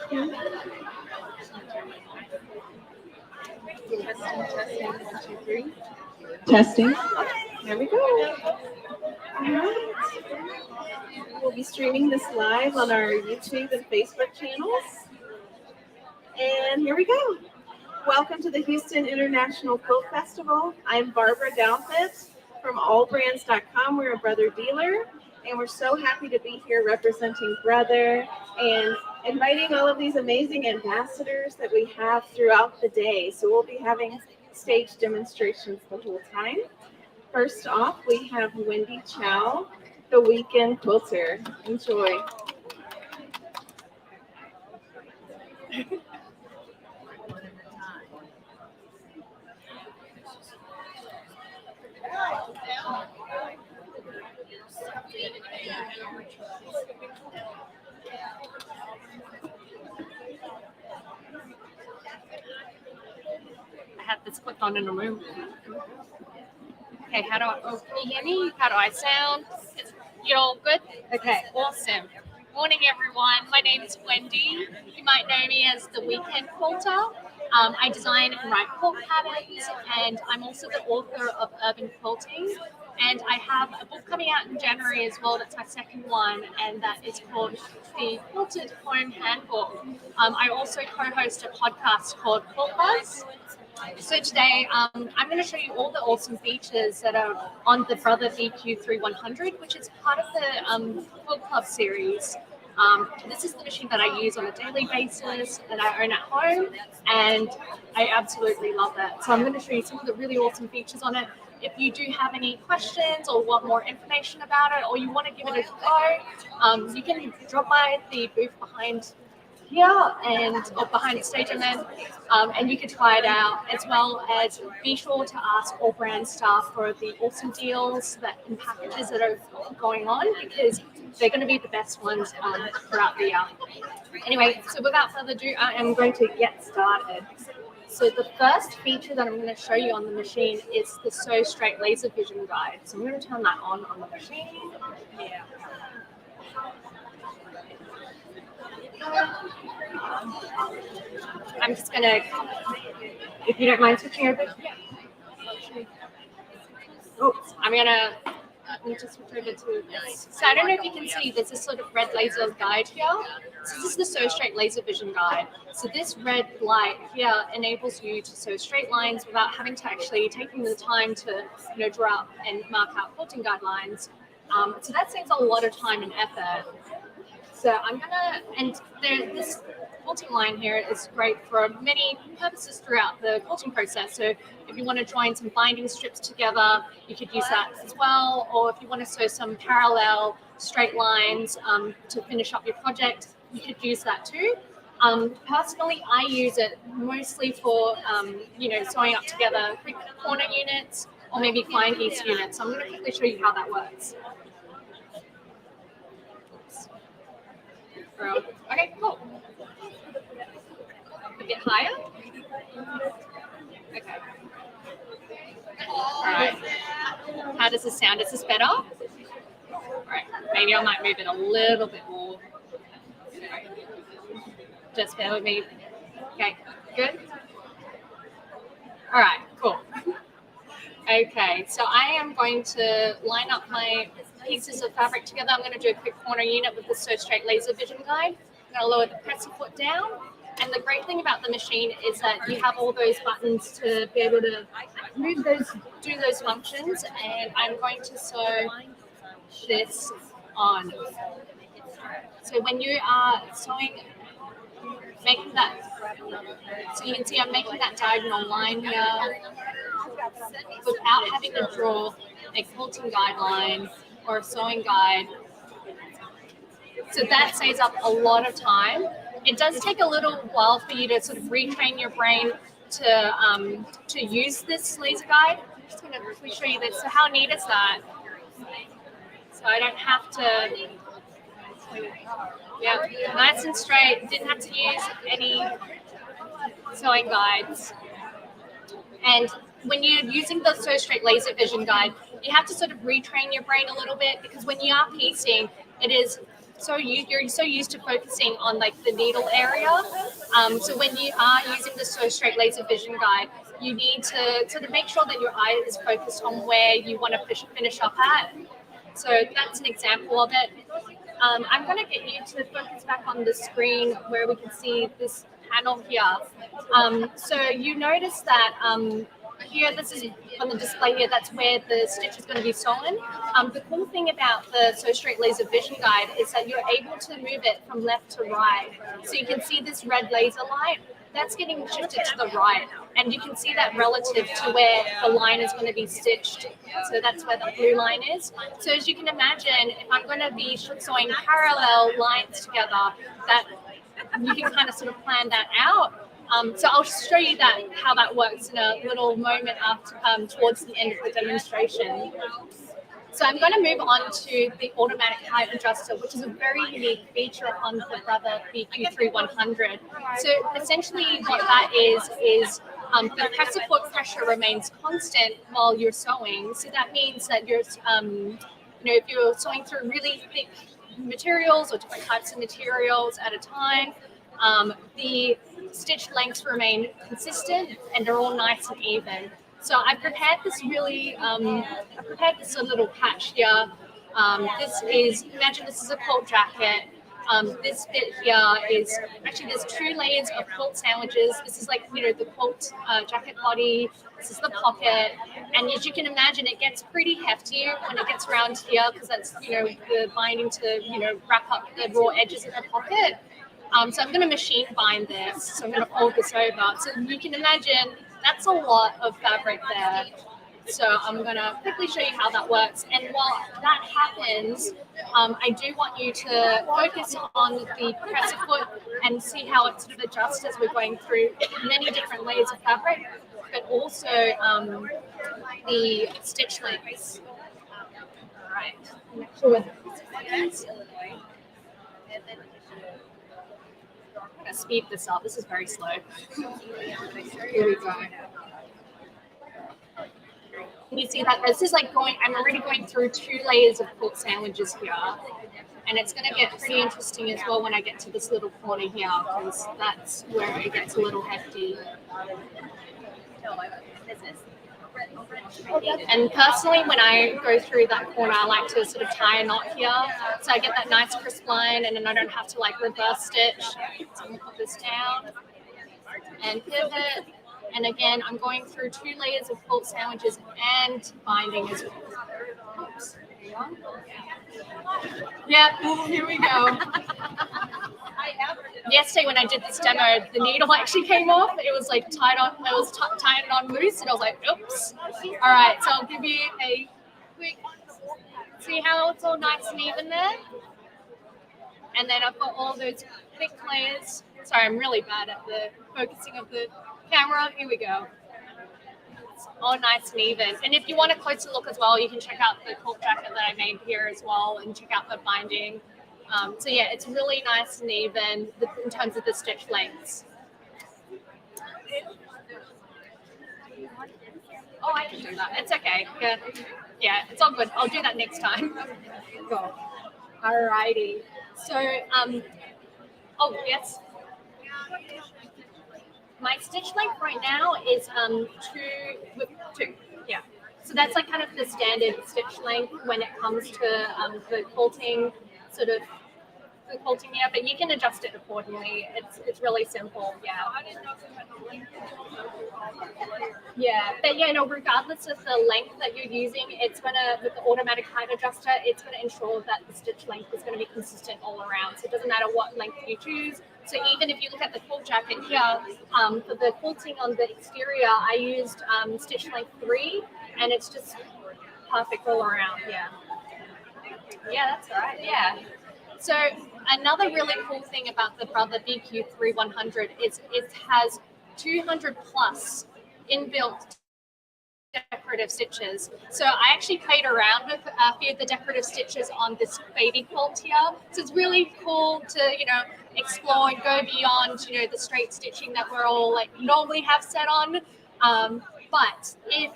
Testing, 1, 2, 3. Testing. There we go. All right. We'll be streaming this live on our YouTube and Facebook channels. And here we go. Welcome to the Houston International Quilt Festival. I'm Barbara Douthat from AllBrands.com. We're a Brother dealer, and we're so happy to be here representing Brother and inviting all of these amazing ambassadors that we have throughout the day. So we'll be having stage demonstrations the whole time. First off, we have Wendy Chow, the Weekend Quilter. Enjoy. I have this clicked on in a room. Okay, how do I, oh, can you hear me? How do I sound? You all good? Okay, awesome. Morning, everyone. My name is Wendy. You might know me as the Weekend Quilter. I design and write quilt patterns, and I'm also the author of Urban Quilting. And I have a book coming out in January as well. That's my second one, and that is called The Quilted Home Handbook. I also co-host a podcast called Quilt Buzz. So today, I'm going to show you all the awesome features that are on the Brother BQ3100, which is part of the Quilt Club series. This is the machine that I use on a daily basis that I own at home, and I absolutely love that. So I'm going to show you some of the really awesome features on it. If you do have any questions or want more information about it, or you want to give it a go, you can drop by the booth behind here or behind the stage and you can try it out, as well as be sure to ask AllBrands staff for the awesome deals and packages that are going on, because they're going to be the best ones throughout the year. Anyway, so without further ado, I am going to get started. So the first feature that I'm going to show you on the machine is the Sew Straight Laser Vision Guide. So I'm going to turn that on the machine. Yeah. I'm just going to, if you don't mind switching over. Oops, I'm going to just switch over to this. So I don't know if you can see, there's this sort of red laser guide here. So this is the Sew Straight Laser Vision Guide. So this red light here enables you to sew straight lines without having to actually taking the time to draw out and mark out quilting guidelines. So that saves a lot of time and effort. So I'm gonna, and this quilting line here is great for many purposes throughout the quilting process. So if you want to join some binding strips together, you could use that as well. Or if you want to sew some parallel straight lines to finish up your project, you could use that too. Personally, I use it mostly for, sewing up together quick corner units or maybe fine piece units. So I'm going to quickly show you how that works. Okay, cool. A bit higher. Okay. All right. How does this sound? Is this better? All right. Maybe I might move it a little bit more. Just bear with me. Okay. Good. All right. Cool. Okay. So I am going to line up my pieces of fabric together. I'm going to do a quick corner unit with the Sew Straight Laser Vision Guide. I'm going to lower the presser foot down. And the great thing about the machine is that you have all those buttons to be able to move those, do those functions. And I'm going to sew this on. So when you are sewing, making that, so you can see I'm making that diagonal line here without having to draw a quilting guideline or a sewing guide. So that saves up a lot of time. It does take a little while for you to sort of retrain your brain to use this laser guide. I'm just going to quickly show you this. So how neat is that? So I don't have to, nice and straight. Didn't have to use any sewing guides. And when you're using the Sew Straight Laser Vision Guide, you have to sort of retrain your brain a little bit, because when you are piecing, it is you're so used to focusing on like the needle area. So when you are using the Sew Straight Laser Vision Guide, you need to sort of make sure that your eye is focused on where you want to finish up at. So that's an example of it. I'm going to get you to focus back on the screen where we can see this panel here. So you notice that here, this is on the display here, that's where the stitch is going to be sewn. The cool thing about the Sew Straight Laser Vision Guide is that you're able to move it from left to right. So you can see this red laser light, that's getting shifted to the right. And you can see that relative to where the line is going to be stitched. So that's where the blue line is. So as you can imagine, if I'm going to be sewing parallel lines together, that you can kind of sort of plan that out. So I'll show you how that works in a little moment after towards the end of the demonstration. So I'm going to move on to the automatic height adjuster, which is a very unique feature on the Brother BQ3100. So essentially what that is the pressure foot pressure remains constant while you're sewing. So that means that you're, if you're sewing through really thick materials or different types of materials at a time, the stitch lengths remain consistent and they're all nice and even. So I've prepared this a little patch here. Imagine this is a quilt jacket. This bit here is actually, there's 2 layers of quilt sandwiches. This is like, the quilt jacket body. This is the pocket. And as you can imagine, it gets pretty hefty when it gets around here because that's, the binding to, wrap up the raw edges of the pocket. So I'm going to machine bind this. So I'm going to fold this over. So you can imagine that's a lot of fabric there. So I'm going to quickly show you how that works. And while that happens, I do want you to focus on the presser foot and see how it sort of adjusts as we're going through many different layers of fabric, but also the stitch lengths. All right. I'm going to speed this up. This is very slow. Here we go. Can you see that? This is like I'm already going through 2 layers of quilt sandwiches here. And it's going to get pretty interesting as well when I get to this little corner here, because that's where it gets a little hefty. And personally, when I go through that corner, I like to sort of tie a knot here, so I get that nice crisp line, and then I don't have to like reverse stitch. So I'm going to put this down and pivot. And again, I'm going through 2 layers of quilt sandwiches and binding as well. Oops. Yeah, here we go. Yesterday when I did this demo, the needle actually came off. It was like tied on loose, and I was like, oops. All right, so I'll give you a quick, see how it's all nice and even there? And then I've got all those thick layers. Sorry, I'm really bad at the focusing of the camera. Here we go. It's all nice and even. And if you want a closer look as well, you can check out the quilt jacket that I made here as well and check out the binding. So yeah, it's really nice and even in terms of the stitch lengths. Oh, I can do that. It's okay. Yeah, it's all good. I'll do that next time. Cool. Alrighty. So, oh yes. My stitch length right now is 2. Yeah. So that's like kind of the standard stitch length when it comes to the quilting sort of the quilting here, but you can adjust it accordingly. It's really simple. Yeah, but yeah, no, regardless of the length that you're using, it's gonna, with the automatic height adjuster, it's gonna ensure that the stitch length is gonna be consistent all around. So it doesn't matter what length you choose. So even if you look at the quilt jacket here, for the quilting on the exterior, I used stitch length 3, and it's just perfect all around. Yeah, that's all right. Yeah. So another really cool thing about the Brother BQ3100 is it has 200 plus inbuilt decorative stitches. So I actually played around with a few of the decorative stitches on this baby quilt here. So it's really cool to, explore and go beyond, the straight stitching that we're all like normally have set on. But if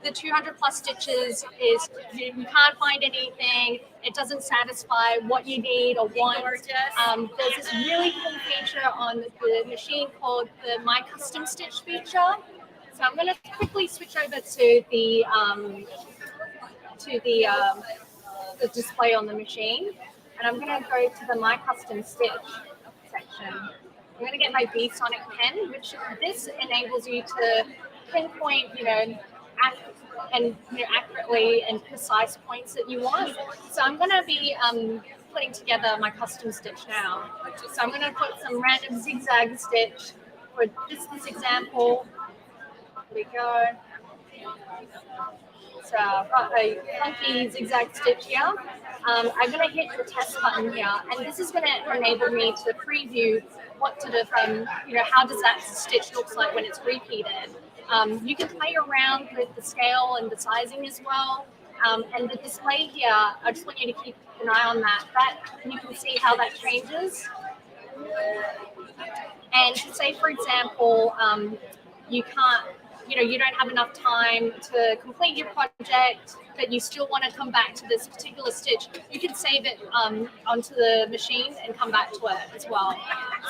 the 200 plus stitches is you can't find anything, it doesn't satisfy what you need or want. There's this really cool feature on the machine called the My Custom Stitch feature. So I'm going to quickly switch over to the display on the machine, and I'm going to go to the My Custom Stitch section. I'm going to get my V-Sonic pen, which this enables you to pinpoint, accurately and precise points that you want. So I'm going to be putting together my custom stitch now. So I'm going to put some random zigzag stitch for this example. Here we go. So I've got a funky zigzag stitch here. I'm going to hit the test button here, and this is going to enable me to preview what sort of, how does that stitch looks like when it's repeated. You can play around with the scale and the sizing as well. And the display here, I just want you to keep an eye on that. You can see how that changes. And say, for example, you can't, you don't have enough time to complete your project, but you still want to come back to this particular stitch, you can save it onto the machine and come back to it as well.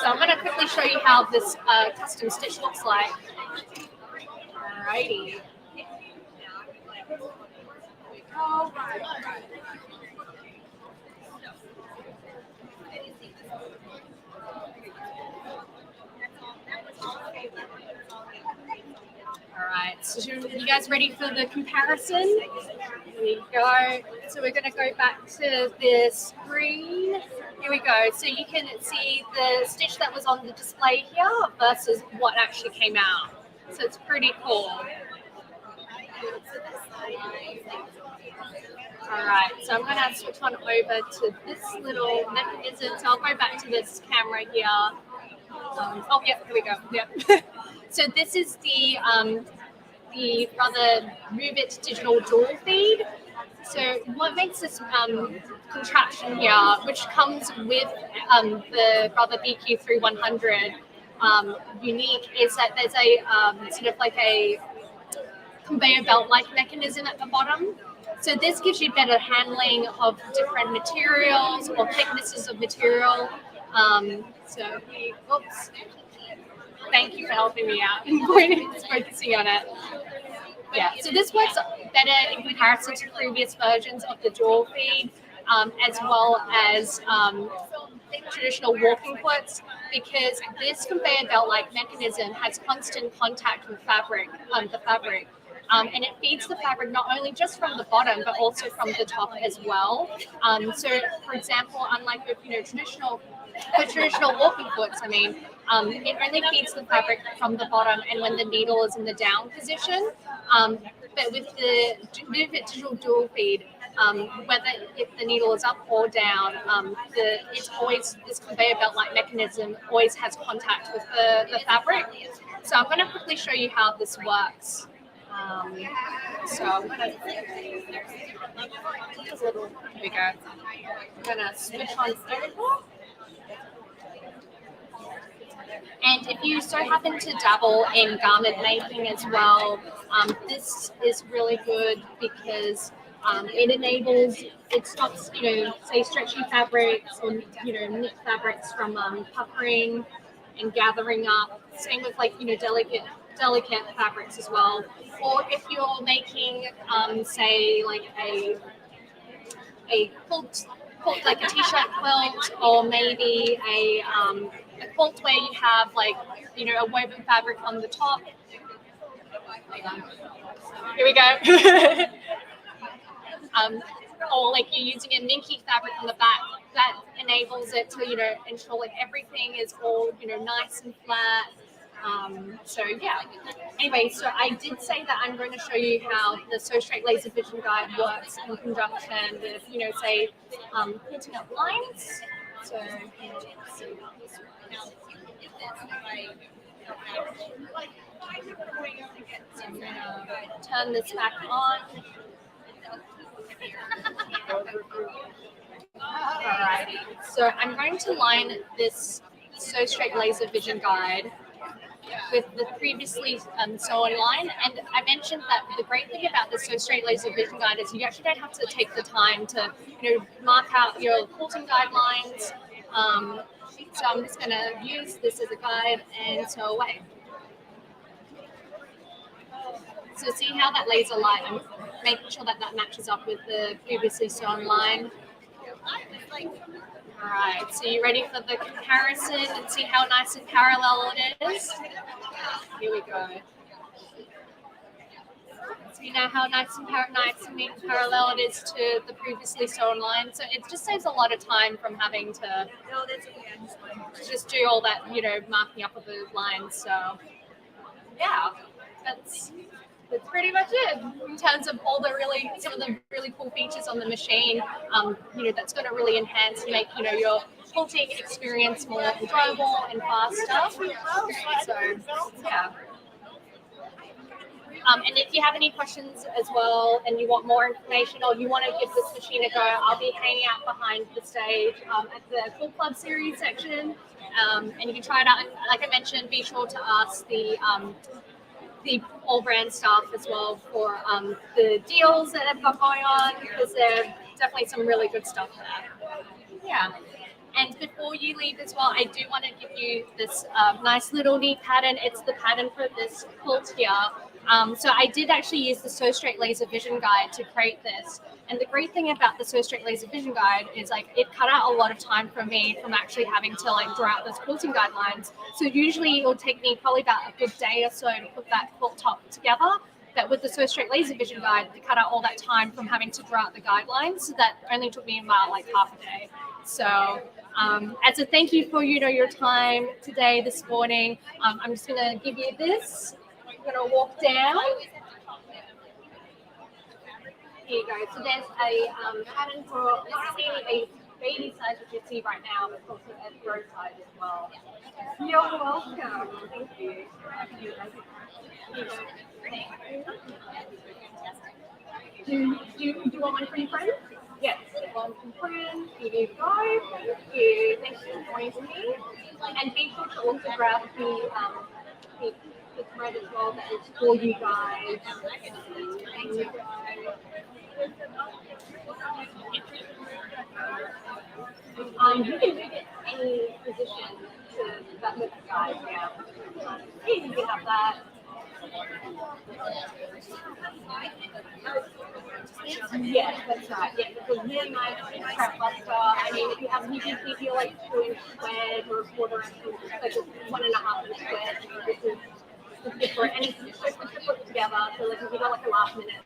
So I'm going to quickly show you how this custom stitch looks like. Alrighty. Alright, so you guys ready for the comparison? Here we go. So we're going to go back to the screen. Here we go. So you can see the stitch that was on the display here versus what actually came out. So it's pretty cool. Alright, so I'm going to switch on over to this little mechanism. So I'll go back to this camera here. Here we go. Yep. So this is the rather Move It digital dual feed. So what makes this contraption here, which comes with the Brother BQ3100 unique, is that there's a sort of like a conveyor belt-like mechanism at the bottom. So this gives you better handling of different materials or thicknesses of material. Oops. Thank you for helping me out and focusing on it. Yeah, so this works better in comparison to previous versions of the dual feed, as well as traditional walking quilts, because this conveyor belt-like mechanism has constant contact with the fabric. And it feeds the fabric not only just from the bottom, but also from the top as well. So, for example, unlike with traditional walking quilts, it only feeds the fabric from the bottom and when the needle is in the down position. But with the Move It digital dual feed, whether if the needle is up or down, it's always this conveyor belt-like mechanism always has contact with the fabric. So I'm going to quickly show you how this works. So I'm going to switch on over. And if you so happen to dabble in garment making as well, this is really good because it stops, say stretchy fabrics and, knit fabrics from puckering and gathering up. Same with delicate fabrics as well. Or if you're making, say, like a quilt, like a t-shirt quilt, or maybe a quilt where you have a woven fabric on the top. Here we go. Or like you're using a minky fabric on the back, that enables it to ensure everything is all nice and flat. So yeah. Anyway, so I did say that I'm going to show you how the Sew Straight Laser Vision Guide works in conjunction with say printing up lines. So I'm going to turn this back on. Alrighty, so I'm going to line this Sew Straight Laser Vision Guide with the previously sewn line. And I mentioned that the great thing about the Sew Straight Laser Vision Guide is you actually don't have to take the time to, mark out your quilting guidelines. So I'm just going to use this as a guide and sew away. So see how that laser light, I'm making sure that that matches up with the previously sewn line. All right, so you ready for the comparison and see how nice and parallel it is? Here we go. See now how nice and parallel it is to the previously sewn line. So it just saves a lot of time from having to just do all that, marking up of the lines. So yeah, that's pretty much it in terms of all the some of the really cool features on the machine. That's going to really enhance and make your quilting experience more enjoyable and faster. So yeah. And if you have any questions as well and you want more information or you want to give this machine a go, I'll be hanging out behind the stage at the Quilt Club series section. And you can try it out. And like I mentioned, be sure to ask the AllBrands staff as well for the deals that I've got going on, because there's definitely some really good stuff there. Yeah. And before you leave as well, I do want to give you this nice little neat pattern. It's the pattern for this quilt here. So I did actually use the Sew Straight Laser Vision Guide to create this. And the great thing about the Sew Straight Laser Vision Guide is it cut out a lot of time for me from actually having to draw out those quilting guidelines. So usually it will take me probably about a good day or so to put that quilt top together. But with the Sew Straight Laser Vision Guide, it cut out all that time from having to draw out the guidelines. So that only took me about half a day. So as a thank you for your time today, this morning, I'm just going to give you this. I'm going to walk down. Here you go. So there's a pattern for not only a baby size, which you see right now, but also a growth size as well. You're welcome. Thank you. Do you want one for your friend? Yes, one from friends. Here you go. Thank you. Thanks for joining me. And be sure to also grab the thread as well that is for you guys. You can move it any position to that with the guys, yeah. You can have that. Yes, that's right. Yeah, it's a really nice prep buster. I mean, if you have if you're 2-inch squares or a quarter inch, like 1.5-inch squares, this is good for it. And it's just quick to put together. So if you got a last minute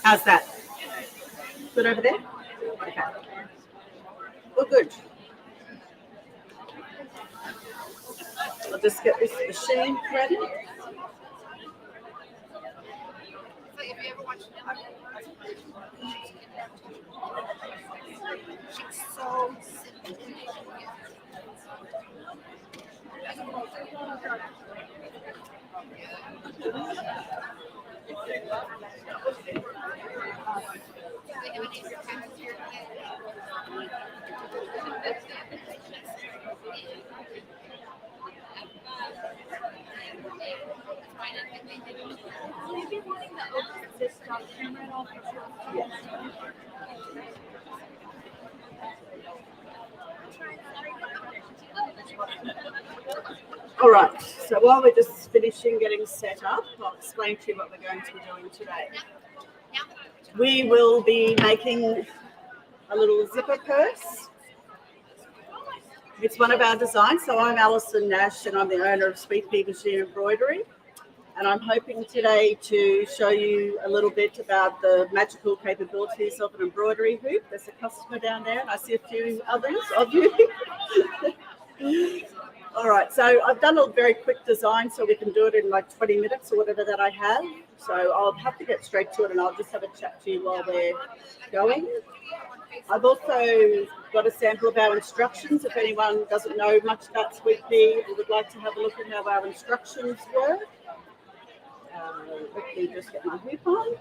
How's that? Good over there? Okay. Well, good. I'll just get this machine ready. She's so All right, so while we're just finishing getting set up, I'll explain to you what we're going to be doing today. We will be making a little zipper purse. It's one of our designs. So I'm Alison Nash and I'm the owner of Sweet Pea Machine Embroidery. And I'm hoping today to show you a little bit about the magical capabilities of an embroidery hoop. There's a customer down there and I see a few others of you. All right, so I've done a very quick design so we can do it in like 20 minutes or whatever that I have. So I'll have to get straight to it and I'll just have a chat to you while we're going. I've also got a sample of our instructions. If anyone doesn't know much about Sweet Pea or would like to have a look at how our instructions work. Let me just get my hoop on.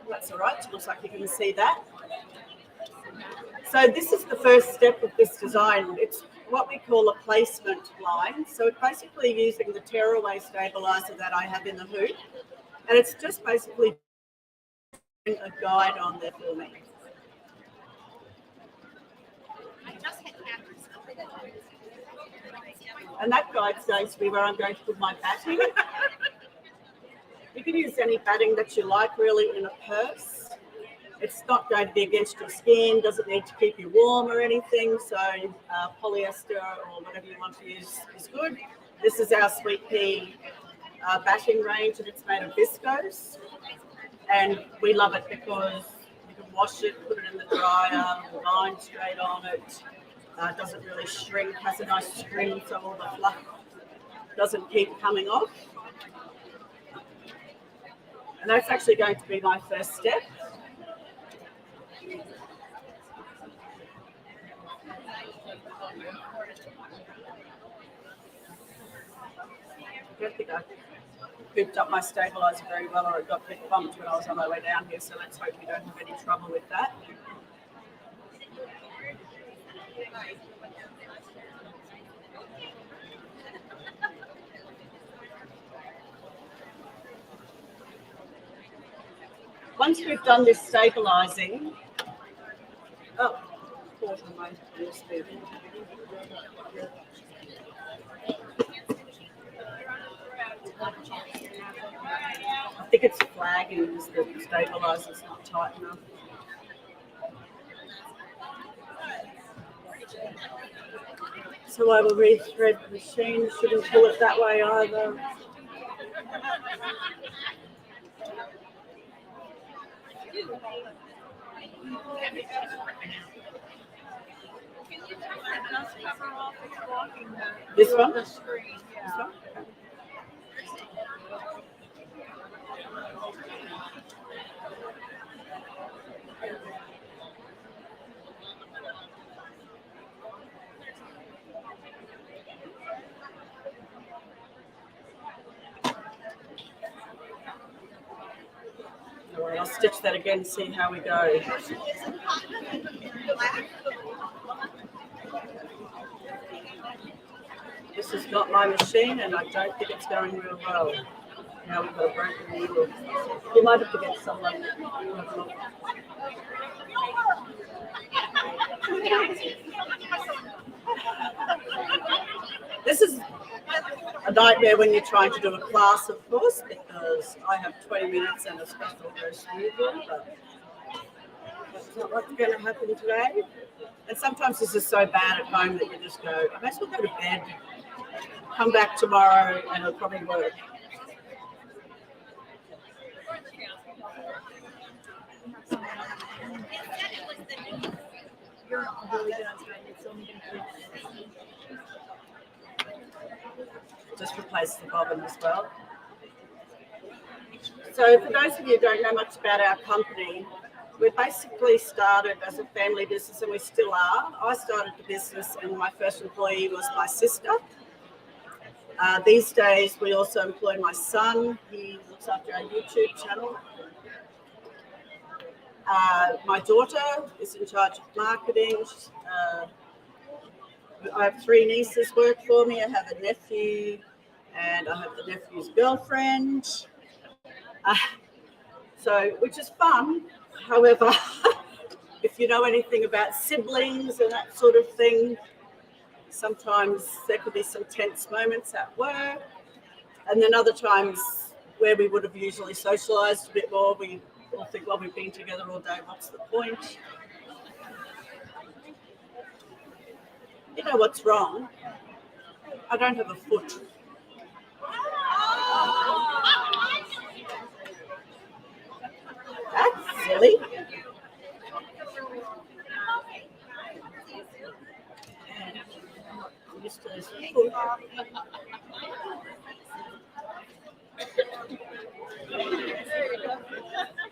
That's all right, looks like you can see that. So this is the first step of this design. It's what we call a placement line. So it's basically using the tearaway stabilizer that I have in the hoop. And it's just basically a guide on there for me. And that guide's going to be where I'm going to put my batting. You can use any batting that you like really in a purse. It's not going to be against your skin, doesn't need to keep you warm or anything. So polyester or whatever you want to use is good. This is our Sweet Pea batting range and it's made of viscose. And we love it because you can wash it, put it in the dryer, line straight on it. Doesn't really shrink, has a nice string so all the fluff doesn't keep coming off. And that's actually going to be my first step. I don't think I hooped up my stabilizer very well or it got a bit bumped when I was on my way down here, so let's hope we don't have any trouble with that. Once we've done this stabilizing, I think it's flagging because the stabilizer's not tight enough. So I will rethread the machine, shouldn't pull it that way either. This one? The screen, yeah. This one? All right, I'll stitch that again, see how we go. This is not my machine and I don't think it's going real well. Now we've got a broken needle. You might have to get someone. This is a nightmare when you're trying to do a class, of course, because I have 20 minutes and a special goes smoothly, but not what's going to happen today. And sometimes this is so bad at home that you just go, I might as well go to bed, come back tomorrow, and it'll probably work. Just replace the bobbin as well. So for those of you who don't know much about our company, we basically started as a family business, and we still are. I started the business and my first employee was my sister. These days we also employ my son. He looks after our YouTube channel. My daughter is in charge of marketing. I have 3 nieces work for me. I have a nephew, and I have the nephew's girlfriend. Which is fun. However, if you know anything about siblings and that sort of thing, sometimes there could be some tense moments at work. And then other times where we would have usually socialized a bit more, we all think, well, we've been together all day, what's the point? You know what's wrong? I don't have a foot. That's silly.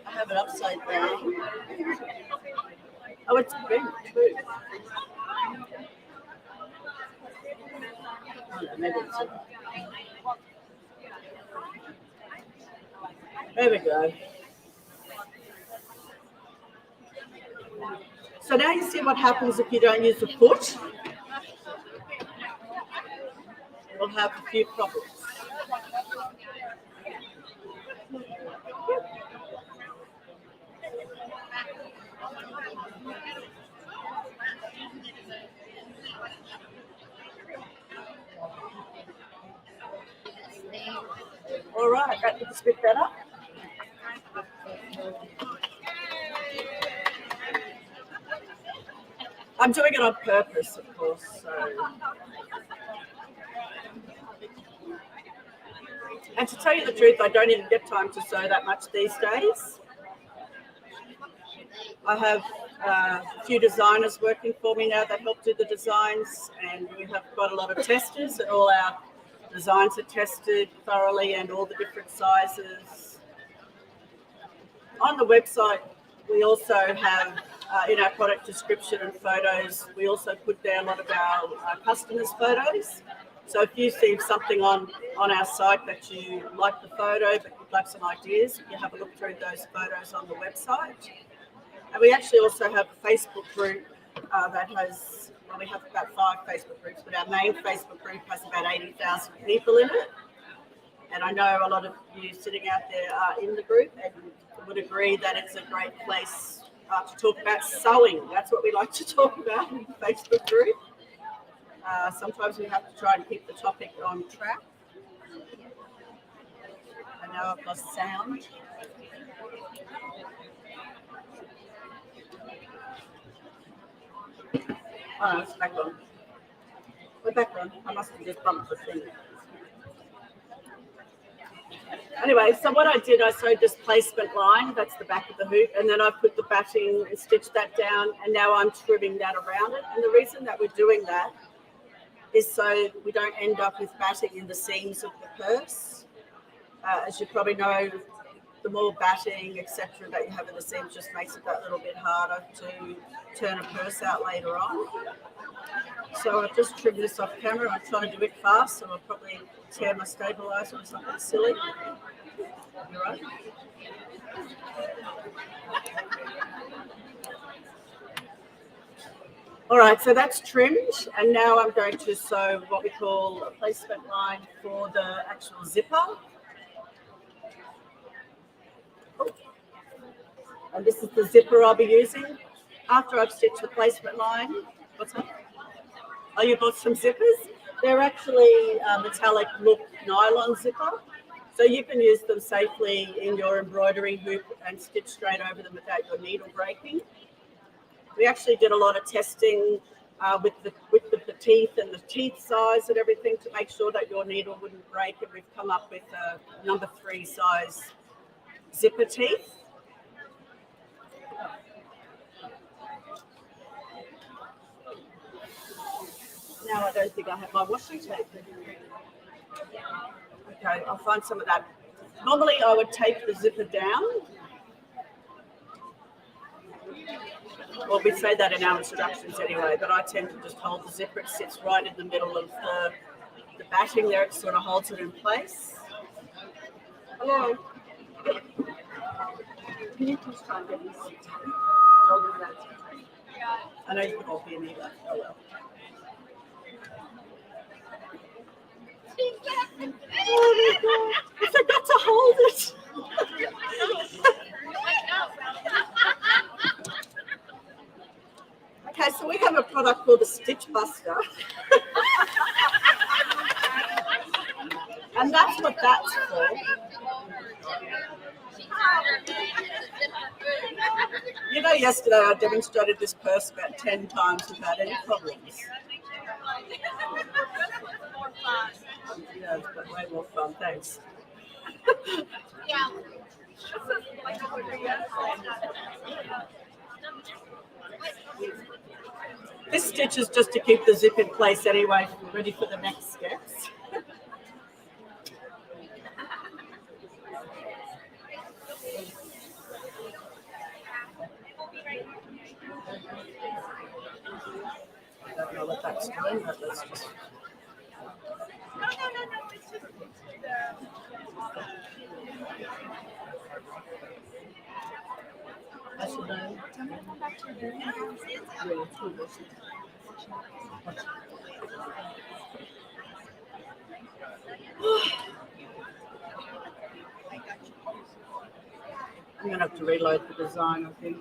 I have it upside down. Oh, it's bent too. Oh, no, maybe it's there we go. So now you see what happens if you don't use a foot. We'll have a few problems. All right, that looks a bit better. I'm doing it on purpose, of course. And to tell you the truth, I don't even get time to sew that much these days. I have a few designers working for me now that help do the designs, and we have quite a lot of testers, and all our designs are tested thoroughly and all the different sizes. On the website, we also have, in our product description and photos, we also put there a lot of our customers' photos. So if you see something on our site that you like the photo, but you'd like some ideas, you have a look through those photos on the website. And we actually also have a Facebook group that has, well, we have about 5 Facebook groups, but our main Facebook group has about 80,000 people in it. And I know a lot of you sitting out there are in the group and would agree that it's a great place to talk about sewing. That's what we like to talk about in the Facebook group. Sometimes we have to try and keep the topic on track. And now I've lost sound. Oh, no, it's back on. We're back on. I must have just bumped the thing. Anyway, so what I did, I sewed this placement line, that's the back of the hoop, and then I put the batting and stitched that down, and now I'm trimming that around it. And the reason that we're doing that is so we don't end up with batting in the seams of the purse. As you probably know, the more batting, etc., that you have in the seams just makes it that little bit harder to turn a purse out later on. So I've just trimmed this off camera. I'm trying to do it fast, so I'll probably tear my stabilizer or something silly. You're right. All right, so that's trimmed, and now I'm going to sew what we call a placement line for the actual zipper. Oh. And this is the zipper I'll be using. After I've stitched the placement line, what's that? Oh, you bought some zippers? They're actually metallic look nylon zipper. So you can use them safely in your embroidery hoop and stitch straight over them without your needle breaking. We actually did a lot of testing with the teeth and the teeth size and everything to make sure that your needle wouldn't break, and we've come up with a number 3 size zipper teeth. Now I don't think I have my washi tape. Okay, I'll find some of that. Normally I would tape the zipper down. Well, we say that in our instructions anyway, but I tend to just hold the zipper. It sits right in the middle of the batting there. It sort of holds it in place. Hello. Can you please try and get this? I know you can all hear me, but oh well. Oh my God, I forgot to hold it. Okay, so we have a product called a Stitch Buster. And that's what that's for. You know, yesterday I demonstrated this purse about 10 times without any problems. Yeah, it's been way more fun, thanks. Yeah. This stitch is just to keep the zip in place anyway, ready for the next steps. I don't know what that's doing, but let's just... I'm going to have to reload the design, I think.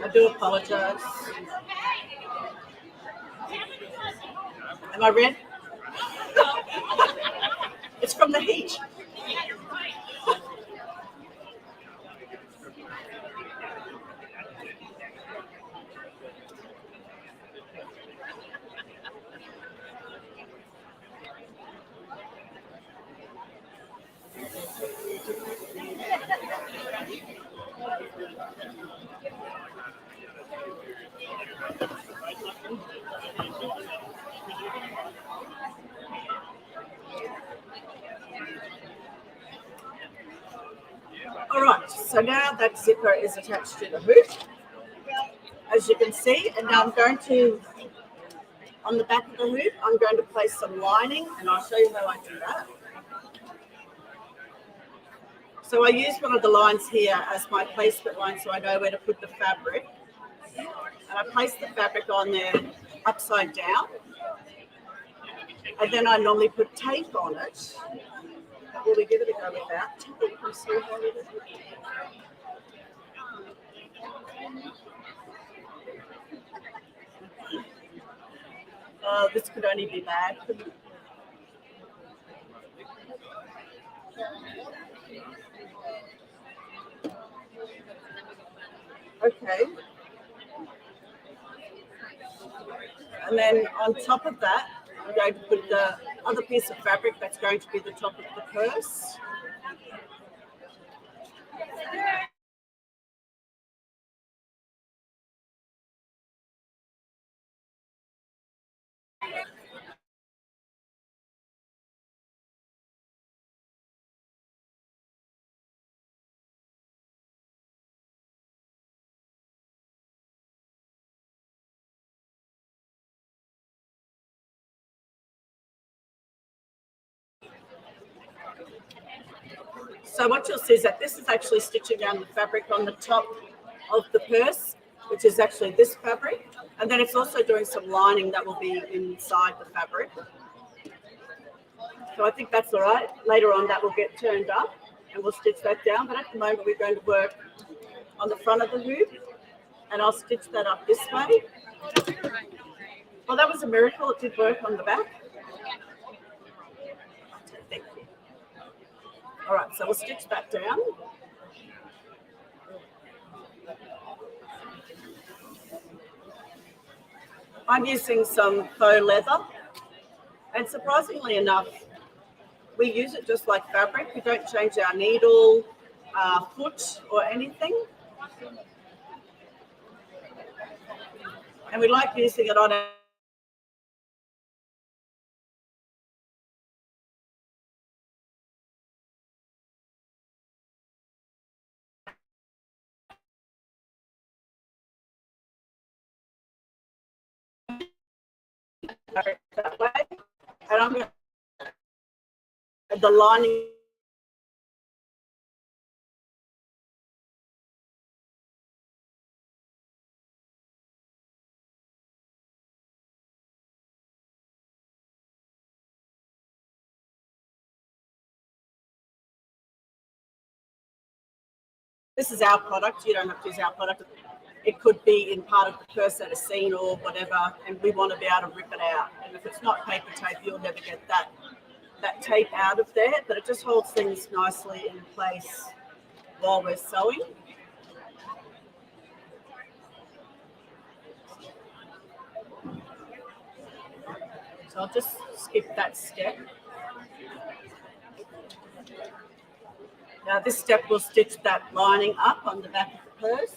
I do apologize. Am I red? It's from the heat. All right, so now that zipper is attached to the hoop, as you can see, and now I'm going to, on the back of the hoop, I'm going to place some lining, and I'll show you how I do that. So I use one of the lines here as my placement line so I know where to put the fabric. And I place the fabric on there upside down. And then I normally put tape on it. Will we give it a go without tape? This could only be bad. Okay. And then on top of that, I'm going to put the other piece of fabric that's going to be the top of the purse. So what you'll see is that this is actually stitching down the fabric on the top of the purse, which is actually this fabric. And then it's also doing some lining that will be inside the fabric. So I think that's all right. Later on that will get turned up. and we'll stitch that down. But at the moment, we're going to work on the front of the hood, and I'll stitch that up this way. Well, that was a miracle. It did work on the back. Thank you. All right, so we'll stitch that down. I'm using some faux leather, and surprisingly enough, we use it just like fabric. We don't change our needle, foot, or anything. And we like using it on our that way. And I'm going to the lining. This is our product. You don't have to use our product. It could be in part of the purse at a scene or whatever, and we want to be able to rip it out. And if it's not paper tape, you'll never get that tape out of there, but it just holds things nicely in place while we're sewing. So I'll just skip that step. Now this step will stitch that lining up on the back of the purse.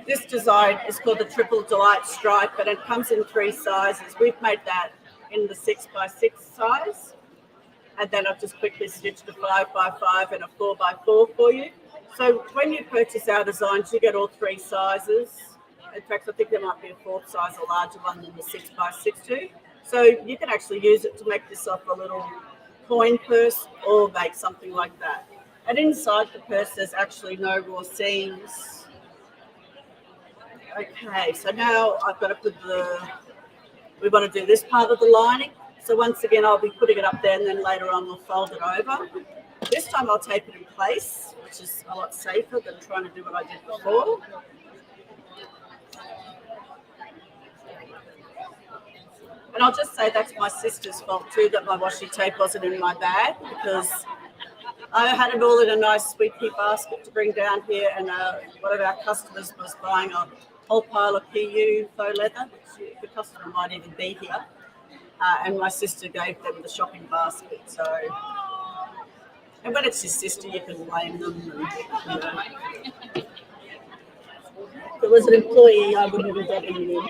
This design is called the Triple Delight Stripe, and it comes in 3 sizes. We've made that in the 6x6 size, and then I've just quickly stitched a 5x5 and a 4x4 for you. So when you purchase our designs, you get all 3 sizes. In fact, I think there might be a 4th size, a larger one than the 6x6 too. So you can actually use it to make this off a little coin purse or make something like that. And inside the purse, there's actually no raw seams. Okay, so now I've got to put we want to do this part of the lining. So once again, I'll be putting it up there, and then later on we'll fold it over. This time I'll tape it in place, which is a lot safer than trying to do what I did before. And I'll just say that's my sister's fault too, that my washi tape wasn't in my bag, because I had it all in a nice sweet pea basket to bring down here, and one of our customers was buying a whole pile of PU faux leather, which the customer might even be here, and my sister gave them the shopping basket. So, and when it's your sister, you can blame them. And, you know. If it was an employee, I wouldn't have got anything.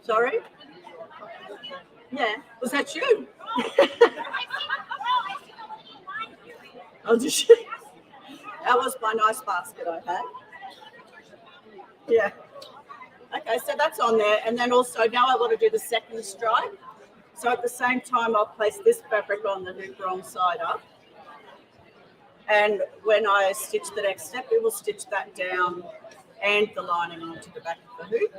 Sorry? Yeah, was that you? That was my nice basket I had. Yeah. Okay, so that's on there. And then also now I want to do the second stripe. So at the same time, I'll place this fabric on the hoop wrong side up. And when I stitch the next step, we will stitch that down and the lining onto the back of the hoop.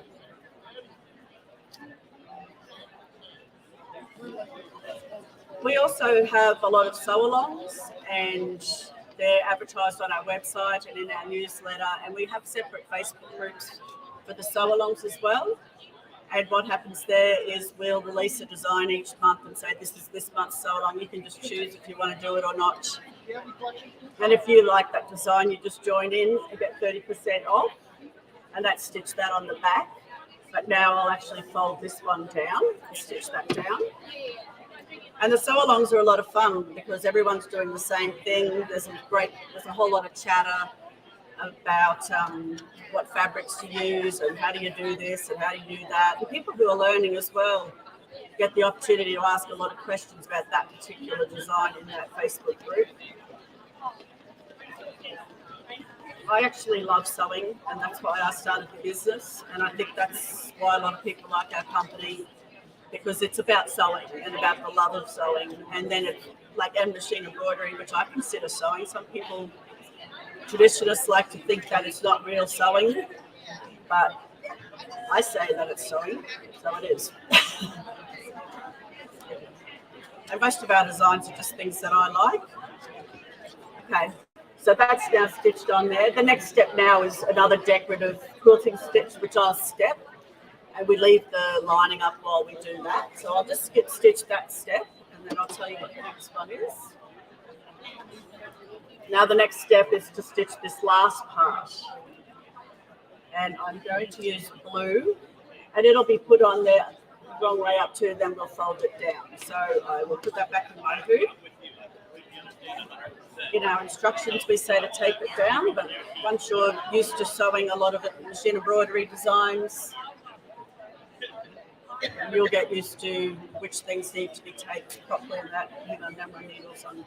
We also have a lot of sew-alongs, and they're advertised on our website and in our newsletter, and we have separate Facebook groups for the sew-alongs as well. And what happens there is we'll release a design each month and say, this is this month's sew-along. You can just choose if you want to do it or not. And if you like that design, you just join in and get 30% off, and that's stitch that on the back. But now I'll actually fold this one down and stitch that down. And the sew-alongs are a lot of fun because everyone's doing the same thing. There's a whole lot of chatter about what fabrics to use and how do you do this and how do you do that. And people who are learning as well get the opportunity to ask a lot of questions about that particular design in that Facebook group. I actually love sewing, and that's why I started the business. And I think that's why a lot of people like our company, because it's about sewing and about the love of sewing. And then it's like and machine embroidery, which I consider sewing. Some people, traditionalists, like to think that it's not real sewing, but I say that it's sewing, so it is. And most of our designs are just things that I like. Okay, so that's now stitched on there. The next step now is another decorative quilting stitch, which I'll step, and we leave the lining up while we do that. So I'll just skip stitch that step, and then I'll tell you what the next one is. Now the next step is to stitch this last part. And I'm going to use blue, and it'll be put on there the wrong way up to, then we'll fold it down. So I will put that back in my hoop. In our instructions, we say to tape it down, but once you're used to sewing a lot of machine embroidery designs, you'll get used to which things need to be taped properly and that, number of needles on.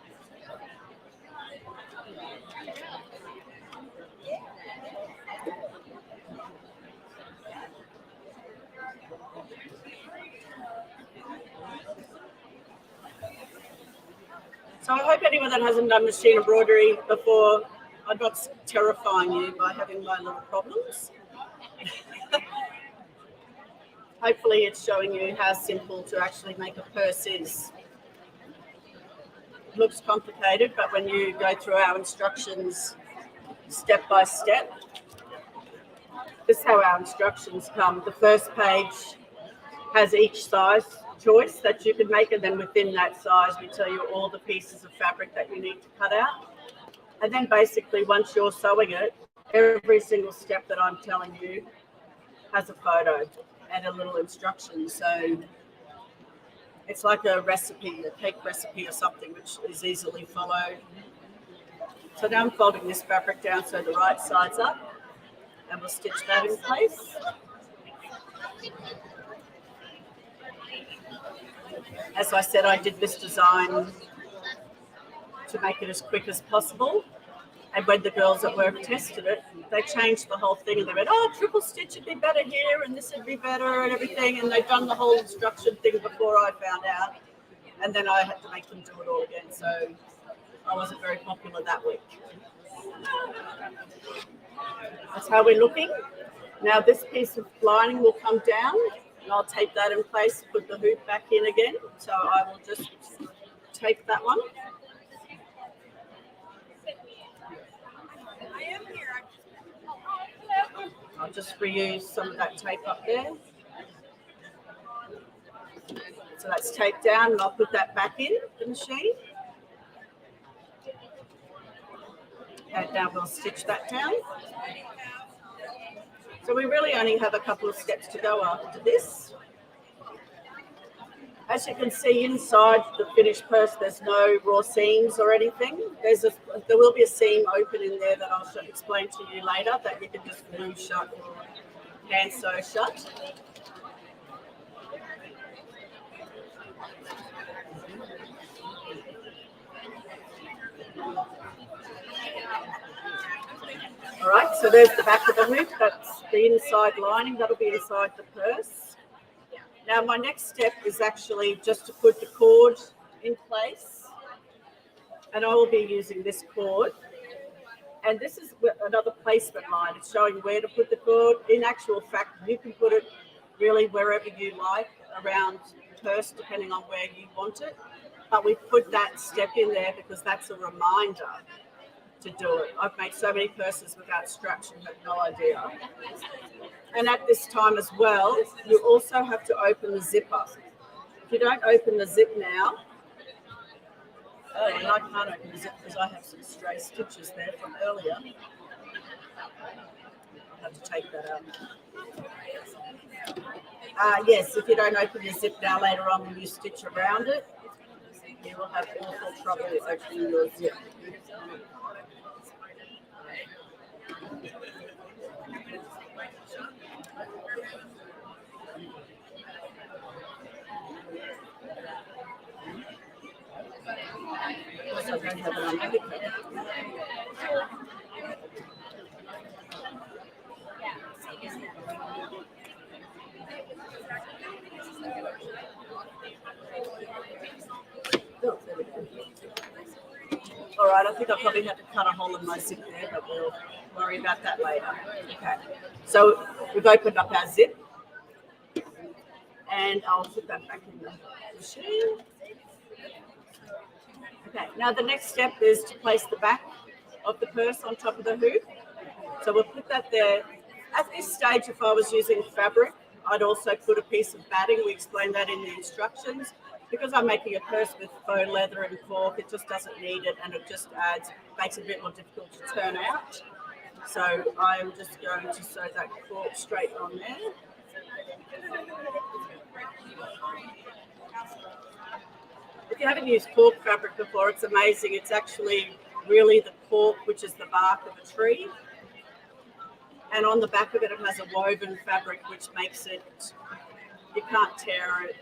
So I hope anyone that hasn't done machine embroidery before, I'm not terrifying you by having my little problems. Hopefully it's showing you how simple to actually make a purse is. It looks complicated, but when you go through our instructions step by step, this is how our instructions come. The first page has each size choice that you can make, and then within that size we tell you all the pieces of fabric that you need to cut out. And then basically once you're sewing it, every single step that I'm telling you has a photo and a little instruction. So it's like a recipe, a cake recipe or something, which is easily followed. So now I'm folding this fabric down so the right side's up, and we'll stitch that in place. As I said, I did this design to make it as quick as possible. And when the girls at work tested it, they changed the whole thing and they went, oh, triple stitch would be better here and this would be better and everything. And they'd done the whole instruction thing before I found out. And then I had to make them do it all again. So I wasn't very popular that week. That's how we're looking. Now this piece of lining will come down, and I'll tape that in place, put the hoop back in again. So I will just tape that one. I'll just reuse some of that tape up there. So that's taped down, and I'll put that back in the machine. And now we'll stitch that down. So we really only have a couple of steps to go after this. As you can see inside the finished purse, there's no raw seams or anything. There will be a seam open in there that I'll explain to you later that you can just glue shut or hand sew shut. All right, so there's the back of the hoop. That's the inside lining. That'll be inside the purse. Now my next step is actually just to put the cord in place. And I will be using this cord. And this is another placement line. It's showing where to put the cord. In actual fact, you can put it really wherever you like around the purse, depending on where you want it. But we put that step in there because that's a reminder to do it. I've made so many purses without straps, you have no idea. And at this time as well, you also have to open the zipper. If you don't open the zip now, and I can't open the zip because I have some stray stitches there from earlier. I'll have to take that out. Yes, if you don't open the zip now, later on when you stitch around it, you will have awful trouble opening your zip. Also, don't have it on etiquette. Oh, there we go. All right, I think I probably have to cut a hole in my zip there, but we'll worry about that later. Okay, so we've opened up our zip, and I'll put that back in the machine. Okay, now the next step is to place the back of the purse on top of the hoop. So we'll put that there. At this stage, if I was using fabric, I'd also put a piece of batting. We explained that in the instructions. Because I'm making a purse with faux leather and cork, it just doesn't need it, and it just makes it a bit more difficult to turn out. So I'm just going to sew that cork straight on there. If you haven't used cork fabric before, it's amazing. It's actually really the cork, which is the bark of a tree. And on the back of it, it has a woven fabric, which makes it, you can't tear it,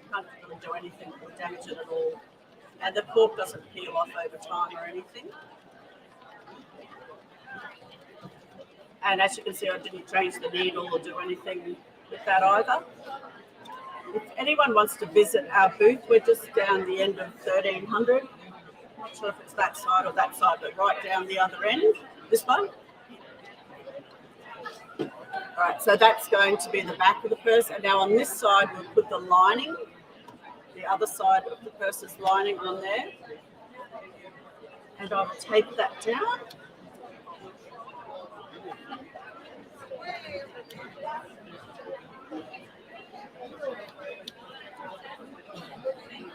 you can't really do anything or damage it at all. And the cork doesn't peel off over time or anything. And as you can see, I didn't change the needle or do anything with that either. If anyone wants to visit our booth, we're just down the end of 1300. I'm not sure if it's that side or that side, but right down the other end, this one. All right, so that's going to be the back of the purse. And now on this side, we'll put the lining, the other side of the purse's lining on there. And I'll tape that down.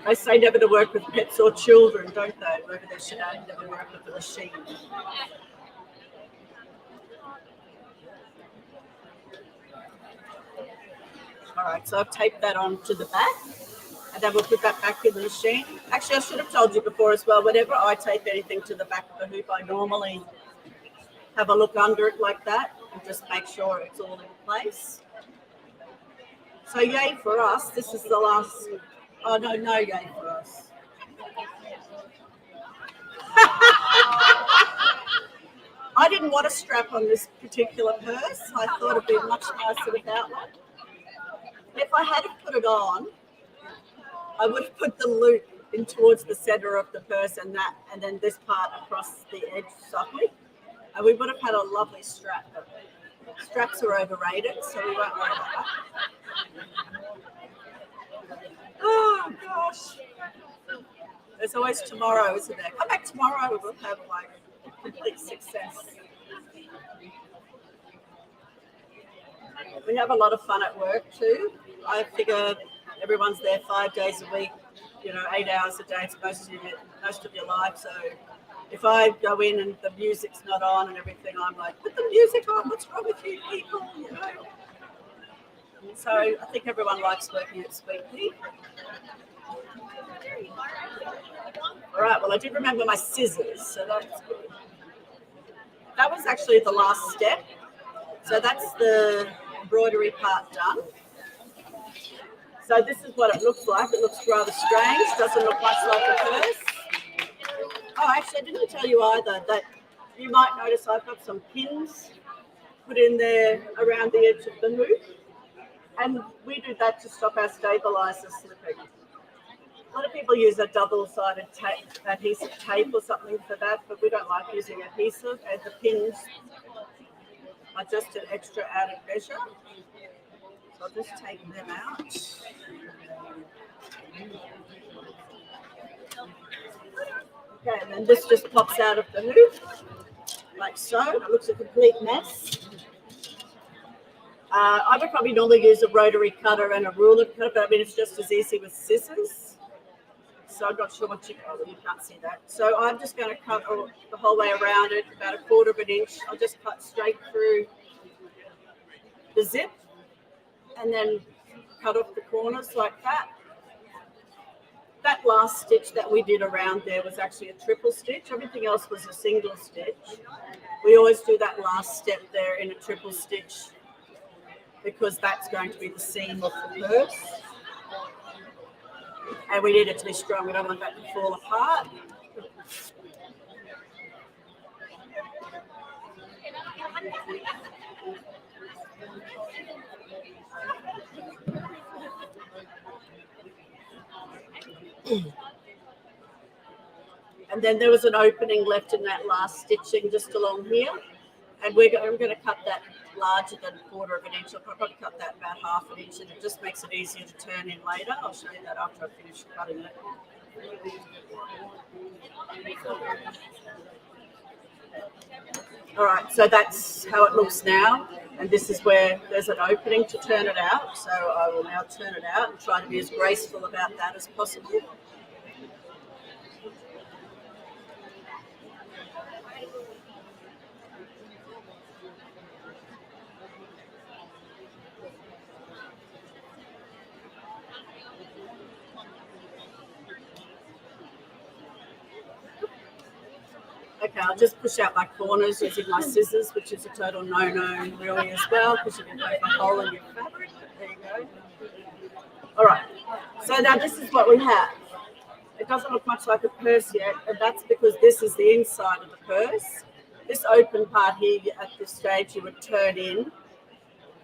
They say never to work with pets or children, don't they? Wherever they should never work with a machine. All right, so I've taped that onto the back, and then we'll put that back in the machine. Actually, I should have told you before as well, whenever I tape anything to the back of the hoop, I normally have a look under it like that and just make sure it's all in place. So yay for us, this is the last, oh no yay for us. I didn't want a strap on this particular purse. I thought it'd be much nicer without one. If I had put it on, I would have put the loop in towards the center of the purse and then this part across the edge softly. And we would have had a lovely strap. But straps are overrated, so we won't worry about that. Oh gosh. There's always tomorrow, isn't there? Come back tomorrow, we'll have like complete success. We have a lot of fun at work too. I figure everyone's there 5 days a week, 8 hours a day. It's most of your life. So if I go in and the music's not on and everything, I'm like, put the music on. What's wrong with you people? So I think everyone likes working at Sweetly. All right. Well, I did remember my scissors, so that's good. That was actually the last step. So that's the embroidery part done. So this is what it looks like. It looks rather strange. Doesn't look much like a purse. Oh, actually, I didn't tell you either that you might notice I've got some pins put in there around the edge of the hoop. And we do that to stop our stabilizer slipping. A lot of people use a double-sided adhesive tape or something for that, but we don't like using adhesive, and the pins are just an extra added measure. So I'll just take them out. Okay, and then this just pops out of the hoop, like so. It looks a complete mess. I would probably normally use a rotary cutter and a ruler cutter, but I mean, it's just as easy with scissors. So I'm not sure what you can't see that. So I'm just going to cut the whole way around it, about 1/4 of an inch. I'll just cut straight through the zip and then cut off the corners like that. That last stitch that we did around there was actually a triple stitch. Everything else was a single stitch. We always do that last step there in a triple stitch because that's going to be the seam of the purse. And we need it to be strong. We don't want that to fall apart. And then there was an opening left in that last stitching just along here. And I'm going to cut that larger than 1/4 of an inch. I'll probably cut that about 1/2 inch, and it just makes it easier to turn in later. I'll show you that after I finish cutting it. All right, so that's how it looks now. And this is where there's an opening to turn it out. So I will now turn it out and try to be as graceful about that as possible. Okay, I'll just push out my corners using my scissors, which is a total no-no really as well, because you can poke a hole in your fabric. There you go. All right, so now this is what we have. It doesn't look much like a purse yet, and that's because this is the inside of the purse. This open part here at this stage you would turn in.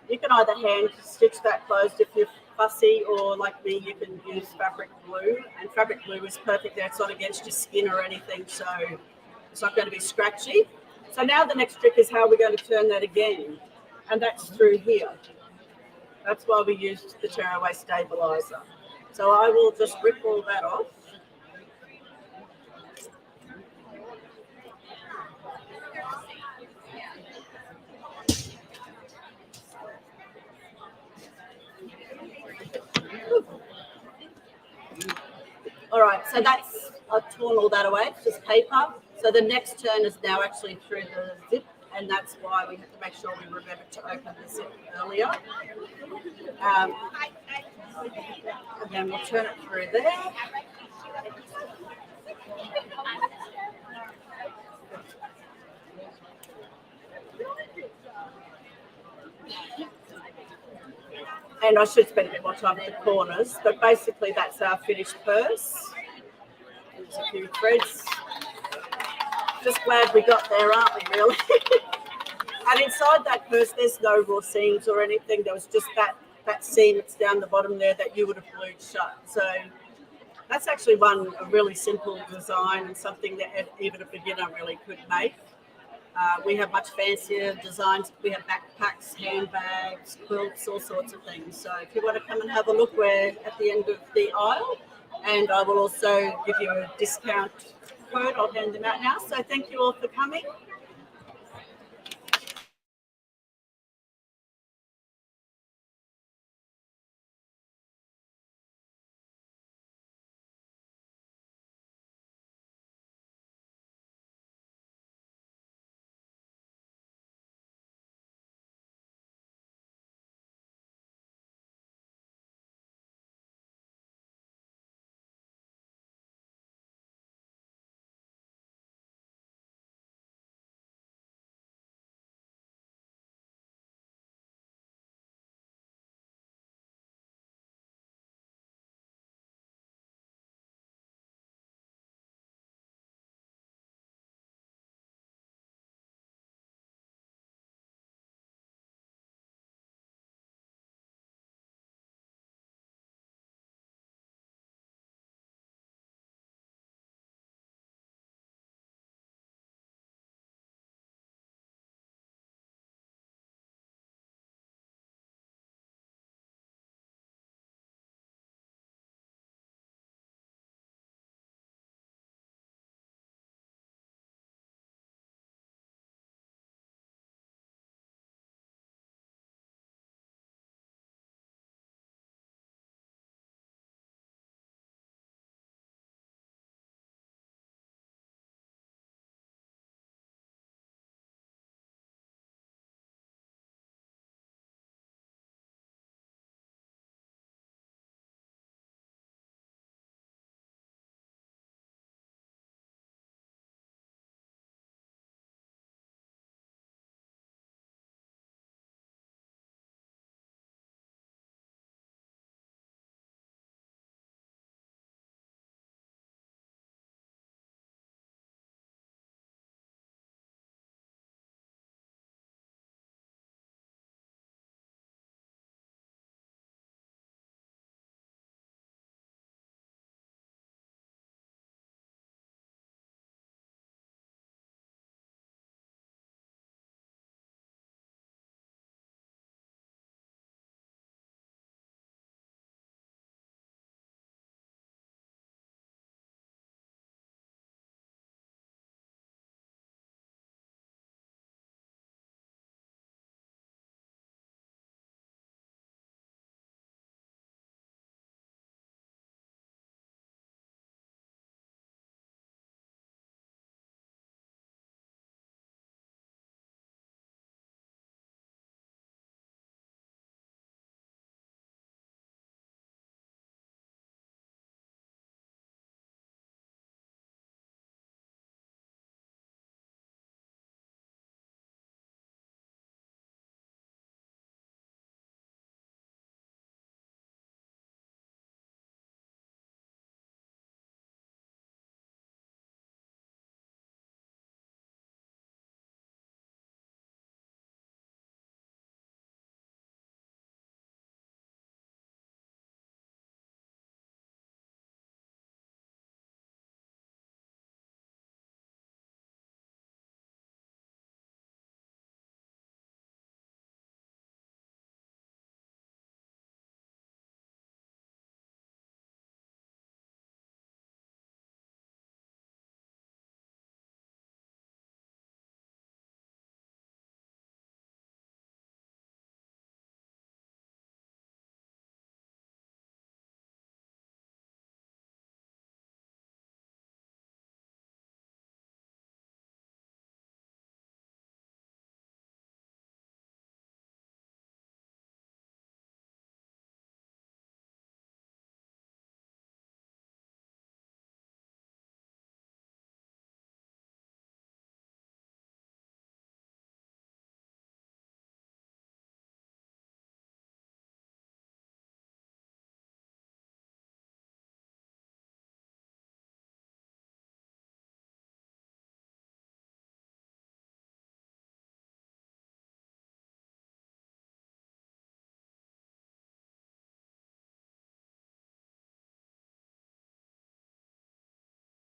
You can either hand stitch that closed if you're fussy, or like me, you can use fabric glue. And fabric glue is perfect there. It's not against your skin or anything, so it's not going to be scratchy. So now the next trick is how we're going to turn that again. And that's through here. That's why we used the tearaway stabilizer. So I will just rip all that off. All right, so that's, I've torn all that away, it's just paper. So the next turn is now actually through the zip, and that's why we have to make sure we remember to open the zip earlier. And then we'll turn it through there. And I should spend a bit more time at the corners, but basically that's our finished purse. There's a few threads. Just glad we got there, aren't we, really? And inside that purse, there's no raw seams or anything. There was just that seam that's down the bottom there that you would have glued shut. So that's actually a really simple design and something that even a beginner really could make. We have much fancier designs. We have backpacks, handbags, quilts, all sorts of things. So if you want to come and have a look, we're at the end of the aisle. And I will also give you a discount code. I'll hand them out now. So thank you all for coming.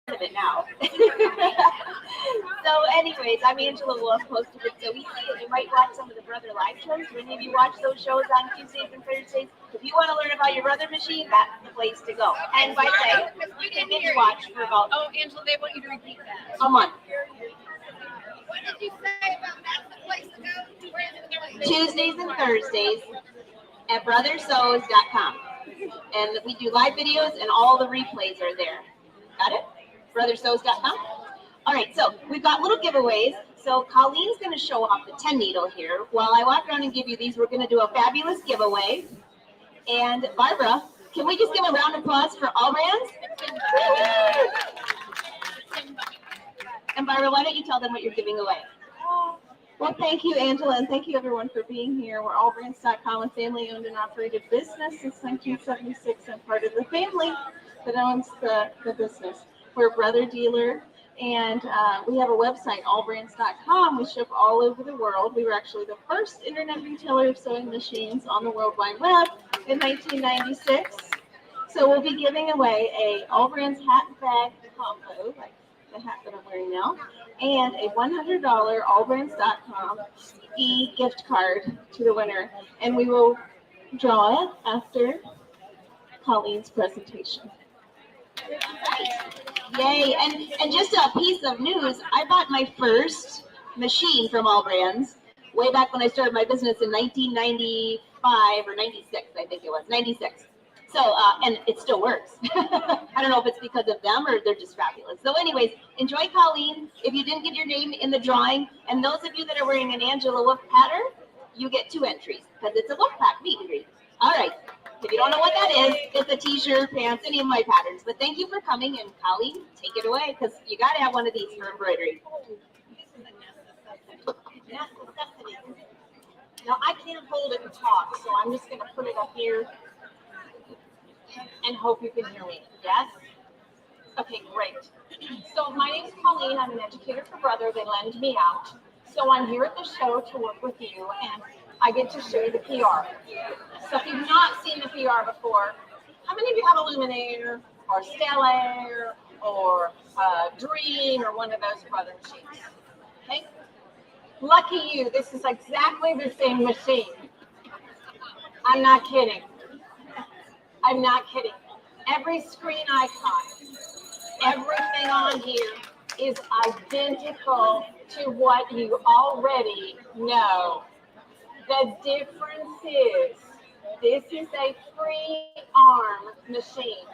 of it now. So, anyways, I'm Angela Wolf, host of It's So Easy, and you might watch some of the brother live shows. Do any of you watch those shows on Tuesdays and Thursdays? If you want to learn about your brother machine, that's the place to go. And by the way, you can binge watch for about Angela, they want you to repeat that. a month. What did you say about that's the place to go? Tuesdays and Thursdays at brothersews.com. And we do live videos and all the replays are there. Got it? brothersews.com. All right, so we've got little giveaways. So Colleen's going to show off the 10 needle here. While I walk around and give you these, we're going to do a fabulous giveaway. And Barbara, can we just give a round of applause for AllBrands? And Barbara, why don't you tell them what you're giving away? Well, thank you, Angela, and thank you, everyone, for being here. We're AllBrands.com, a family-owned and operated business since 1976, and part of the family that owns the business. We're a brother dealer, and we have a website, AllBrands.com. We ship all over the world. We were actually the first internet retailer of sewing machines on the World Wide Web in 1996. So we'll be giving away a AllBrands hat and bag combo, like the hat that I'm wearing now, and a $100 AllBrands.com e-gift card to the winner. And we will draw it after Colleen's presentation. Yay. And just a piece of news, I bought my first machine from AllBrands way back when I started my business in 1995 or 96, I think it was, 96. So, and it still works. I don't know if it's because of them or they're just fabulous. So anyways, enjoy Colleen. If you didn't get your name in the drawing, and those of you that are wearing an Angela Wolf pattern, you get 2 entries because it's a Wolf Pack meet and greet. All right. If you don't know what that is, it's a t-shirt, pants, any of my patterns. But thank you for coming, and Colleen, take it away because you got to have one of these for embroidery. Now, I can't hold it and talk, so I'm just going to put it up here and hope you can hear me. Yes? Okay, great. So my name is Colleen. I'm an educator for Brother. They lend me out. So I'm here at the show to work with you, and I get to show you the PR. So if you've not seen the PR before, how many of you have a Luminaire or Stellaire or Dream or one of those Brother machines? Okay? Lucky you, this is exactly the same machine. I'm not kidding. I'm not kidding. Every screen icon, everything on here is identical to what you already know. The difference is this is a free arm machine.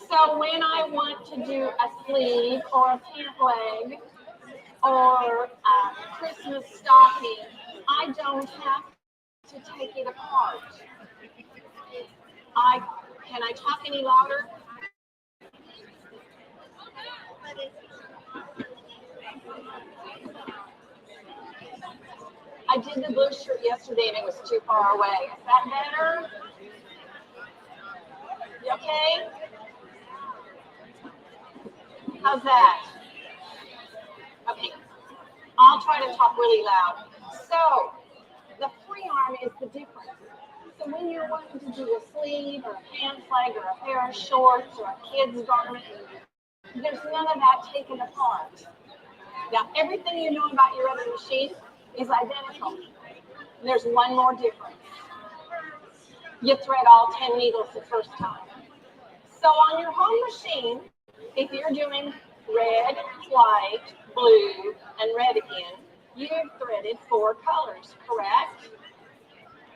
So when I want to do a sleeve or a pant leg or a Christmas stocking, I don't have to take it apart. Can I talk any louder? I did the blue shirt yesterday and it was too far away. Is that better? You okay? How's that? Okay. I'll try to talk really loud. So, the free arm is the difference. So when you're wanting to do a sleeve or a pant leg or a pair of shorts or a kid's garment, there's none of that taken apart. Now, everything you know about your other machine is identical. There's one more difference. You thread all 10 needles the first time. So on your home machine, if you're doing red, white, blue, and red again, you've threaded 4 colors, correct?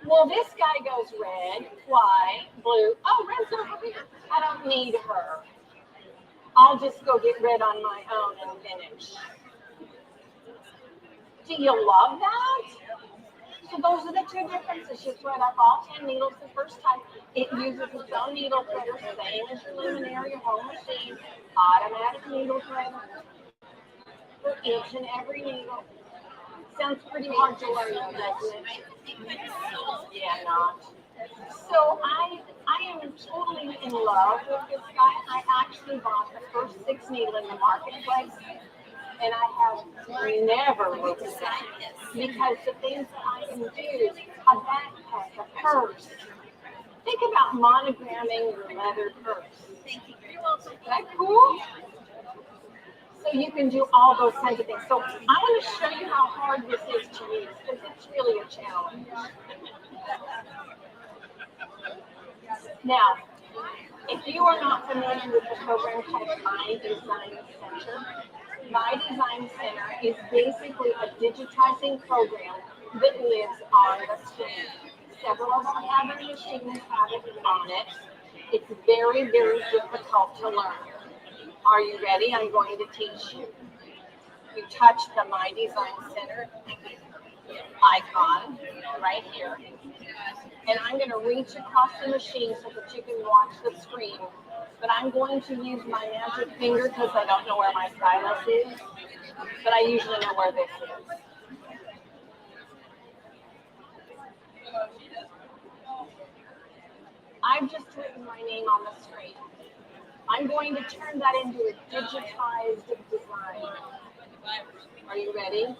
Well, this guy goes red, white, blue. Oh, red's over here. I don't need her. I'll just go get red on my own and finish. Do you love that? So those are the 2 differences. You thread up all 10 needles the first time. It uses its own needle threader, same as your Luminaire, your home machine. Automatic needle threader for each and every needle. Sounds pretty hard to learn, doesn't it? Yeah, not. So I am totally in love with this guy. I actually bought the first 6 needle in the marketplace, and I have never looked at it because the things that I can do, a backpack, a purse, Think about monogramming your leather purse. Is that cool? So you can do all those kinds of things. So I want to show you how hard this is to use because it's really a challenge. Now, if you are not familiar with the program called My Design Center, My Design Center is basically a digitizing program that lives on the screen. Several of our other machines have it on it. It's very, very difficult to learn. Are you ready? I'm going to teach you. You touch the My Design Center icon right here. And I'm going to reach across the machine so that you can watch the screen. But I'm going to use my magic finger because I don't know where my stylus is. But I usually know where this is. I've just written my name on the screen. I'm going to turn that into a digitized design. Are you ready?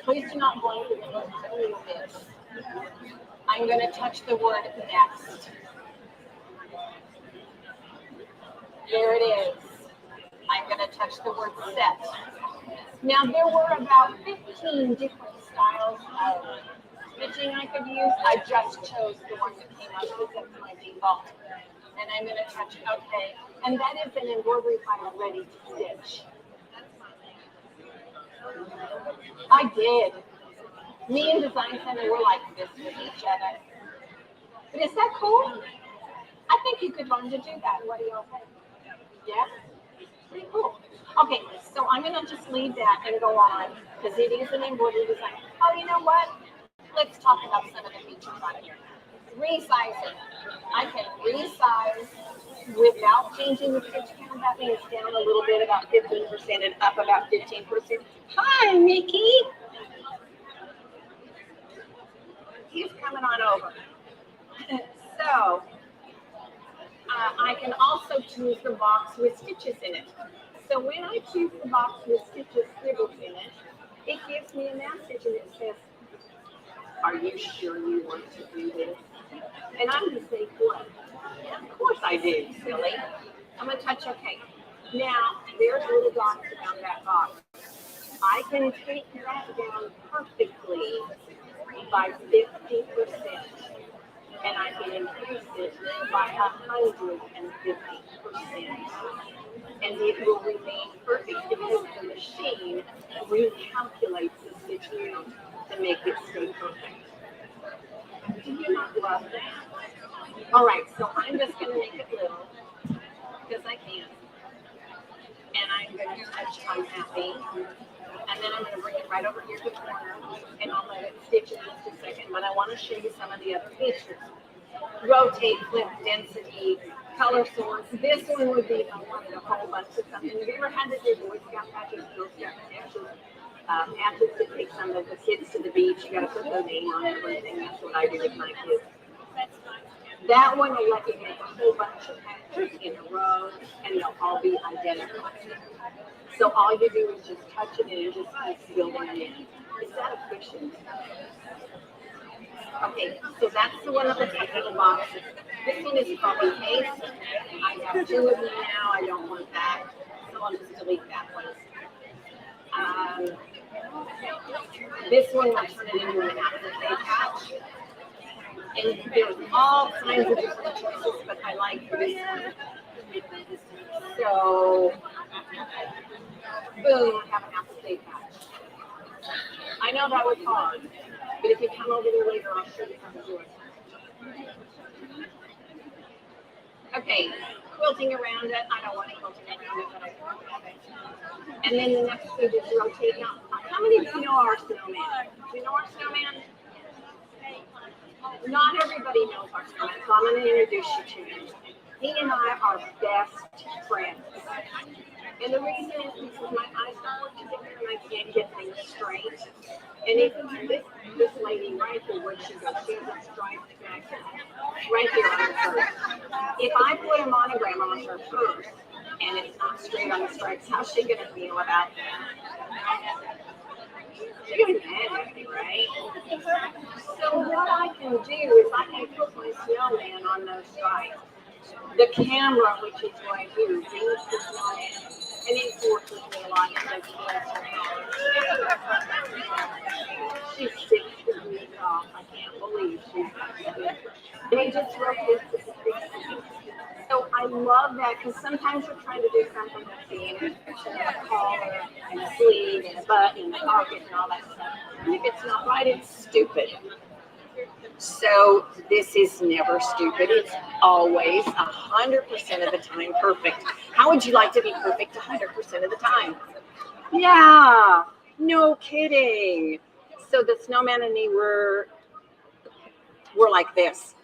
Please do not blink because you will miss. I'm going to touch the word next. There it is. I'm going to touch the word set. Now there were about 15 different styles of stitching I could use. I just chose the one that came up because that's my default. And I'm going to touch OK. And that is an embroidery file ready to stitch. I did. Me and Design Center were like this with each other. But is that cool? I think you could learn to do that. What do y'all think? Yeah? Pretty cool. Okay, so I'm going to just leave that and go on because it is an embroidery design. Oh, you know what? Let's talk about some of the features on here. Resizing. I can resize without changing the stitch count. That means down a little bit, about 15%, and up about 15%. Hi, Mickey. He's coming on over. So, I can also choose the box with stitches in it. So when I choose the box with stitches scribbled in it, it gives me a message and it says, are you sure you want to do this? And I'm going to say, what? Yeah, of course I do, silly. I'm going to touch OK. Now, there's little dots around that box. I can take that down perfectly by 50%. And I can increase it by 150%. And it will remain perfect because the machine recalculates the stitch count to make it stay perfect. Do you not love that? All right, so I'm just going to make it little because I can. And I'm going to touch I'm happy. And then I'm going to bring it right over here to the corner and I'll let it stitch in just a second. But I want to show you some of the other features. Rotate, flip, density, color source. This one would be I wanted a whole bunch of something. Have you ever had to do Boy Scout patches, Girl Scout patches? Patches to take some of the kids to the beach. You got to put their name on everything. That's what I do with my kids. That one will let you make a whole bunch of patches in a row, and they'll all be identical. So all you do is just touch it and it just keeps building in. Is that efficient? Okay, so that's the one of the little boxes. This one is copy paste. I have two of them now. I don't want that, so I'll just delete that one. This one will turn it into an applique patch. And there's all kinds of different choices, but I like this one. So, boom, I have an applique patch. I know that was hard, but if you come over there later, I'll show you how to do it. Okay, quilting around it. I don't want to quilting around it, but I have it. And then the next thing is rotate. Now, how many of you know our snowman? Do you know our snowman? Not everybody knows our snowman, so I'm going to introduce you to him. He and I are best friends. And the reason is because my eyes don't work together and I can't get things straight. And if this lady right here, where she goes, she has a striped back right here on her purse. If I put a monogram on her purse and it's not straight on the stripes, how's she going to feel about that? You're mad at me, right? So what I can do is I can put my snowman on those stripes. The camera, which is right here, reads the snowman, and it forces me a lot to make She's 6 degrees off. I can't believe she's. They just rotate the stick. So I love that because sometimes we're trying to do something with the collar and a sleeve and a button and a pocket and all that stuff. And if it's not right, it's stupid. So this is never stupid. It's always 100% of the time perfect. How would you like to be perfect 100% of the time? Yeah, no kidding. So the snowman and me were like this.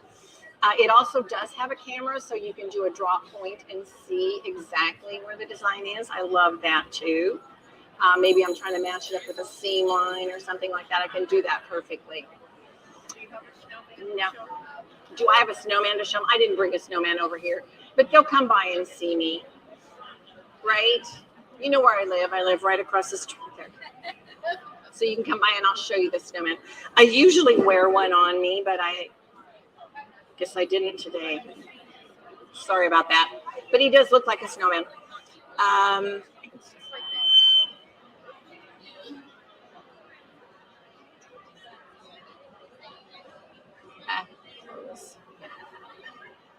It also does have a camera, so you can do a drop point and see exactly where the design is. I love that too. Maybe I'm trying to match it up with a seam line or something like that. I can do that perfectly. No. Do I have a snowman to show them? I didn't bring a snowman over here, but they'll come by and see me, right? You know where I live. I live right across the street there. So you can come by and I'll show you the snowman. I usually wear one on me, but I guess I didn't today. Sorry about that. But he does look like a snowman.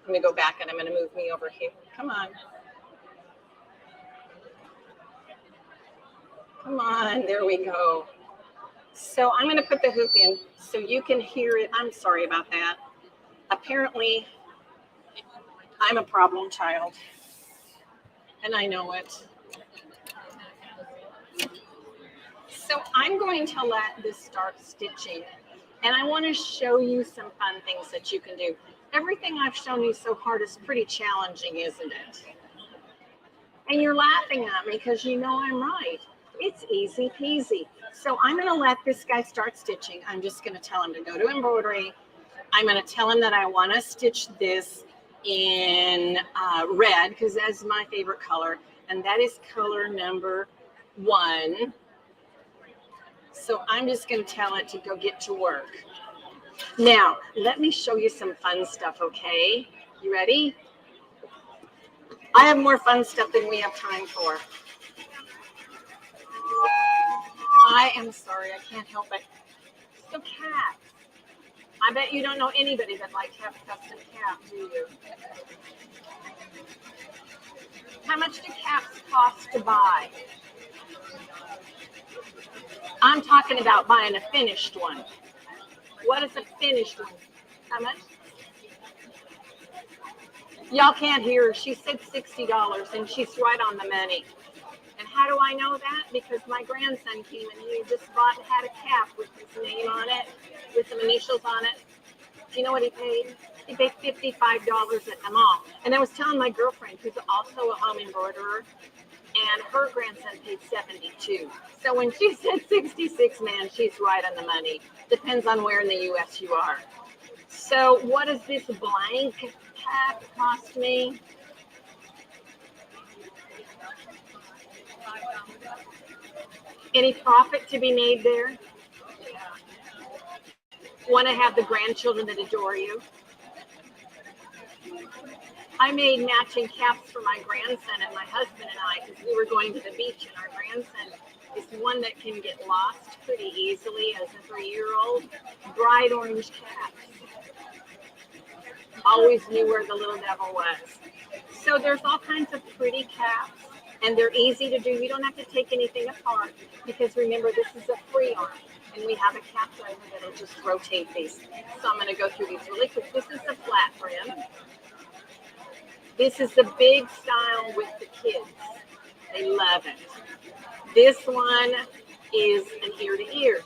I'm going to go back and I'm going to move me over here. Come on. Come on. There we go. So I'm going to put the hoop in so you can hear it. I'm sorry about that. Apparently, I'm a problem child. And I know it. So I'm going to let this start stitching. And I want to show you some fun things that you can do. Everything I've shown you so far is pretty challenging, isn't it? And you're laughing at me because you know I'm right. It's easy peasy. So I'm going to let this guy start stitching. I'm just going to tell him to go to embroidery. I'm going to tell him that I want to stitch this in red because that's my favorite color. And that is color number 1. So I'm just going to tell it to go get to work. Now, let me show you some fun stuff, okay? You ready? I have more fun stuff than we have time for. I am sorry, I can't help it. So cats. I bet you don't know anybody that likes to have custom cats, do you? How much do cats cost to buy? I'm talking about buying a finished one. What is a finished one? How much? Y'all can't hear her. She said $60, and she's right on the money. And how do I know that? Because my grandson came and he just had a cap with his name on it, with some initials on it. Do you know what he paid? He paid $55 at the mall. And I was telling my girlfriend, who's also a home embroiderer, and her grandson paid $72. So when she said 66, man, she's right on the money. Depends on where in the U.S. you are. So what does this blank cap cost me? Any profit to be made there? Want to have the grandchildren that adore you? I made matching caps for my grandson and my husband and I because we were going to the beach, and our grandson is one that can get lost pretty easily as a 3-year-old. Bright orange caps. Always knew where the little devil was. So there's all kinds of pretty caps, and they're easy to do. You don't have to take anything apart because remember, this is a free arm, and we have a cap driver that'll just rotate these. So I'm going to go through these really quick. This is the flat brim. This is the big style with the kids. They love it. This one is an ear to ear.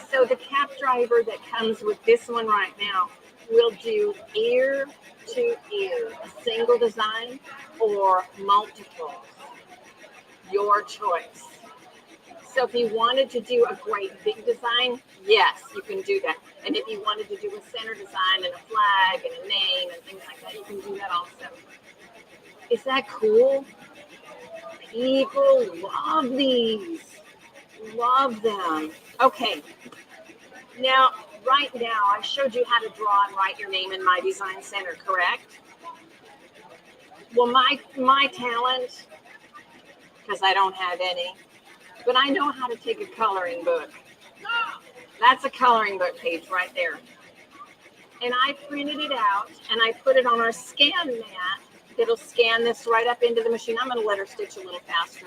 So the cap driver that comes with this one right now will do ear to ear, a single design or multiple. Your choice. So if you wanted to do a great big design, yes, you can do that. And if you wanted to do a center design and a flag and a name and things like that, you can do that also. Is that cool? People love these. Love them. Okay. Now, right now, I showed you how to draw and write your name in my design center, correct? Well, my talent, because I don't have any, but I know how to take a coloring book. That's a coloring book page right there. And I printed it out and I put it on our scan mat. It'll scan this right up into the machine. I'm going to let her stitch a little faster.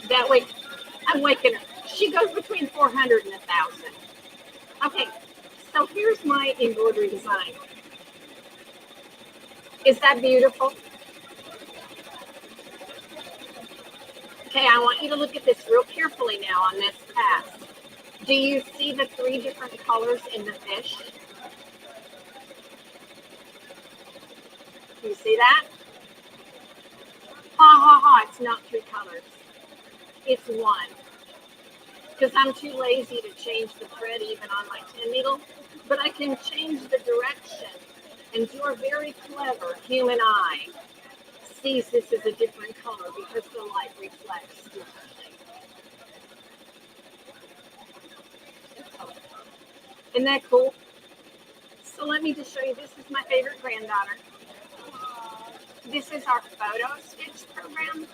That way, I'm waking her. She goes between 400 and 1,000. Okay, so here's my embroidery design. Is that beautiful? Okay, I want you to look at this real carefully now on this pass. Do you see the 3 different colors in the fish? Do you see that? Ha ha ha, it's not 3 colors. It's 1. Because I'm too lazy to change the thread even on my 10 needle, but I can change the direction. And your very clever human eye sees this as a different color because the light reflects differently. Isn't that cool? So let me just show you, this is my favorite granddaughter. This is our photo stitch program.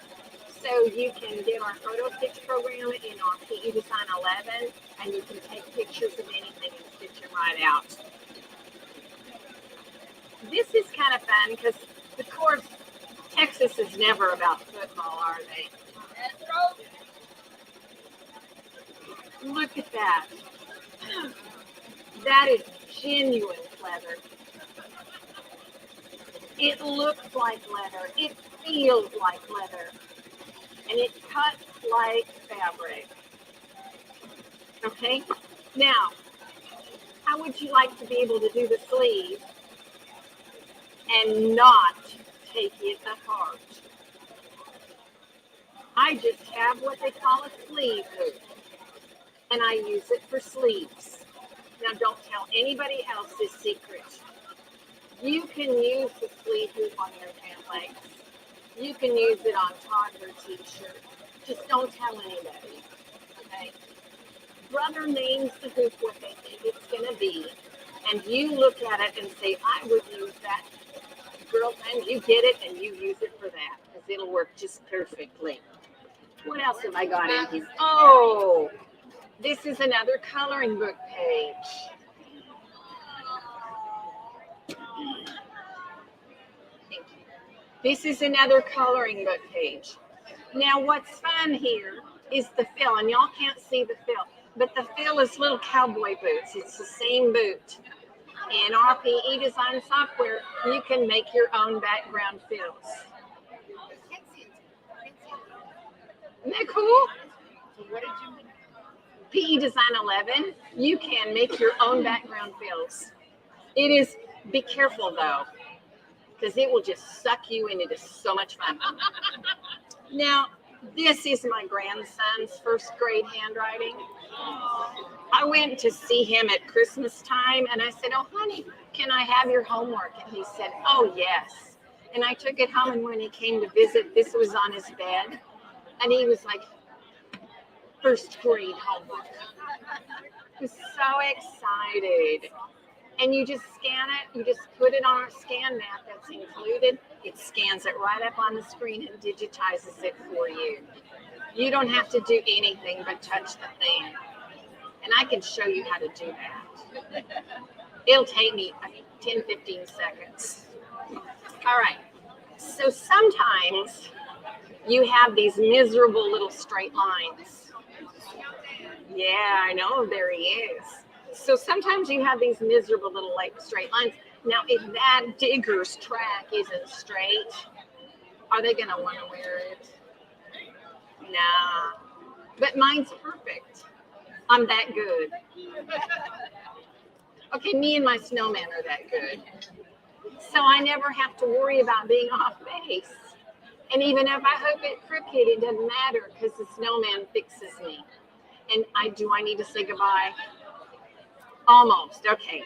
So you can get our photo stitch program in our PE Design 11, and you can take pictures of anything and stitch it right out. This is kind of fun because, of course, Texas is never about football, are they? Look at that. That is genuine leather. It looks like leather. It feels like leather. And it cuts like fabric. Okay? Now, how would you like to be able to do the sleeve and not take it apart? I just have what they call a sleeve hoop, and I use it for sleeves. Now, don't tell anybody else this secret. You can use the sleeve hoop on your pant legs. You can use it on toddler t-shirt. Just don't tell anybody, okay? Brother names the hoop what they think it's going to be, and you look at it and say, I would use that. Girlfriend, you get it, and you use it for that, because it'll work just perfectly. What else have I got in here? Oh, this is another coloring book page. This is another coloring book page. Now, what's fun here is the fill, and y'all can't see the fill, but the fill is little cowboy boots. It's the same boot. In our PE design software, you can make your own background fills. Isn't that cool? PE Design 11, you can make your own background fills. It is, be careful though, because it will just suck you in. It is so much fun. Now, this is my grandson's first grade handwriting. I went to see him at Christmas time, and I said, oh, honey, can I have your homework? And he said, oh, yes. And I took it home, and when he came to visit, this was on his bed. And he was like, first grade homework. He was so excited. And you just scan it. You just put it on our scan mat that's included. It scans it right up on the screen and digitizes it for you. You don't have to do anything but touch the thing. And I can show you how to do that. It'll take me 10, 15 seconds. All right. So sometimes you have these miserable little straight lines. Yeah, I know, there he is. So sometimes you have these miserable little like straight lines. Now, if that digger's track isn't straight, are they gonna want to wear it? Nah, but mine's perfect. I'm that good. Okay, me and my snowman are that good. So I never have to worry about being off base. And even if I hope it crooked, it doesn't matter because the snowman fixes me. And I need to say goodbye? Almost, okay.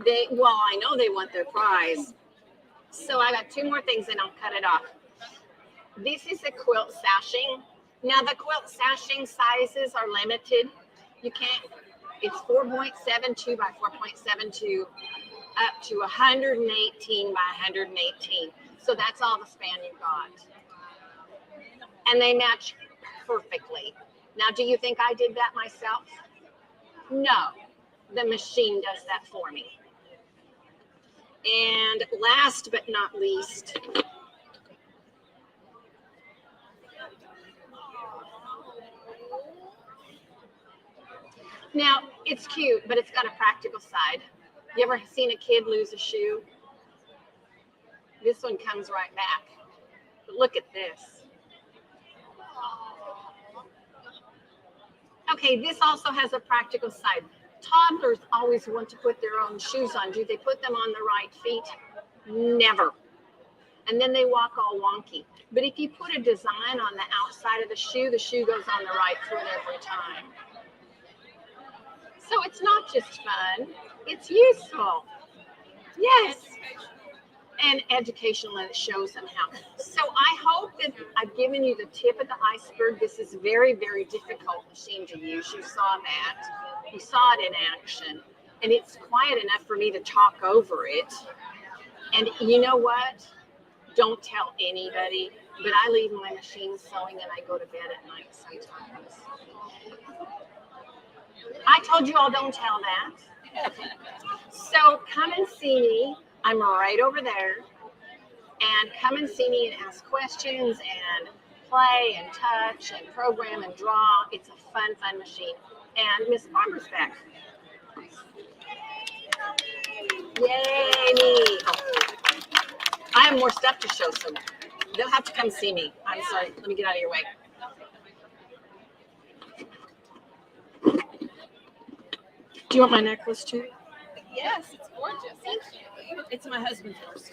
I know they want their prize. So I got 2 more things and I'll cut it off. This is a quilt sashing. Now the quilt sashing sizes are limited. You can't, it's 4.72 by 4.72 up to 118 by 118. So that's all the span you got. And they match perfectly. Now, do you think I did that myself? No, the machine does that for me. And last but not least, now it's cute, but it's got a practical side. You ever seen a kid lose a shoe? This one comes right back. But look at this. Okay, this also has a practical side. Toddlers always want to put their own shoes on. Do they put them on the right feet? Never. And then they walk all wonky. But if you put a design on the outside of the shoe goes on the right foot every time. So it's not just fun, it's useful. Yes. And educational, and it shows them how. So I hope that I've given you the tip of the iceberg. This is very, very difficult machine to use. You saw that. You saw it in action. And it's quiet enough for me to talk over it. And you know what? Don't tell anybody, but I leave my machine sewing and I go to bed at night sometimes. I told you all don't tell that. So come and see me. I'm right over there. And come and see me and ask questions and play and touch and program and draw. It's a fun, fun machine. And Miss Farmer's back. Yay, me. I have more stuff to show, so they'll have to come see me. I'm sorry. Let me get out of your way. Do you want my necklace too? Yes, it's gorgeous. Thank you. It's my husband's first.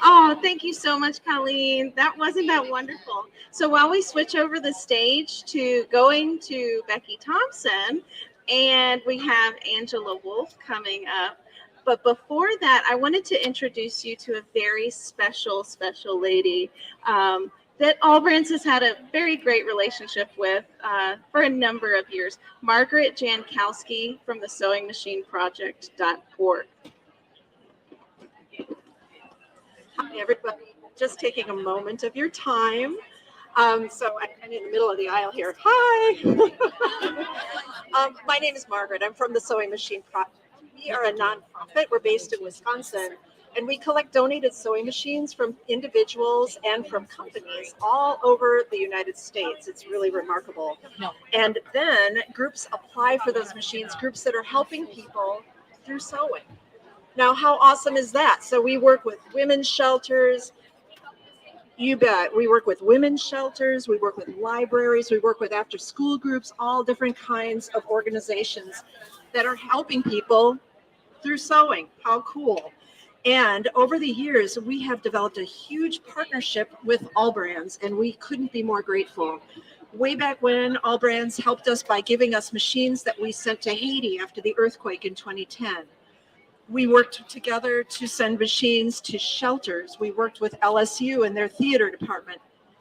Oh, thank you so much, Colleen. Wasn't that wonderful? So while we switch over the stage to going to Becky Thompson, and we have Angela Wolf coming up. But before that, I wanted to introduce you to a very special, special lady that AllBrands has had a very great relationship with for a number of years. Margaret Jankowski from the sewingmachineproject.org. Hi, everybody. Just taking a moment of your time. So I'm kind of in the middle of the aisle here. Hi. My name is Margaret. I'm from the Sewing Machine Project. We are a nonprofit. We're based in Wisconsin, and we collect donated sewing machines from individuals and from companies all over the United States. It's really remarkable. And then groups apply for those machines, groups that are helping people through sewing. Now, how awesome is that? So we work with women's shelters. You bet. We work with women's shelters. We work with libraries. We work with after-school groups, all different kinds of organizations that are helping people through sewing. How cool. And over the years, we have developed a huge partnership with AllBrands, and we couldn't be more grateful. Way back when, AllBrands helped us by giving us machines that we sent to Haiti after the earthquake in 2010. We worked together to send machines to shelters. We worked with LSU and their theater department,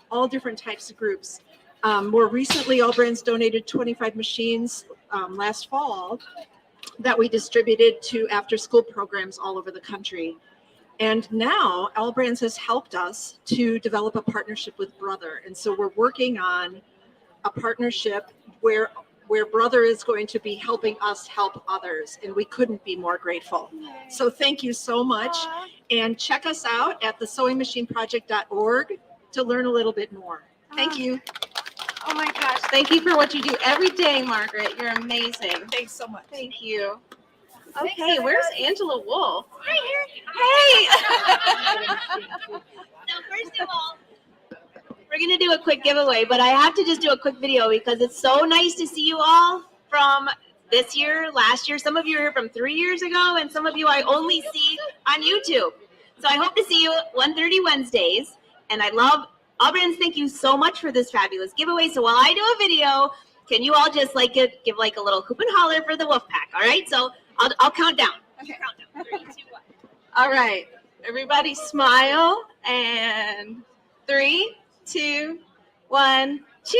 all different types of groups. More recently, AllBrands donated 25 machines last fall that we distributed to after-school programs all over the country. And now AllBrands has helped us to develop a partnership with Brother. And so we're working on a partnership where Brother is going to be helping us help others, and we couldn't be more grateful. So thank you so much. And check us out at thesewingmachineproject.org to learn a little bit more. Thank you. Oh my gosh, thank you for what you do every day, Margaret. You're amazing. Thanks so much. Thank you. Okay, where's Angela Wolf? Right here. Hey! So first of all, we're going to do a quick giveaway, but I have to just do a quick video because it's so nice to see you all from this year, last year. Some of you are here from 3 years ago, and some of you I only see on YouTube. So I hope to see you 1:30 Wednesdays, and I love AllBrands. Thank you so much for this fabulous giveaway. So while I do a video, can you all just give like a little hoop and holler for the wolf pack? All right, so I'll count down. Okay. Count down. 3, 2, 1. All right. Everybody smile. And 3, 2, 1. Cheese!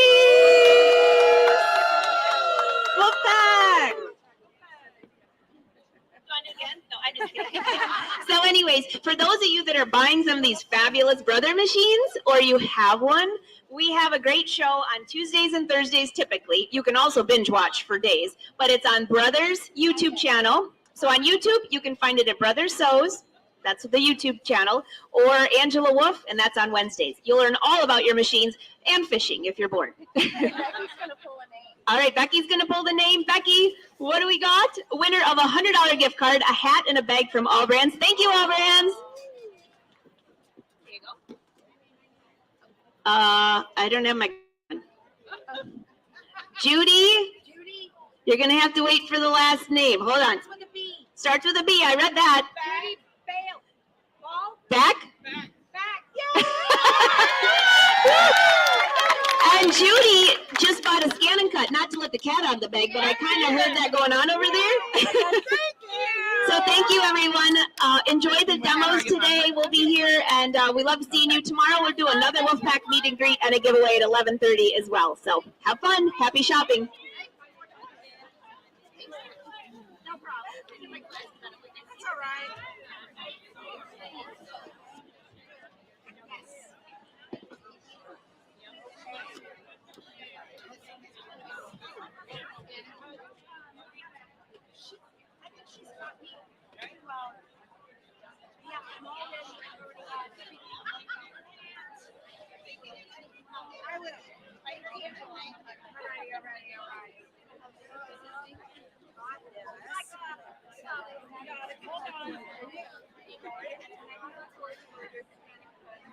Wolfpack! So anyways, for those of you that are buying some of these fabulous brother machines, or you have one, we have a great show on Tuesdays and Thursdays typically. You can also binge watch for days, but it's on Brothers YouTube channel. So on YouTube, you can find it at Brothers Sews. That's the YouTube channel, or Angela Wolf, and that's on Wednesdays. You'll learn all about your machines and fishing if you're bored. All right, Becky's going to pull the name. Becky, what do we got? Winner of a $100 gift card, a hat, and a bag from AllBrands. Thank you, AllBrands. There you go. I don't have my... Judy, you're going to have to wait for the last name. Hold on. Starts with a B. I read that. Back? Back. And Judy just bought a scan and cut, not to let the cat out of the bag, but I kind of heard that going on over there. So thank you, everyone. Enjoy the demos today. We'll be here, and we love seeing you. Tomorrow we'll do another Wolfpack meet and greet and a giveaway at 11:30 as well. So have fun. Happy shopping. No problem. That's all right.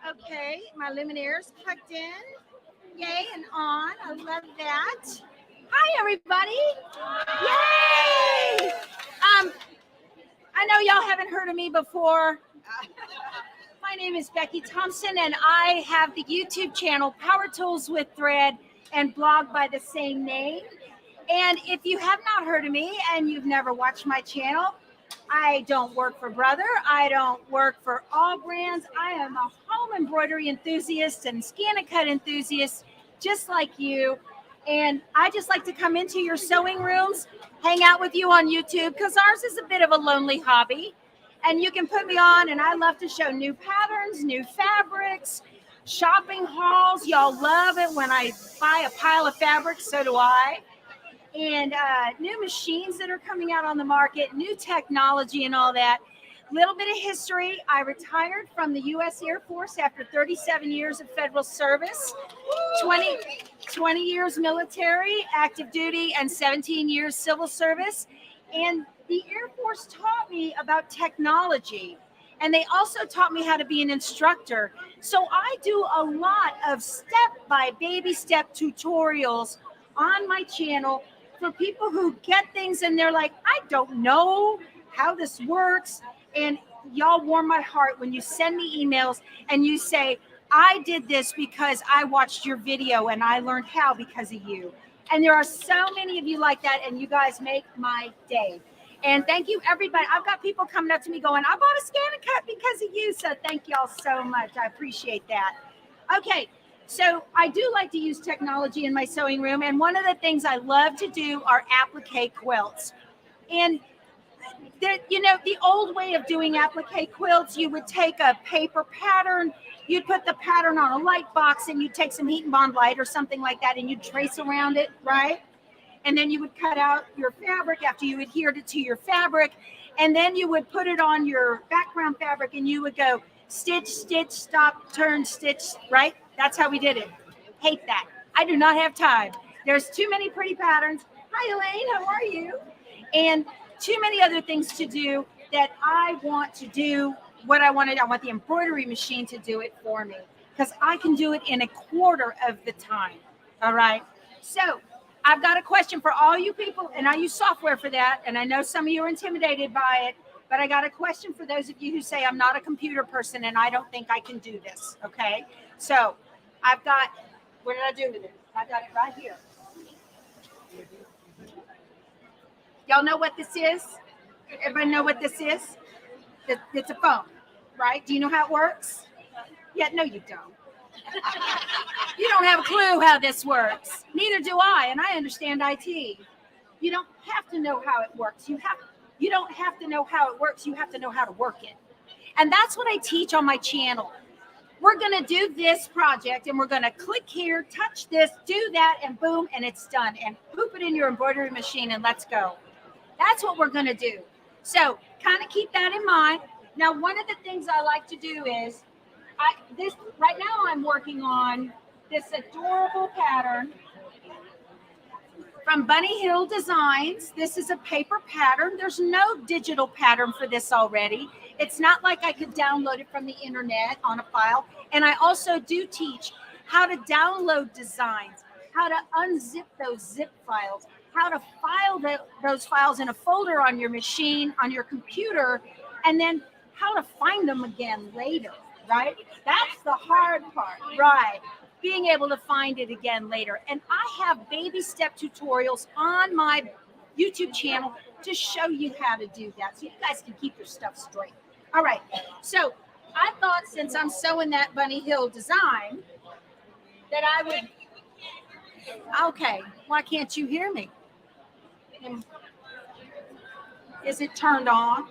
Okay, my luminaire's plugged in. Yay and on. I love that. Hi, everybody. Yay! I know y'all haven't heard of me before. My name is Becky Thompson, and I have the YouTube channel Power Tools with Thread and blog by the same name. And if you have not heard of me and you've never watched my channel, I don't work for Brother. I don't work for AllBrands. I am a home embroidery enthusiast and scan and cut enthusiast, just like you. And I just like to come into your sewing rooms, hang out with you on YouTube, because ours is a bit of a lonely hobby. And you can put me on, and I love to show new patterns, new fabrics, shopping hauls. Y'all love it when I buy a pile of fabric, so do I. And new machines that are coming out on the market, new technology and all that. Little bit of history. I retired from the U.S. Air Force after 37 years of federal service, 20 years military, active duty, and 17 years civil service. And the Air Force taught me about technology, and they also taught me how to be an instructor. So I do a lot of baby step tutorials on my channel for people who get things and they're like, I don't know how this works. And y'all warm my heart when you send me emails and you say, I did this because I watched your video and I learned how because of you. And there are so many of you like that, and you guys make my day. And thank you, everybody. I've got people coming up to me going, I bought a scan and cut because of you. So thank y'all so much. I appreciate that. Okay. So I do like to use technology in my sewing room. And one of the things I love to do are applique quilts. And the old way of doing applique quilts, you would take a paper pattern, you'd put the pattern on a light box, and you'd take some heat and bond light or something like that, and you'd trace around it, right? And then you would cut out your fabric after you adhered it to your fabric, and then you would put it on your background fabric, and you would go stitch, stitch, stop, turn, stitch, right? That's how we did it. Hate that. I do not have time. There's too many pretty patterns. Hi, Elaine. How are you? And too many other things to do that I want to do what I wanted. I want the embroidery machine to do it for me because I can do it in a quarter of the time. All right. So I've got a question for all you people, and I use software for that. And I know some of you are intimidated by it, but I got a question for those of you who say I'm not a computer person and I don't think I can do this. Okay. So I've got, what did I do with it? I got it right here. Y'all know what this is? Everybody know what this is? It's a phone. right? Do you know how it works? Yeah, no, you don't. You don't have a clue how this works. Neither do I, and I understand IT. You don't have to know how it works. You don't have to know how it works. You have to know how to work it. And that's what I teach on my channel. We're going to do this project and we're going to click here, touch this, do that, and boom, and it's done. And poop it in your embroidery machine and let's go. That's what we're going to do. So kind of keep that in mind. Now, one of the things I like to do is right now I'm working on this adorable pattern from Bunny Hill Designs. This is a paper pattern. There's no digital pattern for this already. It's not like I could download it from the internet on a file. And I also do teach how to download designs, how to unzip those zip files, how to file those files in a folder on your machine, on your computer, and then how to find them again later, right? That's the hard part, right? Being able to find it again later. And I have baby step tutorials on my YouTube channel to show you how to do that so you guys can keep your stuff straight. All right, so I thought since I'm sewing that Bunny Hill design that I would, okay, why can't you hear me? Is it turned on?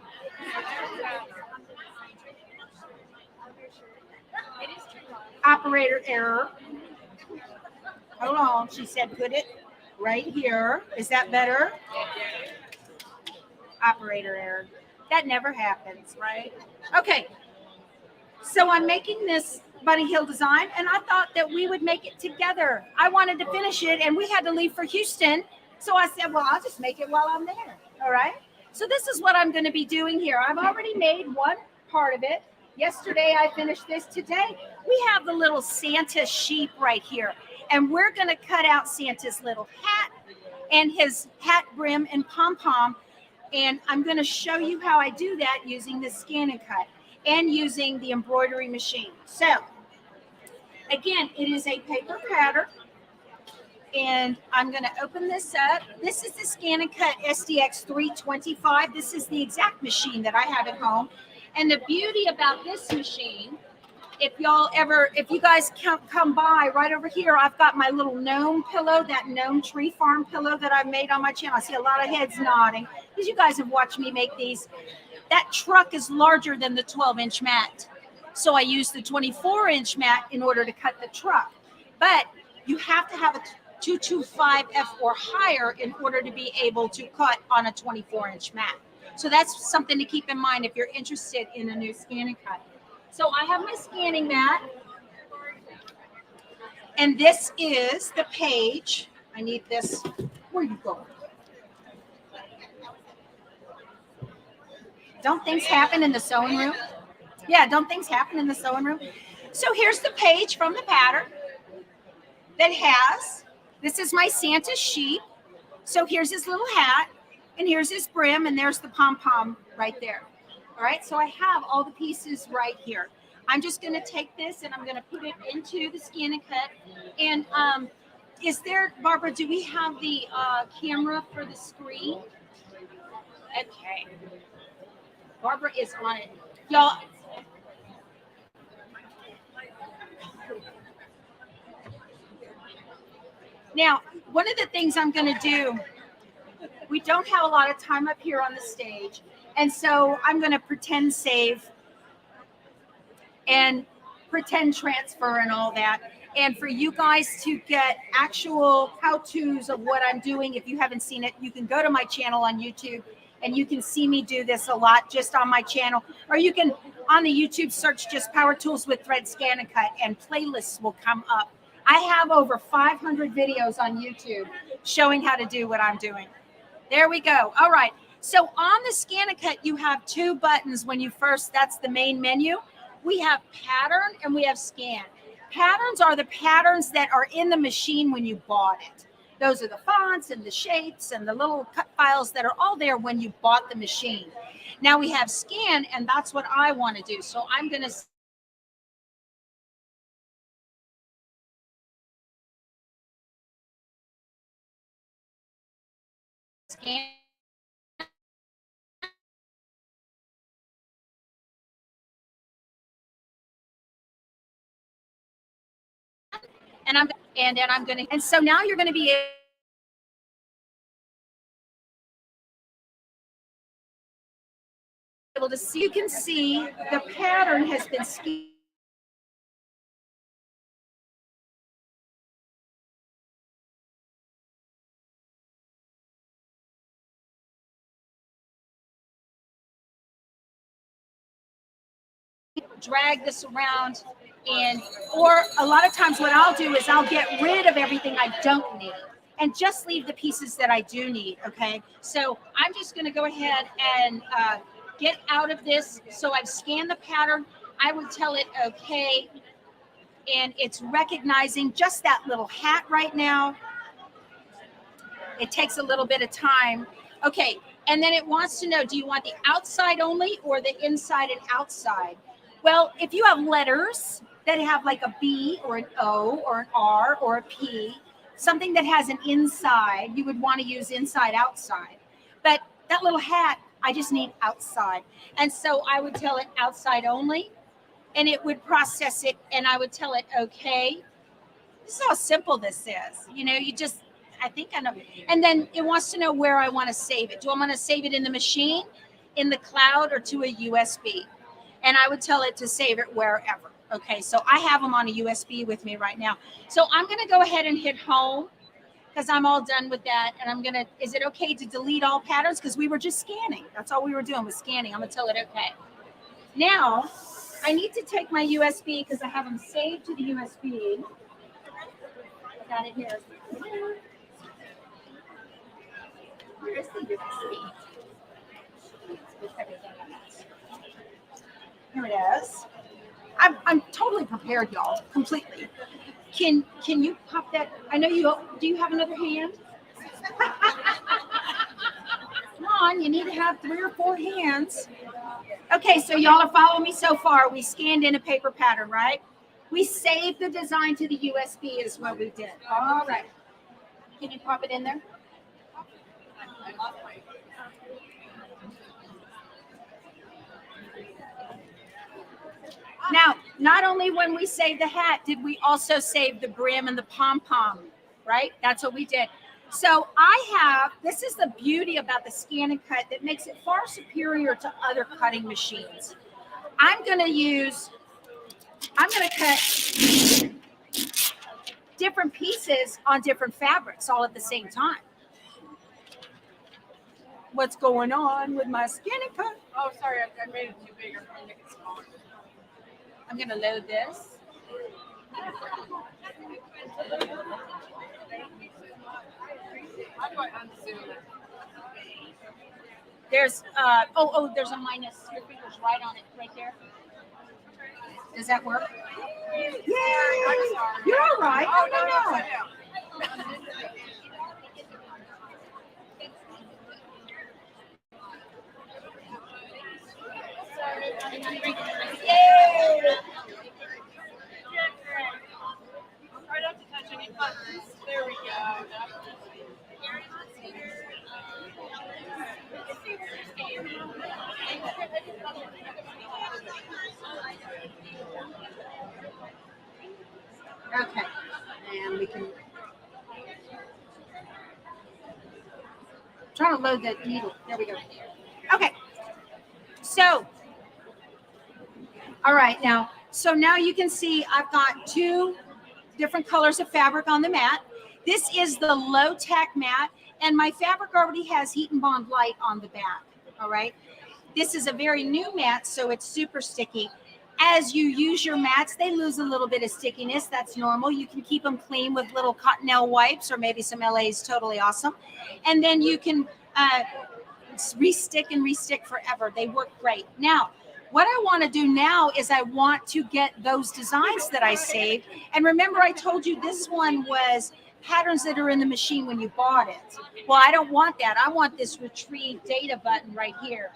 Operator error. Hold on, she said put it right here. Is that better? Operator error. That never happens, right? Okay, so I'm making this Bunny Hill design and I thought that we would make it together. I wanted to finish it and we had to leave for Houston. So I said, well, I'll just make it while I'm there, all right? So this is what I'm gonna be doing here. I've already made one part of it. Yesterday I finished this. Today we have the little Santa sheep right here. And we're gonna cut out Santa's little hat and his hat brim and pom-pom. And I'm going to show you how I do that using the scan and cut and using the embroidery machine. So again, it is a paper pattern and I'm going to open this up. This is the scan and cut SDX 325. This is the exact machine that I have at home. And the beauty about this machine, if you guys come by right over here, I've got my little gnome pillow, that gnome tree farm pillow that I've made on my channel. I see a lot of heads nodding because you guys have watched me make these. That truck is larger than the 12-inch mat. So I use the 24-inch mat in order to cut the truck. But you have to have a 225F or higher in order to be able to cut on a 24-inch mat. So that's something to keep in mind if you're interested in a new scan and cut. So I have my scanning mat, and this is the page. I need this. Where you go? Don't things happen in the sewing room? Yeah, don't things happen in the sewing room? So here's the page from the pattern that has, this is my Santa sheep. So here's his little hat, and here's his brim, and there's the pom-pom right there. All right, so I have all the pieces right here. I'm just going to take this and I'm going to put it into the scan and cut. And is there, Barbara, do we have the camera for the screen? Okay. Barbara is on it. Y'all. Now, one of the things I'm going to do, we don't have a lot of time up here on the stage. And so I'm going to pretend save and pretend transfer and all that. And for you guys to get actual how-tos of what I'm doing, if you haven't seen it, you can go to my channel on YouTube and you can see me do this a lot just on my channel. Or you can, on the YouTube, search just Power Tools with Thread Scan and Cut and playlists will come up. I have over 500 videos on YouTube showing how to do what I'm doing. There we go. All right. So on the scan and cut, you have two buttons when you first, that's the main menu. We have pattern and we have scan. Patterns are the patterns that are in the machine when you bought it. Those are the fonts and the shapes and the little cut files that are all there when you bought the machine. Now we have scan, and that's what I want to do. So I'm going to scan. and then I'm going to, and so now you're going to be able to see, you can see the pattern has been drag this around, and or a lot of times what I'll do is I'll get rid of everything I don't need and just leave the pieces that I do need. Okay, so I'm just going to go ahead and get out of this. So I've scanned the pattern. I would tell it okay, and it's recognizing just that little hat right now. It takes a little bit of time. Okay, and then it wants to know, do you want the outside only or the inside and outside? Well, if you have letters that have like a B or an O or an R or a P, something that has an inside, you would want to use inside, outside. But that little hat, I just need outside. And so I would tell it outside only, and it would process it, and I would tell it, okay. This is how simple this is. You know, you just, I think I know. And then it wants to know where I want to save it. Do I want to save it in the machine, in the cloud, or to a USB? And I would tell it to save it wherever. Okay, so I have them on a USB with me right now. So I'm going to go ahead and hit home because I'm all done with that. And I'm going to, is it okay to delete all patterns? Because we were just scanning. That's all we were doing was scanning. I'm going to tell it okay. Now, I need to take my USB because I have them saved to the USB. Got it here. Where's the USB? Here it is. I'm totally prepared, y'all, completely. Can you pop that? I know you. Do you have another hand? Come on, you need to have 3 or 4 hands. Okay, so y'all are following me so far. We scanned in a paper pattern, right? We saved the design to the USB is what we did. All right. Can you pop it in there? Now, not only when we saved the hat, did we also save the brim and the pom-pom, right? That's what we did. So I have, this is the beauty about the scan and cut that makes it far superior to other cutting machines. I'm going to cut different pieces on different fabrics all at the same time. What's going on with my scan and cut? Oh, sorry, I made it too big. I'm trying to make it smaller. I'm going to load this. How do I unzoom it? There's there's a minus. Your finger's right on it, right there. Does that work? Yeah, I'm sorry. you're all right. Oh, No. Yay! Try not to touch any buttons. There we go. Okay, and we can try to load that needle. There we go. Okay, so all right now. So now you can see I've got 2 different colors of fabric on the mat. This is the low tack mat, and my fabric already has heat and bond light on the back. All right. This is a very new mat, so it's super sticky. As you use your mats, they lose a little bit of stickiness. That's normal. You can keep them clean with little Cottonelle wipes or maybe some LA's Totally Awesome. And then you can restick and restick forever. They work great. Now, what I want to do now is I want to get those designs that I saved. And remember, I told you this one was patterns that are in the machine when you bought it. Well, I don't want that. I want this retrieve data button right here.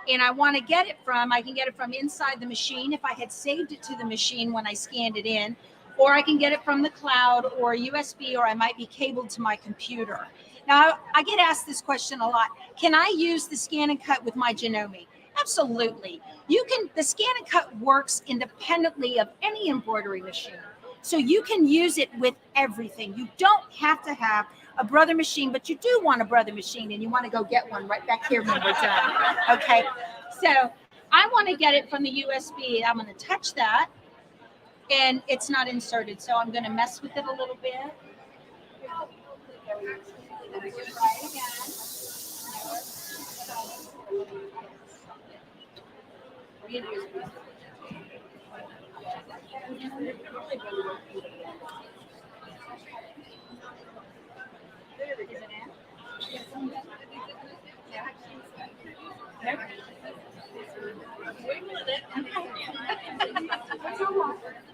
And I want to get it from, I can get it from inside the machine if I had saved it to the machine when I scanned it in, or I can get it from the cloud or a USB, or I might be cabled to my computer. Now, I get asked this question a lot. Can I use the scan and cut with my Janome? Absolutely. You can, the scan and cut works independently of any embroidery machine. So you can use it with everything. You don't have to have a brother machine, but you do want a brother machine, and you want to go get one right back here when we're done. Okay, so I want to get it from the USB. I'm going to touch that, and it's not inserted, so I'm going to mess with it a little bit. Try it again.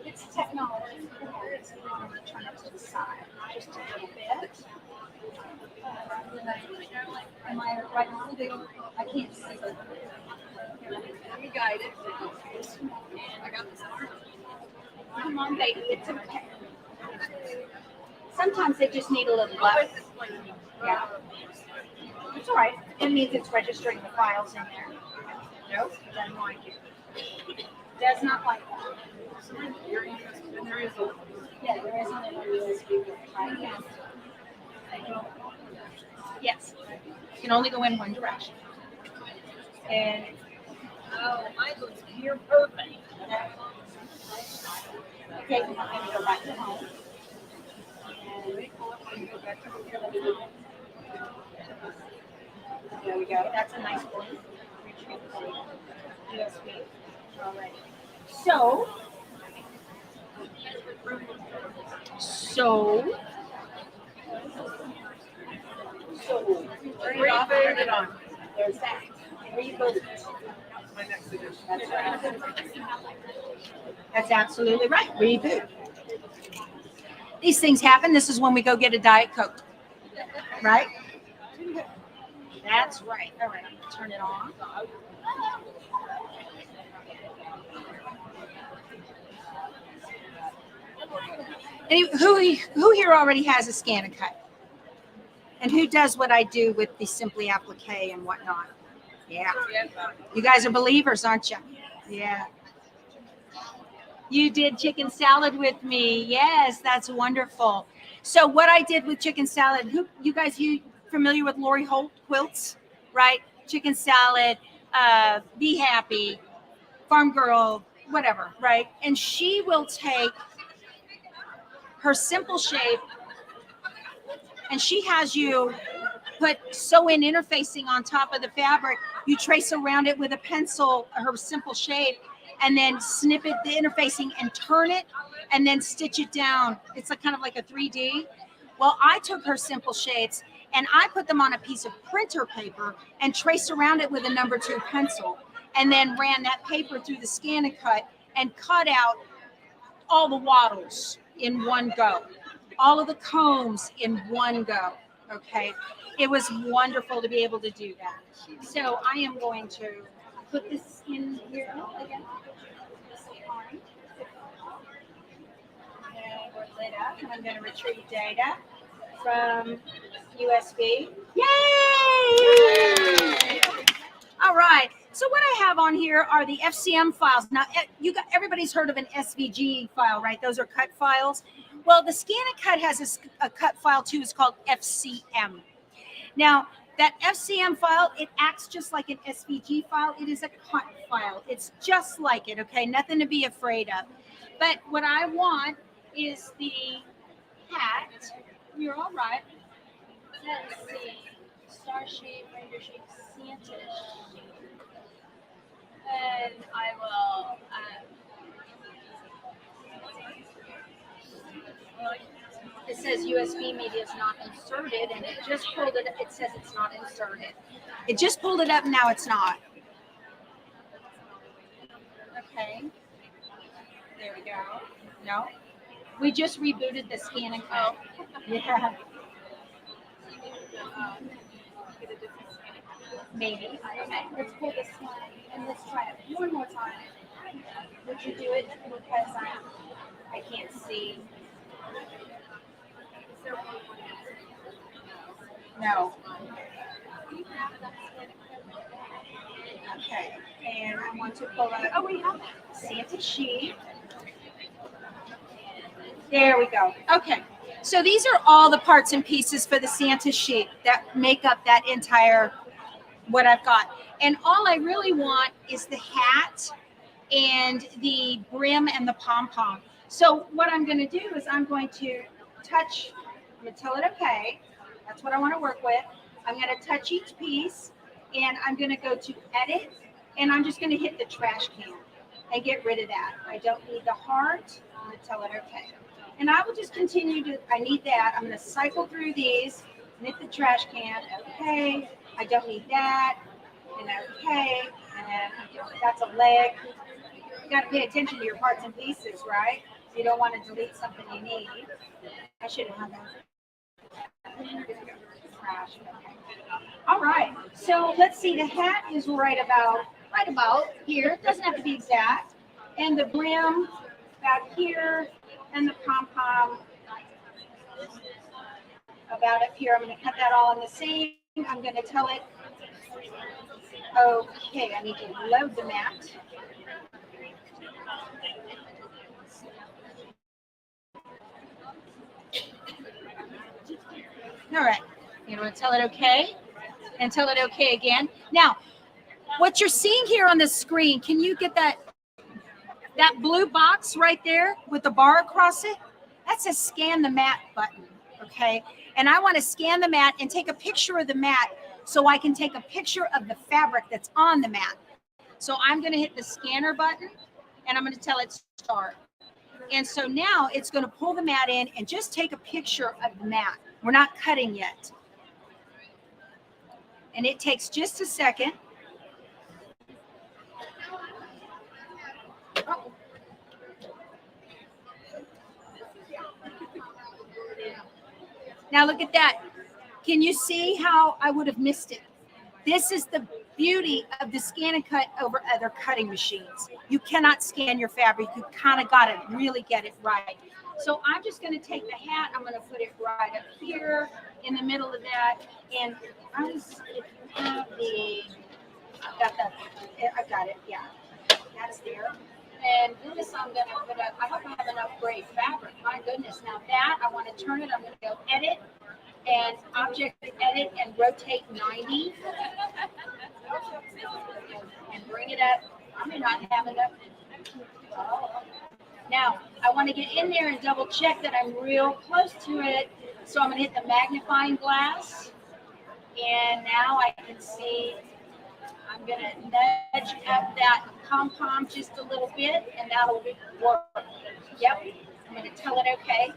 It's technology. Turn it to the side, just a little bit. Am I right on? I can't see. You guide it. I got this. Come on, baby. It's okay. Sometimes they just need a little love. Yeah. It's all right. It means it's registering the files in there. Nope, it doesn't like it. Does not like that. Yeah, there is a little USB right here. Yes. You can only go in one direction. And mine looks here perfect. Okay, I'm going to go back to home. There we go. That's a nice one. USB. All right. So reboot it on. There's that. Reboot. That's right. That's absolutely right. Reboot. These things happen. This is when we go get a Diet Coke. Right? That's right. All right. I'm going to turn it on. Who here already has a scan and cut? And who does what I do with the Simply Applique and whatnot? Yeah. You guys are believers, aren't you? Yeah. You did chicken salad with me. Yes, that's wonderful. So what I did with chicken salad, you familiar with Lori Holt quilts, right? Chicken salad, Be Happy, Farm Girl, whatever, right? And she will take her simple shape, and she has you put sew-in interfacing on top of the fabric. You trace around it with a pencil, her simple shape, and then snip it, the interfacing, and turn it, and then stitch it down. It's kind of like a 3D. Well, I took her simple shapes, and I put them on a piece of printer paper and traced around it with a number 2 pencil, and then ran that paper through the scan and cut out all the wattles in one go, all of the combs in one go. Okay, it was wonderful to be able to do that. So I am going to put this in here again. And we're lit up, and I'm going to retrieve data from USB. Yay! All right. So what I have on here are the FCM files. Now, everybody's heard of an SVG file, right? Those are cut files. Well, the scan and cut has a cut file too. It's called FCM. Now, that FCM file, it acts just like an SVG file. It is a cut file. It's just like it, okay? Nothing to be afraid of. But what I want is the hat. You're all right. Let's see. Star shape, reindeer shape, Santa shape. And I will it says USB media is not inserted, and it just pulled it. It says it's not inserted. It just pulled it up, now it's not. Okay. There we go. No. We just rebooted the scan and cut. Yeah. Maybe. Okay. Let's pull this one and let's try it one more time. Would you do it because I can't see? No. Okay. And I want to pull out. Oh, we have Santa sheet. There we go. Okay. So these are all the parts and pieces for the Santa sheet that make up that entire what I've got. And all I really want is the hat and the brim and the pom-pom. So what I'm going to do is I'm going to touch, I'm going to tell it okay. That's what I want to work with. I'm going to touch each piece and I'm going to go to edit and I'm just going to hit the trash can and get rid of that. I don't need the heart. I'm going to tell it okay. And I will just continue to, I need that. I'm going to cycle through these and hit the trash can. Okay. I don't need that. And okay. And that's a leg. You got to pay attention to your parts and pieces, right? You don't want to delete something you need. I should have done that. Trash. Okay. All right. So let's see. The hat is right about here. It doesn't have to be exact. And the brim about here. And the pom-pom about up here. I'm going to cut that all in the same. I'm going to tell it, okay, I need to load the mat. All right, you want to tell it okay and tell it okay again. Now, what you're seeing here on the screen, can you get that blue box right there with the bar across it? That says scan the mat button, okay? And I want to scan the mat and take a picture of the mat so I can take a picture of the fabric that's on the mat. So I'm going to hit the scanner button and I'm going to tell it start. And so now it's going to pull the mat in and just take a picture of the mat. We're not cutting yet. And it takes just a second. Oh. Now look at that. Can you see how I would have missed it? This is the beauty of the scan and cut over other cutting machines. You cannot scan your fabric. You kind of got to really get it right. So I'm just going to take the hat. I'm going to put it right up here in the middle of that. And I got it. Yeah, that's there. And this I'm going to put up. I hope I have enough gray fabric. My goodness. Now that I want to turn it. I'm going to go edit and object edit and rotate 90 and bring it up. I may not have enough. Now I want to get in there and double check that I'm real close to it. So I'm going to hit the magnifying glass. And now I can see. I'm going to nudge up that pom-pom just a little bit, and that'll work. Yep. I'm going to tell it okay.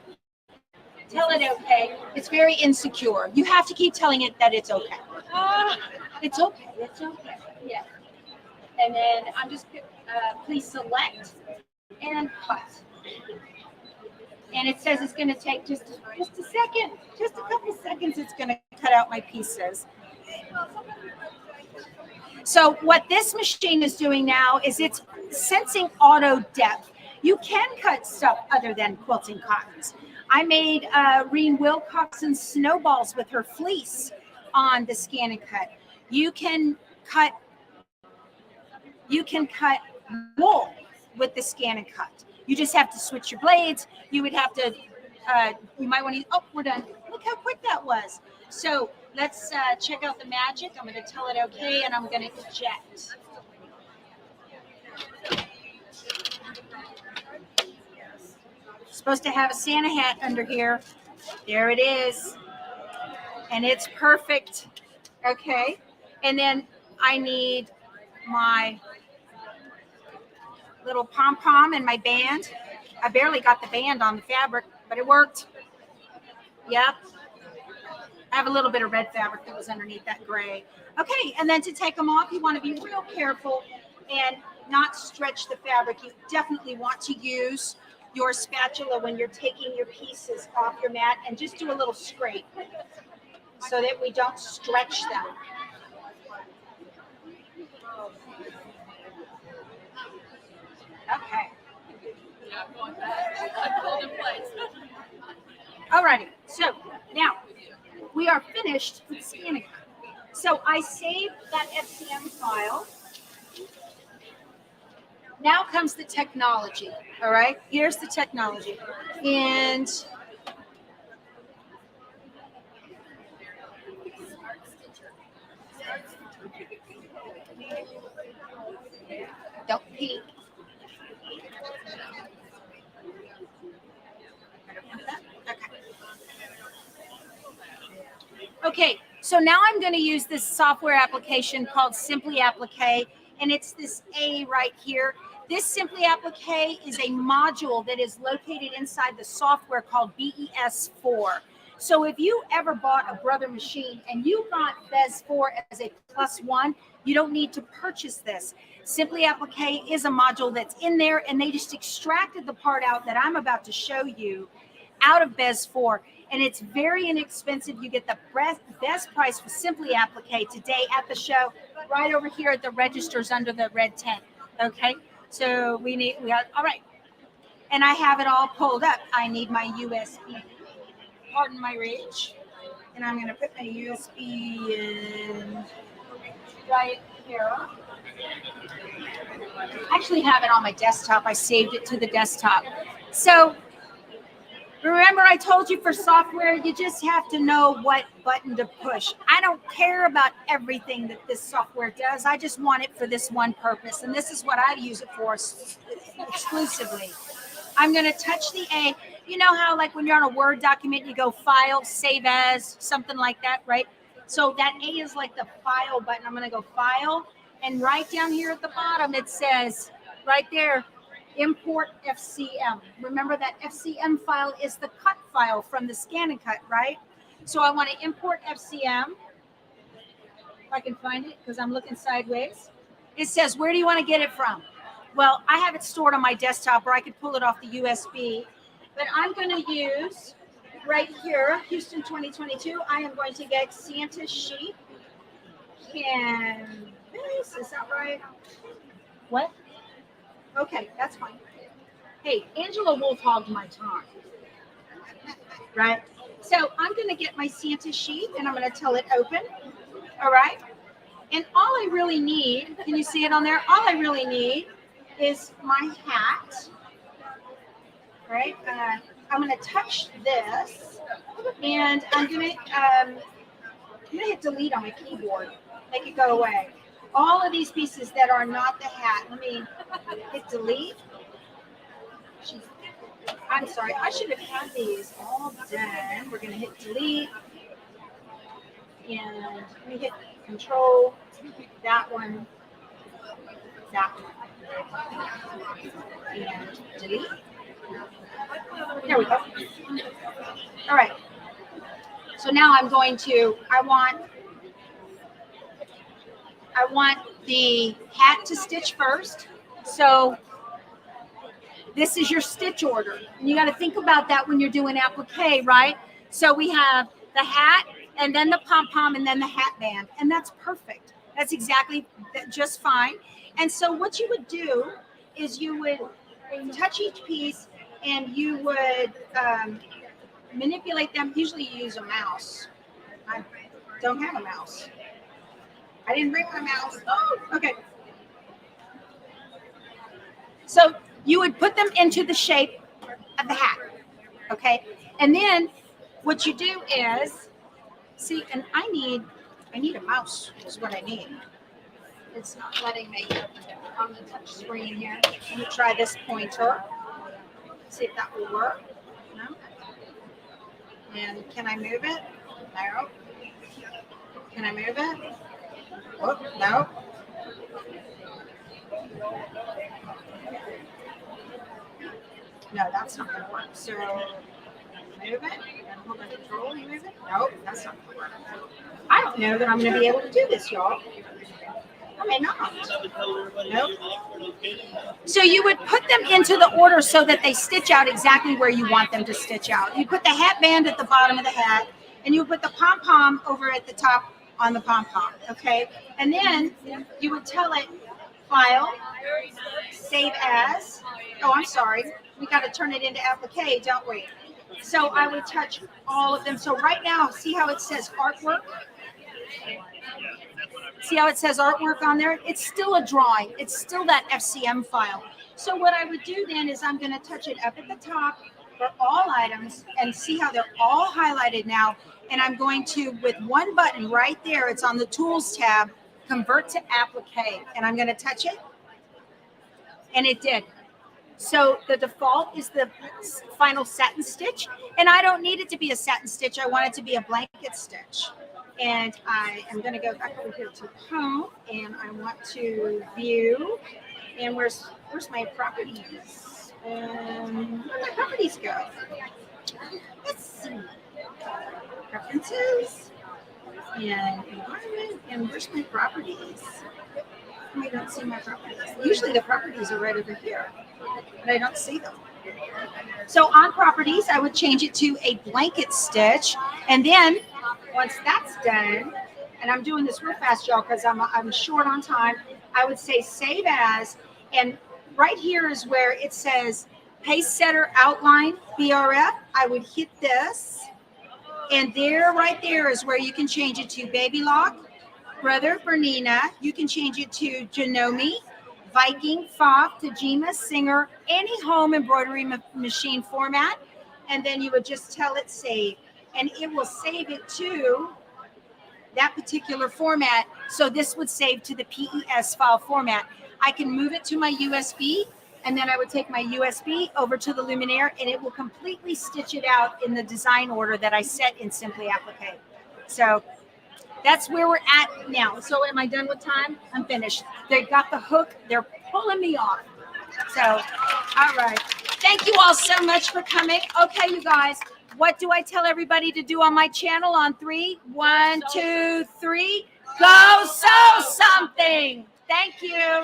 Tell it okay. It's very insecure. You have to keep telling it that it's okay. It's okay. It's okay. Yeah. And then I'm just, please select and cut. And it says it's going to take just a second, just a couple seconds. It's going to cut out my pieces. So what this machine is doing now is it's sensing auto depth. You can cut stuff other than quilting cottons. I made Reen Wilcoxon's snowballs with her fleece on the scan and cut. You can cut wool with the scan and cut. You just have to switch your blades. You would have to, you might want to, oh, we're done. Look how quick that was. So let's check out the magic. I'm going to tell it okay, and I'm going to eject. Supposed to have a Santa hat under here. There it is. And it's perfect. Okay. And then I need my little pom-pom and my band. I barely got the band on the fabric, but it worked. Yep. I have a little bit of red fabric that was underneath that gray. Okay, and then to take them off, you want to be real careful and not stretch the fabric. You definitely want to use your spatula when you're taking your pieces off your mat and just do a little scrape so that we don't stretch them. Okay. Alrighty, so now we are finished with scanning. So I saved that FCM file. now comes the technology. All right, here's the technology. And don't peek. Okay, so now I'm going to use this software application called Simply Applique, and it's this A right here. This Simply Applique is a module that is located inside the software called BES4. So if you ever bought a Brother machine and you got BES4 as a +1, you don't need to purchase this. Simply Applique is a module that's in there, and they just extracted the part out that I'm about to show you out of BES4. And it's very inexpensive. You get the best price for Simply Applique today at the show, right over here at the registers under the red tent. Okay, so we got, all right. And I have it all pulled up. I need my USB. Pardon my rage. And I'm going to put my USB in right here. I actually have it on my desktop. I saved it to the desktop. So remember, I told you for software, you just have to know what button to push. I don't care about everything that this software does. I just want it for this one purpose. And this is what I use it for exclusively. I'm going to touch the A. You know how, like, when you're on a Word document, you go File, Save As, something like that, right? So that A is like the File button. I'm going to go File. And right down here at the bottom, it says, right there, Import FCM. Remember that FCM file is the cut file from the Scan and Cut, right? So I want to import FCM. If I can find it, because I'm looking sideways. It says, where do you want to get it from? Well, I have it stored on my desktop, or I could pull it off the USB. But I'm going to use right here, Houston 2022. I am going to get Santa sheet. Is that right? What? Okay, that's fine. Hey, Angela Wolf hogged my time. Right? So I'm going to get my Santa sheet, and I'm going to tell it open. All right? And all I really need, can you see it on there? All I really need is my hat. All right? I'm going to touch this, and I'm going to hit delete on my keyboard. Make it go away. All of these pieces that are not the hat, let me hit delete. I'm sorry, I should have had these all done. We're going to hit delete. And let me hit control, that one, and delete. There we go. All right. So now I'm going to, I want the hat to stitch first. So this is your stitch order. And you got to think about that when you're doing applique, right? So we have the hat, and then the pom-pom, and then the hat band. And that's perfect. That's exactly just fine. And so what you would do is you would touch each piece, and you would manipulate them. Usually you use a mouse. I don't have a mouse. I didn't bring my mouse. Oh, okay. So you would put them into the shape of the hat, okay? And then what you do is, see, and I need a mouse is what I need. It's not letting me on the touch screen here. Let me try this pointer. See if that will work. No? And can I move it? No. Can I move it? Oh, no. No, that's not going to work. So move it and hold the control. You move it? Nope, that's not going to work. I don't know that I'm going to be able to do this, y'all. I may not. Nope. So you would put them into the order so that they stitch out exactly where you want them to stitch out. You put the hat band at the bottom of the hat, and you put the pom-pom over at the top on the pom-pom, okay? And then you would tell it, File, Save As. Oh, I'm sorry. We got to turn it into applique, don't we? So I would touch all of them. So right now, see how it says artwork? See how it says artwork on there? It's still a drawing. It's still that FCM file. So what I would do then is I'm going to touch it up at the top for all items and see how they're all highlighted now. And I'm going to, with one button right there, it's on the Tools tab, convert to applique. And I'm going to touch it. And it did. So the default is the final satin stitch, and I don't need it to be a satin stitch. I want it to be a blanket stitch. And I am going to go back over here to home, and I want to view. And where's my properties? Where my properties go? Let's see. Preferences and environment, and where's my properties? I don't see my properties. Usually the properties are right over here, but I don't see them. So on properties, I would change it to a blanket stitch. And then once that's done, and I'm doing this real fast, y'all, because I'm short on time, I would say save as. And right here is where it says pace setter outline BRF. I would hit this. And there, right there is where you can change it to Baby Lock, Brother Bernina. You can change it to Janome, Viking, Foff, Tajima, Singer, any home embroidery machine format. And then you would just tell it save. And it will save it to that particular format. So this would save to the PES file format. I can move it to my USB, and then I would take my USB over to the Luminaire, and it will completely stitch it out in the design order that I set in Simply Applique. So that's where we're at now. So am I done with time? I'm finished. They got the hook. They're pulling me off. So, all right. Thank you all so much for coming. Okay, you guys, what do I tell everybody to do on my channel on 3? 1, 2, 3. Go sew something. Thank you.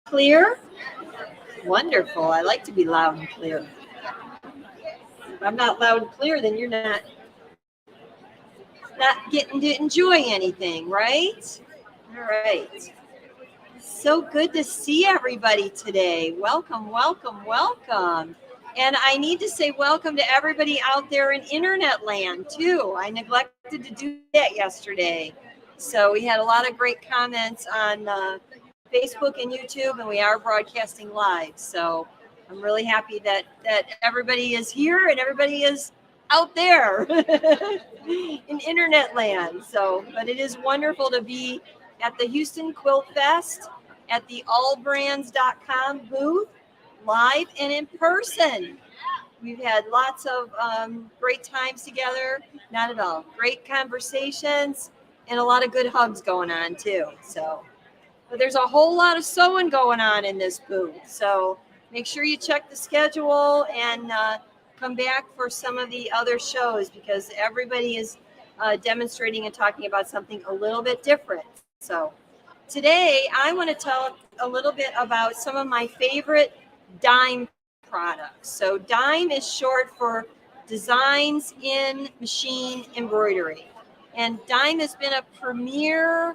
Clear? Wonderful. I like to be loud and clear. If I'm not loud and clear, then you're not getting to enjoy anything, right? All right. So good to see everybody today. Welcome, welcome, welcome. And I need to say welcome to everybody out there in internet land too. I neglected to do that yesterday. So we had a lot of great comments on Facebook and YouTube, and we are broadcasting live. So I'm really happy that everybody is here and everybody is out there in internet land. So, but it is wonderful to be at the Houston Quilt Fest at the AllBrands.com booth, live and in person. We've had lots of great times together. Not at all. Great conversations and a lot of good hugs going on too. So, but there's a whole lot of sewing going on in this booth. So make sure you check the schedule and come back for some of the other shows because everybody is demonstrating and talking about something a little bit different. So today I want to tell a little bit about some of my favorite dime products. So dime is short for Designs in Machine Embroidery. And dime has been a premier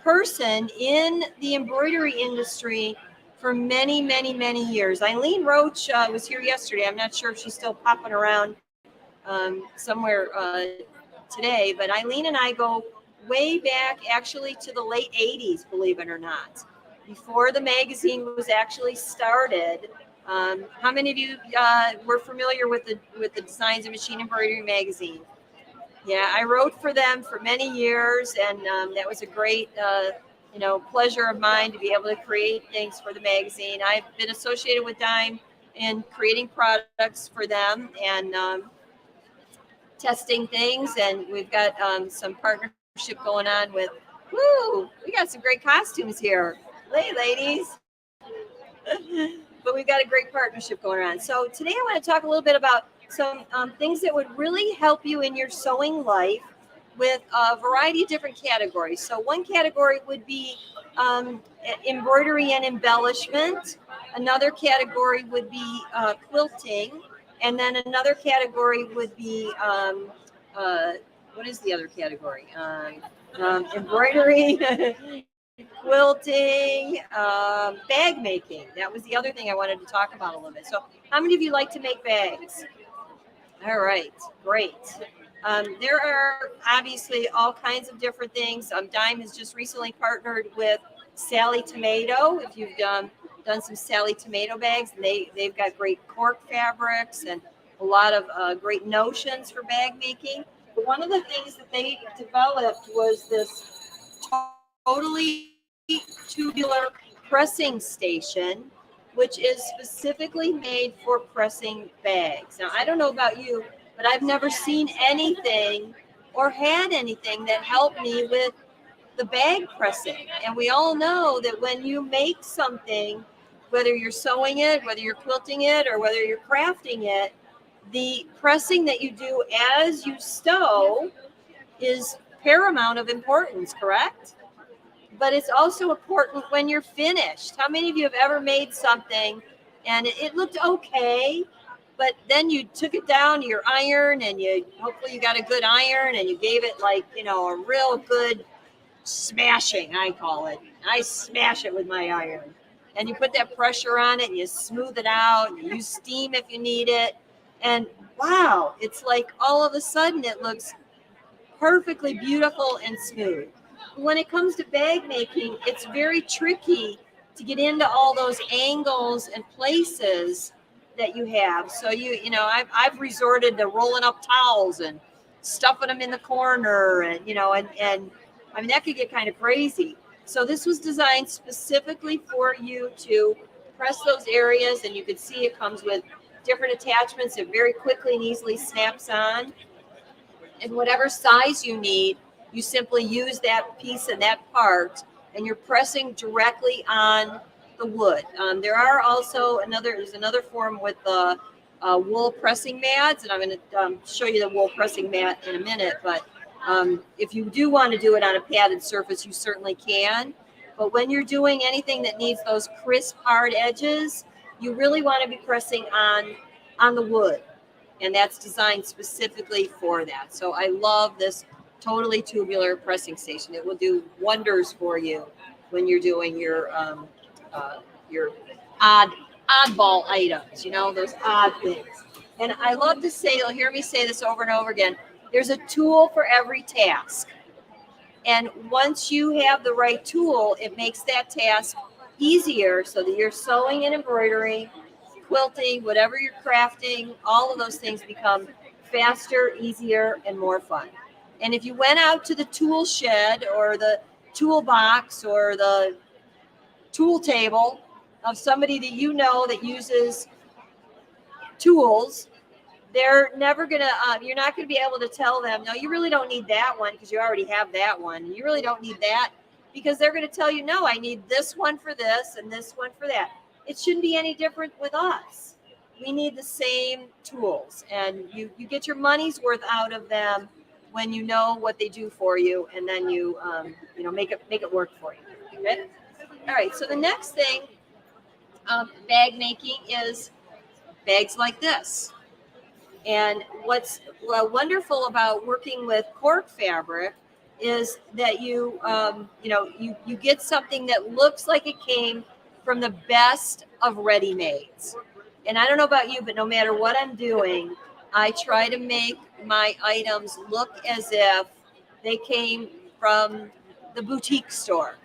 person in the embroidery industry for many, many, many years. Eileen Roach was here yesterday. I'm not sure if she's still popping around somewhere today, but Eileen and I go way back actually to the late 80s, believe it or not, before the magazine was actually started. How many of you were familiar with the Designs in Machine Embroidery magazine? Yeah, I wrote for them for many years, and that was a great, pleasure of mine to be able to create things for the magazine. I've been associated with Dime in creating products for them and testing things, and we've got some partnership going on with. Woo! We got some great costumes here, hey ladies. But we've got a great partnership going on. So today I want to talk a little bit about some things that would really help you in your sewing life with a variety of different categories. So one category would be embroidery and embellishment. Another category would be quilting. And then another category would be, what is the other category? Embroidery, quilting, bag making. That was the other thing I wanted to talk about a little bit. So how many of you like to make bags? All right, great. There are obviously all kinds of different things. Dime has just recently partnered with Sally Tomato. If you've done some Sally Tomato bags, they've got great cork fabrics and a lot of great notions for bag making. But one of the things that they developed was this totally tubular pressing station, which is specifically made for pressing bags. Now, I don't know about you, but I've never seen anything or had anything that helped me with the bag pressing. And we all know that when you make something, whether you're sewing it, whether you're quilting it, or whether you're crafting it, the pressing that you do as you sew is paramount of importance, correct? But it's also important when you're finished. How many of you have ever made something and it looked okay, but then you took it down to your iron and hopefully you got a good iron and you gave it like, a real good smashing, I call it. I smash it with my iron. And you put that pressure on it and you smooth it out and you use steam if you need it. And wow, it's like all of a sudden it looks perfectly beautiful and smooth. When it comes to bag making, it's very tricky to get into all those angles and places that you have. So I've resorted to rolling up towels and stuffing them in the corner, and I mean that could get kind of crazy. So this was designed specifically for you to press those areas, and you can see it comes with different attachments. It very quickly and easily snaps on, and whatever size you need, you simply use that piece and that part, and you're pressing directly on the wood. There are also there's another form with the wool pressing mats, and I'm going to show you the wool pressing mat in a minute. But if you do want to do it on a padded surface, you certainly can. But when you're doing anything that needs those crisp, hard edges, you really want to be pressing on the wood. And that's designed specifically for that. So I love this totally tubular pressing station. It will do wonders for you when you're doing your oddball items, you know, those odd things. And I love to say, you'll hear me say this over and over again, there's a tool for every task. And once you have the right tool, it makes that task easier so that you're sewing and embroidering, quilting, whatever you're crafting, all of those things become faster, easier, and more fun. And if you went out to the tool shed or the toolbox or the tool table of somebody that you know that uses tools, they're never gonna you're not gonna be able to tell them, no, you really don't need that one because you already have that one. You really don't need that, because they're gonna tell you, no, I need this one for this and this one for that. It shouldn't be any different with us. We need the same tools, and you get your money's worth out of them when you know what they do for you, and then you make it work for you. Okay. All right. So the next thing, bag making, is bags like this. And what's wonderful about working with cork fabric is that you get something that looks like it came from the best of ready-mades. And I don't know about you, but no matter what I'm doing, I try to make my items look as if they came from the boutique store.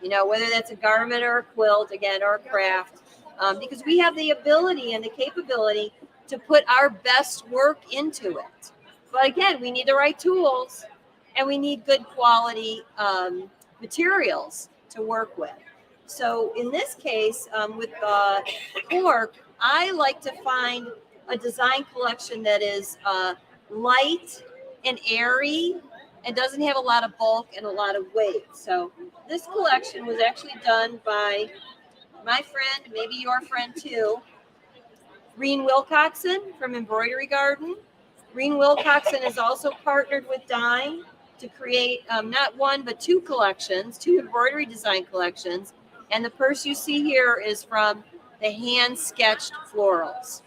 You know, whether that's a garment or a quilt, again, or a craft, because we have the ability and the capability to put our best work into it. But again, we need the right tools, and we need good quality materials to work with. So in this case, with cork, I like to find a design collection that is light and airy and doesn't have a lot of bulk and a lot of weight. So this collection was actually done by my friend, maybe your friend too, Reen Wilcoxon from Embroidery Garden. Reen Wilcoxon is also partnered with Dime to create not one, but two collections, two embroidery design collections. And the purse you see here is from the hand-sketched florals.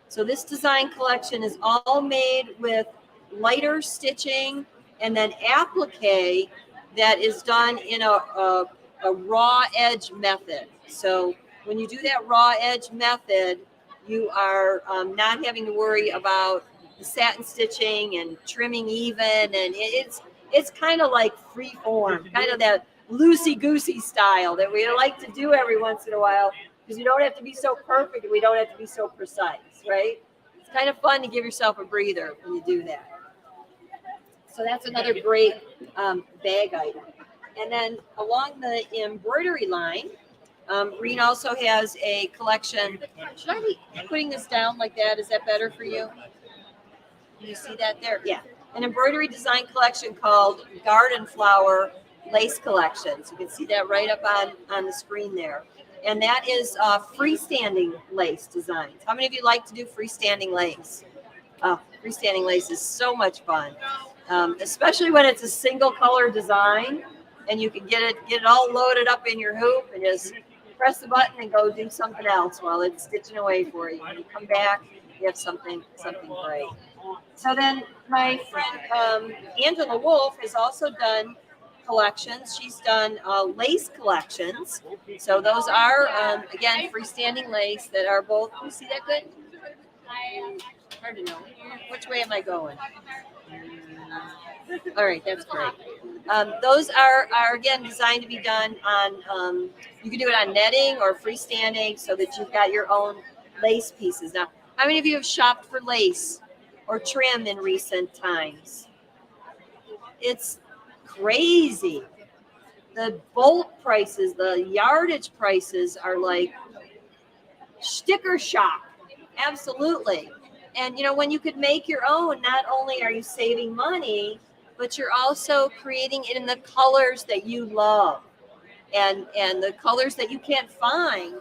So this design collection is all made with lighter stitching and then applique that is done in a raw edge method. So when you do that raw edge method, you are not having to worry about the satin stitching and trimming even, and it's kind of like free form, kind of that loosey-goosey style that we like to do every once in a while, because you don't have to be so perfect and we don't have to be so precise, right? It's kind of fun to give yourself a breather when you do that. So that's another great bag item. And then along the embroidery line, Reen also has a collection. Should I be putting this down like that? Is that better for you? Can you see that there? Yeah. An embroidery design collection called Garden Flower Lace Collection. So you can see that right up on the screen there. And that is freestanding lace designs. How many of you like to do freestanding lace? Freestanding lace is so much fun, especially when it's a single color design and you can get it all loaded up in your hoop and just press the button and go do something else while it's stitching away for you. When you come back, you have something great. So then my friend Angela Wolf has also done collections. She's done lace collections. So those are, again, freestanding lace that are both, you see that good? Hard to know. Which way am I going? All right, that's great. Those are again designed to be done on, you can do it on netting or freestanding so that you've got your own lace pieces. Now, how many of you have shopped for lace or trim in recent times? It's crazy. The bulk prices, the yardage prices are like sticker shock. Absolutely. And, you know, when you could make your own, not only are you saving money, but you're also creating it in the colors that you love and the colors that you can't find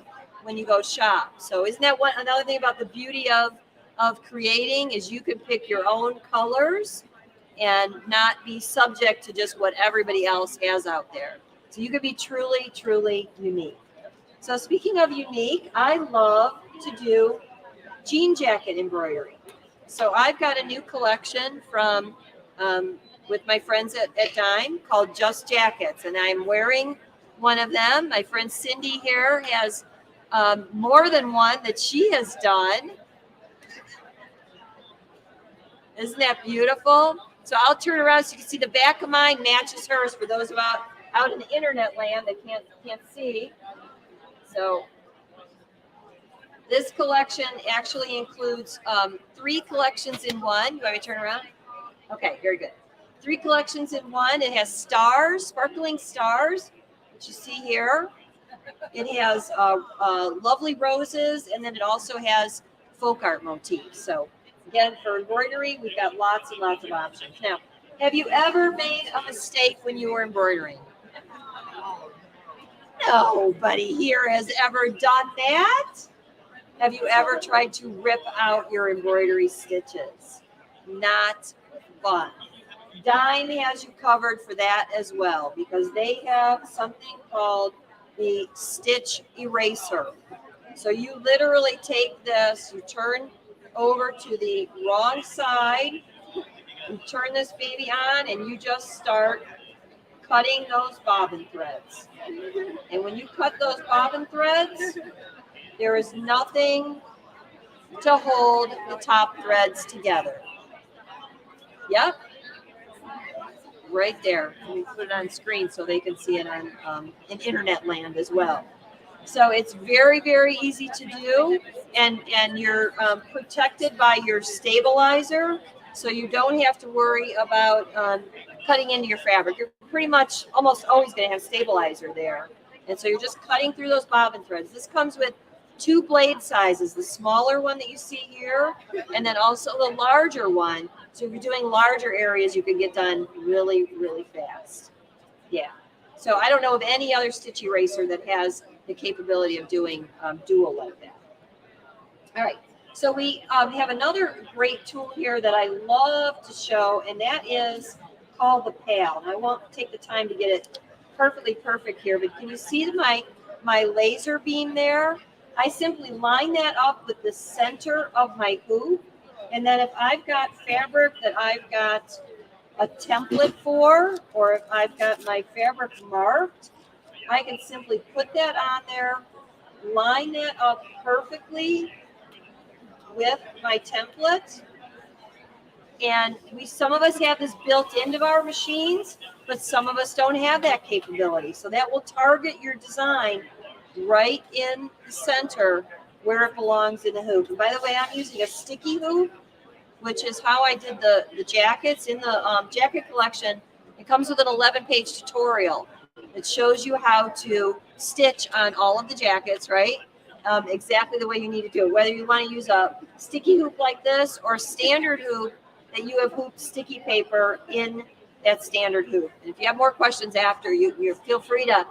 when you go shop. So isn't that another thing about the beauty of creating is you can pick your own colors and not be subject to just what everybody else has out there. So you could be truly, truly unique. So speaking of unique, I love to do jean jacket embroidery. So I've got a new collection from with my friends at Dime called Just Jackets, and I'm wearing one of them. My friend Cindy here has more than one that she has done. Isn't that beautiful? So I'll turn around so you can see the back of mine matches hers for those out in the internet land that can't see. So this collection actually includes 3 collections in one. You want me to turn around? Okay, very good. 3 collections in one. It has stars, sparkling stars, which you see here. It has lovely roses, and then it also has folk art motifs. So again, for embroidery, we've got lots and lots of options. Now, have you ever made a mistake when you were embroidering? Nobody here has ever done that. Have you ever tried to rip out your embroidery stitches? Not fun. Dime has you covered for that as well, because they have something called the stitch eraser. So you literally take this, you turn over to the wrong side, you turn this baby on, and you just start cutting those bobbin threads. And when you cut those bobbin threads, there is nothing to hold the top threads together. Yep. Right there. Let me put it on screen so they can see it on in internet land as well. So it's very, very easy to do, and you're protected by your stabilizer, so you don't have to worry about cutting into your fabric. You're pretty much almost always going to have stabilizer there, and so you're just cutting through those bobbin threads. This comes with 2 blade sizes, the smaller one that you see here, and then also the larger one. So if you're doing larger areas, you can get done really, really fast. Yeah. So I don't know of any other stitch eraser that has the capability of doing dual like that. All right. So we have another great tool here that I love to show, and that is called the PAL. And I won't take the time to get it perfectly perfect here, but can you see my laser beam there? I simply line that up with the center of my hoop. And then if I've got fabric that I've got a template for, or if I've got my fabric marked, I can simply put that on there, line that up perfectly with my template. And some of us have this built into our machines, but some of us don't have that capability. So that will target your design right in the center where it belongs in the hoop. And by the way, I'm using a sticky hoop, which is how I did the jackets. In the jacket collection, it comes with an 11-page tutorial that shows you how to stitch on all of the jackets, right? Exactly the way you need to do it. Whether you want to use a sticky hoop like this or a standard hoop that you have hooped sticky paper in that standard hoop. And if you have more questions after, you feel free to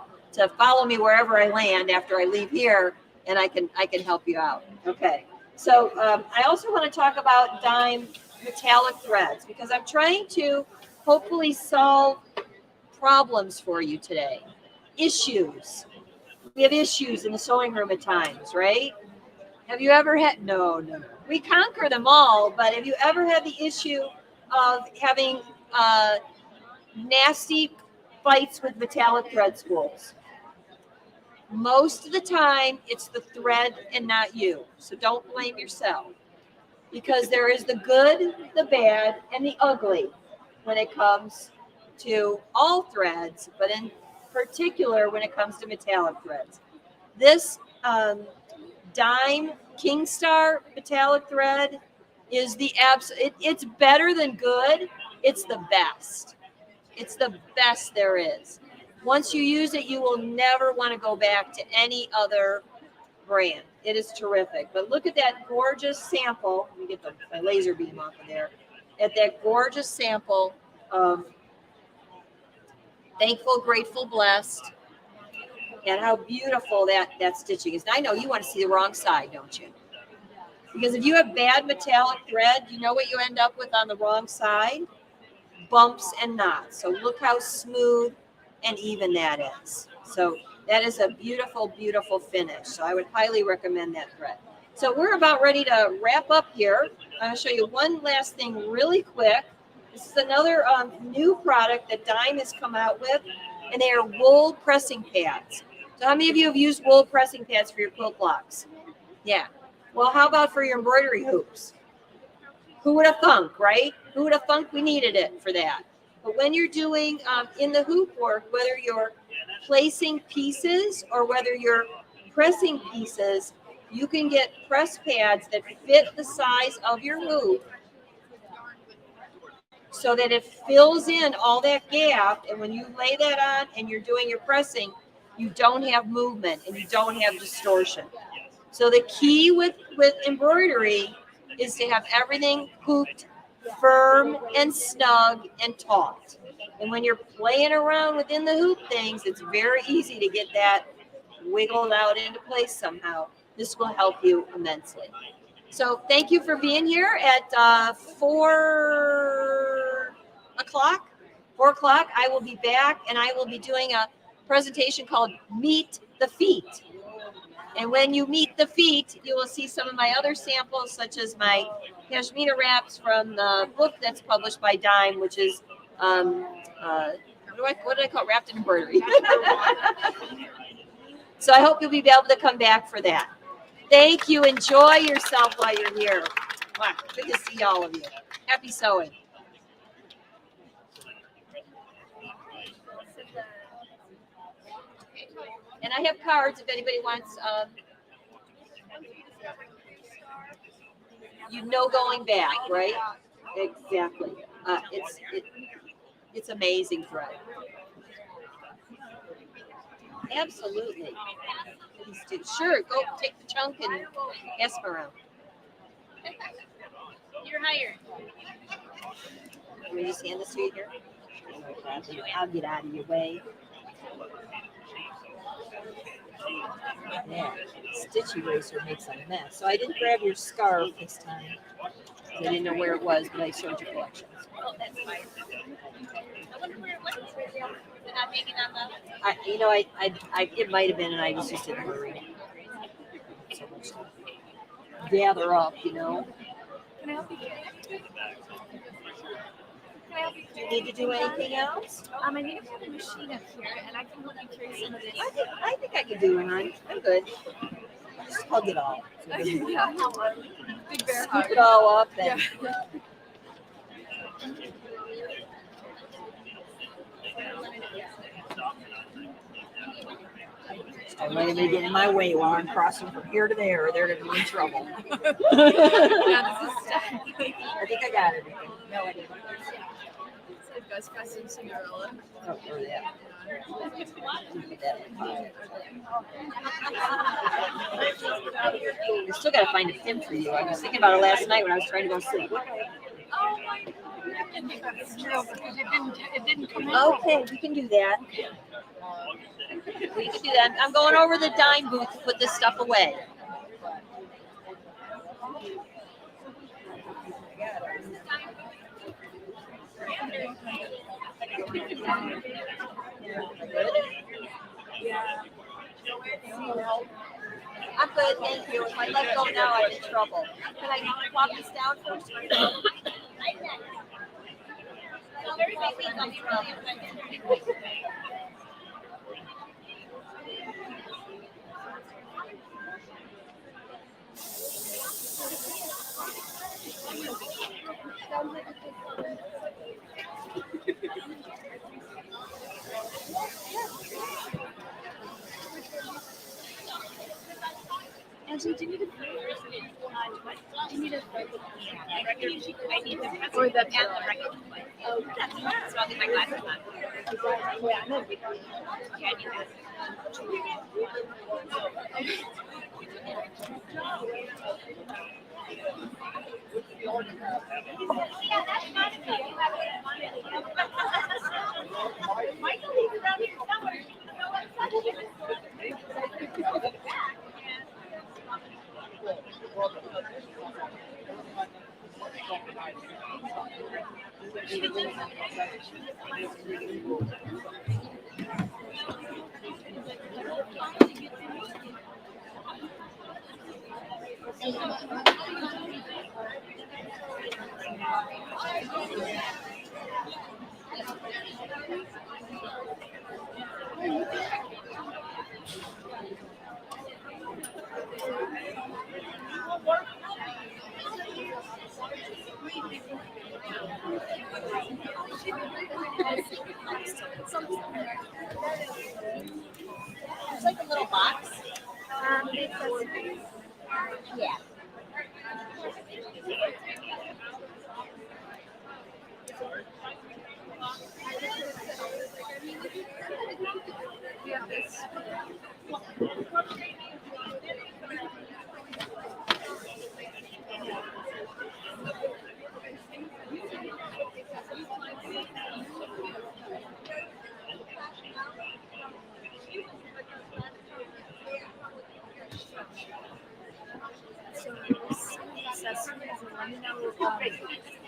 follow me wherever I land after I leave here, and I can help you out. Okay. So I also want to talk about Dime metallic threads, because I'm trying to hopefully solve problems for you today. Issues. We have issues in the sewing room at times, right? Have you ever had, no. We conquer them all, but have you ever had the issue of having nasty fights with metallic thread spools? Most of the time, it's the thread and not you. So don't blame yourself, because there is the good, the bad, and the ugly when it comes to all threads, but in particular when it comes to metallic threads. This Dime King Star metallic thread is it's better than good. It's the best. It's the best there is. Once you use it, you will never want to go back to any other brand. It is terrific. But look at that gorgeous sample. Let me get my laser beam off of there. At that gorgeous sample of Thankful, Grateful, Blessed, and how beautiful that stitching is. Now, I know you want to see the wrong side, don't you? Because if you have bad metallic thread, you know what you end up with on the wrong side? Bumps and knots. So look how smooth and even that is. So that is a beautiful, beautiful finish. So I would highly recommend that thread. So we're about ready to wrap up here. I'm going to show you one last thing really quick. This is another new product that Dime has come out with, and they are wool pressing pads. So how many of you have used wool pressing pads for your quilt blocks? Yeah. Well, how about for your embroidery hoops? Who would have thunk, right? Who would have thunk we needed it for that? But when you're doing in the hoop work, whether you're placing pieces or whether you're pressing pieces, you can get press pads that fit the size of your hoop so that it fills in all that gap. And when you lay that on and you're doing your pressing, you don't have movement and you don't have distortion. So the key with embroidery is to have everything hooped firm and snug and taut. And when you're playing around within the hoop things, it's very easy to get that wiggled out into place somehow. This will help you immensely. So thank you for being here at 4 o'clock. 4 o'clock, I will be back and I will be doing a presentation called Meet the Feet. And when you meet the feet, you will see some of my other samples, such as my Pashmina wraps from the book that's published by Dime, which is, what did I call it? Wrapped in embroidery. So I hope you'll be able to come back for that. Thank you. Enjoy yourself while you're here. Wow, good to see all of you. Happy sewing. And I have cards if anybody wants. Going back, right? Exactly. It's amazing thread. Absolutely. Please do. Sure, go take the chunk and pass them around. You're hired. Let me just hand this to you here. I'll get out of your way. Yeah, stitch eraser makes a mess. So I didn't grab your scarf this time. I didn't know where it was, but I showed your collections. Oh, that's fine. I wonder where it went. Is it not hanging on the? It might have been, and I just didn't hurry. So much to gather up, Can I help you? Do you need to do anything else? I need to put a machine up here, and I can help you carry some of this. I think I can do it, hon. I'm good. Just hug it all. Big bear hug. Scoop it all up and. I might even get in my way while I'm crossing from here to there. They're going to be in trouble. I think I got everything. No, I didn't. Cinderella. Oh, or that. I still got to find a pin for you. I was thinking about it last night when I was trying to go sleep. Oh my God. It didn't come out. Okay, we can do that. We can do that. I'm going over the dime booth to put this stuff away. I'm good, thank you. If I let go now, I'm in trouble. Can I plop this down first? Angela, do you need a Or the and the record. Oh, that's fine. So I'll get my glasses on. Yeah, I need that. It's like a little box. Yeah.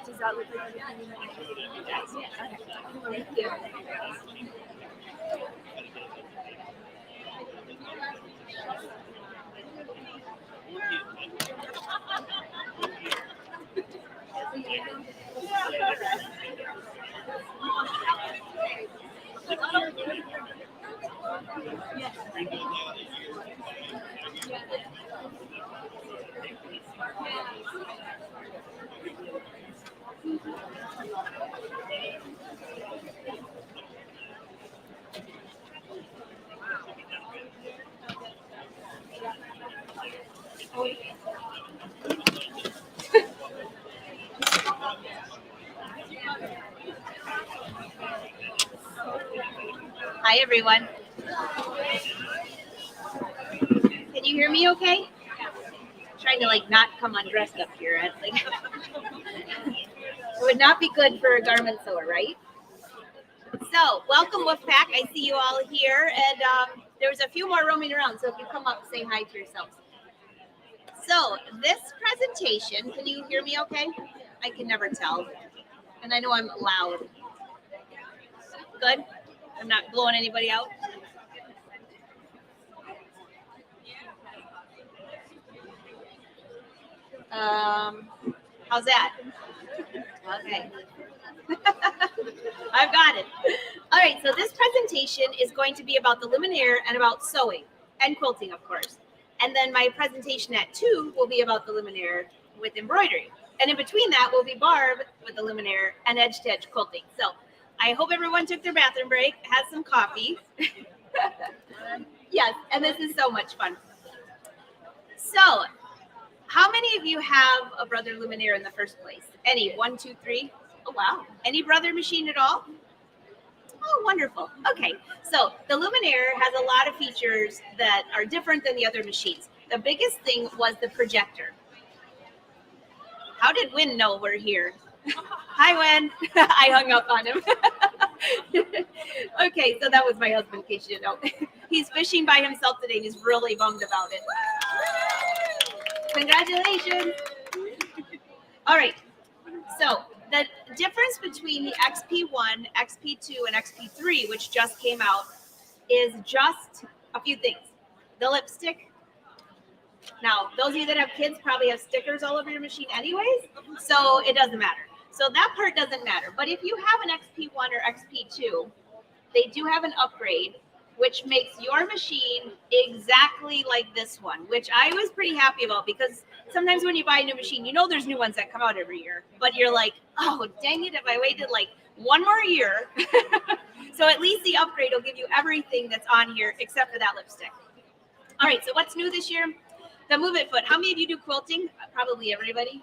Does that look like everything you guys? Okay. Thank you. Hi, everyone. Can you hear me okay? Trying to not come undressed up here. It would not be good for a garment sewer, right? So, welcome Wolfpack. I see you all here, and there's a few more roaming around. So if you come up, say hi to yourselves. So this presentation, can you hear me okay? I can never tell, and I know I'm loud. Good. I'm not blowing anybody out. How's that? Okay. I've got it. All right, so this presentation is going to be about the luminaire and about sewing and quilting, of course. And then my presentation at 2 will be about the luminaire with embroidery. And in between that will be Barb with the luminaire and edge-to-edge quilting. So I hope everyone took their bathroom break, has some coffee. Yes, and this is so much fun. So how many of you have a Brother Luminaire in the first place? Any? 1, 2, 3? Oh, wow. Any Brother machine at all? Oh, wonderful. Okay, so the Luminaire has a lot of features that are different than the other machines. The biggest thing was the projector. How did Win know we're here? Hi, Win. I hung up on him. Okay, so that was my husband, in case you didn't know. He's fishing by himself today. He's really bummed about it. Congratulations. All right, so the difference between the XP1, XP2, and XP3, which just came out, is just a few things. The lipstick. Now, those of you that have kids probably have stickers all over your machine anyways, so it doesn't matter. So that part doesn't matter. But if you have an XP1 or XP2, they do have an upgrade, which makes your machine exactly like this one, which I was pretty happy about, because sometimes when you buy a new machine, you know there's new ones that come out every year, but you're like, oh, dang it, if I waited one more year. So at least the upgrade will give you everything that's on here except for that lipstick. All right, so what's new this year? The Move It Foot. How many of you do quilting? Probably everybody.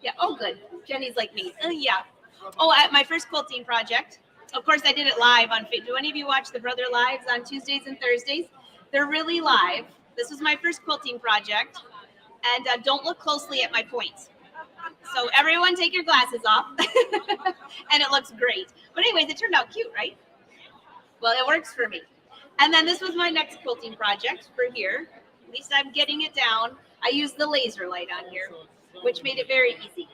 Yeah, oh, good. Jenny's like me. Yeah. Oh, at my first quilting project. Of course, I did it live on Facebook. Do any of you watch the Brother Lives on Tuesdays and Thursdays? They're really live. This was my first quilting project. And don't look closely at my points. So everyone take your glasses off. And it looks great. But anyways, it turned out cute, right? Well, it works for me. And then this was my next quilting project for here. At least I'm getting it down. I used the laser light on here, which made it very easy.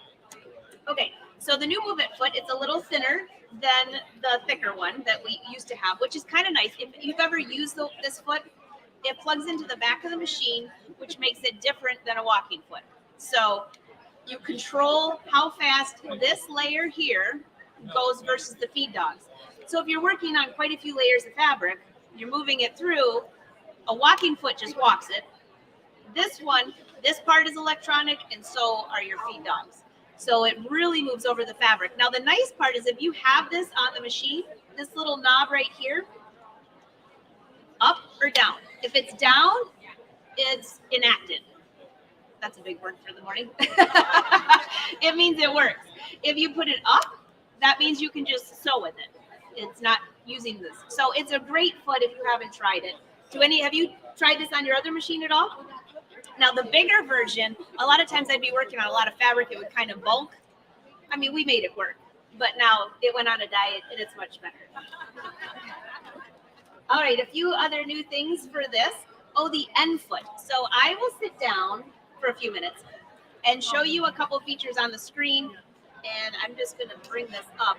Okay, so the new Move It Foot, it's a little thinner than the thicker one that we used to have, which is kind of nice. If you've ever used this foot, it plugs into the back of the machine, which makes it different than a walking foot. So you control how fast this layer here goes versus the feed dogs. So if you're working on quite a few layers of fabric, you're moving it through, a walking foot just walks it. This one, this part is electronic, and so are your feed dogs. So it really moves over the fabric. Now the nice part is if you have this on the machine, this little knob right here, up or down. If it's down, it's inactive. That's a big word for the morning. It means it works. If you put it up, that means you can just sew with it. It's not using this. So it's a great foot if you haven't tried it. Have you tried this on your other machine at all? Now the bigger version, a lot of times I'd be working on a lot of fabric, it would kind of bulk. I mean, we made it work, but now it went on a diet and it's much better. All right, a few other new things for this. Oh, the end foot. So I will sit down for a few minutes and show you a couple features on the screen. And I'm just going to bring this up.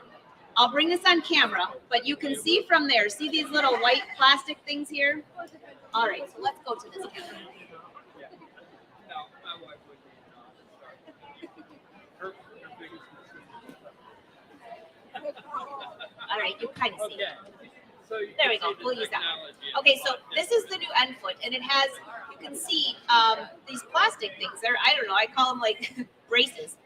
I'll bring this on camera, but you can see from there. See these little white plastic things here? All right, so let's go to this camera. All right, you kind of see it. There we go. We'll use that one. Okay, so this is the new end foot, and it has, you can see these plastic things. I don't know, I call them like braces.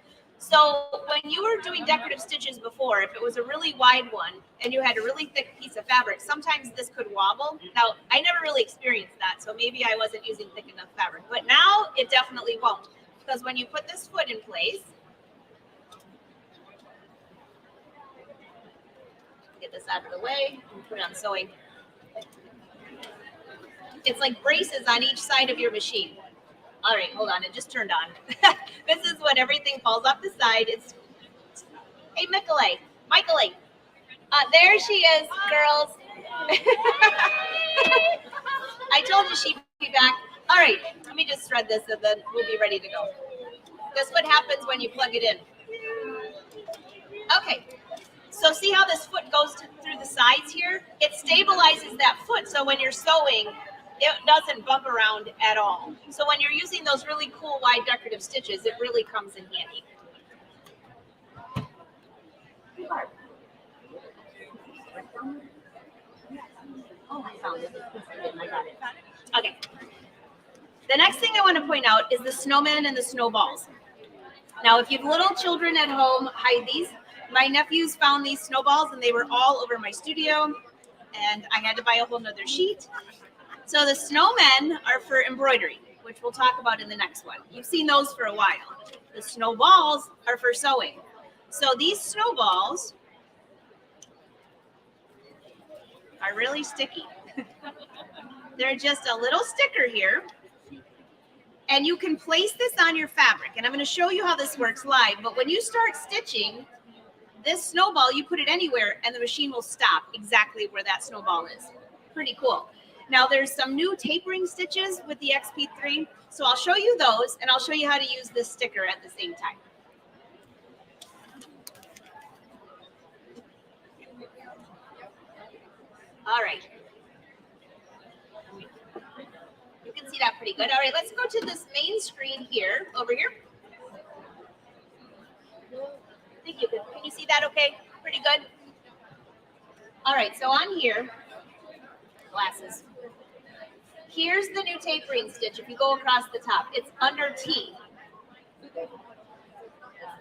So when you were doing decorative stitches before, if it was a really wide one and you had a really thick piece of fabric, sometimes this could wobble. Now, I never really experienced that, so maybe I wasn't using thick enough fabric. But now it definitely won't, because when you put this foot in place, get this out of the way and put it on sewing. It's like braces on each side of your machine. All right, hold on, it just turned on. This is when everything falls off the side. It's, hey, Michael, there she is, girls. I told you she'd be back. All right, let me just thread this and then we'll be ready to go. This is what happens when you plug it in. Okay. So see how this foot goes through the sides here? It stabilizes that foot, so when you're sewing, it doesn't bump around at all. So when you're using those really cool wide decorative stitches, it really comes in handy. Oh, I found it. I got it. Okay. The next thing I want to point out is the snowman and the snowballs. Now, if you have little children at home, hide these. My nephews found these snowballs and they were all over my studio and I had to buy a whole nother sheet. So the snowmen are for embroidery, which we'll talk about in the next one. You've seen those for a while. The snowballs are for sewing. So these snowballs are really sticky. They're just a little sticker here. And you can place this on your fabric. And I'm going to show you how this works live. But when you start stitching, this snowball, you put it anywhere and the machine will stop exactly where that snowball is. Pretty cool. Now there's some new tapering stitches with the XP3. So I'll show you those and I'll show you how to use this sticker at the same time. All right. You can see that pretty good. All right, let's go to this main screen here, over here. I think you can you see that okay? Pretty good. All right, so on here, glasses. Here's the new tapering stitch. If you go across the top, it's under T.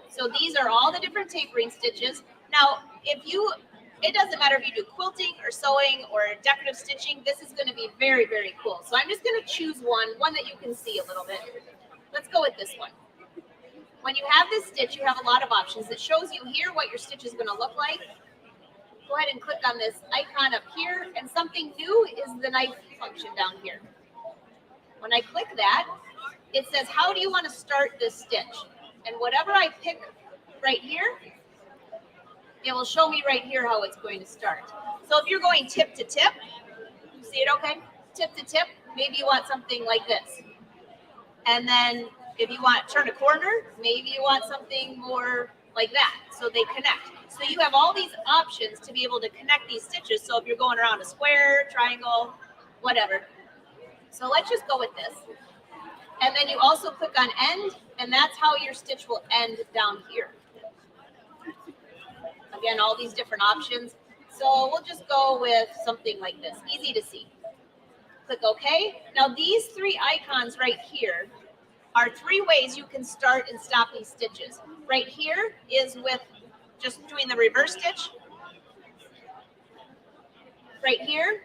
So these are all the different tapering stitches. Now, it doesn't matter if you do quilting or sewing or decorative stitching, this is going to be very, very cool. So I'm just going to choose one that you can see a little bit. Let's go with this one. When you have this stitch, you have a lot of options. It shows you here what your stitch is going to look like. Go ahead and click on this icon up here, and something new is the knife function down here. When I click that, it says, how do you want to start this stitch? And whatever I pick right here, it will show me right here how it's going to start. So if you're going tip to tip, see it okay? Tip to tip, maybe you want something like this. And then if you want turn a corner, maybe you want something more like that, so they connect. So you have all these options to be able to connect these stitches. So if you're going around a square, triangle, whatever. So let's just go with this. And then you also click on end, and that's how your stitch will end down here. Again, all these different options. So we'll just go with something like this, easy to see. Click OK. Now these 3 icons right here are 3 ways you can start and stop these stitches. Right here is with just doing the reverse stitch. Right here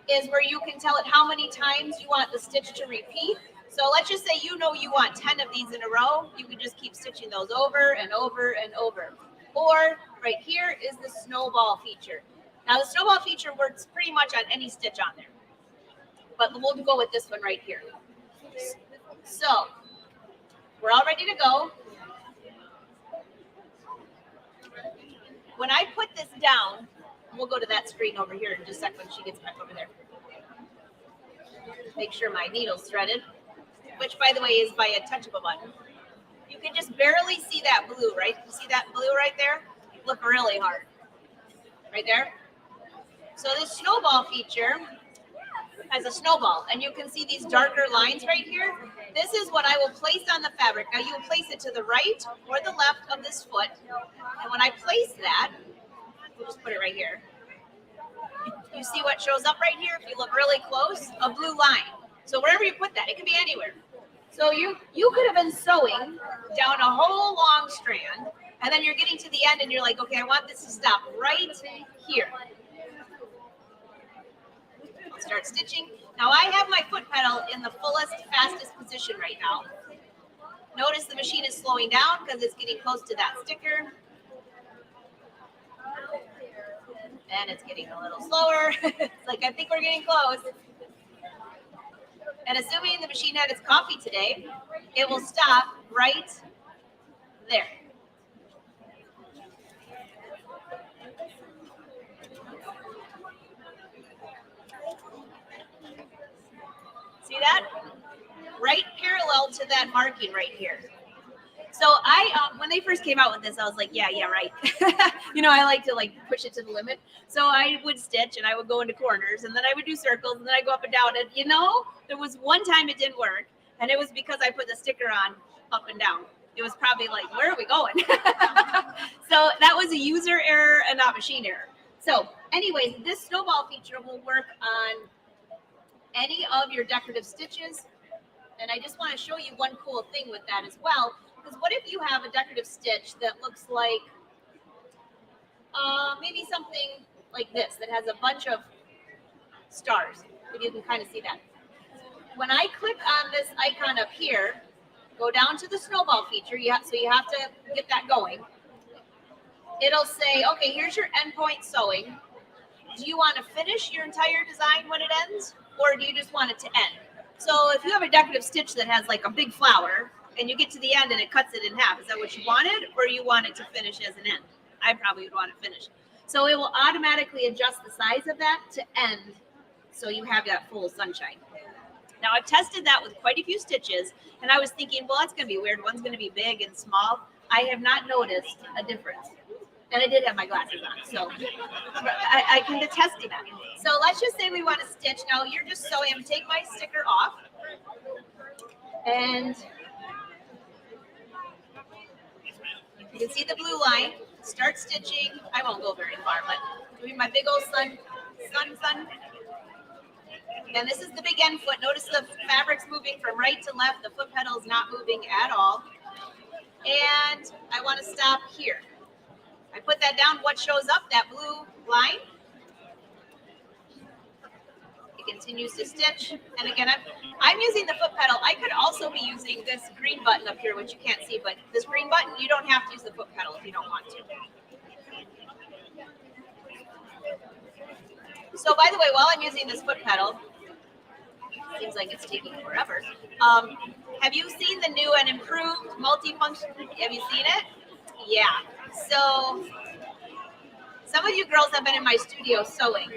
is where you can tell it how many times you want the stitch to repeat. So let's just say you know you want 10 of these in a row. You can just keep stitching those over and over and over. Or right here is the snowball feature. Now the snowball feature works pretty much on any stitch on there. But we'll go with this one right here. So we're all ready to go. When I put this down, we'll go to that screen over here in just a second when she gets back over there. Make sure my needle's threaded, which by the way is by a touch of a button. You can just barely see that blue, right? You see that blue right there? Look really hard. Right there. So this snowball feature has a snowball, and you can see these darker lines right here. This is what I will place on the fabric. Now you will place it to the right or the left of this foot. And when I place that, we'll just put it right here. You see what shows up right here? If you look really close, a blue line. So wherever you put that, it can be anywhere. So you could have been sewing down a whole long strand, and then you're getting to the end and you're like, okay, I want this to stop right here. I'll start stitching. Now I have my foot pedal in the fullest, fastest position right now. Notice the machine is slowing down because it's getting close to that sticker. And it's getting a little slower. It's like, I think we're getting close. And assuming the machine had its coffee today, it will stop right there. See that? Right parallel to that marking right here. So I, when they first came out with this, I was like, yeah, right. You know, I like to like push it to the limit. So I would stitch and I would go into corners and then I would do circles and then I go up and down. And you know, there was one time it didn't work and it was because I put the sticker on up and down. It was probably like, where are we going? So that was a user error and not machine error. So anyways, this snowball feature will work on any of your decorative stitches. And I just want to show you one cool thing with that as well. Because what if you have a decorative stitch that looks like maybe something like this that has a bunch of stars? If you can kind of see that. When I click on this icon up here, go down to the snowball feature. So you have to get that going. It'll say, okay, here's your endpoint sewing. Do you want to finish your entire design when it ends? Or do you just want it to end? So if you have a decorative stitch that has like a big flower, and you get to the end and it cuts it in half. Is that what you wanted, or you want it to finish as an end? I probably would want to finish. So it will automatically adjust the size of that to end, so you have that full sunshine. Now I've tested that with quite a few stitches, and I was thinking, well, that's going to be weird. One's going to be big and small. I have not noticed a difference. And I did have my glasses on, so I can attest to that. So let's just say we want to stitch. Now you're just sewing. I'm going to take my sticker off. And you can see the blue line. Start stitching. I won't go very far, but doing my big old sun. And this is the big end foot. Notice the fabric's moving from right to left. The foot pedal is not moving at all. And I want to stop here. I put that down. What shows up? That blue line. It continues to stitch. And again, I'm using the foot pedal. I could also be using this green button up here, which you can't see, but this green button, you don't have to use the foot pedal if you don't want to. So by the way, while I'm using this foot pedal, seems like it's taking forever. Have you seen the new and improved multifunction? Have you seen it? Yeah. So some of you girls have been in my studio sewing.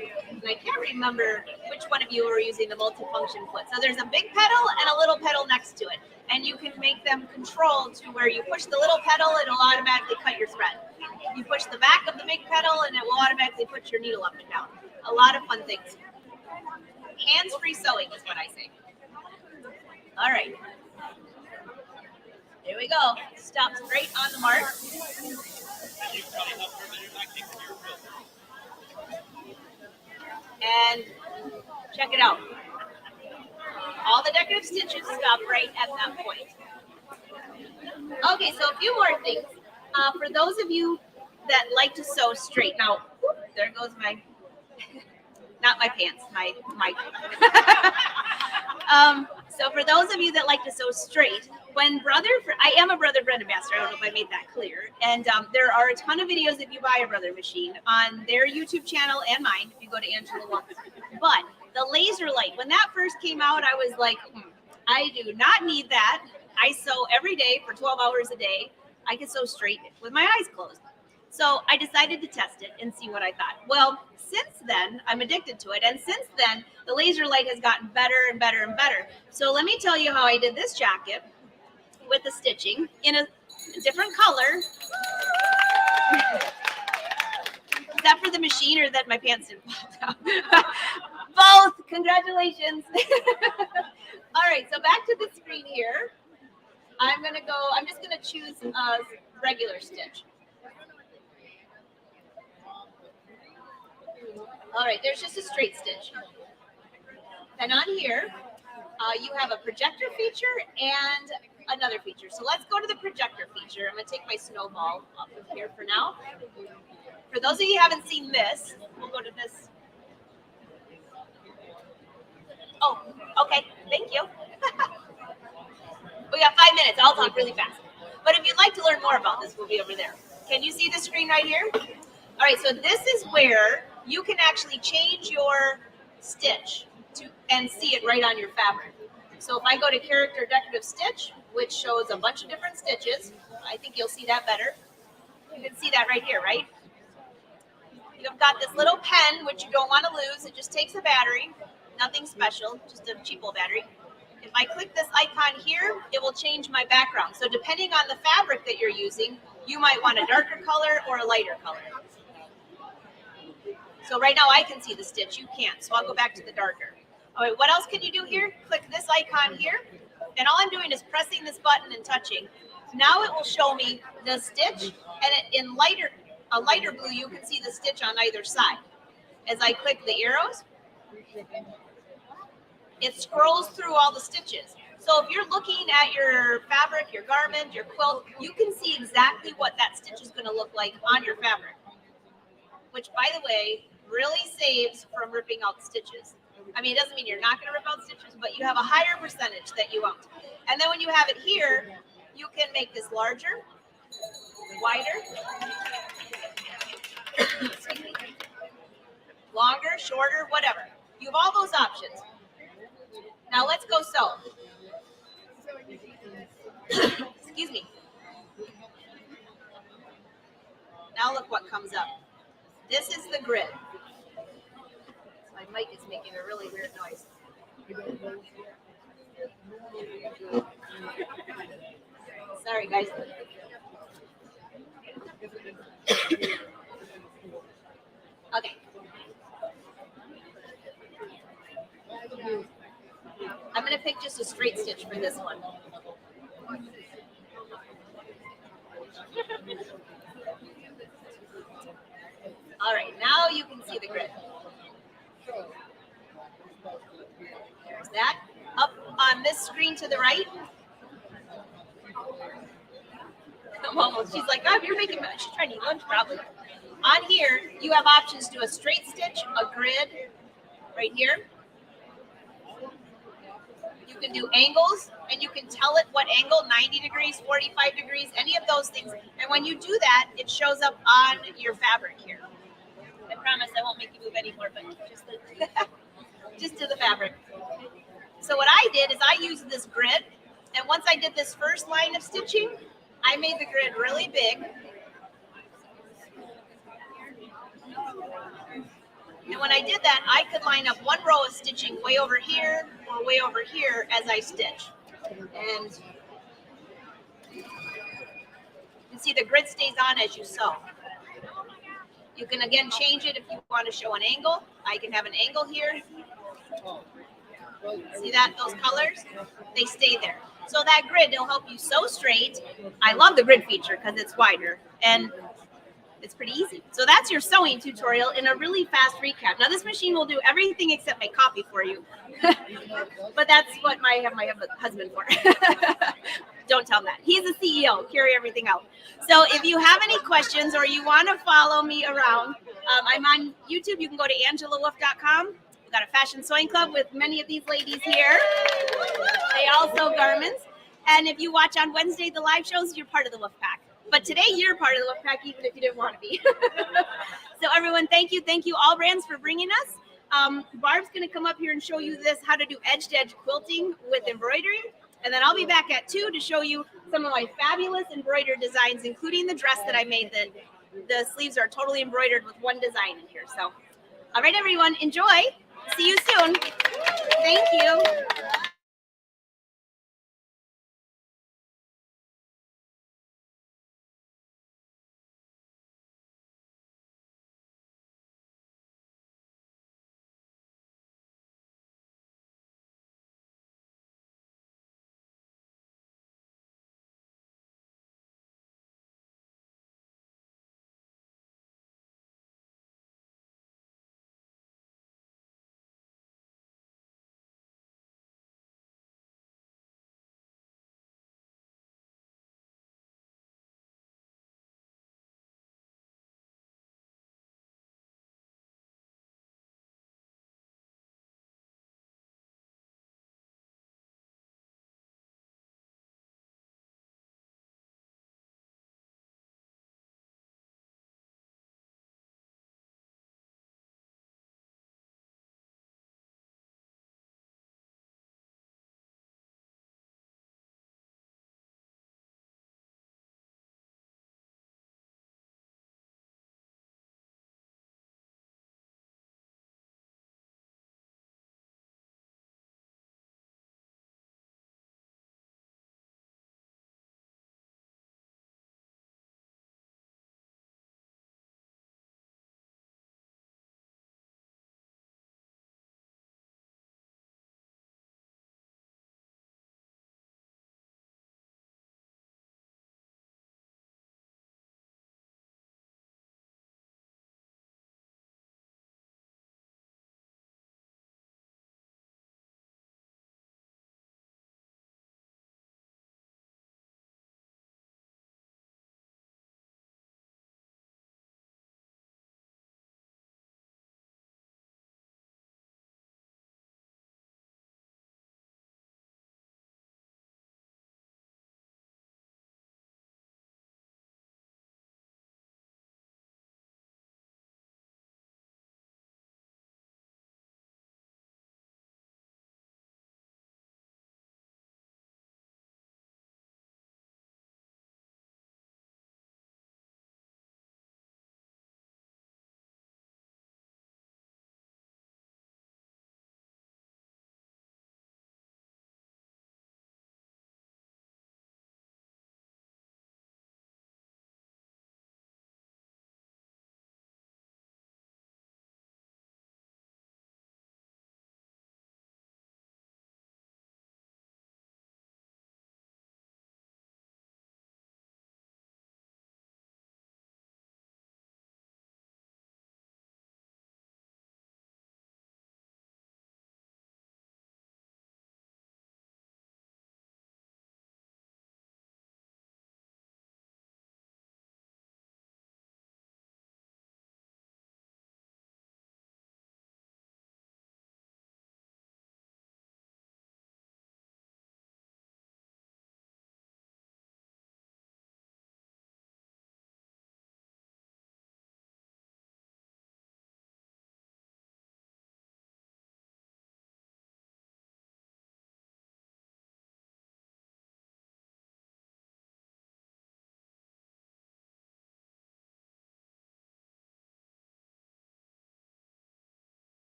and I can't remember which one of you are using the multifunction foot. So there's a big pedal and a little pedal next to it. And you can make them control to where you push the little pedal, it'll automatically cut your thread. You push the back of the big pedal and it will automatically put your needle up and down. A lot of fun things. Hands-free sewing is what I say. All right. Here we go. Stop straight on the mark. And check it out. All the decorative stitches stop right at that point. Okay, so a few more things. For those of you that like to sew straight, now, there goes my, not my pants, my mic. So for those of you that like to sew straight, I am a Brother brand ambassador. I don't know if I made that clear. And there are a ton of videos if you buy a Brother machine on their YouTube channel and mine, if you go to Angela Walker. But the laser light, when that first came out, I was like, I do not need that. I sew every day for 12 hours a day. I can sew straight with my eyes closed. So I decided to test it and see what I thought. Well, since then, I'm addicted to it. And since then, the laser light has gotten better and better and better. So let me tell you how I did this jacket with the stitching in a different color. Is that for the machine or that my pants didn't fall down? Both. Congratulations. All right, so back to the screen here. I'm just gonna choose a regular stitch. All right, there's just a straight stitch. And on here, you have a projector feature and another feature. So let's go to the projector feature. I'm gonna take my snowball off of here for now. For those of you who haven't seen this, we'll go to this. Oh, okay, thank you. We got 5 minutes, I'll talk really fast. But if you'd like to learn more about this, we'll be over there. Can you see the screen right here? All right, so this is where you can actually change your stitch and see it right on your fabric. So if I go to character decorative stitch, which shows a bunch of different stitches, I think you'll see that better. You can see that right here, right? You've got this little pen, which you don't want to lose. It just takes a battery, nothing special, just a cheapo battery. If I click this icon here, it will change my background. So depending on the fabric that you're using, you might want a darker color or a lighter color. So right now I can see the stitch, you can't, so I'll go back to the darker. All right, what else can you do here? Click this icon here, and all I'm doing is pressing this button and touching. Now it will show me the stitch, and in a lighter blue, you can see the stitch on either side. As I click the arrows, it scrolls through all the stitches. So if you're looking at your fabric, your garment, your quilt, you can see exactly what that stitch is going to look like on your fabric, which, by the way, really saves from ripping out stitches. I mean, it doesn't mean you're not going to rip out stitches, but you have a higher percentage that you won't. And then when you have it here, you can make this larger, wider, longer, shorter, whatever. You have all those options. Now let's go sew. Excuse me. Now look what comes up. This is the grid. My mic is making a really weird noise. Sorry, guys. Okay. I'm going to pick just a straight stitch for this one. All right, now you can see the grid. There's that. Up on this screen to the right. I'm almost, she's like, oh, you're making, she's trying to eat lunch probably. On here, you have options to do a straight stitch, a grid, right here. You can do angles, and you can tell it what angle, 90 degrees, 45 degrees, any of those things. And when you do that, it shows up on your fabric here. I promise I won't make you move anymore, but just to the fabric. So what I did is I used this grid, and once I did this first line of stitching, I made the grid really big. And when I did that, I could line up one row of stitching way over here or way over here as I stitch. And you can see the grid stays on as you sew. You can again change it if you want to show an angle. I can have an angle here. See that, those colors? They stay there. So that grid will help you sew straight. I love the grid feature because it's wider and it's pretty easy. So that's your sewing tutorial in a really fast recap. Now this machine will do everything except make coffee for you. But that's what I have my husband for. Don't tell him that. He's the CEO, carry everything out. So if you have any questions or you want to follow me around, I'm on YouTube. You can go to angelawolf.com. We've got a fashion sewing club with many of these ladies here. They all sew garments. And if you watch on Wednesday the live shows, you're part of the Wolf Pack. But today you're part of the Wolf Pack, even if you didn't want to be. So everyone, thank you. Thank you, AllBrands, for bringing us. Barb's going to come up here and show you this, how to do edge-to-edge quilting with embroidery. And then I'll be back at 2 to show you some of my fabulous embroidered designs, including the dress that I made. That the sleeves are totally embroidered with one design in here. So, all right, everyone, enjoy. See you soon. Thank you.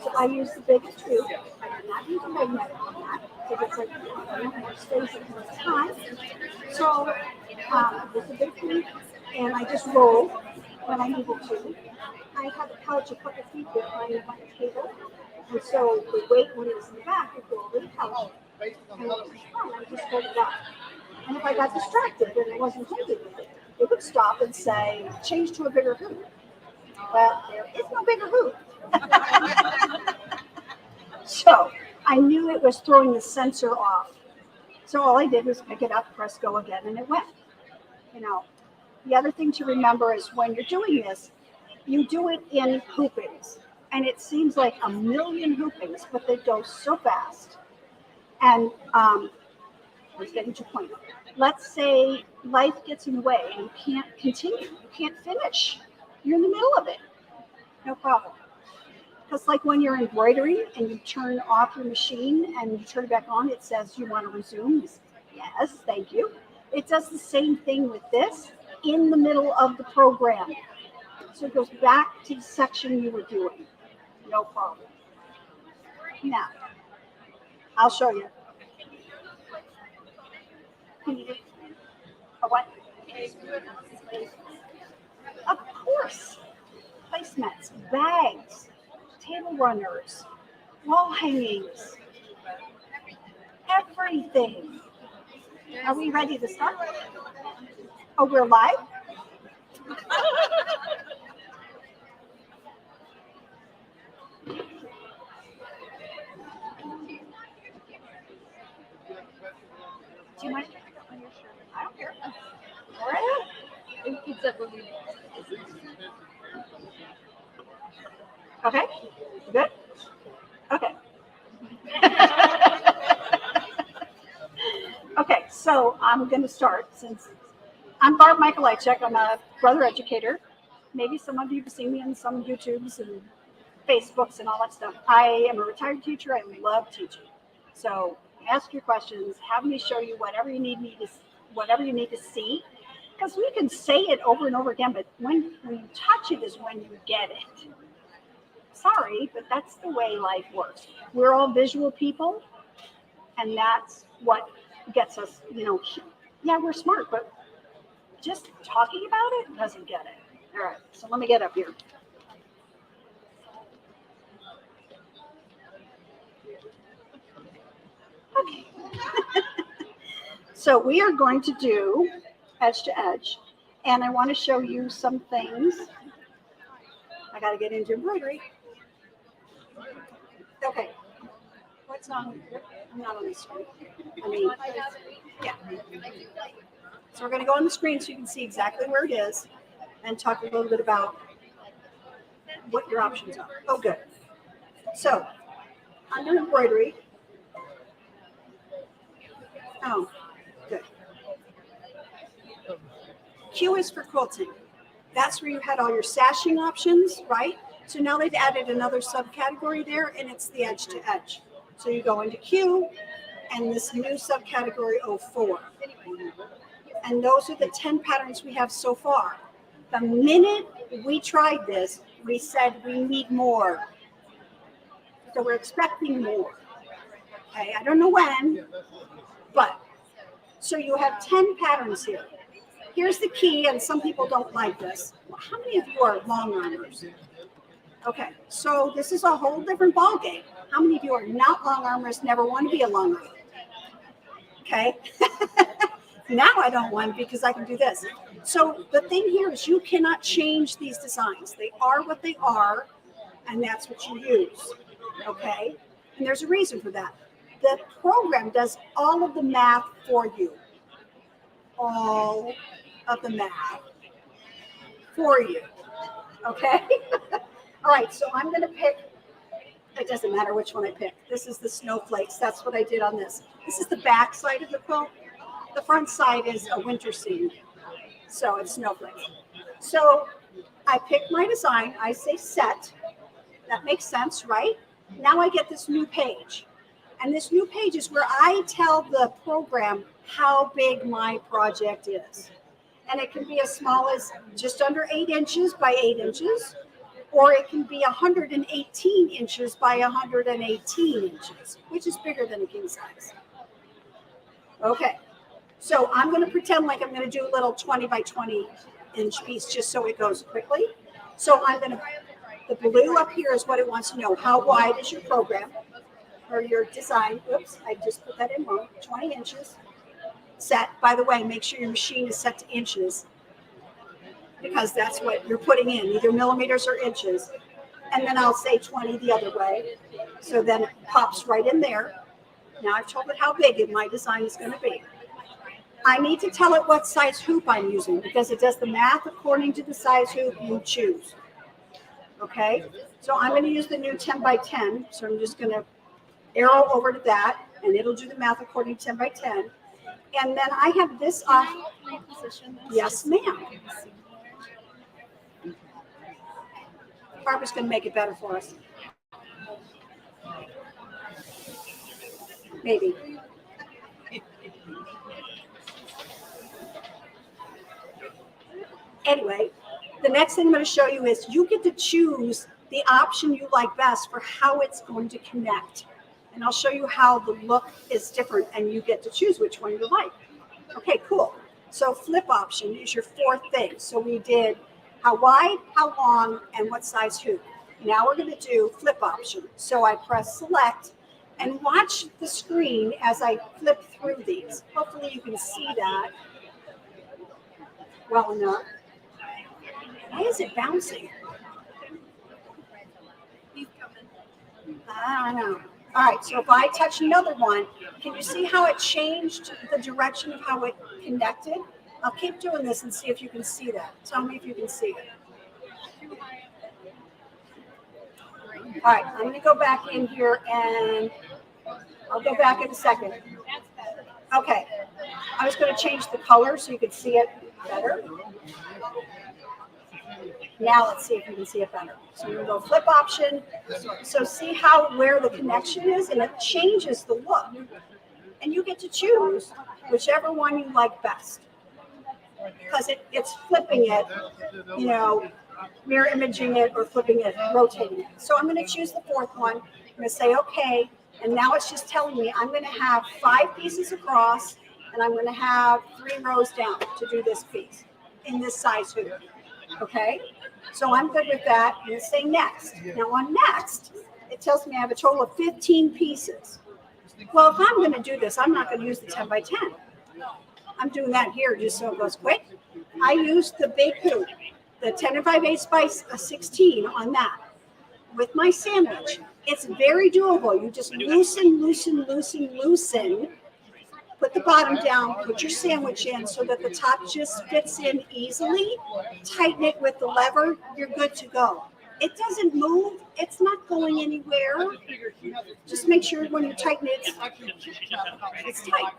So I use the biggest tube. I do not use a magnet on that because it's like more space and more time. So with the big tube, and I just roll when I needed to. I have a couch to put the feet behind my table, and so the weight when it was in the back would go over the couch, and when it was front, I just hold it up. And if I got distracted and I wasn't holding it would stop and say, change to a bigger hoop. Well, there is no bigger hoop. So I knew it was throwing the sensor off. So all I did was pick it up, press go again, and it went. You know, the other thing to remember is when you're doing this, you do it in hoopings. And it seems like a million hoopings, but they go so fast. And I was getting to a point. Let's say life gets in the way and you can't continue, you can't finish. You're in the middle of it. No problem. Because like when you're embroidering and you turn off your machine and you turn it back on, it says you want to resume. Yes, thank you. It does the same thing with this in the middle of the program. So it goes back to the section you were doing. No problem. Now, I'll show you. Can you do a what? Of course. Placemats, bags, table runners, wall hangings, everything. Are we ready to start? Oh, we're live? Do you mind? I don't care. All right. Okay. Good. Okay. Okay. So I'm going to start since I'm Barb Michaelajczyk. I'm a brother educator. Maybe some of you have seen me on some YouTubes and Facebooks and all that stuff. I am a retired teacher. I love teaching. So ask your questions. Have me show you whatever you need to see. Because we can say it over and over again, but when you touch it is when you get it. Sorry, but that's the way life works. We're all visual people, and that's what gets us, yeah, we're smart, but just talking about it doesn't get it. All right, so let me get up here. Okay. So we are going to do edge to edge, and I want to show you some things. I got to get into embroidery. Okay. What's on? I'm not on the screen. Yeah. So we're going to go on the screen so you can see exactly where it is and talk a little bit about what your options are. Oh, good. So under embroidery. Oh, good. Q is for quilting. That's where you had all your sashing options, right? So now they've added another subcategory there, and it's the edge to edge. So you go into Q and this new subcategory 04. And those are the 10 patterns we have so far. The minute we tried this, we said we need more. So we're expecting more. Okay, I don't know when, but so you have 10 patterns here. Here's the key, and some people don't like this. How many of you are long armers? Okay, so this is a whole different ballgame. How many of you are not long armers, never want to be a long armer? Okay, now I don't want because I can do this. So the thing here is you cannot change these designs. They are what they are, and that's what you use. Okay, and there's a reason for that. The program does all of the math for you. All of the math for you. Okay? All right, so I'm going to pick, it doesn't matter which one I pick. This is the snowflakes. That's what I did on this. This is the back side of the quilt. The front side is a winter scene. So it's snowflakes. So I pick my design. I say set. That makes sense, right? Now I get this new page. And this new page is where I tell the program how big my project is. And it can be as small as just under 8 inches by 8 inches, or it can be 118 inches by 118 inches, which is bigger than a king size. Okay, so I'm going to pretend like I'm going to do a little 20 by 20 inch piece just so it goes quickly. So I'm going to, the blue up here is what it wants to know. How wide is your program or your design? Oops, I just put that in wrong. 20 inches. Set. By the way, make sure your machine is set to inches, because that's what you're putting in, either millimeters or inches. And then I'll say 20 the other way. So then it pops right in there. Now I've told it how big my design is going to be. I need to tell it what size hoop I'm using, because it does the math according to the size hoop you choose. Okay, so I'm going to use the new 10 by 10. So I'm just going to arrow over to that, and it'll do the math according to 10 by 10. And then I have this off. Yes, ma'am. Barbara's going to make it better for us. Maybe. Anyway, the next thing I'm going to show you is you get to choose the option you like best for how it's going to connect. And I'll show you how the look is different, and you get to choose which one you like. Okay, cool. So flip option is your fourth thing. So we did how wide, how long, and what size hoop. Now we're going to do flip option. So I press select and watch the screen as I flip through these. Hopefully you can see that well enough. Why is it bouncing? I don't know. All right, so if I touch another one, can you see how it changed the direction of how it connected? I'll keep doing this and see if you can see that. Tell me if you can see it. All right, I'm going to go back in here, and I'll go back in a second. Okay, I was going to change the color so you could see it better. Now let's see if you can see it better. So we're going to go flip option. So see how where the connection is, and it changes the look. And you get to choose whichever one you like best, because it's flipping it, you know, mirror imaging it or flipping it, rotating it. So I'm going to choose the fourth one. I'm going to say okay, and now it's just telling me I'm going to have 5 pieces across, and I'm going to have 3 rows down to do this piece in this size hoop. Okay, so I'm good with that. I'm going to say next. Now on next, it tells me I have a total of 15 pieces. Well, if I'm going to do this, I'm not going to use the 10 by 10. I'm doing that here just so it goes quick. I used the big hoop, the 10 5/8 by 16 on that with my sandwich. It's very doable. You just loosen, loosen, loosen, loosen. Put the bottom down, put your sandwich in so that the top just fits in easily. Tighten it with the lever, you're good to go. It doesn't move, it's not going anywhere. Just make sure when you tighten it, it's tight.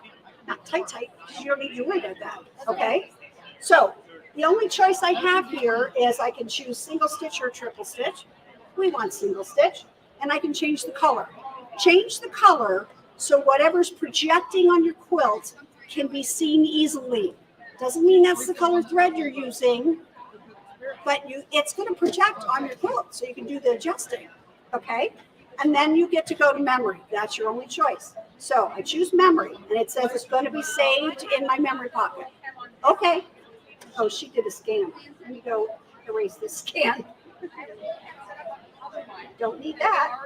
Not tight, because you don't need to worry about that, okay? So the only choice I have here is I can choose single stitch or triple stitch. We want single stitch, and I can change the color. Change the color so whatever's projecting on your quilt can be seen easily. Doesn't mean that's the color thread you're using, but it's going to project on your quilt, so you can do the adjusting, okay? And then you get to go to memory. That's your only choice. So I choose memory, and it says it's going to be saved in my memory pocket. Okay. Oh, she did a scan. Let me go erase this scan. Don't need that.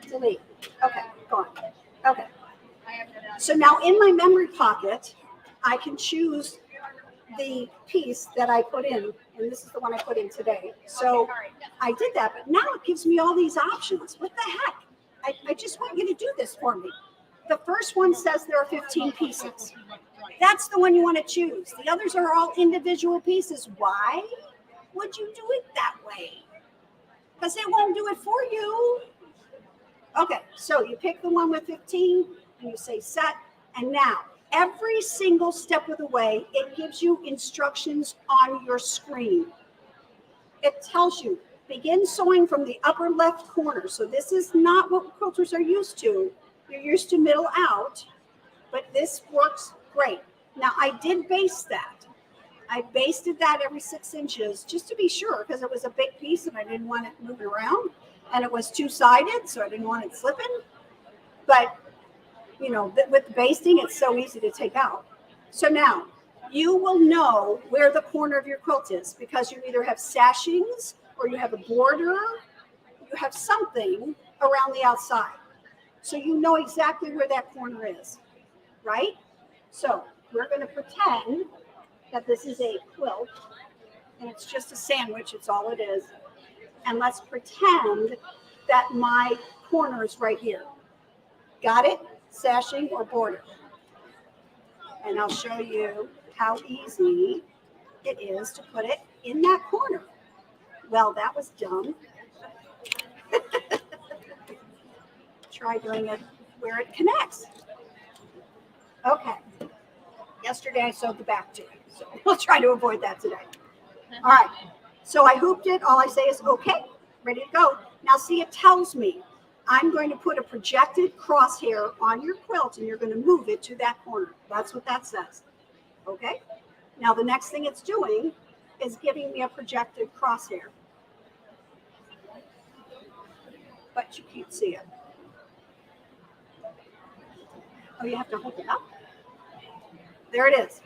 Delete. Okay, gone. Okay. So now in my memory pocket, I can choose the piece that I put in, and this is the one I put in today. So I did that, but now it gives me all these options. What the heck? I just want you to do this for me. The first one says there are 15 pieces. That's the one you want to choose. The others are all individual pieces. Why would you do it that way? Because it won't do it for you. Okay, so you pick the one with 15 and you say set. And now every single step of the way, it gives you instructions on your screen. It tells you begin sewing from the upper left corner. So this is not what quilters are used to. You're used to middle out, but this works great. Now I did base that. I basted that every 6 inches just to be sure because it was a big piece and I didn't want it moving around. And it was two-sided, so I didn't want it slipping. But, you know, with the basting, it's so easy to take out. So now, you will know where the corner of your quilt is because you either have sashings or you have a border, you have something around the outside. So you know exactly where that corner is, right? So we're going to pretend that this is a quilt and it's just a sandwich, it's all it is. And let's pretend that my corner is right here. Got it? Sashing or border. And I'll show you how easy it is to put it in that corner. Well, that was dumb. Try doing it where it connects. Okay. Yesterday I sewed the back to it, so we'll try to avoid that today. All right. So I hooped it. All I say is, okay, ready to go. Now see, it tells me I'm going to put a projected crosshair on your quilt and you're going to move it to that corner. That's what that says. Okay. Now the next thing it's doing is giving me a projected crosshair. But you can't see it. Oh, you have to hold it up. There it is.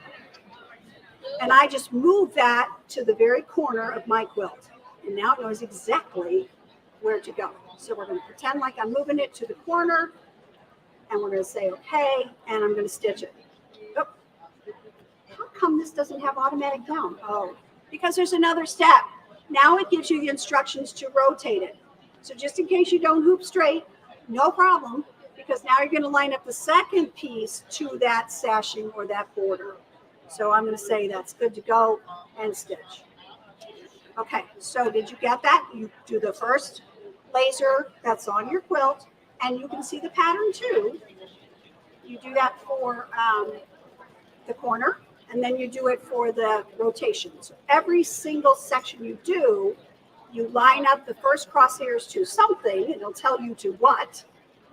And I just moved that to the very corner of my quilt. And now it knows exactly where to go. So we're going to pretend like I'm moving it to the corner. And we're going to say, okay, and I'm going to stitch it. Oh, how come this doesn't have automatic down? Oh, because there's another step. Now it gives you the instructions to rotate it. So just in case you don't hoop straight, no problem. Because now you're going to line up the second piece to that sashing or that border. So I'm going to say that's good to go and stitch. Okay, so did you get that? You do the first laser that's on your quilt, and you can see the pattern too. You do that for the corner, and then you do it for the rotation. So every single section you do, you line up the first crosshairs to something, and it'll tell you to what.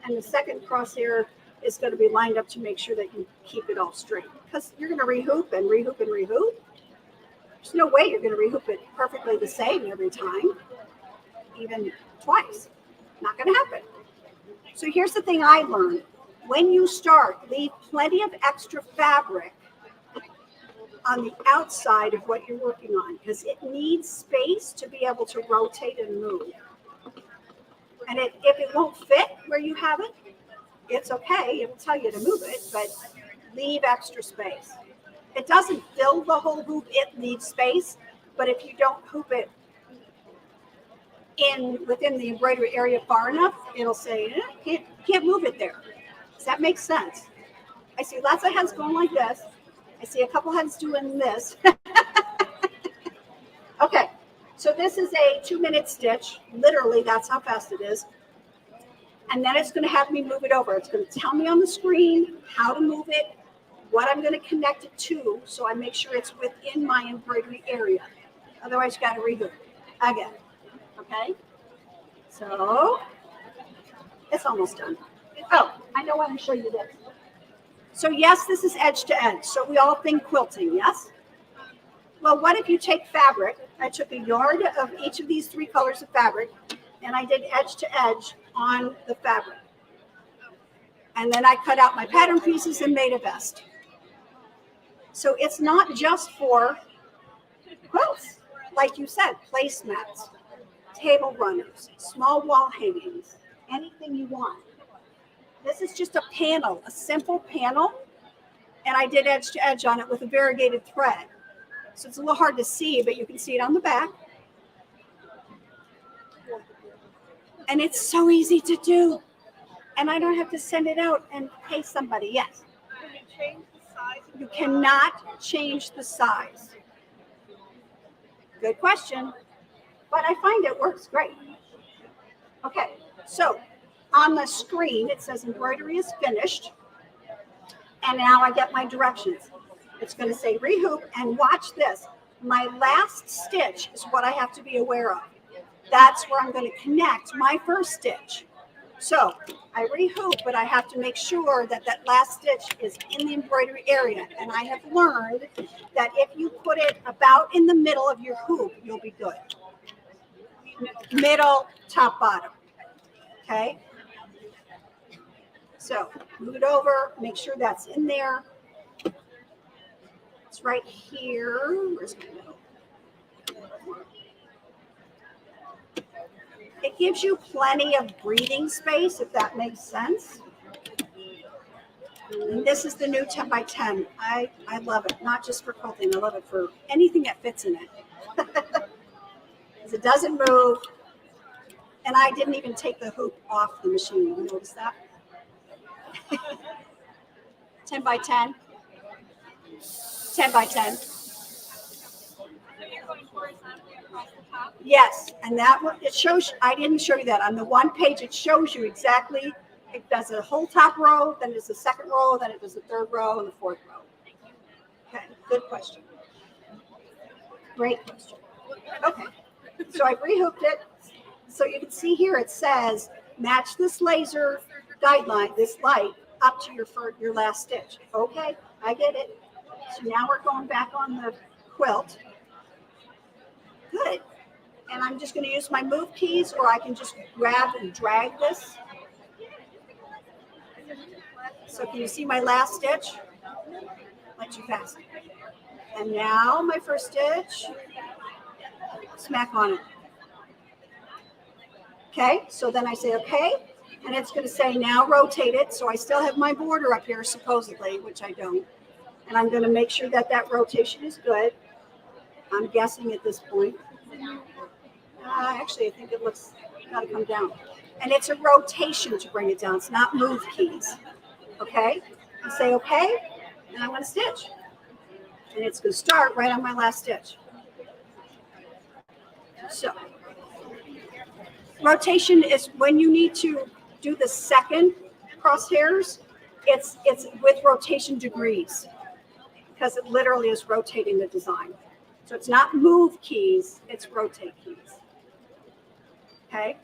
And the second crosshair is going to be lined up to make sure that you keep it all straight. Because you're going to rehoop and rehoop and rehoop. There's no way you're going to rehoop it perfectly the same every time, even twice. Not going to happen. So here's the thing I learned. When you start, leave plenty of extra fabric on the outside of what you're working on because it needs space to be able to rotate and move. And if it won't fit where you have it, it's okay. It will tell you to move it, but leave extra space. It doesn't fill the whole hoop. It needs space. But if you don't hoop it within the embroidery area far enough, it'll say, can't move it there. Does that make sense? I see lots of heads going like this. I see a couple heads doing this. Okay. So this is a 2-minute stitch. Literally, that's how fast it is. And then it's going to have me move it over. It's going to tell me on the screen how to move it, what I'm going to connect it to, so I make sure it's within my embroidery area. Otherwise, you got to redo it again. Okay? So it's almost done. Oh, I know I want to show you this. So yes, this is edge to edge. So we all think quilting, yes? Well, what if you take fabric? I took a yard of each of these 3 colors of fabric, and I did edge to edge on the fabric. And then I cut out my pattern pieces and made a vest. So it's not just for quilts. Like you said, placemats, table runners, small wall hangings, anything you want. This is just a panel, a simple panel, and I did edge to edge on it with a variegated thread. So it's a little hard to see, but you can see it on the back. And it's so easy to do. And I don't have to send it out and pay somebody. Yes. Can you change the size? You cannot change the size. Good question. But I find it works great. Okay, so on the screen, it says embroidery is finished. And now I get my directions. It's going to say rehoop, and watch this. My last stitch is what I have to be aware of. That's where I'm going to connect my first stitch. So I rehoop, but I have to make sure that that last stitch is in the embroidery area. And I have learned that if you put it about in the middle of your hoop, you'll be good. Middle, top, bottom. Okay. So move it over, make sure that's in there. It's right here. Where's my middle? It gives you plenty of breathing space, if that makes sense. And this is the new 10 by 10. I love it, not just for quilting. I love it for anything that fits in it. Because it doesn't move. And I didn't even take the hoop off the machine. You notice that? 10 by 10. 10 by 10. Yes, and that one, it shows, I didn't show you that. On the one page, it shows you exactly, it does a whole top row, then it does the second row, then it does the third row and the fourth row. Okay, good question. Great question. Okay, so I've rehooped it. So you can see here, it says, match this laser guideline, this light, up to your last stitch. Okay, I get it. So now we're going back on the quilt. Good. And I'm just going to use my move keys, or I can just grab and drag this. So can you see my last stitch? Not too fast. And now my first stitch, smack on it. Okay, so then I say okay, and it's going to say now rotate it. So I still have my border up here supposedly, which I don't. And I'm going to make sure that that rotation is good. I'm guessing at this point. Actually, I think it looks got to come down. And it's a rotation to bring it down. It's not move keys. Okay? I say okay, and I'm going to stitch. And it's going to start right on my last stitch. So, rotation is when you need to do the second crosshairs. It's with rotation degrees because it literally is rotating the design. So it's not move keys, it's rotate keys. Okay,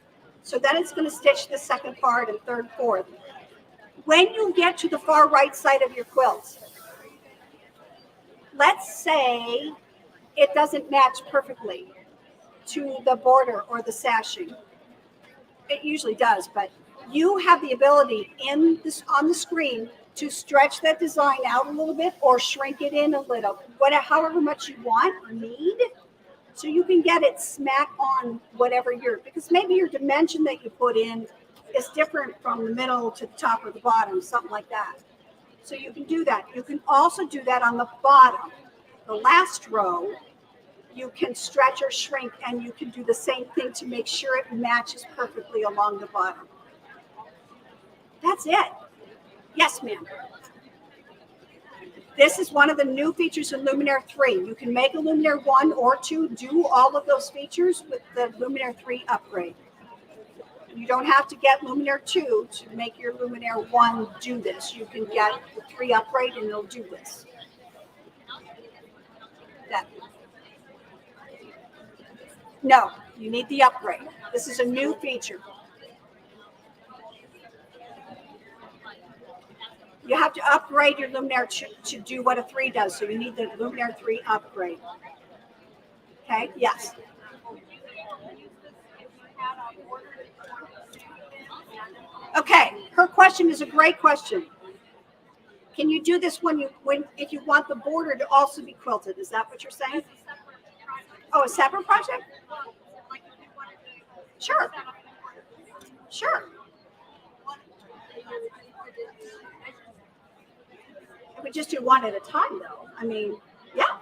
so then it's going to stitch the second part and third, fourth. When you get to the far right side of your quilt, let's say it doesn't match perfectly to the border or the sashing. It usually does, but you have the ability in this on the screen to stretch that design out a little bit or shrink it in a little, however much you want or need, so you can get it smack on whatever because maybe your dimension that you put in is different from the middle to the top or the bottom, something like that. So you can do that. You can also do that on the bottom. The last row, you can stretch or shrink, and you can do the same thing to make sure it matches perfectly along the bottom. That's it. Yes, ma'am. This is one of the new features in Luminaire 3. You can make a Luminaire 1 or 2 do all of those features with the Luminaire 3 upgrade. You don't have to get Luminaire 2 to make your Luminaire 1 do this. You can get the 3 upgrade and it'll do this. No, you need the upgrade. This is a new feature. You have to upgrade your Luminaire to do what a 3 does. So you need the Luminaire 3 upgrade. Okay, yes. Okay, her question is a great question. Can you do this if you want the border to also be quilted? Is that what you're saying? Oh, a separate project? Sure. Sure. We just do one at a time, though. I mean, yeah.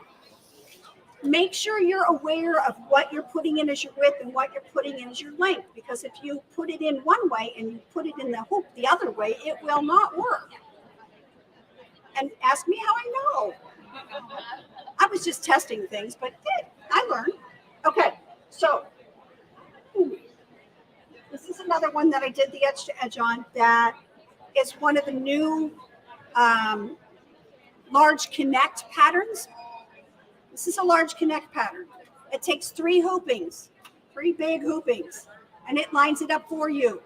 Make sure you're aware of what you're putting in as your width and what you're putting in as your length, because if you put it in one way and you put it in the hoop the other way, it will not work. And ask me how I know. I was just testing things, but I learned. Okay, so this is another one that I did the edge to edge on that is one of the new large connect patterns. This is a large connect pattern. It takes 3 hoopings, 3 big hoopings, and it lines it up for you.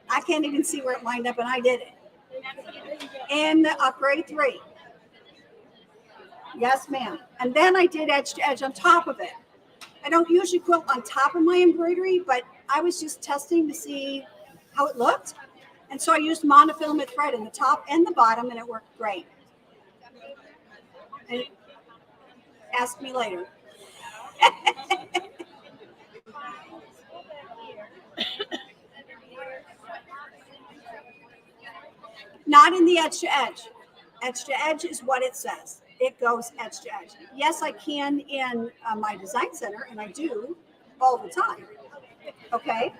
I can't even see where it lined up, and I did it. In a grade 3. Yes, ma'am. And then I did edge to edge on top of it. I don't usually quilt on top of my embroidery, but I was just testing to see how it looked. And so I used monofilament thread in the top and the bottom, and it worked great. And ask me later. Not in the edge to edge. Edge to edge is what it says. It goes edge to edge. Yes, I can in my design center, and I do all the time. Okay.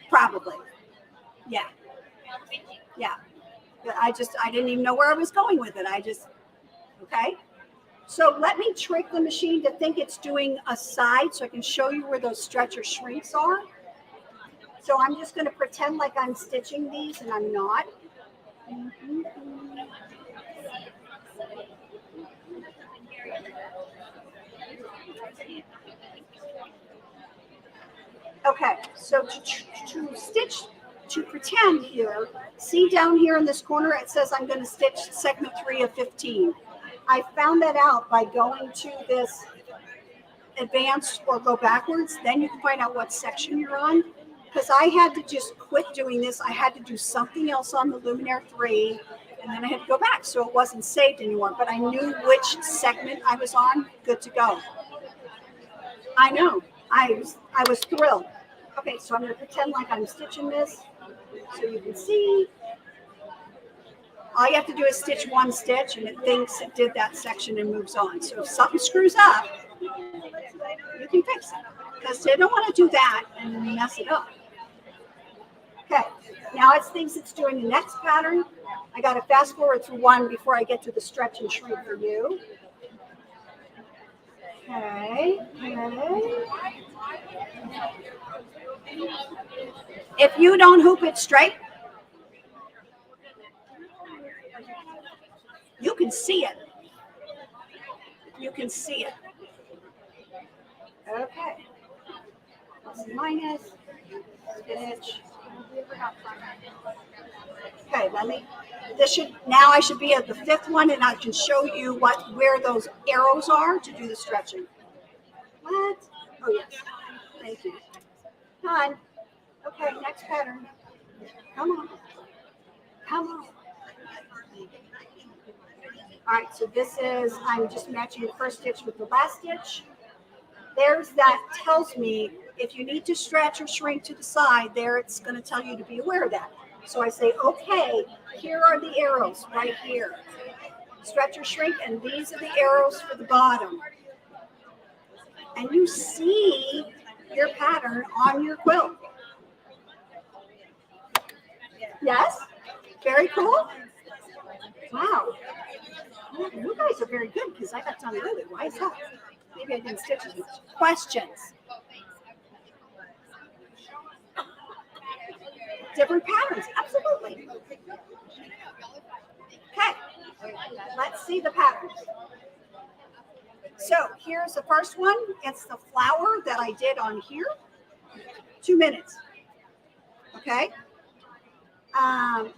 Probably. Yeah. Yeah. But I didn't even know where I was going with it. Okay. So let me trick the machine to think it's doing a side so I can show you where those stretch or shrinks are. So I'm just going to pretend like I'm stitching these, and I'm not. Okay, so to stitch, to pretend here, see down here in this corner, it says I'm going to stitch segment 3 of 15. I found that out by going to this advanced or go backwards. Then you can find out what section you're on. Because I had to just quit doing this. I had to do something else on the Luminaire 3, and then I had to go back. So it wasn't saved anymore, but I knew which segment I was on. Good to go. I know. I was thrilled. Okay, so I'm going to pretend like I'm stitching this so you can see. All you have to do is stitch one stitch, and it thinks it did that section and moves on. So if something screws up, you can fix it. Because they don't want to do that and mess it up. Okay, now it thinks it's doing the next pattern. I got to fast forward through one before I get to the stretch and shrink for you. Okay. If you don't hoop it straight, you can see it. You can see it. Okay. Plus and minus. Stitch. Okay, now I should be at the 5th one, and I can show you where those arrows are to do the stretching. What? Oh yes. Thank you. Done. Okay, next pattern. Come on. Come on. All right, so I'm just matching the first stitch with the last stitch. That tells me if you need to stretch or shrink to the side there, it's going to tell you to be aware of that. So I say, okay, here are the arrows right here. Stretch or shrink, and these are the arrows for the bottom. And you see your pattern on your quilt. Yes? Very cool? Wow. You guys are very good because I got done early. Why is that? Maybe I didn't stitch as much. Questions? Different patterns, absolutely. Okay, let's see the patterns. So here's the first one. It's the flower that I did on here. 2 minutes. Okay.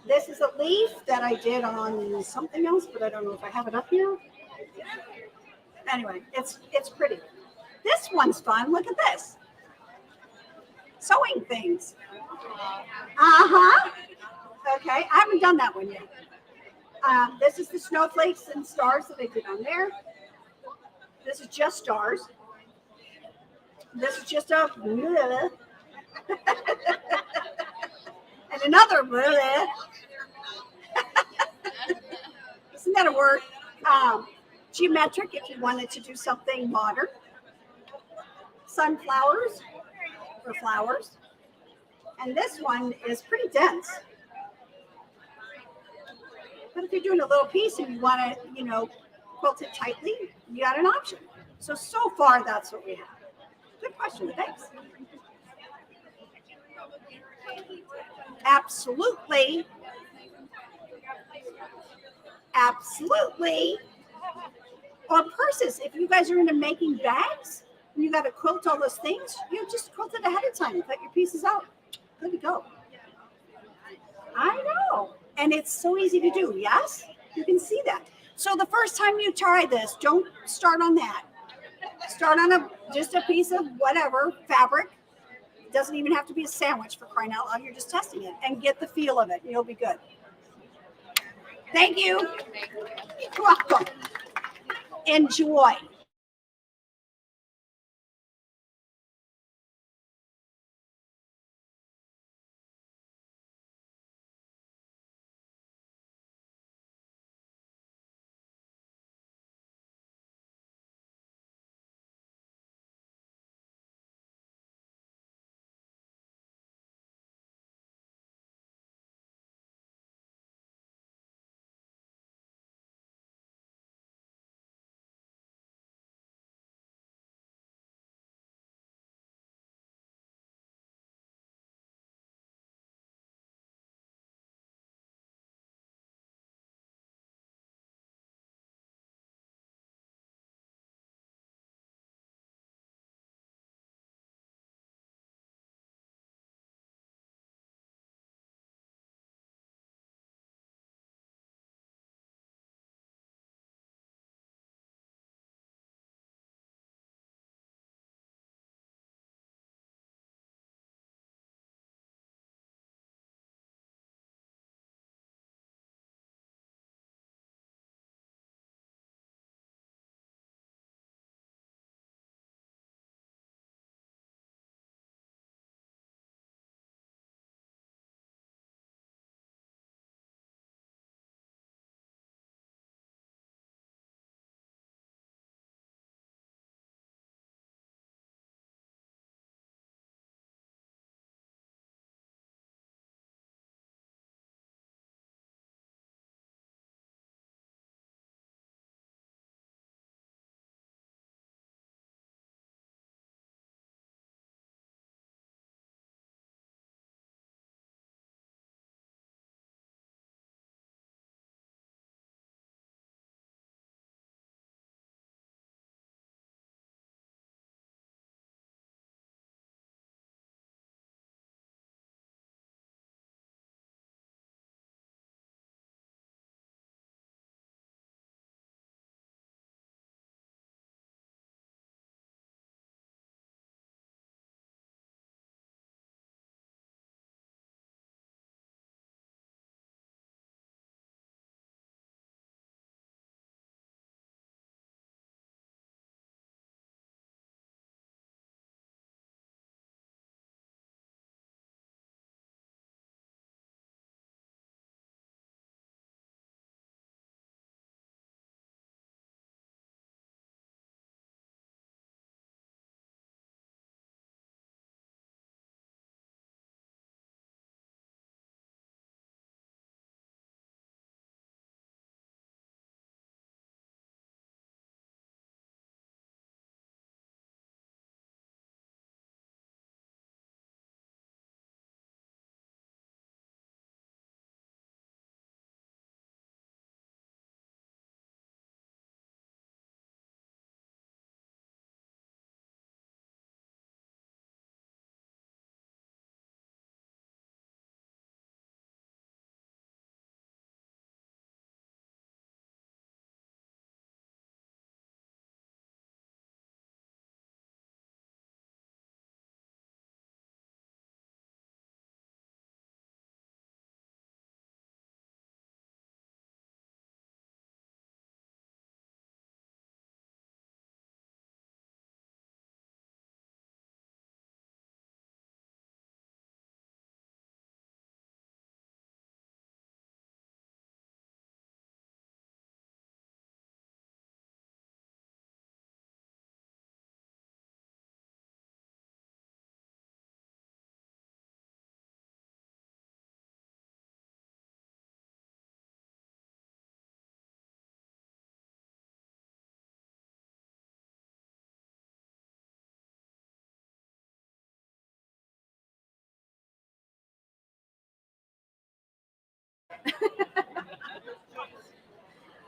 This is a leaf that I did on something else, but I don't know if I have it up here. Anyway, it's pretty. This one's fun. Look at this. Sewing things. Uh-huh. Okay, I haven't done that one yet. This is the snowflakes and stars that I did on there. This is just stars. This is just a and another isn't that a word? Geometric if you wanted to do something modern. Sunflowers or flowers. And this one is pretty dense. But if you're doing a little piece and you want to, quilt it tightly, you got an option. So far, that's what we have. Good question. Thanks. Absolutely. Absolutely. Or purses. If you guys are into making bags, You got to quilt all those things. You just quilt it ahead of time. Cut your pieces out. Good to go. I know. And it's so easy to do. Yes? You can see that. So the first time you try this, don't start on that. Start on just a piece of whatever fabric. It doesn't even have to be a sandwich, for crying out loud. You're just testing it and get the feel of it. And you'll be good. Thank you. You're welcome. Enjoy.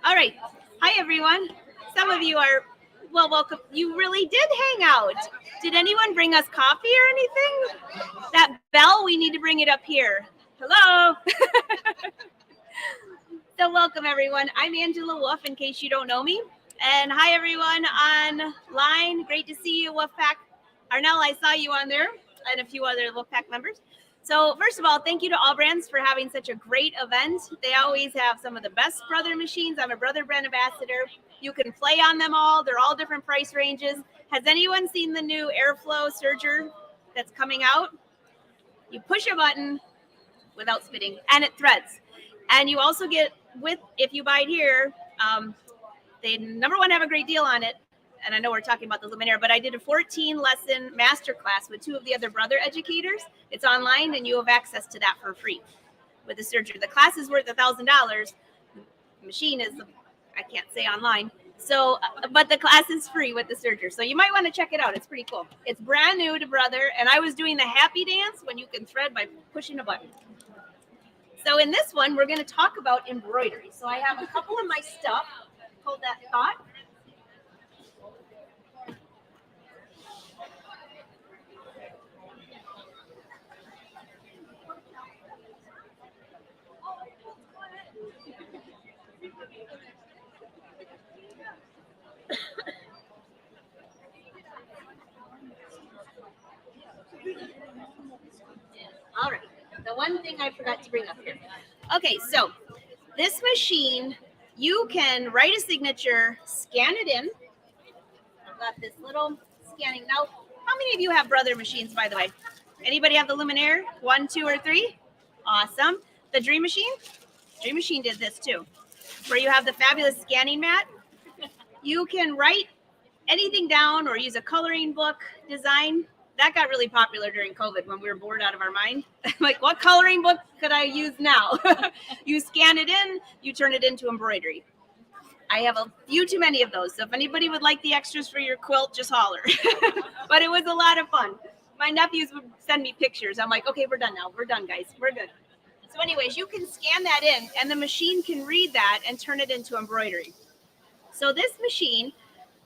All right. Hi, everyone. Some of you are Well, welcome. You really did hang out. Did anyone bring us coffee or anything? That bell, we need to bring it up here. Hello. So welcome, everyone. I'm Angela Wolf, in case you don't know me. And hi, everyone online. Great to see you, Wolfpack. Arnell, I saw you on there, and a few other Wolfpack members. So first of all, thank you to AllBrands for having such a great event. They always have some of the best Brother machines. I'm a Brother brand ambassador. You can play on them all. They're all different price ranges. Has anyone seen the new Airflow serger that's coming out? You push a button without spitting, and it threads. And you also get, with, if you buy it here, they, number one, have a great deal on it. And I know we're talking about the Luminaire, but I did a 14-lesson masterclass with 2 of the other Brother educators. It's online, and you have access to that for free with the serger. The class is worth $1,000. The machine is, I can't say online. So, but the class is free with the serger. So you might want to check it out. It's pretty cool. It's brand new to Brother, and I was doing the happy dance when you can thread by pushing a button. So in this one, we're going to talk about embroidery. So I have a couple of my stuff. Hold that thought. All right, the one thing I forgot to bring up here. Okay, so this machine, you can write a signature, scan it in. I've got this little scanning. Now, how many of you have Brother machines, by the way? Anybody have the Luminaire? 1, 2, or 3? Awesome. The Dream Machine? Dream Machine did this too, where you have the fabulous scanning mat. You can write anything down or use a coloring book design. That got really popular during COVID when we were bored out of our mind. Like, what coloring book could I use now? You scan it in, you turn it into embroidery. I have a few too many of those. So if anybody would like the extras for your quilt, just holler. But it was a lot of fun. My nephews would send me pictures. I'm like, okay, we're done now. We're done, guys. We're good. So anyways, you can scan that in, and the machine can read that and turn it into embroidery. So this machine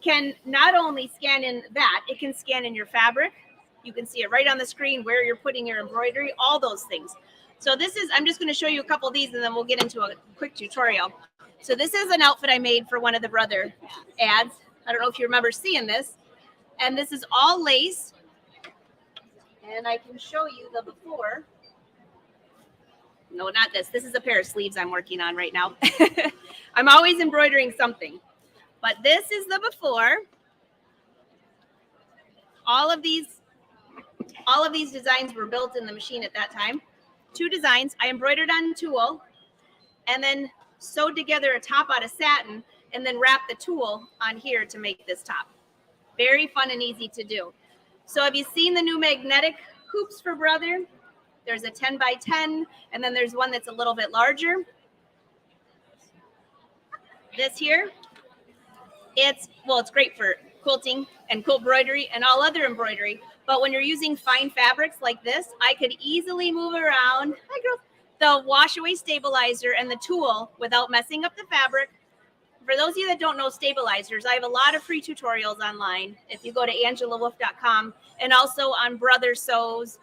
can not only scan in that, it can scan in your fabric. You can see it right on the screen where you're putting your embroidery, all those things. So this is, I'm just going to show you a couple of these, and then we'll get into a quick tutorial. So this is an outfit I made for one of the Brother ads. I don't know if you remember seeing this. And this is all lace. And I can show you the before. No, not this. This is a pair of sleeves I'm working on right now. I'm always embroidering something. But this is the before. All of these designs were built in the machine at that time. 2 designs. I embroidered on tulle and then sewed together a top out of satin and then wrapped the tulle on here to make this top. Very fun and easy to do. So have you seen the new magnetic hoops for Brother? There's a 10 by 10, and then there's one that's a little bit larger. This here, it's great for quilting and quilt embroidery and all other embroidery. But when you're using fine fabrics like this, I could easily move around the wash away stabilizer and the tulle without messing up the fabric. For those of you that don't know stabilizers, I have a lot of free tutorials online. If you go to angelawolf.com and also on Brother Sew's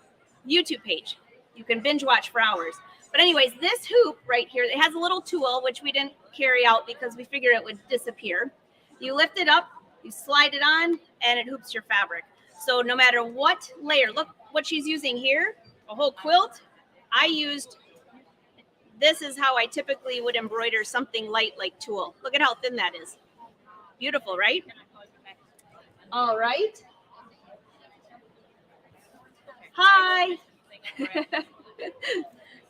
YouTube page, you can binge watch for hours. But anyways, this hoop right here, it has a little tulle, which we didn't carry out because we figured it would disappear. You lift it up, you slide it on, and it hoops your fabric. So no matter what layer, look what she's using here, a whole quilt. This is how I typically would embroider something light like tulle. Look at how thin that is. Beautiful, right? All right. Hi.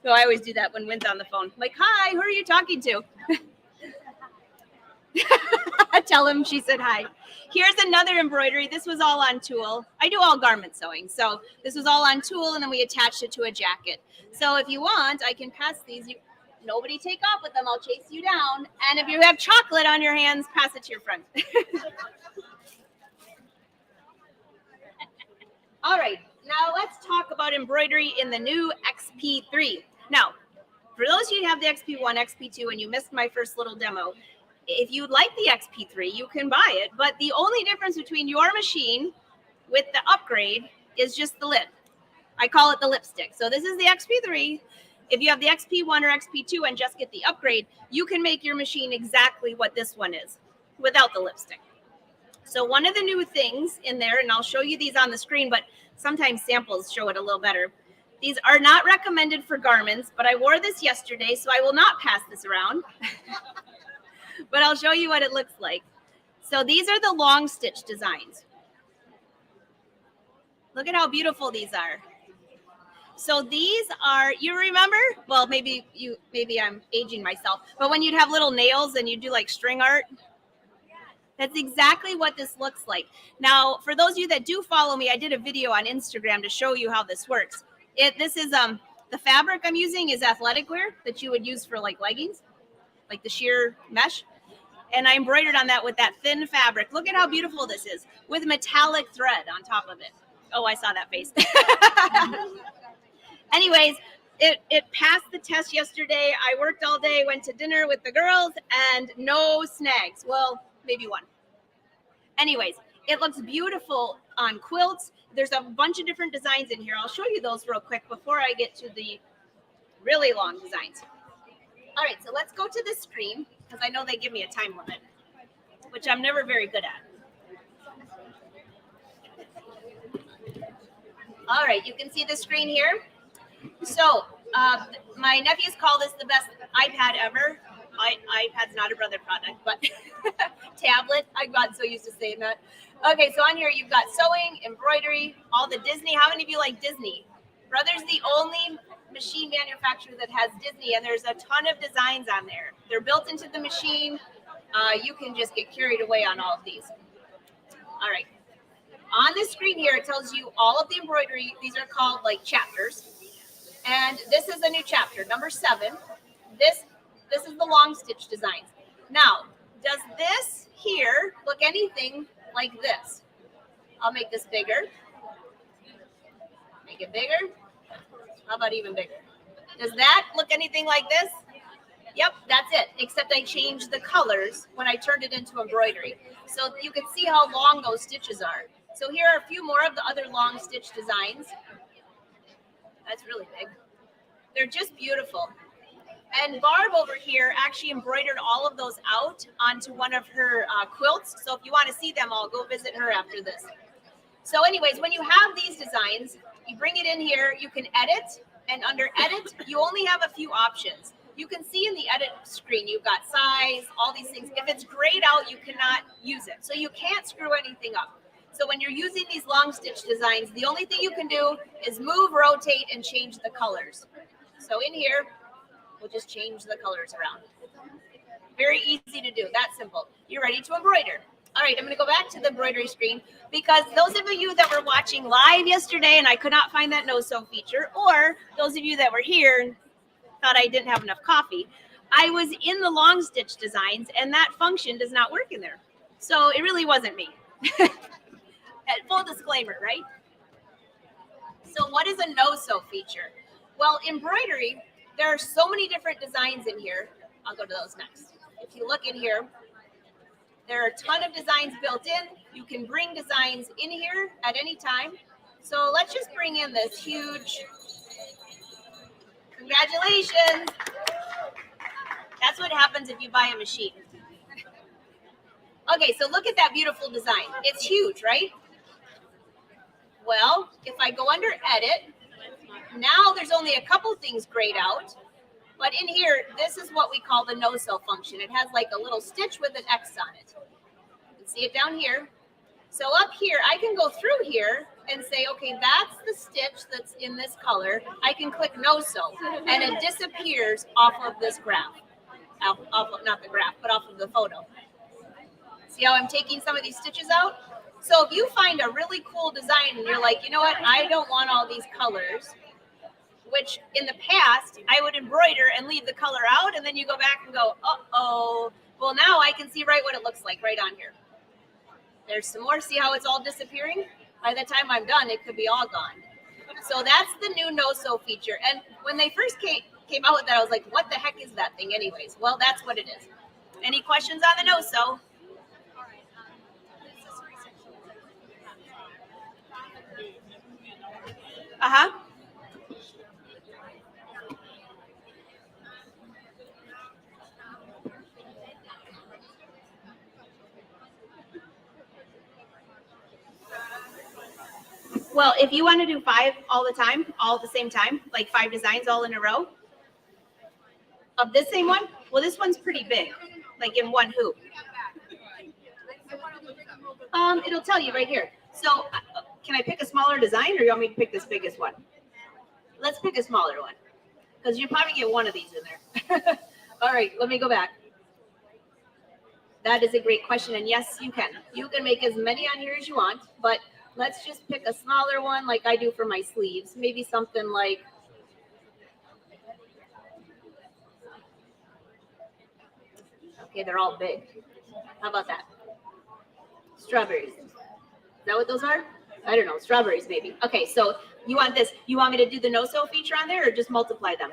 So I always do that when Wynn's on the phone. Like, hi, who are you talking to? Tell him she said hi. Here's another embroidery. This was all on tulle. I do all garment sewing. So this was all on tulle, and then we attached it to a jacket. So if you want, I can pass these. Nobody take off with them. I'll chase you down. And if you have chocolate on your hands, pass it to your friend. All right. Now let's talk about embroidery in the new XP3. Now, for those of you who have the XP1, XP2, and you missed my first little demo, if you'd like the XP3, you can buy it. But the only difference between your machine with the upgrade is just the lid. I call it the lipstick. So this is the XP3. If you have the XP1 or XP2 and just get the upgrade, you can make your machine exactly what this one is without the lipstick. So one of the new things in there, and I'll show you these on the screen, but sometimes samples show it a little better. These are not recommended for garments, but I wore this yesterday, so I will not pass this around. But I'll show you what it looks like. So these are the long stitch designs. Look at how beautiful these are. So these are, you remember? Well, maybe I'm aging myself, but when you'd have little nails and you'd do like string art, that's exactly what this looks like. Now, for those of you that do follow me, I did a video on Instagram to show you how this works. This is the fabric I'm using is athletic wear that you would use for like leggings, like the sheer mesh. And I embroidered on that with that thin fabric. Look at how beautiful this is with metallic thread on top of it. Oh, I saw that face. Anyways, it passed the test yesterday. I worked all day, went to dinner with the girls, and no snags. Well, maybe one. Anyways, it looks beautiful on quilts. There's a bunch of different designs in here. I'll show you those real quick before I get to the really long designs. All right, so let's go to the screen because I know they give me a time limit, which I'm never very good at. All right, you can see the screen here. So my nephews call this the best iPad ever. iPad's not a brother product, but tablet. I got so used to saying that. Okay, so on here you've got sewing, embroidery, all the Disney. How many of you like Disney? Brother's the only machine manufacturer that has Disney, and there's a ton of designs on there. They're built into the machine. You can just get carried away on all of these. All right. On this screen here, it tells you all of the embroidery. These are called like chapters. And this is a new chapter, number 7. This is the long stitch designs. Now, does this here look anything like this? I'll make this bigger. Make it bigger. How about even bigger? Does that look anything like this? Yep, that's it. Except I changed the colors when I turned it into embroidery. So you can see how long those stitches are. So here are a few more of the other long stitch designs. That's really big. They're just beautiful. And Barb over here actually embroidered all of those out onto one of her quilts. So if you want to see them all, go visit her after this. So anyways, when you have these designs, you bring it in here, you can edit. And under edit, you only have a few options. You can see in the edit screen, you've got size, all these things. If it's grayed out, you cannot use it. So you can't screw anything up. So when you're using these long stitch designs, the only thing you can do is move, rotate, and change the colors. So in here, we'll just change the colors around. Very easy to do, that simple. You're ready to embroider. All right, I'm gonna go back to the embroidery screen because those of you that were watching live yesterday and I could not find that no-sew feature, or those of you that were here and thought I didn't have enough coffee, I was in the long stitch designs and that function does not work in there. So it really wasn't me. Full disclaimer, right? So what is a no-sew feature? Well, embroidery, there are so many different designs in here. I'll go to those next. If you look in here, there are a ton of designs built in. You can bring designs in here at any time. So let's just bring in this huge, congratulations. That's what happens if you buy a machine. Okay, so look at that beautiful design. It's huge, right? Well, if I go under edit, now there's only a couple things grayed out. But in here, this is what we call the no-sew function. It has like a little stitch with an X on it. You can see it down here. So up here, I can go through here and say, okay, that's the stitch that's in this color. I can click no-sew, and it disappears off of this graph. Off of, not the graph, but off of the photo. See how I'm taking some of these stitches out? So if you find a really cool design and you're like, you know what, I don't want all these colors, which in the past, I would embroider and leave the color out, and then you go back and go, uh-oh. Well, now I can see right what it looks like right on here. There's some more. See how it's all disappearing? By the time I'm done, it could be all gone. So that's the new no-sew feature. And when they first came out with that, I was like, what the heck is that thing anyways? Well, that's what it is. Any questions on the no-sew? Uh-huh. Well, if you want to do 5 all the time, all at the same time, like 5 designs all in a row of this same one, well, this one's pretty big, like in one hoop. It'll tell you right here. So can I pick a smaller design or you want me to pick this biggest one? Let's pick a smaller one because you probably get one of these in there. All right, let me go back. That is a great question. And yes, you can. You can make as many on here as you want, but let's just pick a smaller one like I do for my sleeves. Maybe something like, okay, they're all big. How about that? Strawberries. Is that what those are? I don't know. Strawberries, maybe. Okay, so you want this. You want me to do the no-sew feature on there or just multiply them?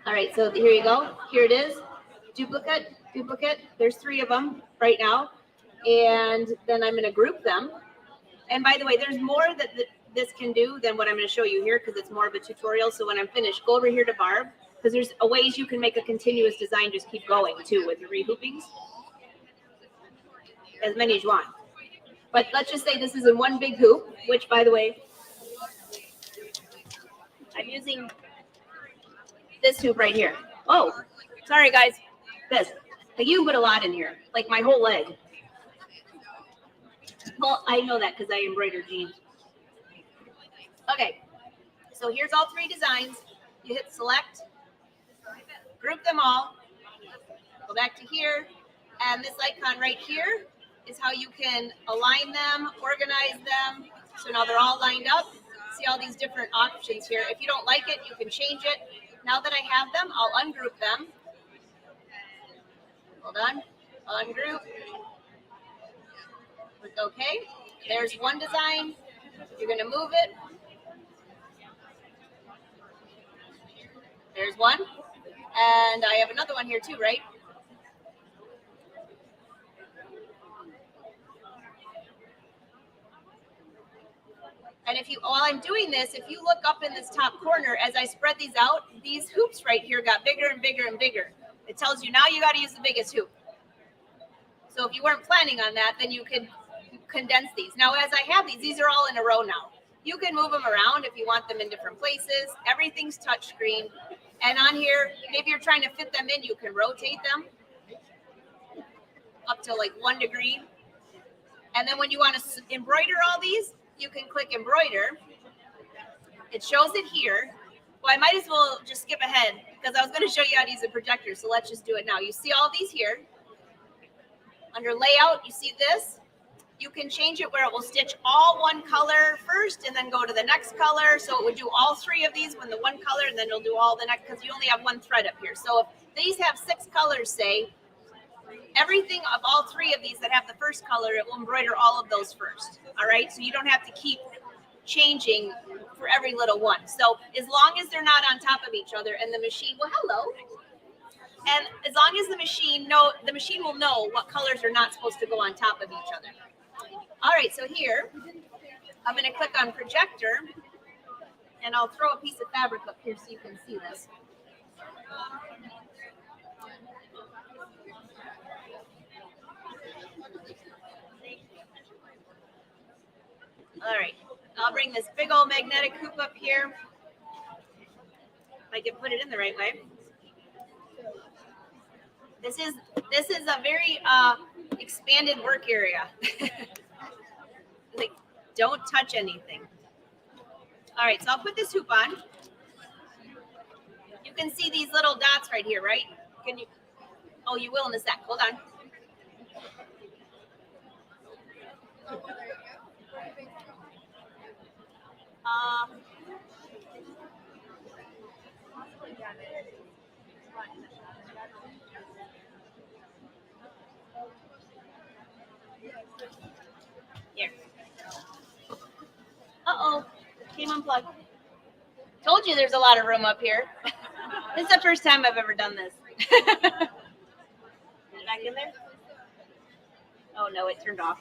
All right, so here you go. Here it is. Duplicate, duplicate. There's 3 of them right now. And then I'm going to group them. And by the way, there's more that this can do than what I'm going to show you here because it's more of a tutorial. So when I'm finished, go over here to Barb because there's ways you can make a continuous design. Just keep going too with the rehoopings. As many as you want. But let's just say this is in one big hoop, which by the way, I'm using this hoop right here. Oh, sorry guys. This. Like you can put a lot in here, like my whole leg. Well, I know that because I embroider jeans. Okay, so here's all 3 designs. You hit select, group them all, go back to here, and this icon right here is how you can align them, organize them. So now they're all lined up. See all these different options here. If you don't like it, you can change it. Now that I have them, I'll ungroup them. Hold on, ungroup. Click OK. There's one design. You're going to move it. There's one. And I have another one here too, right? And if you, while I'm doing this, if you look up in this top corner, as I spread these out, these hoops right here got bigger and bigger and bigger. It tells you now you got to use the biggest hoop. So if you weren't planning on that, then you could condense these. Now, as I have these are all in a row now. You can move them around if you want them in different places. Everything's touchscreen. And on here, maybe you're trying to fit them in, you can rotate them up to like 1 degree. And then when you want to embroider all these, you can click embroider. It shows it here. Well, I might as well just skip ahead because I was going to show you how to use a projector. So let's just do it now. You see all these here. Under layout, you see this. You can change it where it will stitch all one color first and then go to the next color. So it would do all 3 of these when the one color and then it'll do all the next because you only have 1 thread up here. So if these have 6 colors, say, everything of all 3 of these that have the first color, it will embroider all of those first. All right, so you don't have to keep changing for every little one. So as long as they're not on top of each other and the machine, well, hello. And as long as the machine will know what colors are not supposed to go on top of each other. All right, so here, I'm going to click on projector and I'll throw a piece of fabric up here so you can see this. All right, I'll bring this big old magnetic hoop up here. If I can put it in the right way. This is a very expanded work area. Like, don't touch anything. All right, so I'll put this hoop on. You can see these little dots right here, right? Can you? Oh, you will in a sec. Hold on. Here. Uh-oh, came unplugged. Told you there's a lot of room up here. This is the first time I've ever done this. Back in there? Oh no, it turned off.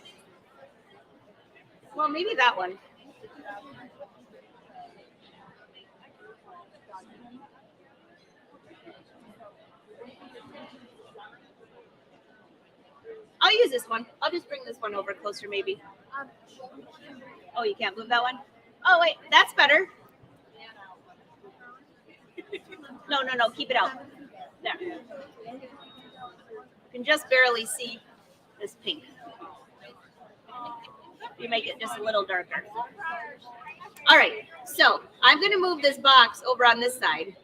Well, maybe that one. I'll use this one. I'll just bring this one over closer maybe. Oh, you can't move that one? Oh, wait, that's better. No, keep it out. There. You can just barely see this pink. You make it just a little darker. All right, so I'm going to move this box over on this side.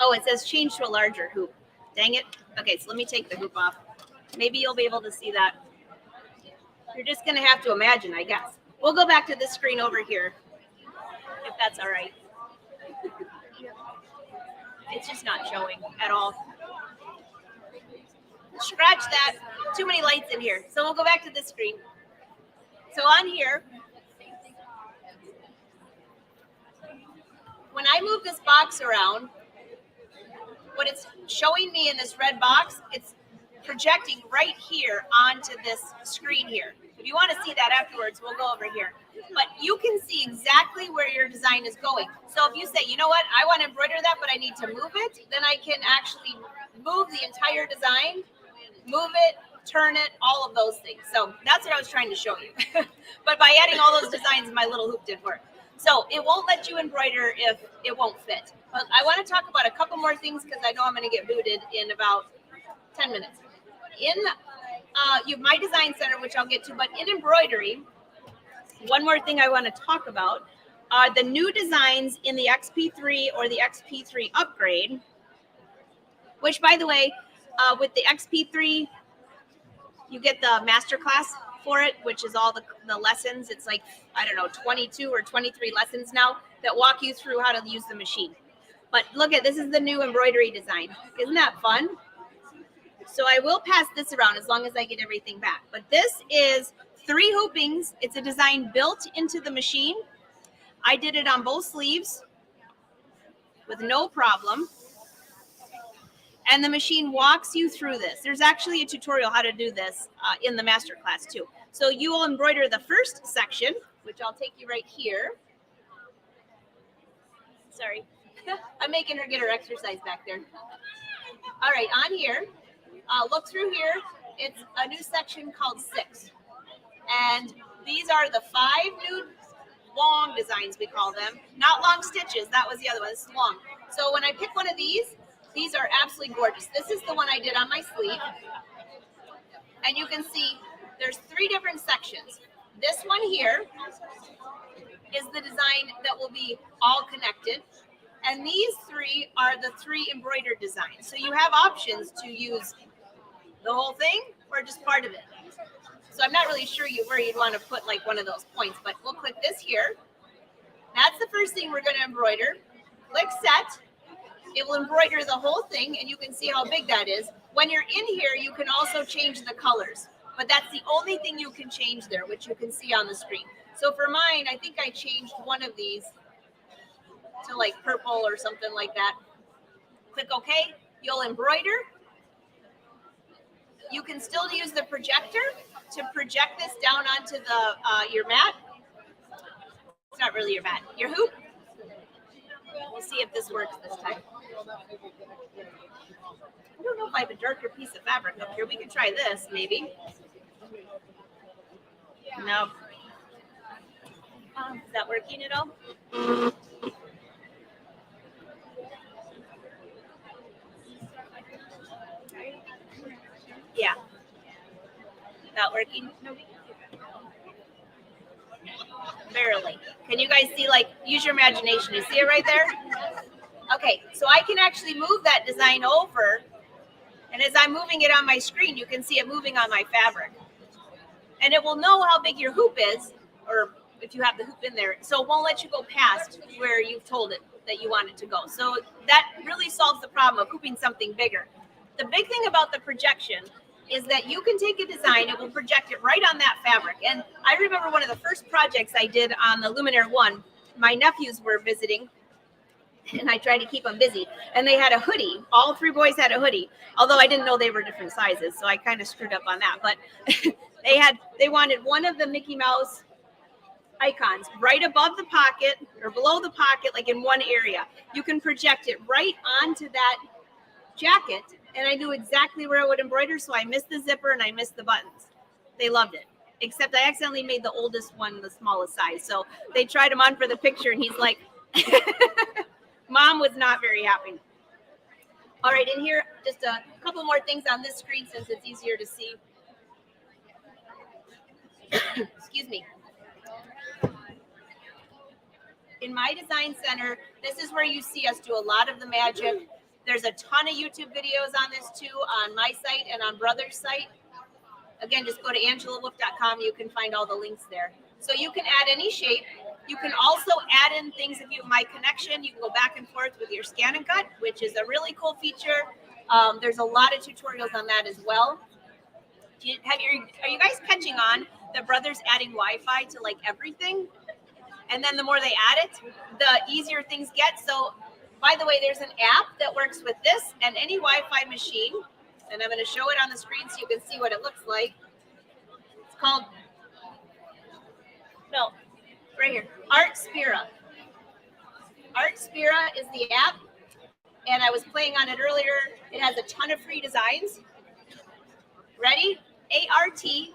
Oh, it says change to a larger hoop. Dang it. Okay, so let me take the hoop off. Maybe you'll be able to see that. You're just going to have to imagine, I guess. We'll go back to this screen over here, if that's all right. It's just not showing at all. Scratch that. Too many lights in here. So we'll go back to this screen. So on here, when I move this box around, what it's showing me in this red box, it's projecting right here onto this screen here. If you want to see that afterwards, we'll go over here. But you can see exactly where your design is going. So if you say, you know what, I want to embroider that, but I need to move it, then I can actually move the entire design, move it, turn it, all of those things. So that's what I was trying to show you. But by adding all those designs, my little hoop did work. So it won't let you embroider if it won't fit. But I want to talk about a couple more things because I know I'm going to get booted in about 10 minutes. In you have My Design Center, which I'll get to, but in embroidery, one more thing I want to talk about are the new designs in the XP3 or the XP3 upgrade, which, by the way, with the XP3, you get the masterclass for it, which is all the lessons. It's like, I don't know, 22 or 23 lessons now that walk you through how to use the machine. But look at, this is the new embroidery design. Isn't that fun? So I will pass this around as long as I get everything back. But this is 3 hoopings. It's a design built into the machine. I did it on both sleeves with no problem. And the machine walks you through this. There's actually a tutorial how to do this in the masterclass too. So you will embroider the first section, which I'll take you right here. Sorry, I'm making her get her exercise back there. All right, on here, look through here. It's a new section called 6. And these are the 5 new long designs, we call them. Not long stitches, that was the other one, this is long. So when I pick one of these are absolutely gorgeous. This is the one I did on my sleeve. And you can see there's 3 different sections. This one here is the design that will be all connected. And these 3 are the 3 embroidered designs. So you have options to use the whole thing or just part of it. So I'm not really sure where you'd want to put like one of those points, but we'll click this here. That's the first thing we're going to embroider. Click set. It will embroider the whole thing, and you can see how big that is. When you're in here, you can also change the colors, but that's the only thing you can change there, which you can see on the screen. So for mine, I think I changed one of these to like purple or something like that. Click OK. You'll embroider. You can still use the projector to project this down onto the your mat. It's not really your mat, your hoop. We'll see if this works this time. I don't know if I have a darker piece of fabric up here. We could try this, maybe. No. Is that working at all? Yeah. Not working? Barely. Can you guys see, like, use your imagination. You see it right there? Okay, so I can actually move that design over. And as I'm moving it on my screen, you can see it moving on my fabric. And it will know how big your hoop is, or if you have the hoop in there. So it won't let you go past where you've told it that you want it to go. So that really solves the problem of hooping something bigger. The big thing about the projection is that you can take a design, it will project it right on that fabric. And I remember one of the first projects I did on the Luminaire 1 my nephews were visiting, and I tried to keep them busy. And they had a hoodie. All 3 boys had a hoodie, although I didn't know they were different sizes, so I kind of screwed up on that. But they wanted one of the Mickey Mouse icons right above the pocket or below the pocket, like in one area. You can project it right onto that jacket, and I knew exactly where I would embroider, so I missed the zipper and I missed the buttons. They loved it, except I accidentally made the oldest one the smallest size. So they tried him on for the picture, and he's like, Mom was not very happy. All right, in here, just a couple more things on this screen since it's easier to see. Excuse me. In my design center, this is where you see us do a lot of the magic. There's a ton of YouTube videos on this too, on my site and on Brother's site. Again, just go to angelawolf.com. You can find all the links there. So you can add any shape. You can also add in things if you have my connection. You can go back and forth with your scan and cut, which is a really cool feature. There's a lot of tutorials on that as well. Are you guys catching on that Brother's adding Wi-Fi to like everything? And then the more they add it, the easier things get. So by the way, there's an app that works with this and any Wi-Fi machine. And I'm going to show it on the screen so you can see what it looks like. It's called, no, right here, ArtSpira. ArtSpira is the app. And I was playing on it earlier. It has a ton of free designs. Ready? ArtSpira.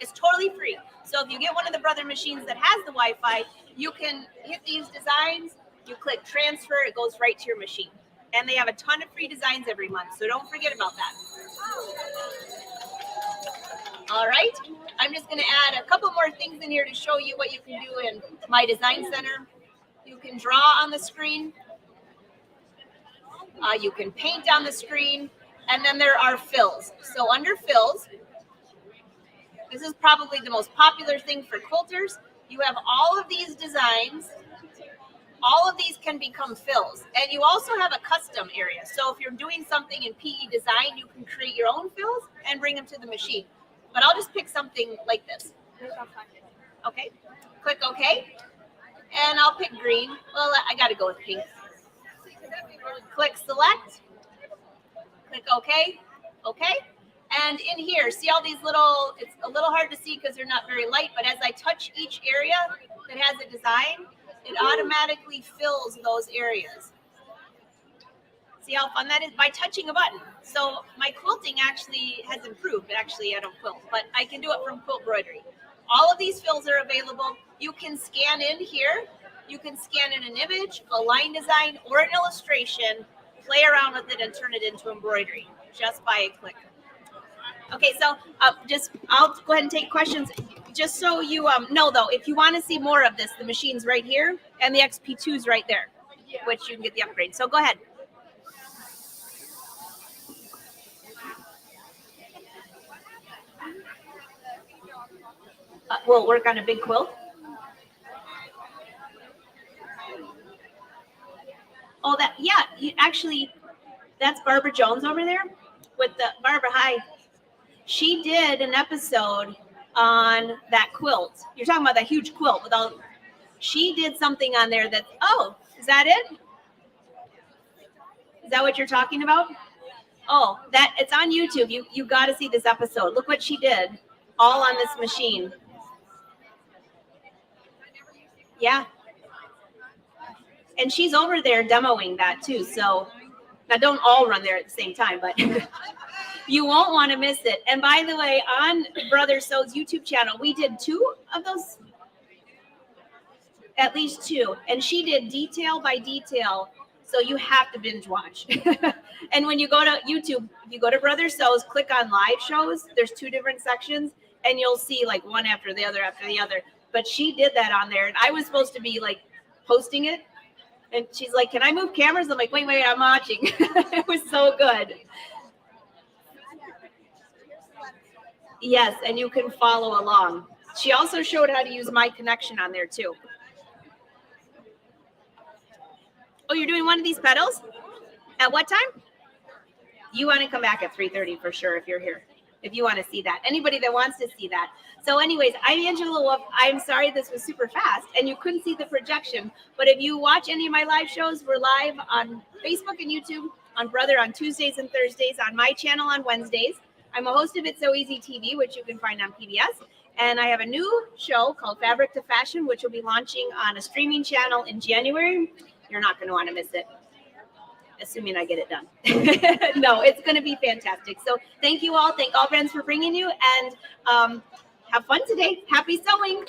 It's totally free. So if you get one of the Brother machines that has the Wi-Fi, you can hit these designs, you click transfer, it goes right to your machine. And they have a ton of free designs every month, so don't forget about that. All right, I'm just gonna add a couple more things in here to show you what you can do in my design center. You can draw on the screen. You can paint on the screen. And then there are fills. So under fills, this is probably the most popular thing for quilters. You have all of these designs. All of these can become fills. And you also have a custom area. So if you're doing something in PE design, you can create your own fills and bring them to the machine. But I'll just pick something like this. Okay, click OK. And I'll pick green. Well, I got to go with pink. Click select. Click OK. OK. And in here, see all these little, it's a little hard to see because they're not very light, but as I touch each area that has a design, it automatically fills those areas. See how fun that is? By touching a button. So my quilting actually has improved. Actually, I don't quilt, but I can do it from Quilt Embroidery. All of these fills are available. You can scan in here. You can scan in an image, a line design, or an illustration, play around with it, and turn it into embroidery just by a click. Okay, so I'll go ahead and take questions. Just so you know, though, if you want to see more of this, the machine's right here, and the XP2's right there, which you can get the upgrade. So go ahead. We'll work on a big quilt. Oh, actually, that's Barbara Jones over there with the Barbara. Hi. She did an episode on that quilt. You're talking about that huge quilt with all. She did something on there that. Oh, is that it? Is that what you're talking about? Oh, that it's on YouTube. You got to see this episode. Look what she did, all on this machine. Yeah. And she's over there demoing that too. So now don't all run there at the same time, but you won't want to miss it. And by the way, on Brother Sew's YouTube channel, we did 2 of those, at least 2. And she did detail by detail. So you have to binge watch. And when you go to YouTube, if you go to Brother Sew's, click on live shows, there's 2 different sections and you'll see like one after the other. But she did that on there. And I was supposed to be like posting it. And she's like, can I move cameras? I'm like, wait, I'm watching. It was so good. Yes, and you can follow along. She also showed how to use My Connection on there too. Oh, you're doing one of these pedals? At what time? You want to come back at 3:30 for sure if you're here. if you want to see that. Anybody that wants to see that. So anyways, I'm Angela Wolf. I'm sorry this was super fast and you couldn't see the projection, but if you watch any of my live shows, we're live on Facebook and YouTube, on Brother on Tuesdays and Thursdays, on my channel on Wednesdays. I'm a host of It's So Easy TV, which you can find on PBS. And I have a new show called Fabric to Fashion, which will be launching on a streaming channel in January. You're not going to want to miss it, assuming I get it done. No, it's going to be fantastic. So thank you all. Thank AllBrands for bringing you, and have fun today. Happy sewing.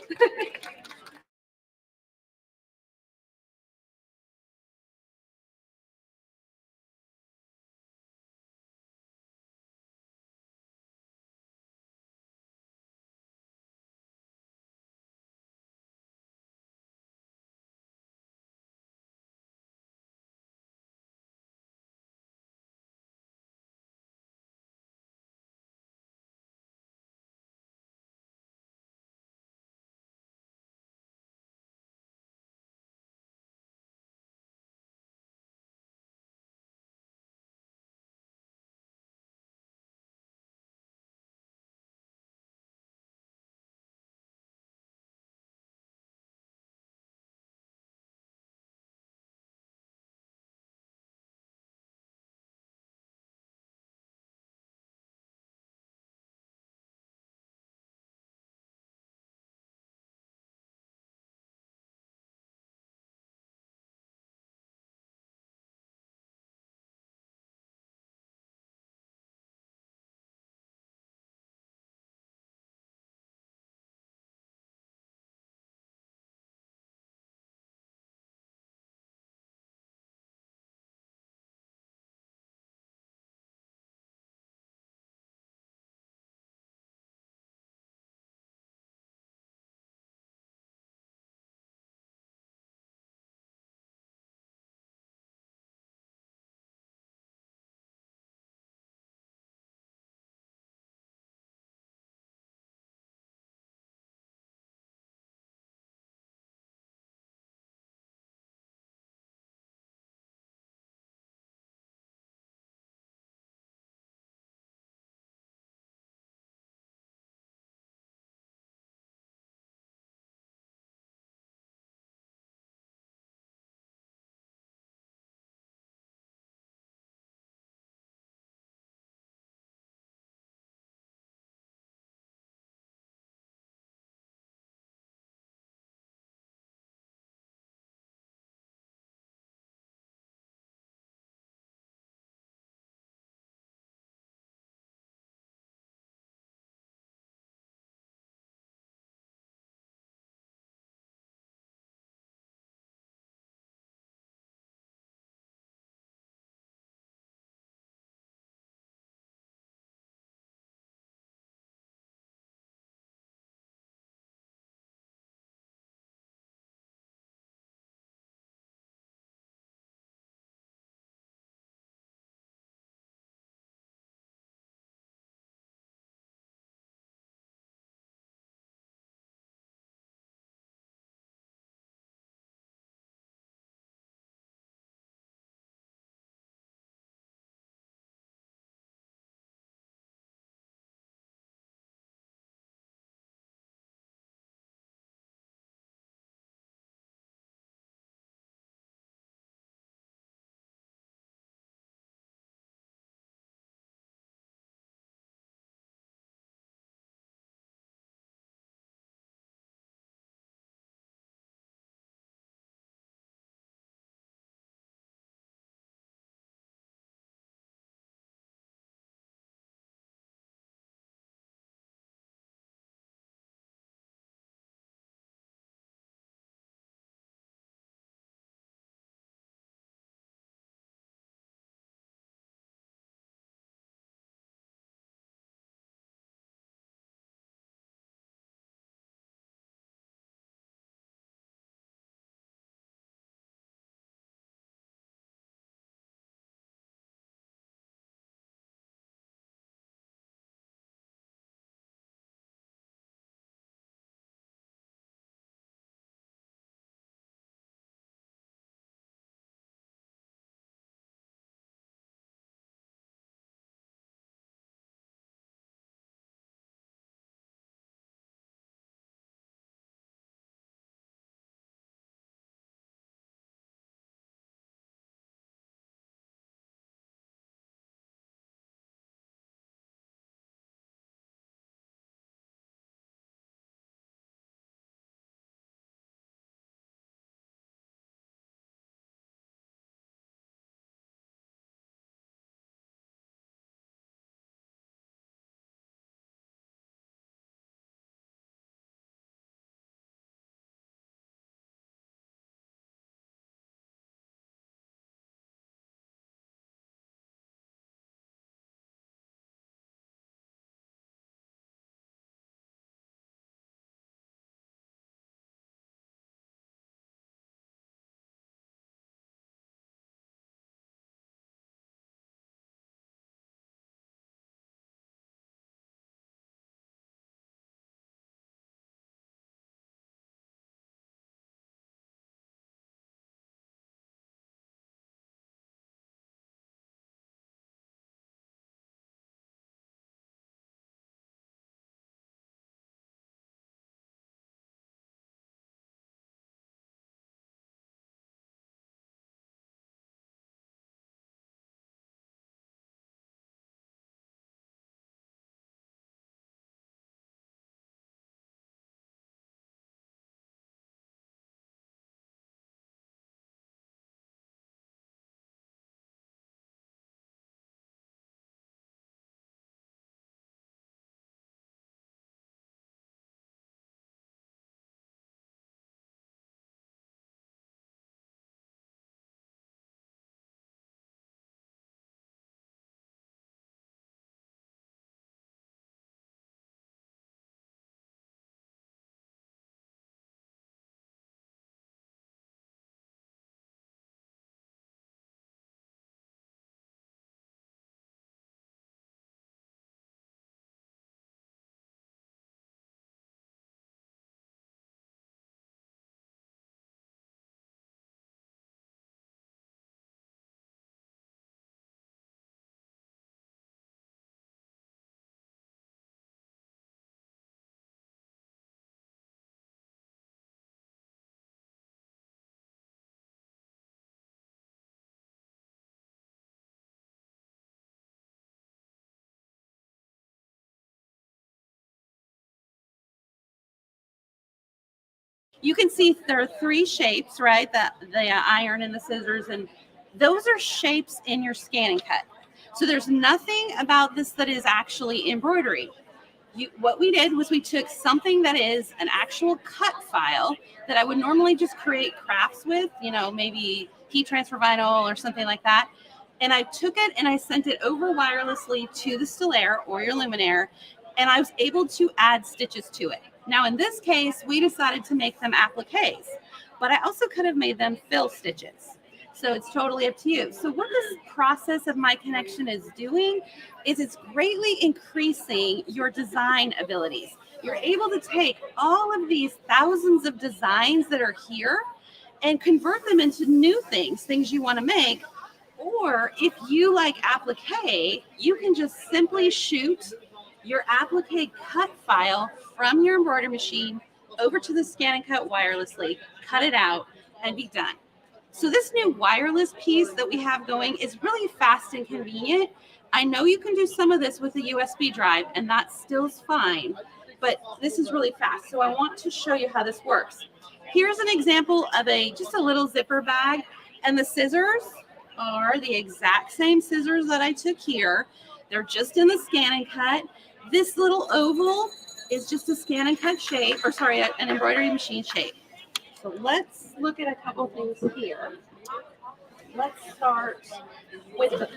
you can see there are 3 shapes, right? The iron and the scissors, and those are shapes in your scan and cut. So there's nothing about this that is actually embroidery. What we did was we took something that is an actual cut file that I would normally just create crafts with, maybe heat transfer vinyl or something like that. And I took it and I sent it over wirelessly to the Stellaire or your Luminaire, and I was able to add stitches to it. Now, in this case, we decided to make them appliques, but I also could have made them fill stitches. So it's totally up to you. So what this process of My Connection is doing is it's greatly increasing your design abilities. You're able to take all of these thousands of designs that are here and convert them into new things you want to make. Or if you like applique, you can just simply shoot your applique cut file from your embroidery machine over to the scan and cut wirelessly, cut it out, and be done. So this new wireless piece that we have going is really fast and convenient. I know you can do some of this with a USB drive, and that still's fine, but this is really fast. So I want to show you how this works. Here's an example of just a little zipper bag, and the scissors are the exact same scissors that I took here. They're just in the scan and cut. This little oval is just a scan and cut shape, an embroidery machine shape. So let's look at a couple things here. Let's start with the...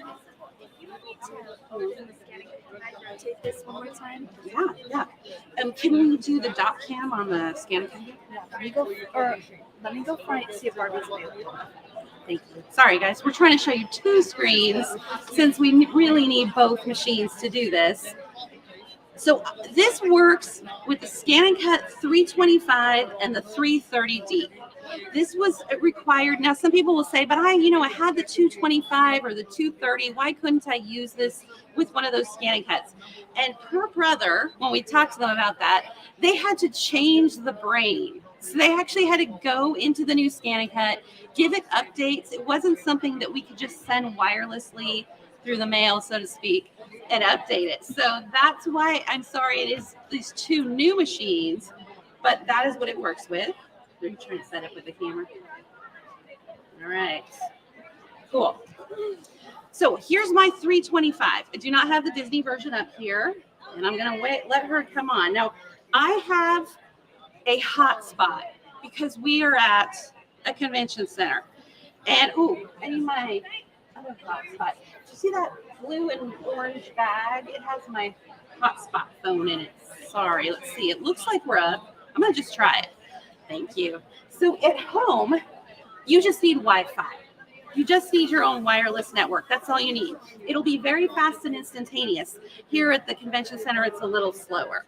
Take this one more time. Yeah. Can we do the dot cam on the scan? Yeah, let me go find see if Barbie's available. Thank you. Sorry, guys. We're trying to show you 2 screens since we really need both machines to do this. So this works with the scan and cut 325 and the 330D. This was required. Now, some people will say, but I had the 225 or the 230. Why couldn't I use this with one of those scan and cuts? And her brother, when we talked to them about that, they had to change the brain. So they actually had to go into the new scan and cut, give it updates. It wasn't something that we could just send wirelessly through the mail, so to speak, and update it. So that's why I'm sorry it is these 2 new machines, but that is what it works with. Are you trying to set up with the camera? All right. Cool. So here's my 325. I do not have the Disney version up here, and I'm going to let her come on. Now, I have a hotspot because we are at a convention center. And, I need my other hotspot. Do you see that blue and orange bag? It has my hotspot phone in it. Sorry. Let's see. It looks like we're up. I'm going to just try it. Thank you. So at home, you just need Wi-Fi. You just need your own wireless network. That's all you need. It'll be very fast and instantaneous. Here at the convention center, it's a little slower.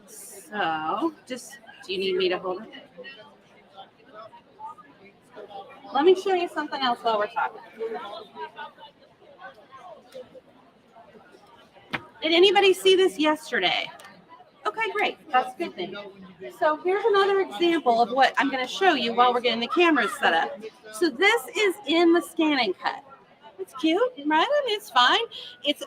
So do you need me to hold it? Let me show you something else while we're talking. Did anybody see this yesterday? Okay, great. That's a good thing. So here's another example of what I'm going to show you while we're getting the cameras set up. So this is in the scan and cut. It's cute, right? I mean, it's fine. It's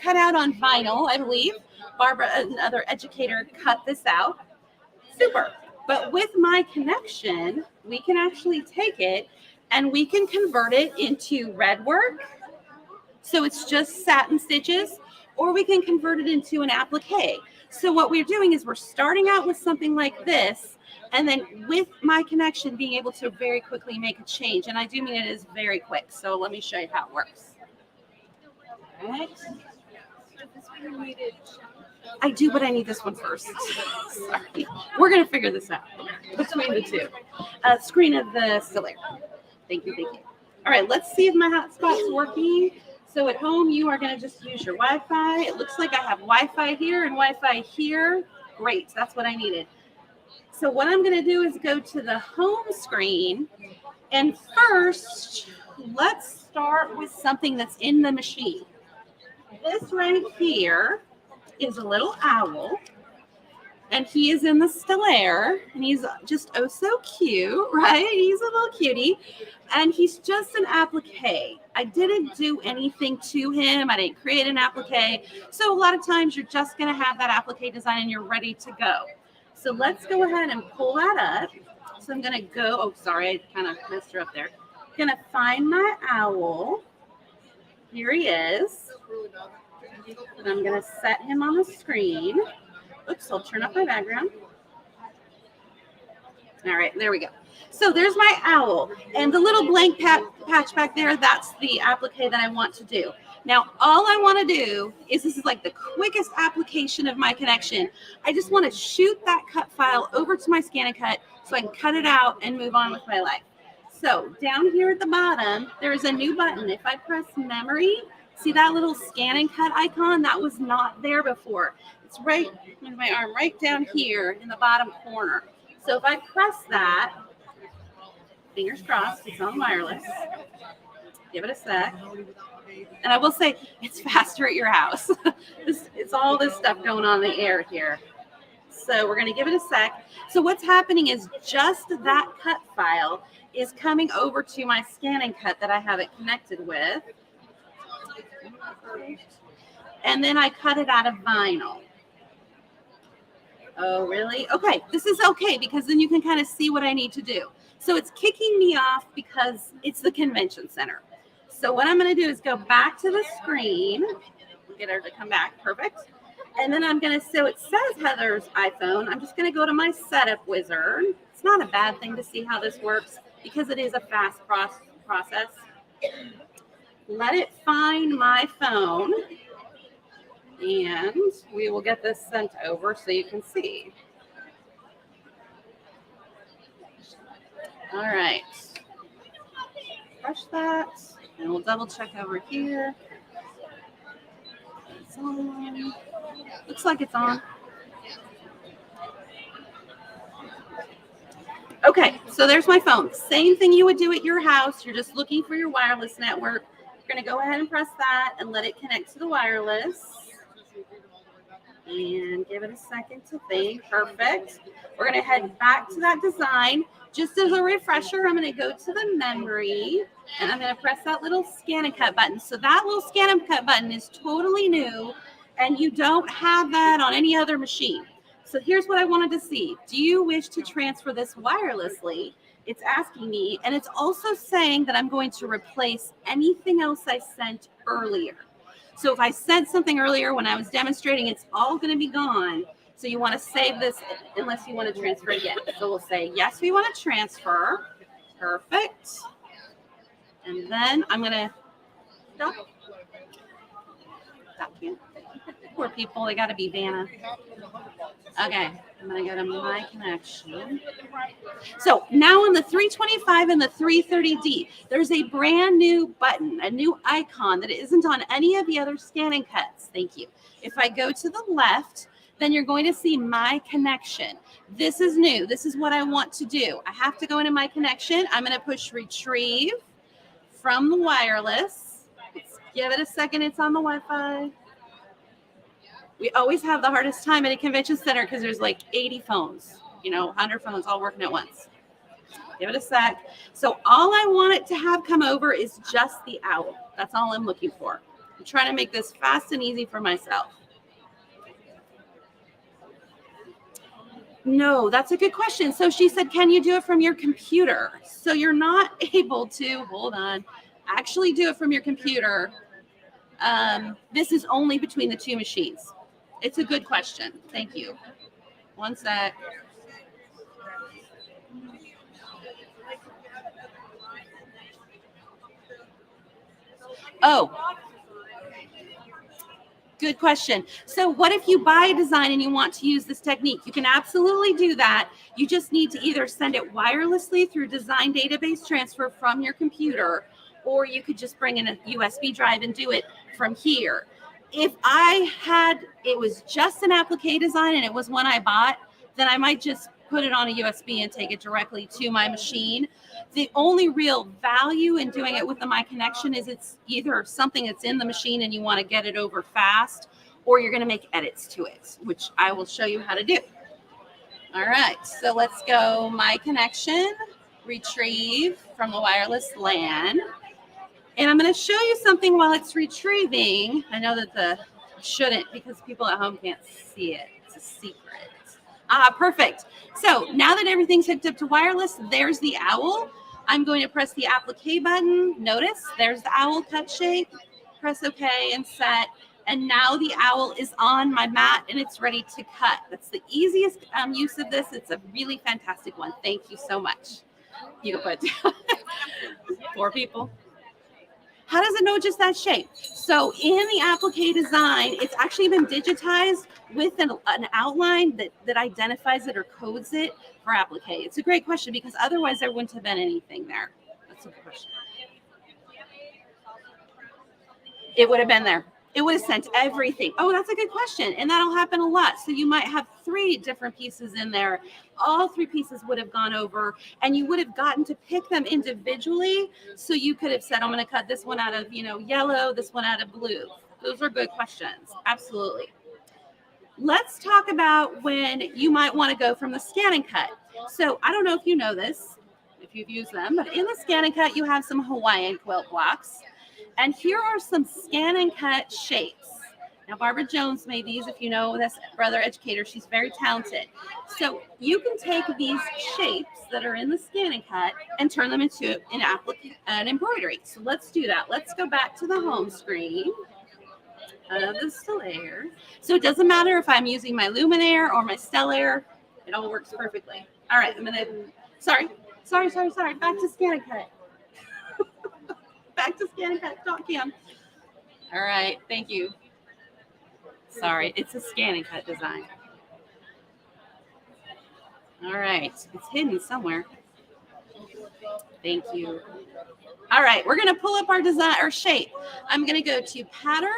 cut out on vinyl, I believe. Barbara, another educator, cut this out. Super. But with My Connection, we can actually take it and we can convert it into red work. So it's just satin stitches, or we can convert it into an applique. So what we're doing is we're starting out with something like this, and then with My Connection being able to very quickly make a change. And I do mean it is very quick. So let me show you how it works. All right. I do, but I need this one first. Sorry. We're going to figure this out between the 2. Screen of the Stellaire. Thank you. All right, let's see if my hotspot's working. So at home, you are going to just use your Wi-Fi. It looks like I have Wi-Fi here and Wi-Fi here. Great, that's what I needed. So what I'm going to do is go to the home screen. And first, let's start with something that's in the machine. This right here is a little owl. And he is in the Stellaire, and he's just oh so cute, right? He's a little cutie, and he's just an applique. I didn't do anything to him. I didn't create an applique. So a lot of times you're just going to have that applique design and you're ready to go. So let's go ahead and pull that up. So I'm gonna go, oh, sorry, I kind of messed her up there. Gonna find my owl. Here he is. And I'm gonna set him on the screen. Oops, I'll turn off my background. All right, there we go. So there's my owl, and the little blank patch back there, that's the applique that I want to do. Now, all I want to do is, this is like the quickest application of my connection. I just want to shoot that cut file over to my Scan and Cut so I can cut it out and move on with my life. So down here at the bottom, there's a new button. If I press memory, see that little Scan and Cut icon? That was not there before. It's right, with my arm right down here in the bottom corner. So if I press that, fingers crossed, it's on wireless. Give it a sec. And I will say, it's faster at your house. It's all this stuff going on in the air here. So we're going to give it a sec. So what's happening is just that cut file is coming over to my Scan and Cut that I have it connected with. And then I cut it out of vinyl. Oh, really? Okay, this is okay because then you can kind of see what I need to do. So it's kicking me off because it's the convention center. So what I'm going to do is go back to the screen. Get her to come back. Perfect. And then I'm going to, so it says Heather's iPhone. I'm just going to go to my setup wizard. It's not a bad thing to see how this works because it is a fast process. Let it find my phone. And we will get this sent over so you can see. All right. Brush that. And we'll double check over here. It's on. Looks like it's on. Okay, so there's my phone. Same thing you would do at your house. You're just looking for your wireless network. You're going to go ahead and press that and let it connect to the wireless. And give it a second to think. Perfect. We're going to head back to that design. Just as a refresher, I'm going to go to the memory and I'm going to press that little Scan and Cut button. So that little Scan and Cut button is totally new and you don't have that on any other machine. So here's what I wanted to see. Do you wish to transfer this wirelessly? It's asking me, and it's also saying that I'm going to replace anything else I sent earlier. So if I sent something earlier when I was demonstrating, it's all going to be gone. So you want to save this unless you want to transfer it again. So we'll say, yes, we want to transfer. Perfect. And then I'm going to stop. Poor people, they got to be Vanna. Okay, I'm going to go to my connection. So now on the 325 and the 330D, there's a brand new button, a new icon that isn't on any of the other Scan and Cuts. Thank you. If I go to the left, then you're going to see my connection. This is new. This is what I want to do. I have to go into my connection. I'm going to push retrieve from the wireless. Let's give it a second. It's on the Wi-Fi. We always have the hardest time at a convention center because there's like 80 phones, 100 phones all working at once. Give it a sec. So all I want it to have come over is just the owl. That's all I'm looking for. I'm trying to make this fast and easy for myself. No, that's a good question. So she said, can you do it from your computer? So you're not able to, hold on, actually do it from your computer. This is only between the two machines. It's a good question. Thank you. One sec. Oh, good question. So what if you buy a design and you want to use this technique? You can absolutely do that. You just need to either send it wirelessly through design database transfer from your computer, or you could just bring in a USB drive and do it from here. If it was just an applique design and it was one I bought, then I might just put it on a USB and take it directly to my machine. The only real value in doing it with the My Connection is it's either something that's in the machine and you want to get it over fast, or you're going to make edits to it, which I will show you how to do. All right, so let's go My Connection, retrieve from the wireless LAN. And I'm going to show you something while it's retrieving. I know that shouldn't because people at home can't see it. It's a secret. Perfect. So now that everything's hooked up to wireless, there's the owl. I'm going to press the applique button. Notice there's the owl cut shape. Press OK and set. And now the owl is on my mat and it's ready to cut. That's the easiest use of this. It's a really fantastic one. Thank you so much. You can put 4 people. How does it know just that shape? So in the applique design, it's actually been digitized with an outline that identifies it or codes it for applique. It's a great question because otherwise there wouldn't have been anything there. That's a good question. It would have been there. It would have sent everything. Oh, that's a good question. And that'll happen a lot. So you might have 3 different pieces in there. All 3 pieces would have gone over and you would have gotten to pick them individually. So you could have said, I'm going to cut this one out of, yellow, this one out of blue. Those are good questions. Absolutely. Let's talk about when you might want to go from the scan and cut. So I don't know if you know this, if you've used them, but in the scan and cut, you have some Hawaiian quilt blocks. And here are some scan and cut shapes. Now, Barbara Jones made these. If you know this brother educator, she's very talented. So you can take these shapes that are in the scan and cut and turn them into an embroidery. So let's do that. Let's go back to the home screen of the Stellaire. So it doesn't matter if I'm using my Luminaire or my Stellaire. It all works perfectly. All right, I'm going to, sorry. Back to scan and cut. Back to scan and cut. Stop, Cam. All right, thank you. Sorry, it's a scan and cut design. All right, it's hidden somewhere. Thank you. All right, we're going to pull up our design, our shape. I'm going to go to pattern,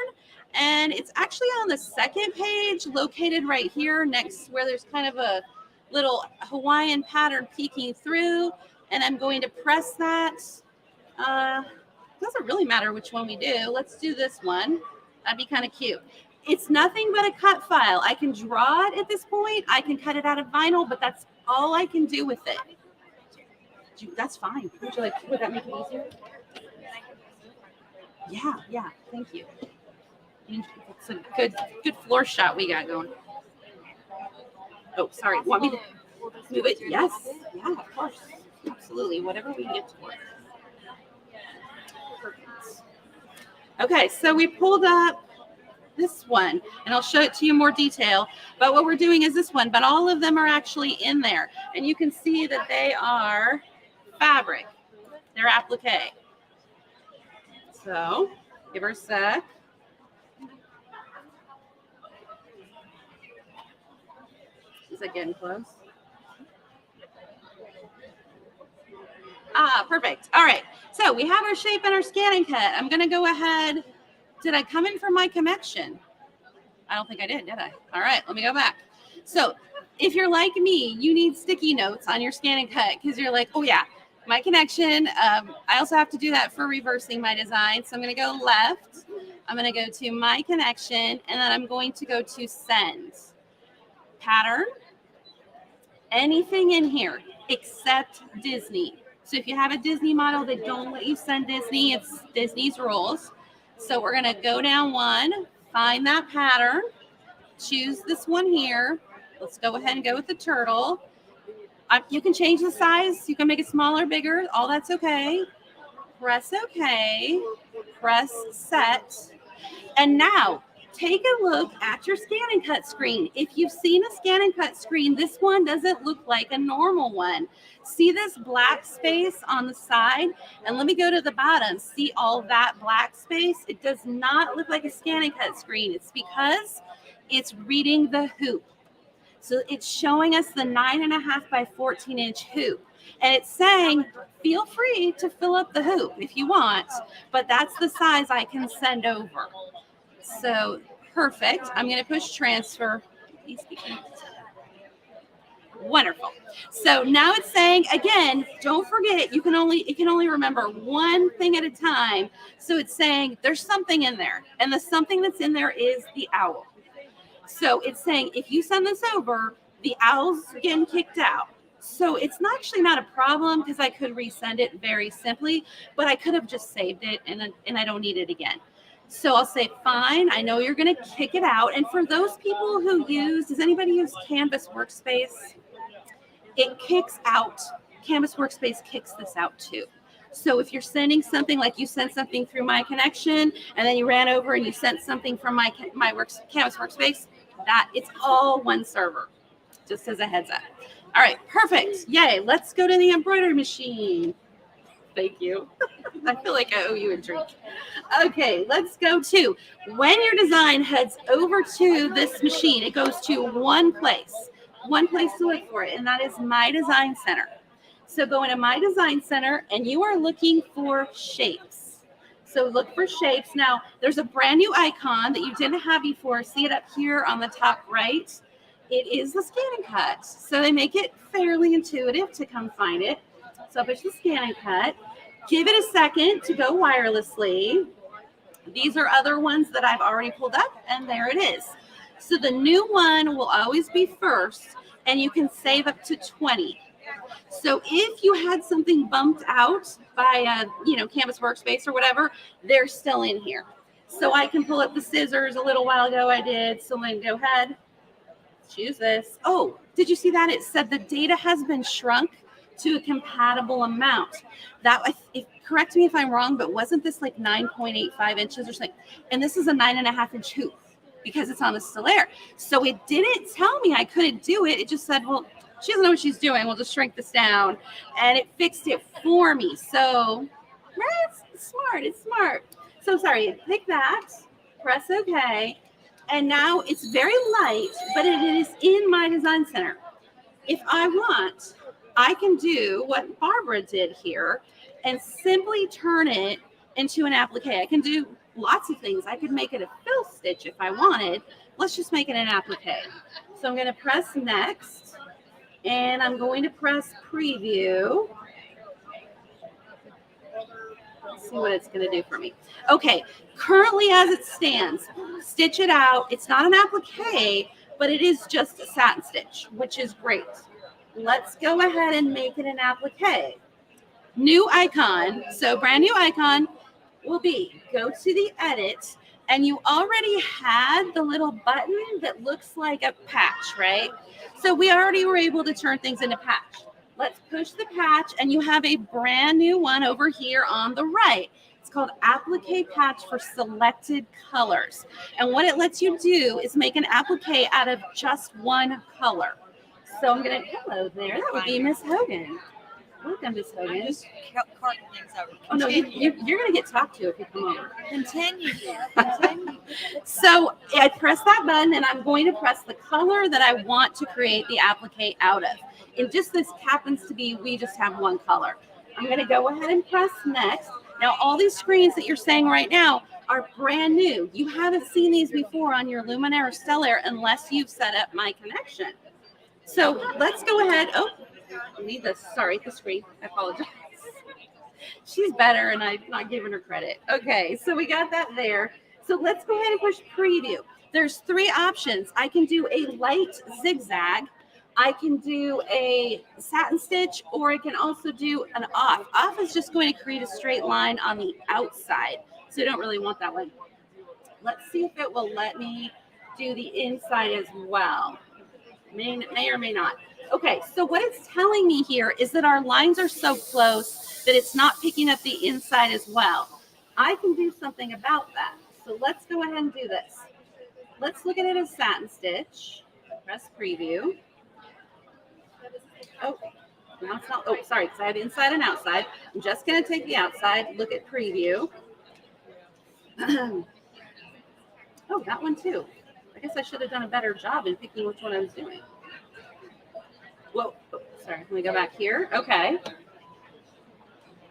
and it's actually on the second page, located right here next where there's kind of a little Hawaiian pattern peeking through, and I'm going to press that. Doesn't really matter which one we do. Let's do this one. That'd be kind of cute. It's nothing but a cut file. I can draw it at this point. I can cut it out of vinyl, but that's all I can do with it. That's fine. Would that make it easier? Yeah. Thank you. It's a good floor shot we got going. Oh, sorry. Want me to move it? Yes. Yeah, of course. Absolutely. Whatever we can get to work. Perfect. Okay, so we pulled up this one, and I'll show it to you in more detail. But what we're doing is this one, but all of them are actually in there. And you can see that they are fabric. They're applique. So, give her a sec. Is it getting close? Perfect. All right. So we have our shape and our scanning cut. I'm going to go ahead. Did I come in from my connection? I don't think I did I? All right. Let me go back. So if you're like me, you need sticky notes on your scan and cut because you're like, oh, yeah, my connection. I also have to do that for reversing my design. So I'm going to go left. I'm going to go to my connection, and then I'm going to go to send. Pattern. Anything in here except Disney. So if you have a Disney model, they don't let you send Disney. It's Disney's rules. So we're going to go down one, find that pattern, choose this one here. Let's go ahead and go with the turtle. You can change the size. You can make it smaller, bigger. All that's okay. Press OK. Press set. And now take a look at your scan and cut screen. If you've seen a scan and cut screen, this one doesn't look like a normal one. See this black space on the side? And let me go to the bottom. See all that black space? It does not look like a scan and cut screen. It's because it's reading the hoop. So it's showing us the 9.5 by 14 inch hoop. And it's saying, feel free to fill up the hoop if you want, but that's the size I can send over. So perfect. I'm going to push transfer. Wonderful. So now it's saying, again, don't forget, it can only remember one thing at a time. So it's saying there's something in there, and the something that's in there is the owl. So it's saying if you send this over, the owl's getting kicked out. So it's actually not a problem because I could resend it very simply, but I could have just saved it and I don't need it again. So I'll say, fine, I know you're going to kick it out. And for those people who does anybody use Canvas Workspace? It kicks out, Canvas Workspace kicks this out too. So if you're sending something, like you sent something through My Connection, and then you ran over and you sent something from Canvas Workspace, that it's all one server, just as a heads up. All right, perfect. Yay, let's go to the embroidery machine. Thank you. I feel like I owe you a drink. Okay, let's go to, when your design heads over to this machine, it goes to one place to look for it, and that is My Design Center. So go into My Design Center, and you are looking for shapes. So look for shapes. Now, there's a brand new icon that you didn't have before. See it up here on the top right? It is the scan and cut. So they make it fairly intuitive to come find it. So push the scan and cut. Give it a second to go wirelessly. These are other ones that I've already pulled up, and there it is. So the new one will always be first, and you can save up to 20. So if you had something bumped out by Canvas Workspace or whatever, they're still in here. So I can pull up the scissors. A little while ago I did. So then go ahead, choose this. Oh, did you see that? It said the data has been shrunk to a compatible amount. That, correct me if I'm wrong, but wasn't this like 9.85 inches or something? And this is a 9.5 inch hoop because it's on the Stellaire. So it didn't tell me I couldn't do it. It just said, well, she doesn't know what she's doing. We'll just shrink this down. And it fixed it for me. So it's smart. It's smart. So sorry, pick that, press OK. And now it's very light, but it is in My Design Center. If I want, I can do what Barbara did here and simply turn it into an applique. I can do lots of things. I could make it a fill stitch if I wanted. Let's just make it an applique. So I'm going to press next, and I'm going to press preview. Let's see what it's going to do for me. Okay, currently as it stands, stitch it out. It's not an applique, but it is just a satin stitch, which is great. Let's go ahead and make it an applique. New icon. So brand new icon will be, go to the edit, and you already had the little button that looks like a patch, right? So we already were able to turn things into patch. Let's push the patch, and you have a brand new one over here on the right. It's called Applique Patch for Selected Colors. And what it lets you do is make an applique out of just one color. So I'm going to, hello there, that would be Miss Hogan. Welcome, Miss Hogan. Just carting things over. Oh, no, you're going to get talked to if you come over. Continue. So I press that button, and I'm going to press the color that I want to create the applique out of. And just this happens to be, we just have one color. I'm going to go ahead and press next. Now, all these screens that you're saying right now are brand new. You haven't seen these before on your Luminaire or Stellaire unless you've set up My Connection. So let's go ahead. Oh, I need this. Sorry, the screen. I apologize. She's better, and I'm not giving her credit. Okay, so we got that there. So let's go ahead and push preview. There's three options. I can do a light zigzag. I can do a satin stitch, or I can also do an off. Off is just going to create a straight line on the outside. So you don't really want that one. Let's see if it will let me do the inside as well. May or may not. Okay, so what it's telling me here is that our lines are so close that it's not picking up the inside as well. I can do something about that. So let's go ahead and do this. Let's look at it as satin stitch. Press preview. Oh, now it's not. Oh, sorry, because I have inside and outside. I'm just going to take the outside, look at preview. Oh, that one too. I guess I should have done a better job in picking which one I was doing. Whoa, oh, sorry, let me go back here. Okay.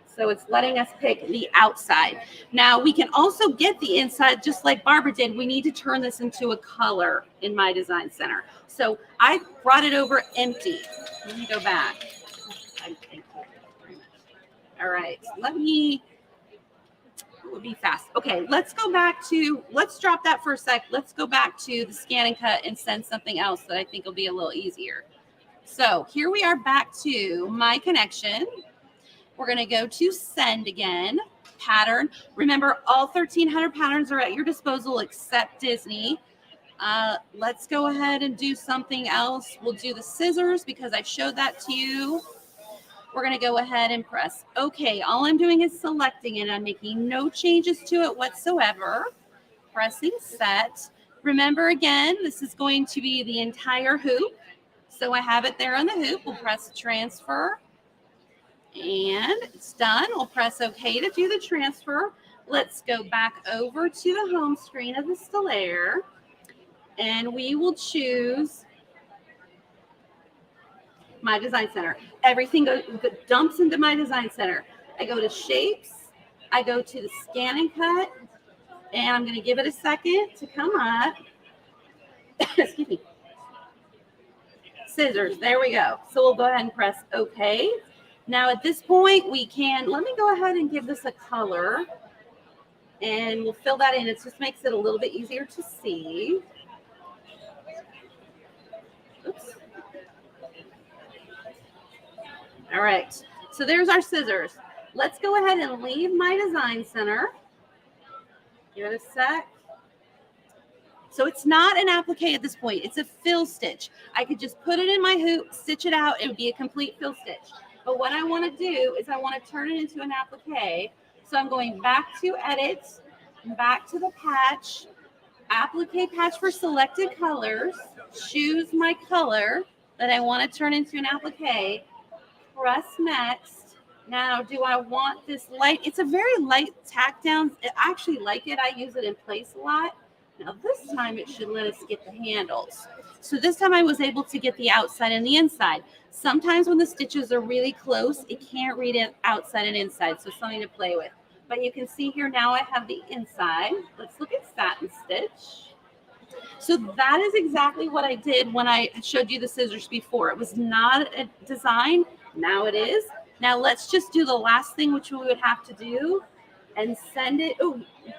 So it's letting us pick the outside. Now we can also get the inside just like Barbara did. We need to turn this into a color in My Design Center. So I brought it over empty. Let me go back. Thank you very much. All right, let me, it would be fast. Okay, let's go back to, let's drop that for a sec. Let's go back to the scan and cut and send something else that I think will be a little easier. So here we are back to My Connection. We're going to go to send again. pattern. Remember, all 1,300 patterns are at your disposal except Disney. Let's go ahead and do something else. We'll do the scissors because I showed that to you. We're going to go ahead and press OK. All I'm doing is selecting it. I'm making no changes to it whatsoever. Pressing set. Remember, again, this is going to be the entire hoop. So I have it there on the hoop. We'll press transfer. And it's done. We'll press OK to do the transfer. Let's go back over to the home screen of the Stellaire. And we will choose My Design Center. Everything dumps into My Design Center. I go to Shapes. I go to the Scan and Cut. And I'm going to give it a second to come up. Excuse me. Scissors. There we go. So we'll go ahead and press OK. Now at this point, we can, let me go ahead and give this a color. And we'll fill that in. It just makes it a little bit easier to see. Oops. All right. So there's our scissors. Let's go ahead and leave My Design Center. Give it a sec. So it's not an applique at this point. It's a fill stitch. I could just put it in my hoop, stitch it out. It would be a complete fill stitch. But what I want to do is I want to turn it into an applique. So I'm going back to Edit, back to the patch, Applique patch for selected colors, choose my color that I want to turn into an applique, press Next. Now, do I want this light? It's a very light tack down. I actually like it. I use it in place a lot. Now, this time it should let us get the handles. So this time I was able to get the outside and the inside. Sometimes when the stitches are really close, it can't read it outside and inside, so something to play with. But you can see here now I have the inside. Let's look at satin stitch. So that is exactly what I did when I showed you the scissors before. It was not a design. Now it is. Now let's just do the last thing, which we would have to do, and send it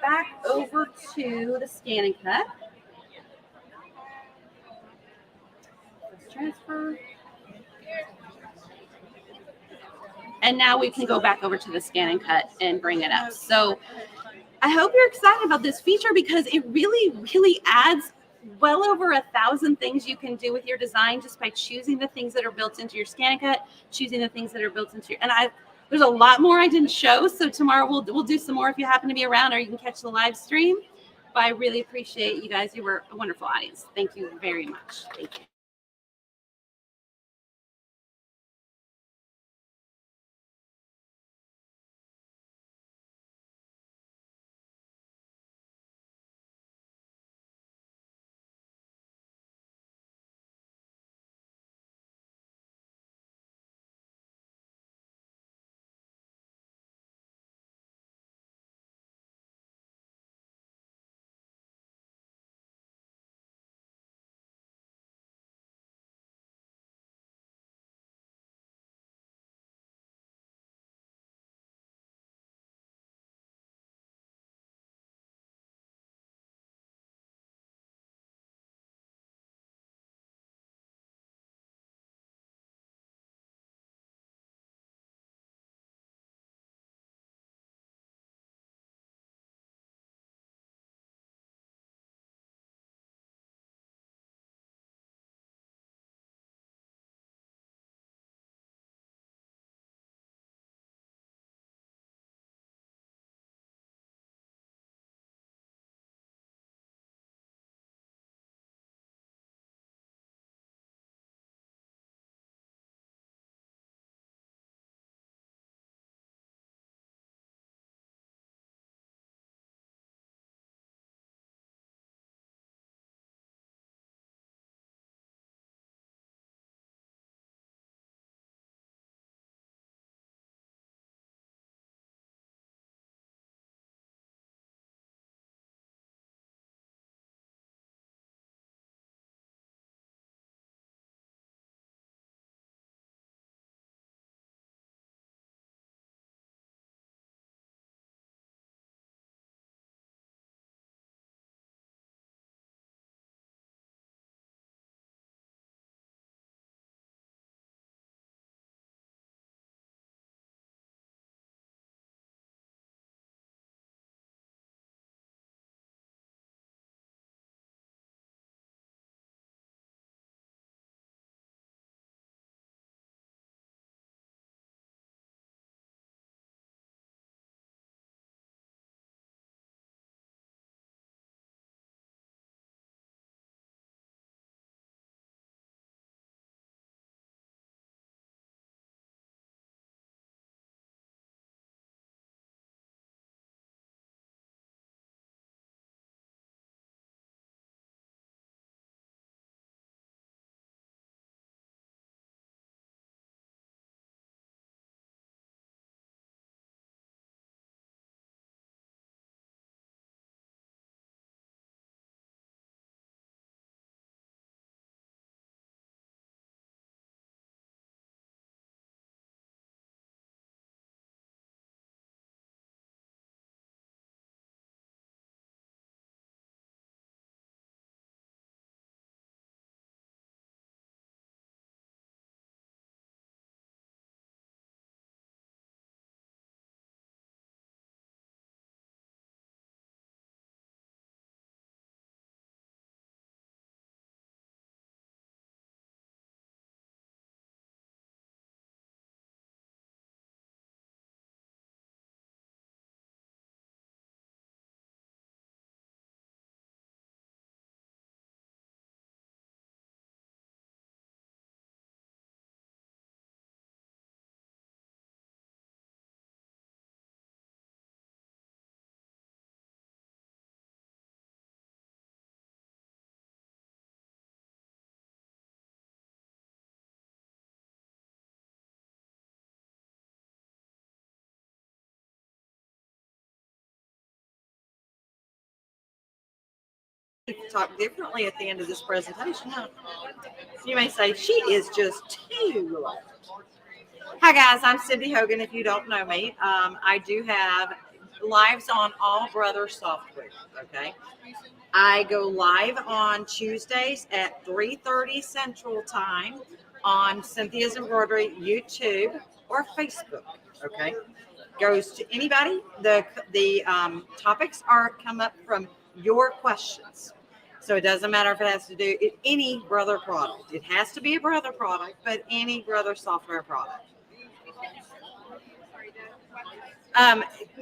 back over to the Scan and Cut. Let's transfer. And now we can go back over to the Scan and Cut and bring it up. So I hope you're excited about this feature because it really, really adds well over 1,000 things you can do with your design just by choosing the things that are built into your Scan and Cut, choosing the things that are built into your, there's a lot more I didn't show. So tomorrow we'll do some more if you happen to be around, or you can catch the live stream. But I really appreciate you guys. You were a wonderful audience. Thank you very much. Thank you. talk differently at the end of this presentation. Huh? You may say, she is just too low. Hi guys, I'm Cindy Hogan. If you don't know me, I do have lives on All Brothers software. Okay, I go live on Tuesdays at 3:30 Central Time on Cynthia's Embroidery YouTube or Facebook. Okay, goes to anybody. The topics come up from your questions. So it doesn't matter if it has to do with any Brother product. It has to be a Brother product, but any Brother software product.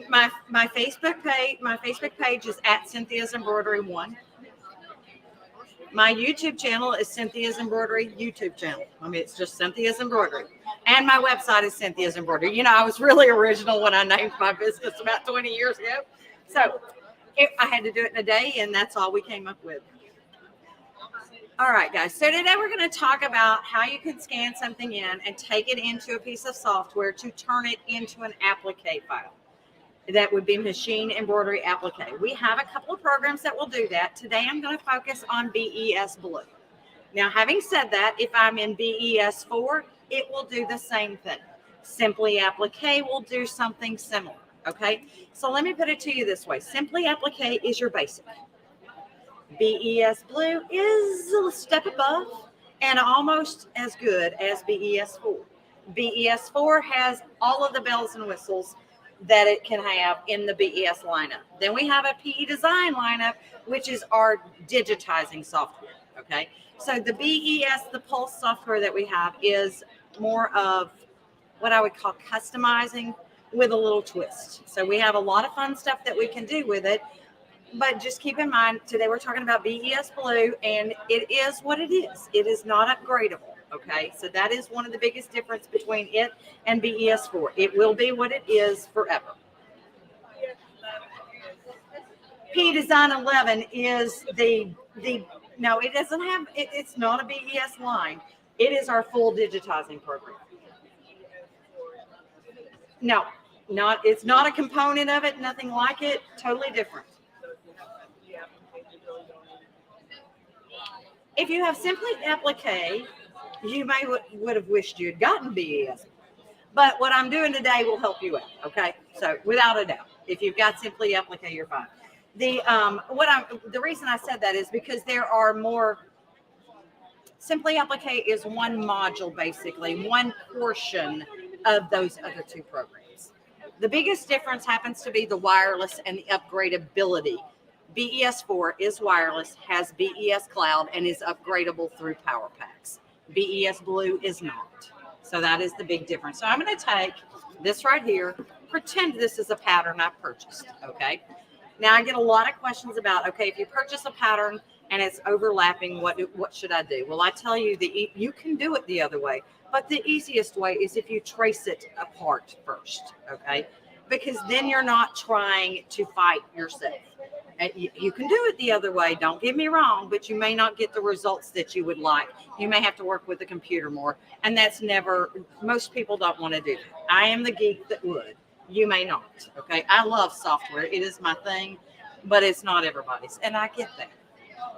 My Facebook page is at Cynthia's Embroidery 1. My YouTube channel is Cynthia's Embroidery YouTube channel. I mean, it's just Cynthia's Embroidery. And my website is Cynthia's Embroidery. You know, I was really original when I named my business about 20 years ago. So I had to do it in a day, and that's all we came up with. All right, guys. So today we're going to talk about how you can scan something in and take it into a piece of software to turn it into an applique file. That would be machine embroidery applique. We have a couple of programs that will do that. Today I'm going to focus on BES Blue. Now, having said that, if I'm in BES 4, it will do the same thing. Simply Applique will do something similar, okay? So let me put it to you this way. Simply Applique is your basic. BES Blue is a step above and almost as good as BES 4. BES 4 has all of the bells and whistles that it can have in the BES lineup. Then we have a PE Design lineup, which is our digitizing software, okay? So the BES, the Pulse software that we have is more of what I would call customizing with a little twist. So we have a lot of fun stuff that we can do with it, but just keep in mind, today we're talking about BES Blue, and it is what it is. It is not upgradable. Okay, so that is one of the biggest difference between it and BES 4. It will be what it is forever. P Design 11 is no, it doesn't have, it's not a BES line. It is our full digitizing program. No, it's not a component of it, nothing like it, totally different. If you have Simply Applique, you may would have wished you had gotten BES, but what I'm doing today will help you out. Okay, so without a doubt, if you've got Simply Applique, you're fine. The reason I said that is because there are more. Simply Applique is one module, basically one portion of those other two programs. The biggest difference happens to be the wireless and the upgradability. BES 4 is wireless, has BES Cloud, and is upgradable through Power Packs. BES Blue is not. So that is the big difference. So I'm going to take this right here, pretend this is a pattern I purchased, okay? Now I get a lot of questions about, okay, if you purchase a pattern and it's overlapping, what should I do? Well, I tell you, you can do it the other way, but the easiest way is if you trace it apart first, okay? Because then you're not trying to fight yourself. You can do it the other way, don't get me wrong, but you may not get the results that you would like. You may have to work with the computer more, and that's never, most people don't want to do that. I am the geek that would. You may not, okay? I love software. It is my thing, but it's not everybody's, and I get that.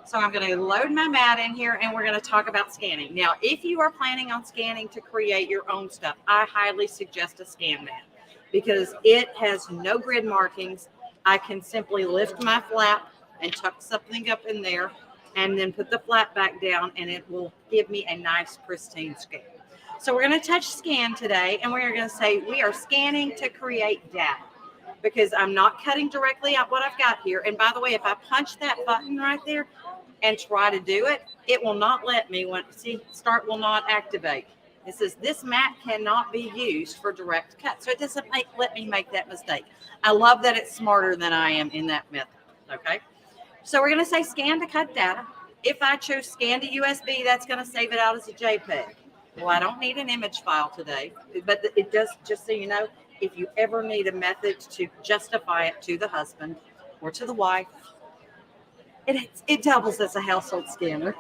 So I'm going to load my mat in here, and we're going to talk about scanning. Now, if you are planning on scanning to create your own stuff, I highly suggest a scan mat because it has no grid markings. I can simply lift my flap and tuck something up in there and then put the flap back down, and it will give me a nice pristine scan. So we're going to touch scan today, and we're going to say we are scanning to create data because I'm not cutting directly out what I've got here. And by the way, if I punch that button right there and try to do it, it will not let me. Start will not activate. It says this mat cannot be used for direct cut. So it doesn't let me make that mistake. I love that it's smarter than I am in that method. Okay. So we're going to say scan to cut data. If I choose scan to USB, that's going to save it out as a JPEG. Well, I don't need an image file today, but it does, just so you know, if you ever need a method to justify it to the husband or to the wife, it doubles as a household scanner.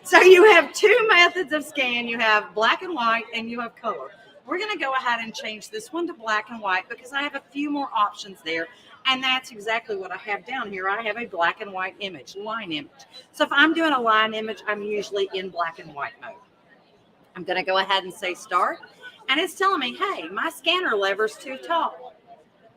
So you have two methods of scan. You have black and white and you have color. We're going to go ahead and change this one to black and white because I have a few more options there. And that's exactly what I have down here. I have a black and white image, line image. So if I'm doing a line image, I'm usually in black and white mode. I'm going to go ahead and say start. And it's telling me, hey, my scanner lever's too tall,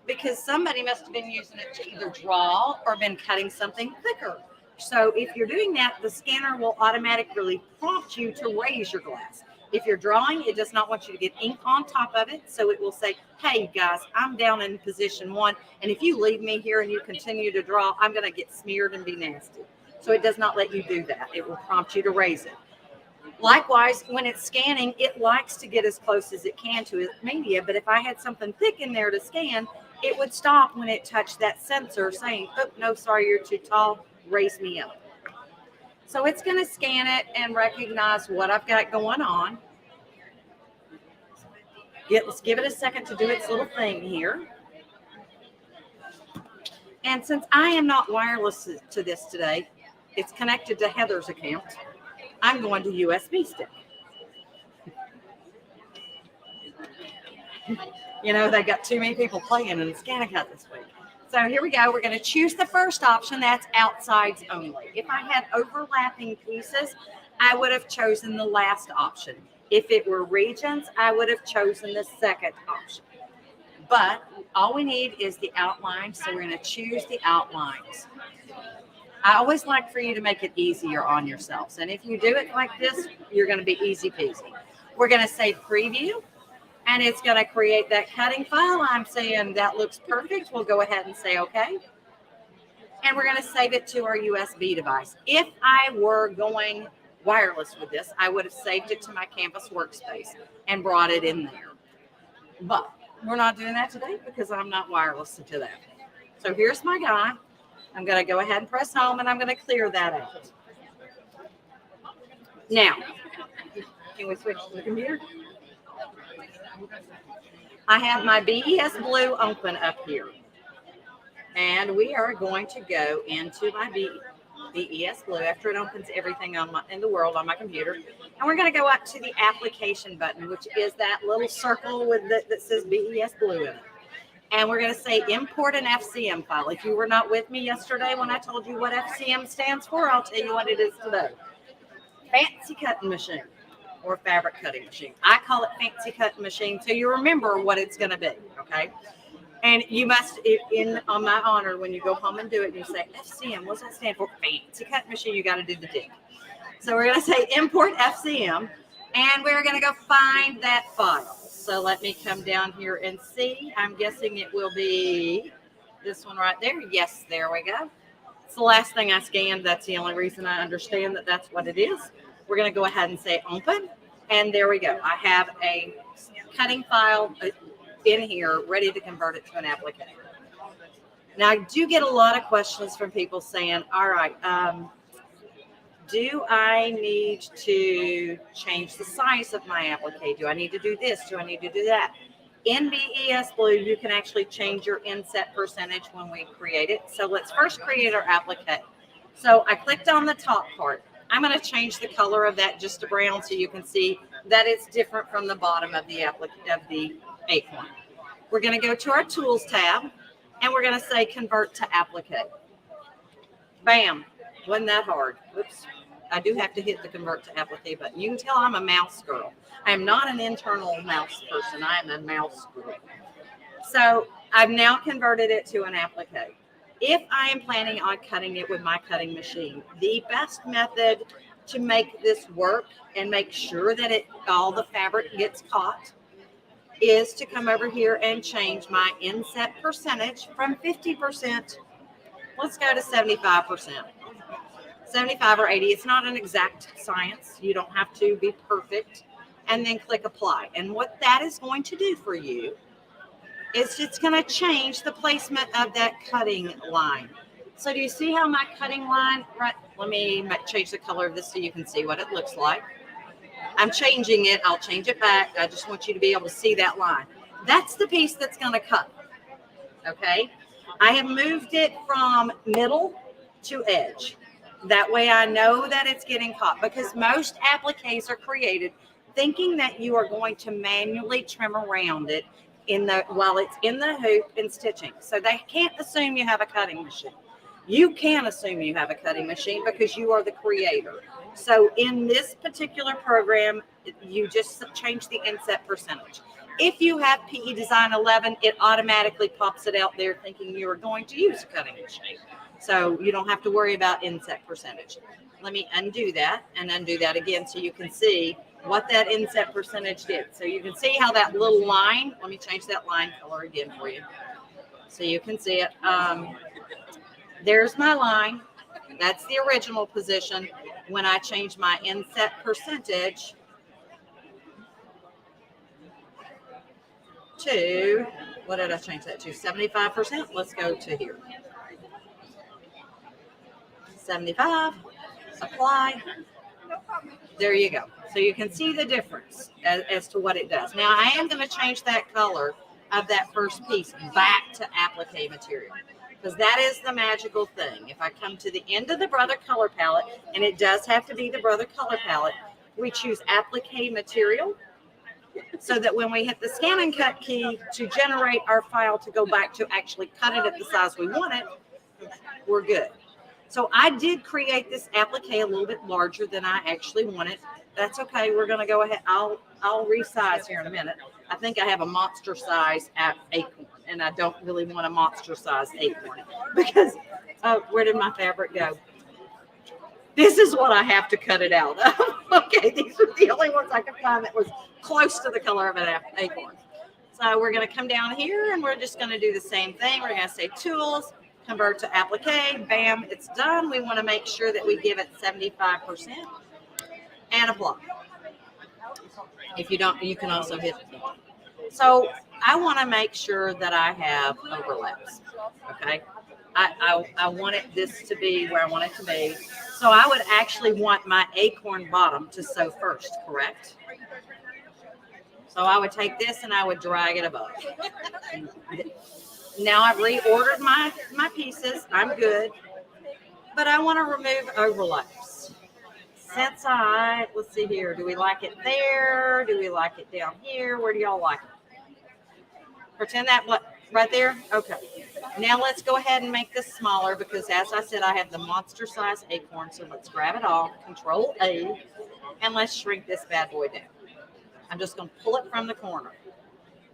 because somebody must have been using it to either draw or been cutting something thicker. So if you're doing that, the scanner will automatically prompt you to raise your glass. If you're drawing, it does not want you to get ink on top of it. So it will say, hey guys, I'm down in position 1. And if you leave me here and you continue to draw, I'm going to get smeared and be nasty. So it does not let you do that. It will prompt you to raise it. Likewise, when it's scanning, it likes to get as close as it can to its media. But if I had something thick in there to scan, it would stop when it touched that sensor saying, oh, no, sorry, you're too tall, raise me up. So it's going to scan it and recognize what I've got going on. Let's give it a second to do its little thing here. And since I am not wireless to this today, it's connected to Heather's account. I'm going to USB stick. You know, they got too many people playing in the ScanNCut this week. So here we go. We're going to choose the first option. That's outsides only. If I had overlapping pieces, I would have chosen the last option. If it were regions, I would have chosen the second option. But all we need is the outline. So we're going to choose the outlines. I always like for you to make it easier on yourselves. And if you do it like this, you're going to be easy peasy. We're going to say preview, and it's going to create that cutting file. I'm saying that looks perfect. We'll go ahead and say okay. And we're going to save it to our USB device. If I were going wireless with this, I would have saved it to my Canvas workspace and brought it in there. But we're not doing that today because I'm not wireless to that. So here's my guy. I'm going to go ahead and press home, and I'm going to clear that out. Now, can we switch to the computer? I have my BES Blue open up here. And we are going to go into my BES Blue after it opens everything in the world on my computer. And we're going to go up to the application button, which is that little circle that says BES Blue in it. And we're going to say import an FCM file. If you were not with me yesterday when I told you what FCM stands for, I'll tell you what it is today. Fancy cutting machine or fabric cutting machine. I call it fancy cutting machine so you remember what it's going to be, okay? And you must, on my honor, when you go home and do it, you say, FCM, what's that stand for? Fancy cutting machine, you got to do the dig. So we're going to say import FCM, and we're going to go find that file. So let me come down here and see. I'm guessing it will be this one right there. Yes, there we go. It's the last thing I scanned. That's the only reason I understand that that's what it is. We're going to go ahead and say open. And there we go. I have a cutting file in here ready to convert it to an applicator. Now, I do get a lot of questions from people saying, all right, do I need to change the size of my applique? Do I need to do this? Do I need to do that? In BES Blue, you can actually change your inset percentage when we create it. So let's first create our applique. So I clicked on the top part. I'm going to change the color of that just to brown so you can see that it's different from the bottom of the acorn. We're going to go to our Tools tab, and we're going to say Convert to Applique. Bam. Wasn't that hard. Oops. I do have to hit the Convert to Applique button. You can tell I'm a mouse girl. I am not an internal mouse person. I am a mouse girl. So I've now converted it to an applique. If I am planning on cutting it with my cutting machine, the best method to make this work and make sure that all the fabric gets caught is to come over here and change my inset percentage from 50%. Let's go to 75%. 75 or 80. It's not an exact science. You don't have to be perfect. And then click apply. And what that is going to do for you is it's going to change the placement of that cutting line. So do you see how my cutting line, right? Let me change the color of this so you can see what it looks like. I'm changing it. I'll change it back. I just want you to be able to see that line. That's the piece that's going to cut. Okay. I have moved it from middle to edge. That way I know that it's getting caught, because most appliques are created thinking that you are going to manually trim around it, while it's in the hoop and stitching. So they can't assume you have a cutting machine. You can assume you have a cutting machine because you are the creator. So in this particular program, you just change the inset percentage. If you have PE Design 11, it automatically pops it out there thinking you are going to use a cutting machine. So you don't have to worry about inset percentage. Let me undo that and undo that again so you can see what that inset percentage did. So you can see how that little line, let me change that line color again for you so you can see it. There's my line. That's the original position. When I change my inset percentage to, what did I change that to? 75%. Let's go to here. 75, apply. There you go. So you can see the difference as to what it does. Now I am going to change that color of that first piece back to applique material, because that is the magical thing. If I come to the end of the Brother color palette, and it does have to be the Brother color palette, we choose applique material so that when we hit the scan and cut key to generate our file to go back to actually cut it at the size we want it, we're good. So I did create this applique a little bit larger than I actually wanted. That's okay. We're going to go ahead. I'll resize here in a minute. I think I have a monster size acorn, and I don't really want a monster size acorn because where did my fabric go? This is what I have to cut it out of. Okay, these are the only ones I could find that was close to the color of an acorn. So we're going to come down here, and we're just going to do the same thing. We're going to say tools, convert to applique, bam, it's done. We want to make sure that we give it 75% and apply. If you don't, you can also hit. So I want to make sure that I have overlaps. Okay, I want this to be where I want it to be. So I would actually want my acorn bottom to sew first, correct? So I would take this and I would drag it above. Now I've reordered my pieces. I'm good. But I want to remove overlaps. Since let's see here. Do we like it there? Do we like it down here? Where do y'all like it? Pretend that right there? Okay. Now let's go ahead and make this smaller because as I said, I have the monster size acorn. So let's grab it all. Control A. And let's shrink this bad boy down. I'm just going to pull it from the corner.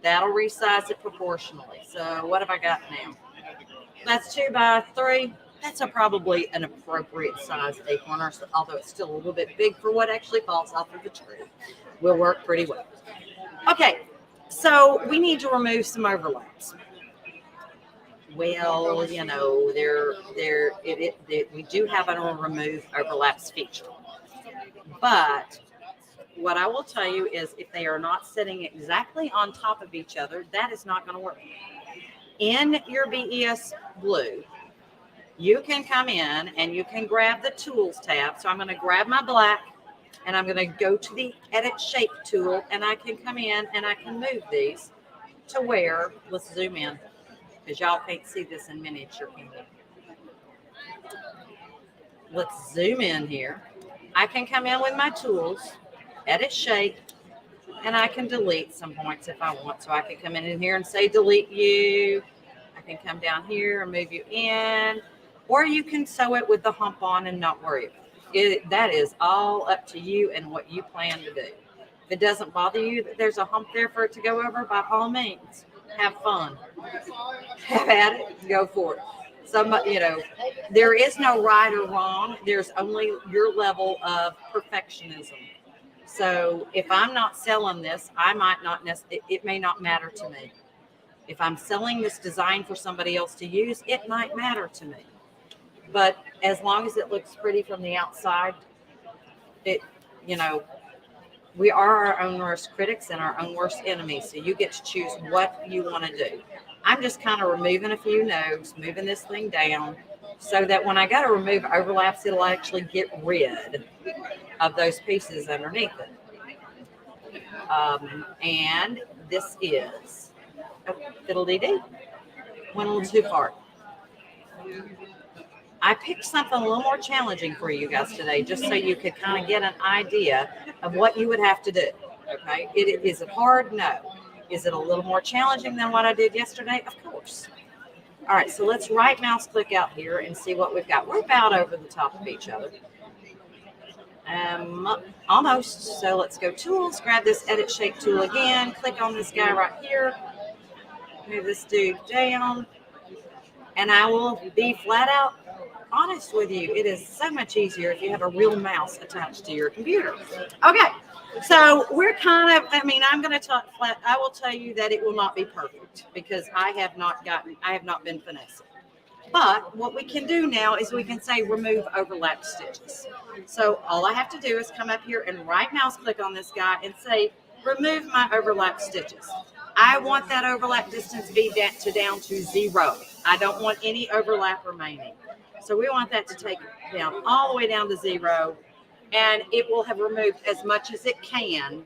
That'll resize it proportionally. So what have I got now? That's 2 by 3. That's probably an appropriate size acorn, although it's still a little bit big for what actually falls off of the tree. Will work pretty well. Okay, so we need to remove some overlaps. Well, you know, we do have a remove overlaps feature, but what I will tell you is if they are not sitting exactly on top of each other, that is not going to work. In your BES blue, you can come in and you can grab the tools tab. So I'm going to grab my black and I'm going to go to the edit shape tool and I can come in and I can move these to where, let's zoom in because y'all can't see this in miniature. Let's zoom in here. I can come in with my tools, edit shape, and I can delete some points if I want. So I can come in here and say delete you. I can come down here and move you in, or you can sew it with the hump on and not worry about it. That is all up to you and what you plan to do. If it doesn't bother you that there's a hump there for it to go over, by all means, have fun. Have at it, go for it. Somebody, you know, there is no right or wrong. There's only your level of perfectionism. So if I'm not selling this, I might not it may not matter to me. If I'm selling this design for somebody else to use, it might matter to me. But as long as it looks pretty from the outside, we are our own worst critics and our own worst enemies. So you get to choose what you want to do. I'm just kind of removing a few nodes, moving this thing down so that when I got to remove overlaps, it'll actually get rid of those pieces underneath it. And this is fiddle-dee-dee. Went a little too far. I picked something a little more challenging for you guys today, just so you could kind of get an idea of what you would have to do. Okay, is it hard? No. Is it a little more challenging than what I did yesterday? Of course. All right, so let's right mouse click out here and see what we've got. We're about over the top of each other. Almost. So let's go tools, grab this edit shape tool again, click on this guy right here, move this dude down, and I will be flat out honest with you. It is so much easier if you have a real mouse attached to your computer. Okay, so we're kind of, I'm going to talk flat. I will tell you that it will not be perfect because I have not been finessing. But what we can do now is we can say remove overlap stitches. So all I have to do is come up here and right mouse click on this guy and say remove my overlap stitches. I want that overlap distance be down to 0. I don't want any overlap remaining. So we want that to take down all the way down to 0, and it will have removed as much as it can.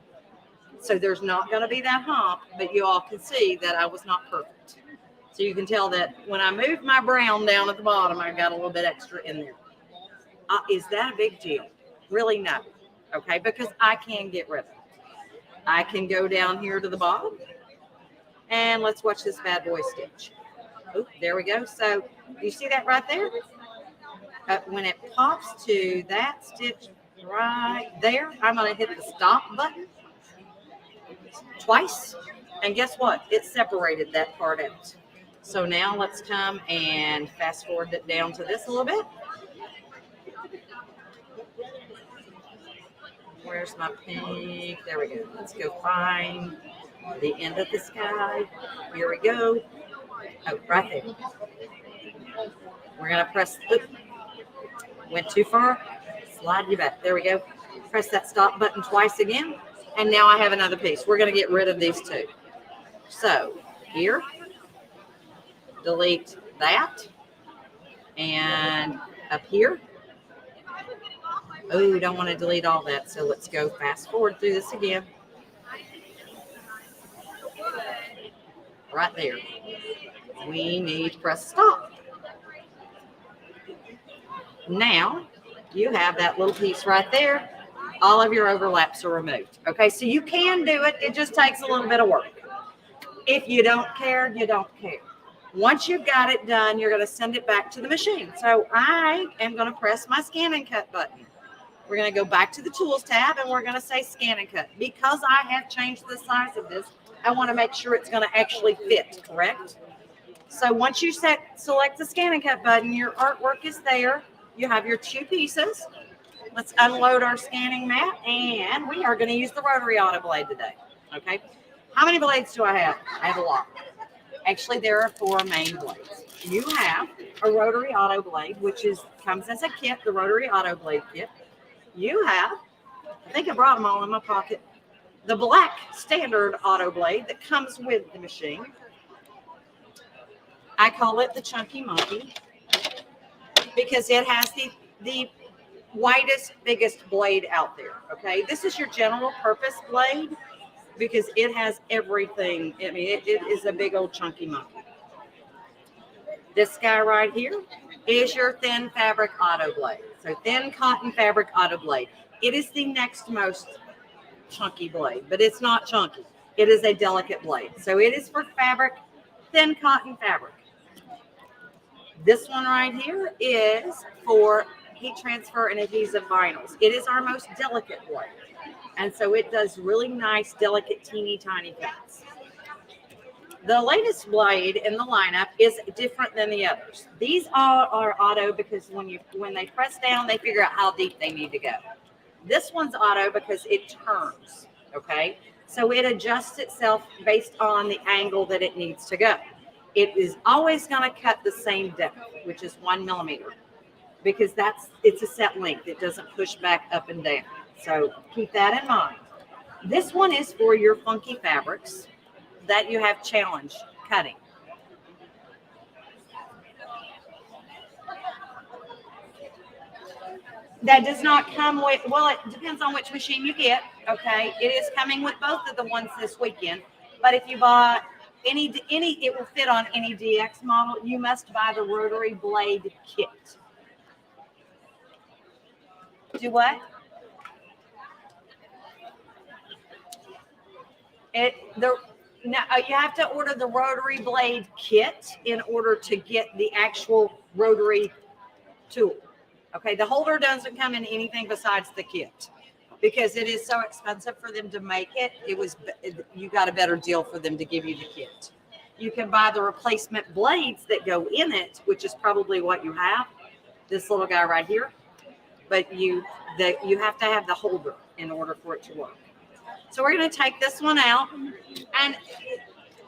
So there's not going to be that hump, but you all can see that I was not perfect. So you can tell that when I moved my brown down at the bottom, I got a little bit extra in there. Is that a big deal? Really, no. Okay, because I can get rid of it. I can go down here to the bottom, and let's watch this bad boy stitch. Oh, there we go. So you see that right there? When it pops to that stitch right there, I'm going to hit the stop button twice. And guess what? It separated that part out. So now let's come and fast forward it down to this a little bit. Where's my pink? There we go. Let's go find the end of this guy. Here we go. Oh, right there. We're going to press, went too far. Slide you back. There we go. Press that stop button twice again. And now I have another piece. We're going to get rid of these two. So here, delete that. And up here. Oh, we don't want to delete all that. So let's go fast forward through this again. Right there. We need to press stop. Now you have that little piece right there. All of your overlaps are removed. Okay, so you can do it. It just takes a little bit of work. If you don't care, you don't care. Once you've got it done, you're going to send it back to the machine. So I am going to press my scan and cut button. We're going to go back to the tools tab and we're going to say scan and cut. Because I have changed the size of this, I want to make sure it's going to actually fit, correct? So once you select the scan and cut button, your artwork is there. You have your two pieces. Let's unload our scanning mat, and we are going to use the rotary auto blade today. Okay. How many blades do I have? I have a lot. Actually, there are 4 main blades. You have a rotary auto blade, which comes as a kit, the rotary auto blade kit. You have, I think I brought them all in my pocket, the black standard auto blade that comes with the machine. I call it the Chunky Monkey because it has the widest, biggest blade out there. Okay, this is your general purpose blade because it has everything. I mean, it is a big old chunky monkey. This guy right here is your thin fabric auto blade. So thin cotton fabric auto blade. It is the next most chunky blade, but it's not chunky. It is a delicate blade. So it is for fabric, thin cotton fabric. This one right here is for heat transfer and adhesive vinyls. It is our most delicate blade. And so it does really nice, delicate, teeny tiny cuts. The latest blade in the lineup is different than the others. These are auto because when they press down, they figure out how deep they need to go. This one's auto because it turns, okay? So it adjusts itself based on the angle that it needs to go. It is always going to cut the same depth, which is 1 millimeter, because it's a set length. It doesn't push back up and down. So keep that in mind. This one is for your funky fabrics that you have challenge cutting. That does not come with, well, it depends on which machine you get, okay? It is coming with both of the ones this weekend, but if you bought any, it will fit on any DX model. You must buy the rotary blade kit. Do what? Now you have to order the rotary blade kit in order to get the actual rotary tool. Okay, the holder doesn't come in anything besides the kit because it is so expensive for them to make it. You got a better deal for them to give you the kit. You can buy the replacement blades that go in it, which is probably what you have. This little guy right here, but you have to have the holder in order for it to work. So we're going to take this one out, and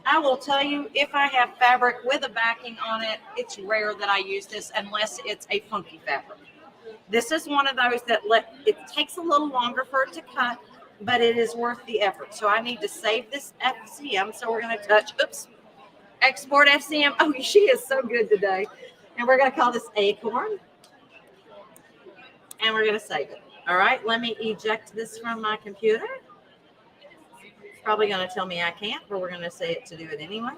I will tell you, if I have fabric with a backing on it, it's rare that I use this unless it's a funky fabric. This is one of those that it takes a little longer for it to cut, but it is worth the effort. So I need to save this FCM. So we're going to export FCM. Oh, she is so good today. And we're going to call this Acorn. And we're going to save it. All right, let me eject this from my computer. It's probably going to tell me I can't, but we're going to say it to do it anyway.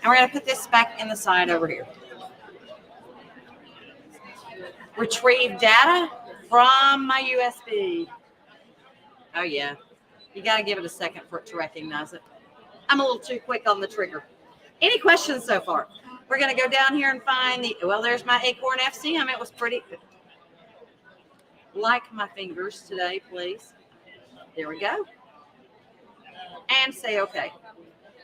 And we're going to put this back in the side over here. Retrieve data from my USB. Oh, yeah. You got to give it a second for it to recognize it. I'm a little too quick on the trigger. Any questions so far? We're going to go down here and find there's my Acorn FCM. It was pretty. Like my fingers today, please. There we go. And say okay.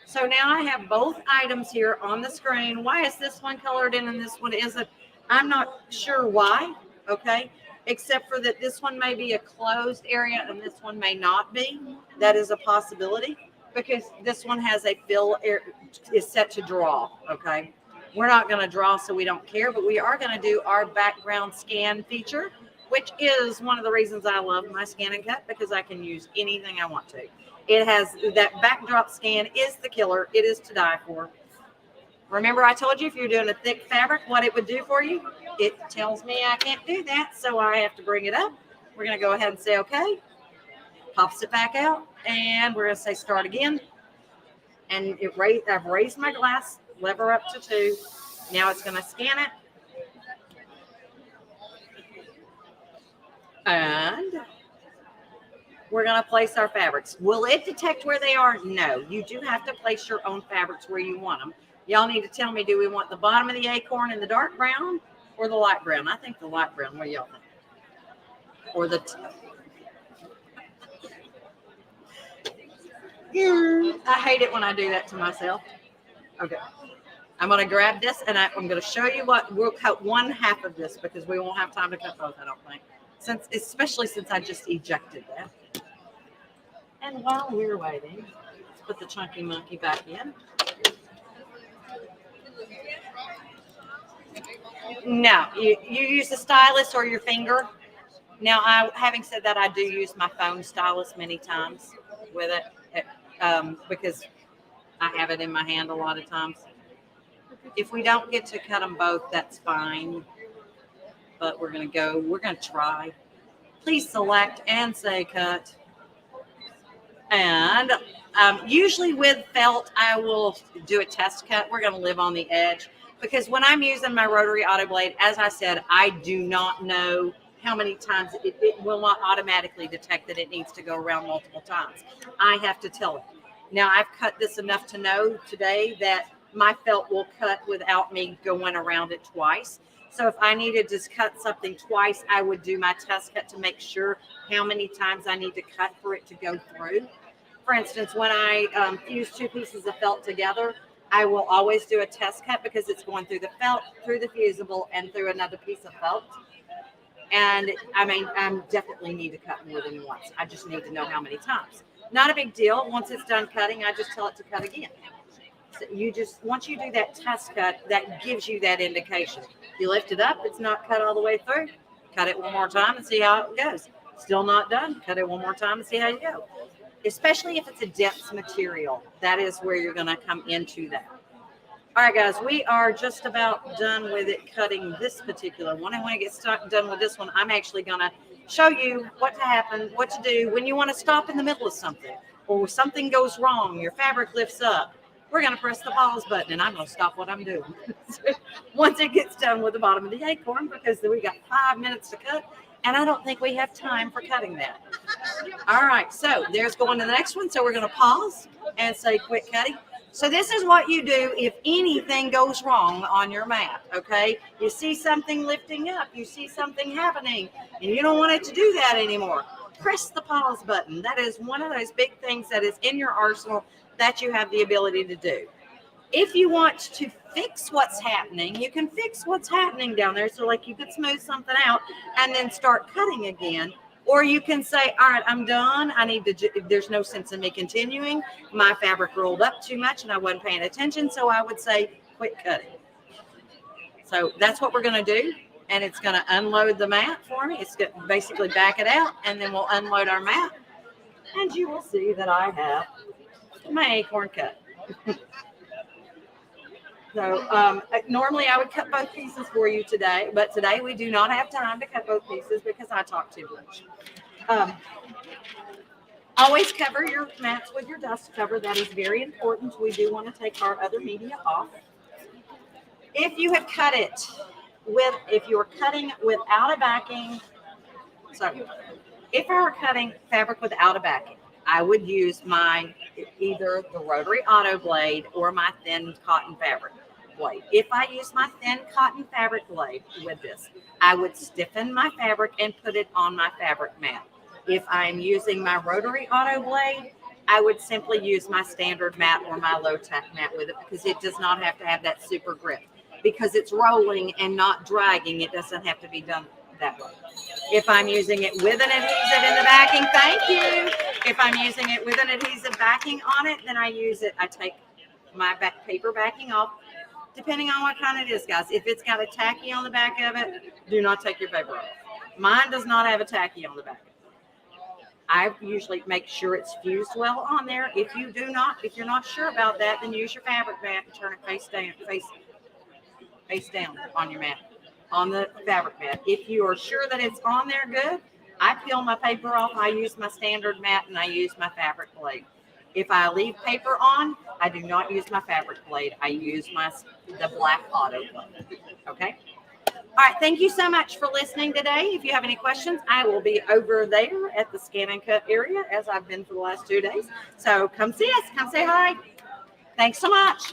So now I have both items here on the screen. Why is this one colored in and this one isn't? I'm not sure why, okay? Except for that this one may be a closed area and this one may not be. That is a possibility because this one has a fill area, is set to draw, okay? We're not going to draw, so we don't care, but we are going to do our background scan feature, which is one of the reasons I love my scan and cut because I can use anything I want to. It has that backdrop scan is the killer. It is to die for. Remember I told you if you're doing a thick fabric, what it would do for you? It tells me I can't do that, so I have to bring it up. We're going to go ahead and say okay. Pops it back out, and we're going to say start again. And I've raised my glass lever up to 2. Now it's going to scan it. And we're going to place our fabrics. Will it detect where they are? No. You do have to place your own fabrics where you want them. Y'all need to tell me, do we want the bottom of the acorn in the dark brown or the light brown? I think the light brown. What do y'all think? Or the... I hate it when I do that to myself. Okay. I'm going to grab this, and I'm going to show you what we'll cut one half of this because we won't have time to cut both, I don't think. Especially since I just ejected that. And while we're waiting, let's put the chunky monkey back in. No, you use the stylus or your finger. Now, having said that, I do use my phone stylus many times with it because I have it in my hand a lot of times. If we don't get to cut them both, that's fine. But we're going to try. Please select and say cut. And usually with felt, I will do a test cut. We're going to live on the edge because when I'm using my rotary auto blade, as I said, I do not know how many times it will not automatically detect that it needs to go around multiple times. I have to tell it. Now I've cut this enough to know today that my felt will cut without me going around it twice. So if I needed to cut something twice, I would do my test cut to make sure how many times I need to cut for it to go through. For instance, when I fuse 2 pieces of felt together, I will always do a test cut because it's going through the felt, through the fusible, and through another piece of felt. And I definitely need to cut more than once. I just need to know how many times. Not a big deal. Once it's done cutting, I just tell it to cut again. So once you do that test cut, that gives you that indication. You lift it up, it's not cut all the way through. Cut it one more time and see how it goes. Still not done. Cut it one more time and see how you go. Especially if it's a dense material, that is where you're going to come into that. All right, guys, we are just about done with it cutting this particular one. And when I get done with this one, I'm actually going to show you what to do when you want to stop in the middle of something or something goes wrong, your fabric lifts up. We're going to press the pause button, and I'm going to stop what I'm doing. Once it gets done with the bottom of the acorn, because we got 5 minutes to cut, And I don't think we have time for cutting that. All right, so there's going to the next one. So we're going to pause and say quit cutting. So this is what you do if anything goes wrong on your mat, okay? You see something lifting up, you see something happening, and you don't want it to do that anymore. Press the pause button. That is one of those big things that is in your arsenal that you have the ability to do. If you want to fix what's happening, you can fix what's happening down there. So like you could smooth something out and then start cutting again. Or you can say, all right, I'm done. I need to, there's no sense in me continuing. My fabric rolled up too much and I wasn't paying attention. So I would say, quit cutting. So that's what we're going to do. And it's going to unload the mat for me. It's going to basically back it out and then we'll unload our mat. And you will see that I have my acorn cut. So normally I would cut both pieces for you today, but today we do not have time to cut both pieces because I talk too much. Always cover your mats with your dust cover. That is very important. We do want to take our other media off. If you have cut it if you're cutting without a backing, so if I were cutting fabric without a backing, I would use either the rotary auto blade or my thin cotton fabric blade. If I use my thin cotton fabric blade with this, I would stiffen my fabric and put it on my fabric mat. If I'm using my rotary auto blade, I would simply use my standard mat or my low tack mat with it because it does not have to have that super grip. Because it's rolling and not dragging, it doesn't have to be done that way. If I'm using it with an adhesive in the backing, thank you. If I'm using it with an adhesive backing on it, then I take my paper backing off, depending on what kind it is, guys. If it's got a tacky on the back of it, do not take your paper off. Mine does not have a tacky on the back of it. I usually make sure it's fused well on there. If you're not sure about that, then use your fabric mat and turn it face down on your mat, on the fabric mat. If you are sure that it's on there good, I peel my paper off. I use my standard mat and I use my fabric blade. If I leave paper on, I do not use my fabric blade. I use the black auto blade. Okay. All right. Thank you so much for listening today. If you have any questions, I will be over there at the scan and cut area as I've been for the last 2 days. So come see us. Come say hi. Thanks so much.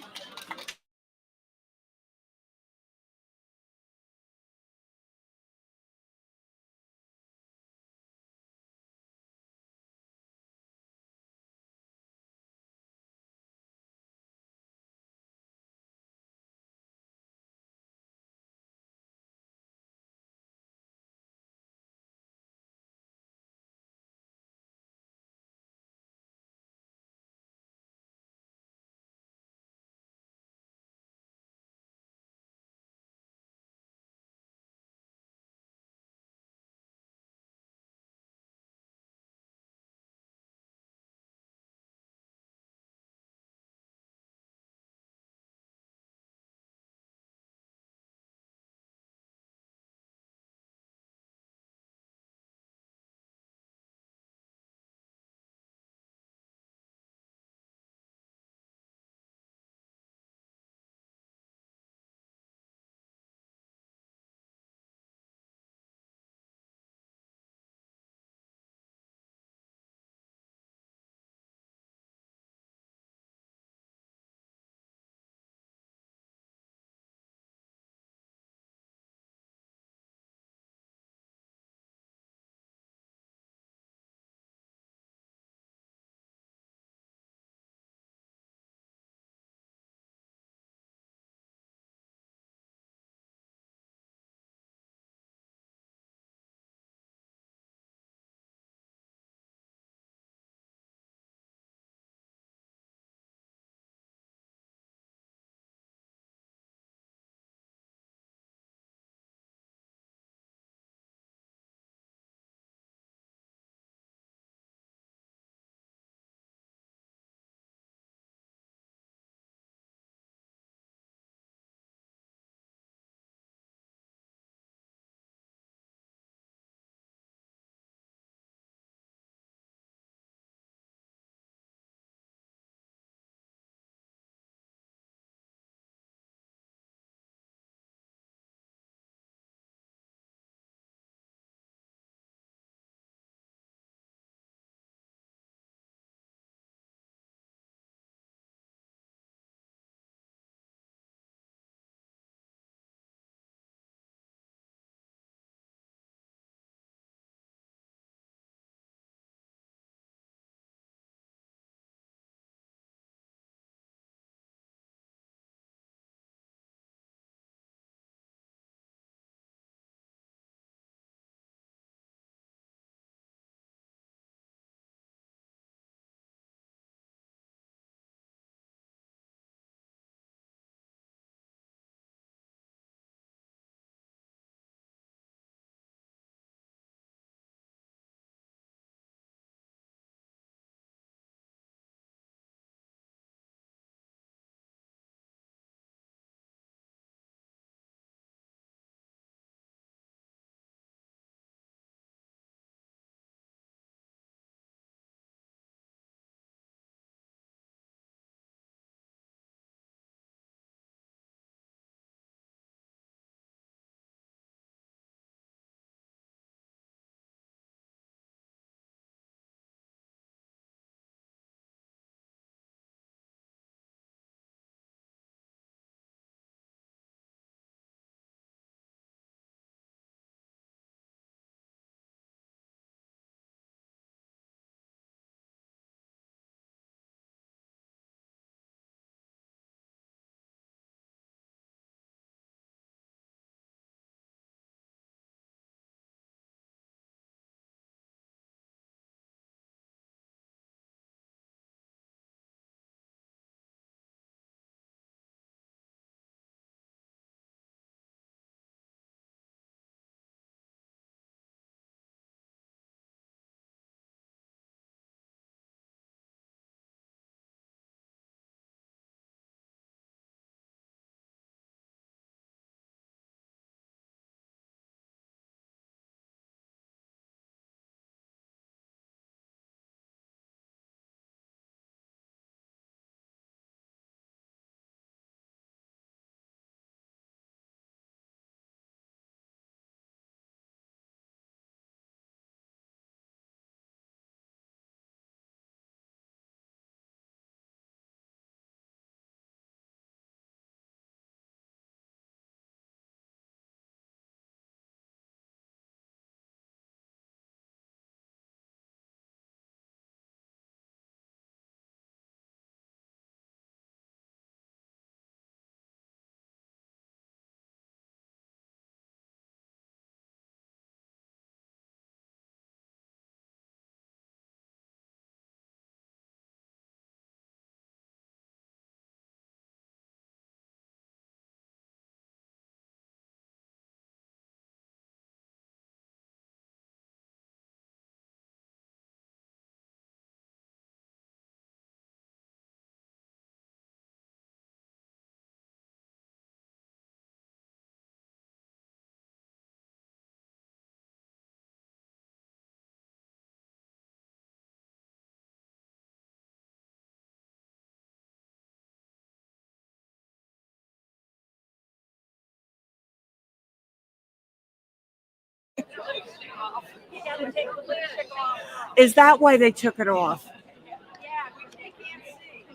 off. You gotta take the lipstick off. Is that why they took it off? Yeah, they can't see.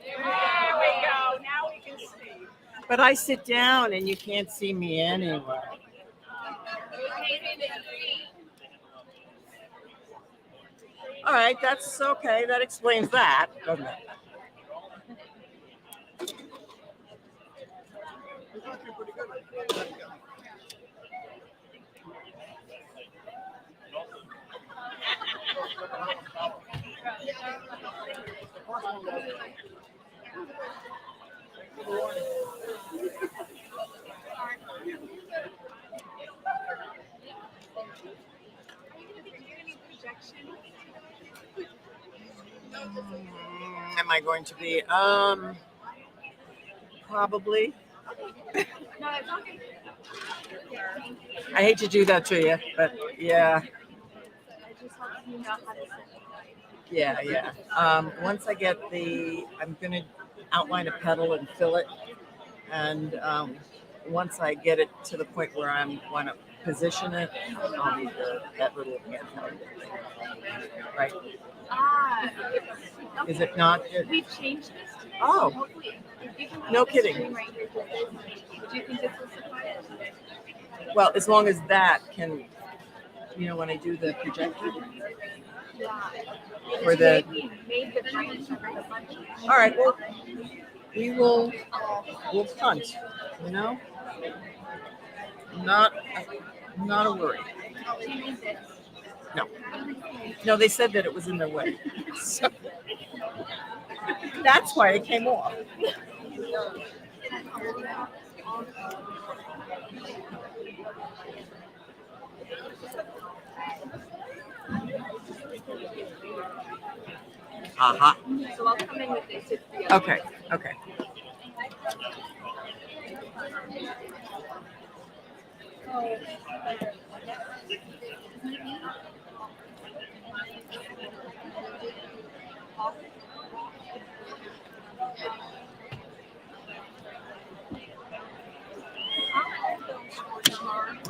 There we go. Now we can see. But I sit down and you can't see me anyway. All right, that's okay. That explains that, doesn't it? Am I going to be? Probably. I hate to do that to you, but yeah. Yeah. Once I get I'm going to outline a petal and fill it. And once I get it to the point where I want to position it, I'll need that little handheld thing. Right? Is it not? We've changed this. Oh. Hopefully, if you can put No the kidding. screen right here, do you think this will suffice? Well, as long as that can, when I do the projector. Or the. All right. Well, we'll punt. Not a worry. No, they said that it was in their way. So that's why it came off. Aha. So I'll come in with this. Okay.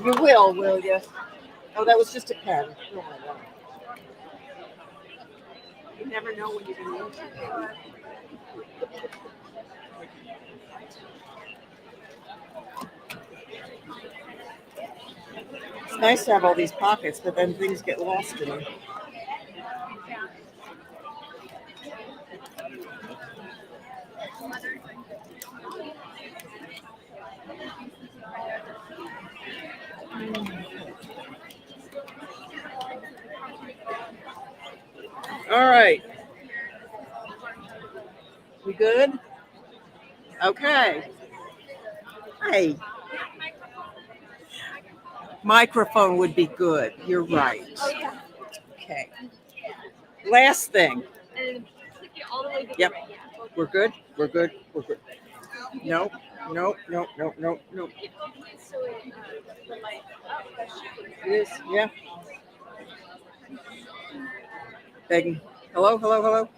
You will you? Oh, that was just a pen. Oh my God. You never know when you're going to use it. It's nice to have all these pockets, but then things get lost in them. All right. We good? Okay. Hey. Microphone would be good. You're right. Okay. Last thing. Yep. We're good. No. It is. Yeah. Begging. Hello.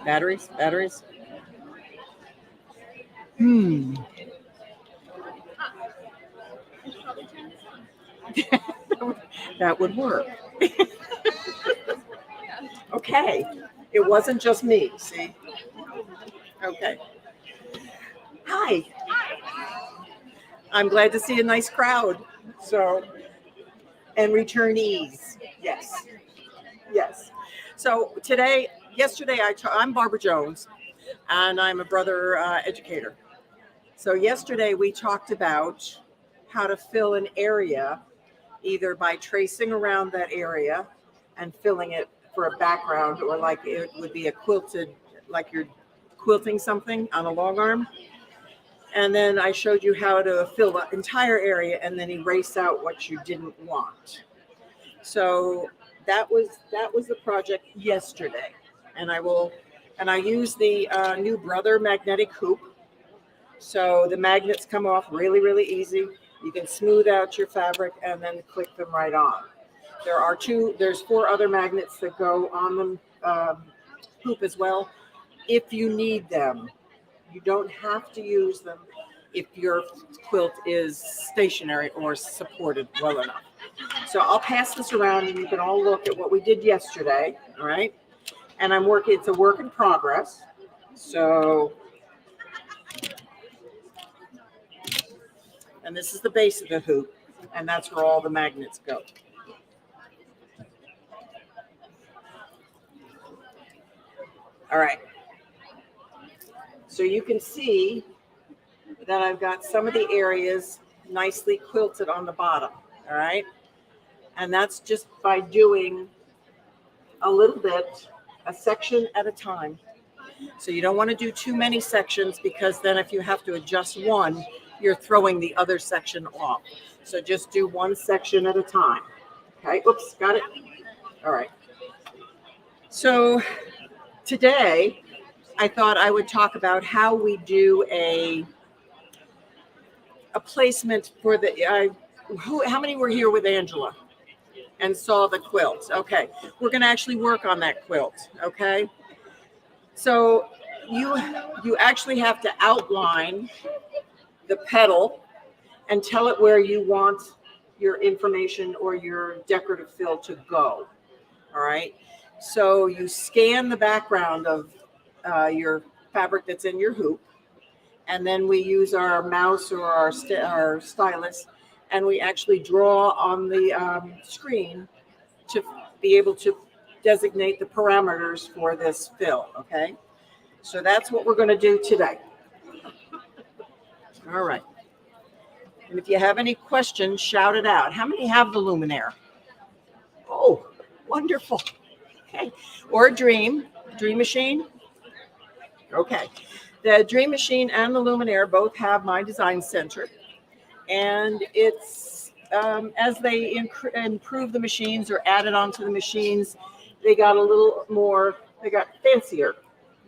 Batteries. That would work. Okay. It wasn't just me, see? Okay. Hi. I'm glad to see a nice crowd. And returnees. Yes. So yesterday, I'm Barbara Jones, and I'm a brother educator. So yesterday we talked about how to fill an area, either by tracing around that area and filling it for a background, or like it would be a quilted, like you're quilting something on a long arm. And then I showed you how to fill the entire area and then erase out what you didn't want. So that was the project yesterday. And I use the new Brother magnetic hoop. So the magnets come off really, really easy. You can smooth out your fabric and then click them right on. There's 4 other magnets that go on them hoop as well if you need them. You don't have to use them if your quilt is stationary or supported well enough. So I'll pass this around and you can all look at what we did yesterday, all right? And it's a work in progress. So, and this is the base of the hoop, and that's where all the magnets go. All right. So you can see that I've got some of the areas nicely quilted on the bottom, all right? And that's just by doing a little bit, a section at a time. So you don't want to do too many sections because then if you have to adjust one, you're throwing the other section off. So just do one section at a time. Okay, oops, got it. All right. So today, I thought I would talk about how we do a placement for the, how many were here with Angela and saw the quilt? Okay, we're going to actually work on that quilt, okay? So you actually have to outline the petal and tell it where you want your information or your decorative fill to go, all right? So you scan the background of your fabric that's in your hoop, and then we use our mouse or our stylus, and we actually draw on the screen to be able to designate the parameters for this fill, okay? So that's what we're going to do today. All right. And if you have any questions, shout it out. How many have the Luminaire? Oh, wonderful. Okay. Or a Dream Machine. Okay. The Dream Machine and the Luminaire both have my design center. And it's, as they improve the machines or added onto the machines, they got a little more, they got fancier.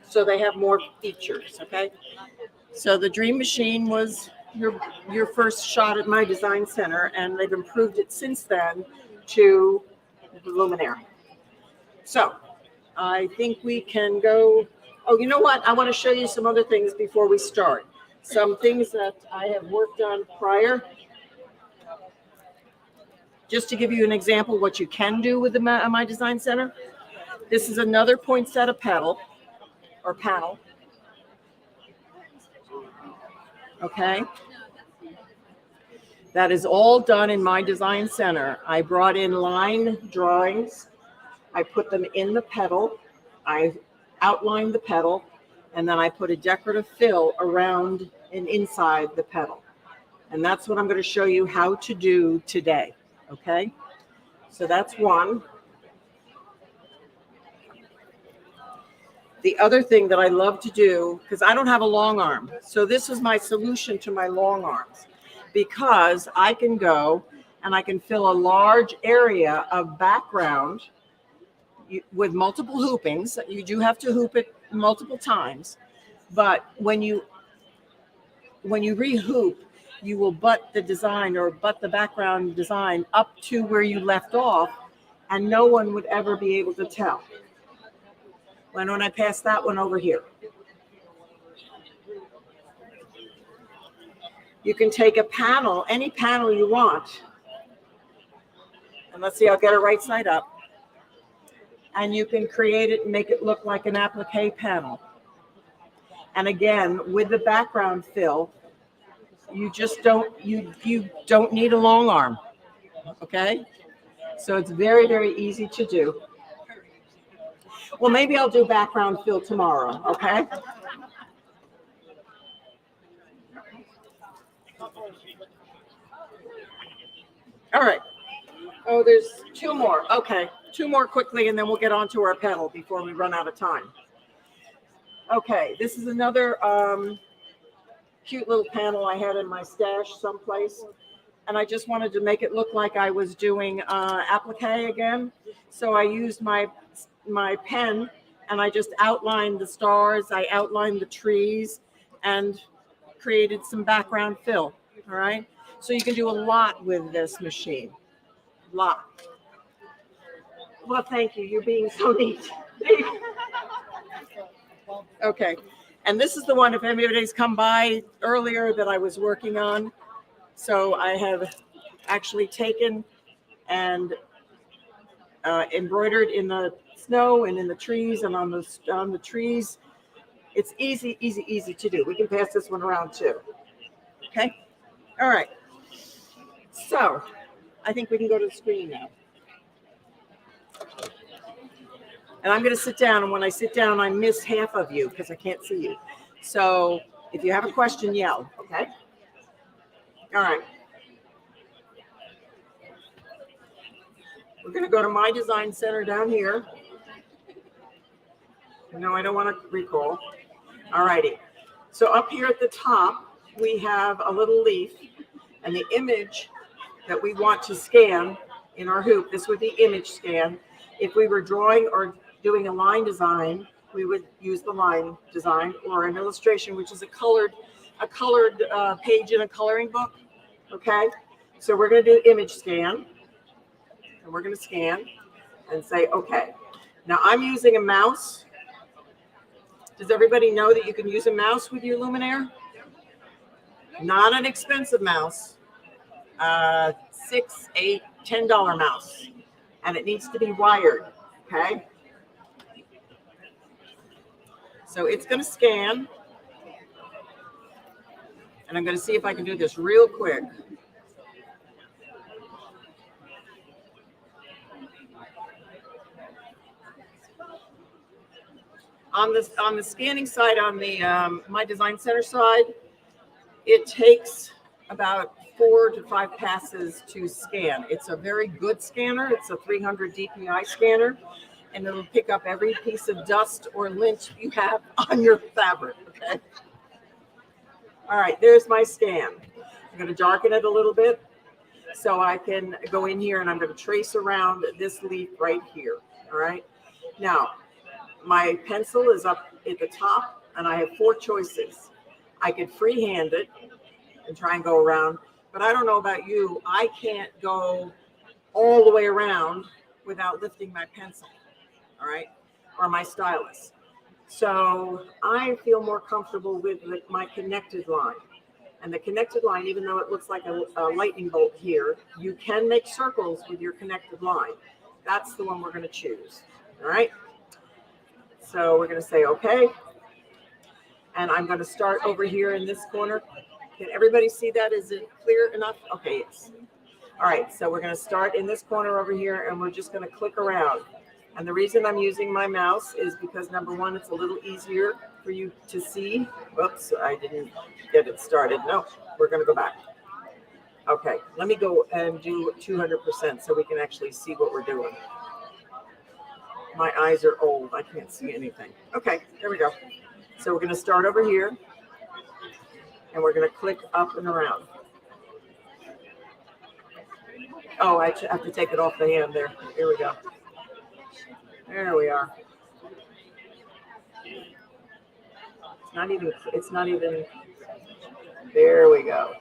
So they have more features, okay? So the Dream Machine was your first shot at my design center, and they've improved it since then to the Luminaire. So I think we can go. Oh, you know what? I want to show you some other things before we start. Some things that I have worked on prior. Just to give you an example what you can do with my design center. This is another poinsettia petal or panel. Okay. That is all done in my design center. I brought in line drawings. I put them in the petal. I outlined the petal, and then I put a decorative fill around and inside the petal. And that's what I'm going to show you how to do today. Okay. So that's one. The other thing that I love to do, because I don't have a long arm, so this is my solution to my long arms, because I can go and I can fill a large area of background with multiple hoopings. You do have to hoop it multiple times, but when you re-hoop, you will butt the design or butt the background design up to where you left off, and no one would ever be able to tell. Why don't I pass that one over here? You can take a panel, any panel you want. And let's see, I'll get it right side up. And you can create it and make it look like an applique panel. And again, with the background fill, you just don't, you don't need a long arm, okay? So it's very, very easy to do. Well, maybe I'll do background fill tomorrow, okay? All right. Oh, there's two more. Okay, two more quickly, and then we'll get on to our petal before we run out of time. Okay, this is another cute little panel I had in my stash someplace, and I just wanted to make it look like I was doing applique again. So I used my pen, and I just outlined the stars, I outlined the trees, and created some background fill, all right? So you can do a lot with this machine, a lot. Well, thank you, you're being so neat. Okay. And this is the one, if anybody's come by earlier, that I was working on. So I have actually taken and embroidered in the snow and in the trees and on the trees. It's easy, easy, easy to do. We can pass this one around too. Okay. All right. So I think we can go to the screen now. And I'm going to sit down. And when I sit down, I miss half of you because I can't see you. So if you have a question, yell. Okay. All right. We're going to go to my design center down here. No, I don't want to recall. All righty. So up here at the top, we have a little leaf, and the image that we want to scan in our hoop, this would be image scan. If we were drawing or doing a line design, we would use the line design, or an illustration, which is a colored page in a coloring book. Okay. So we're going to do image scan, and we're going to scan and say, okay. Now I'm using a mouse. Does everybody know that you can use a mouse with your Luminaire? Not an expensive mouse. $6, $8, $10 mouse. And it needs to be wired. Okay. So it's going to scan. And I'm going to see if I can do this real quick. On the scanning side, on the my design center side, it takes about 4 to 5 passes to scan. It's a very good scanner. It's a 300 DPI scanner, and it'll pick up every piece of dust or lint you have on your fabric. Okay. All right, there's my scan. I'm going to darken it a little bit so I can go in here, and I'm going to trace around this leaf right here. All right. Now, my pencil is up at the top, and I have 4 choices. I could freehand it and try and go around, but I don't know about you. I can't go all the way around without lifting my pencil, all right, or my stylus. So I feel more comfortable with my connected line. And the connected line, even though it looks like a lightning bolt here, you can make circles with your connected line. That's the one we're going to choose, all right? So we're going to say, okay. And I'm going to start over here in this corner. Can everybody see that? Is it clear enough? Okay, yes. All right, so we're going to start in this corner over here, and we're just going to click around. And the reason I'm using my mouse is because, number one, it's a little easier for you to see. Whoops, I didn't get it started. No, we're going to go back. Okay, let me go and do 200% so we can actually see what we're doing. My eyes are old. I can't see anything. Okay, there we go. So we're going to start over here, and we're going to click up and around. Oh, I have to take it off the hand there. Here we go. There we are. It's not even, there we go.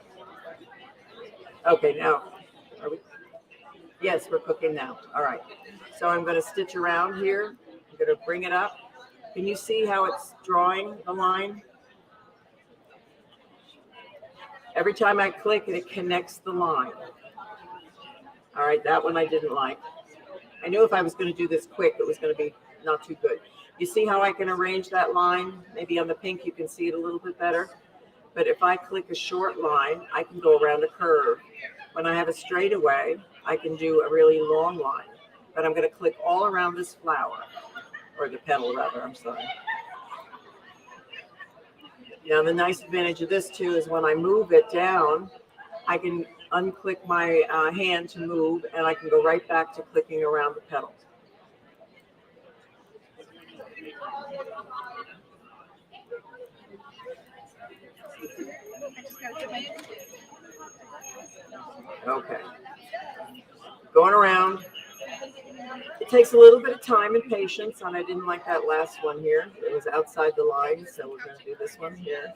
Okay, now, are we? Yes, we're cooking now. All right. So I'm going to stitch around here. I'm going to bring it up. Can you see how it's drawing the line? Every time I click, it connects the line. All right, that one I didn't like. I knew if I was going to do this quick, it was going to be not too good. You see how I can arrange that line? Maybe on the pink, you can see it a little bit better. But if I click a short line, I can go around a curve. When I have a straightaway, I can do a really long line. But I'm going to click all around this flower, or the petal rather, I'm sorry. Now, the nice advantage of this too is when I move it down, I can unclick my hand to move, and I can go right back to clicking around the petals. Okay. Going around. It takes a little bit of time and patience, and I didn't like that last one here. It was outside the line, so we're going to do this one here.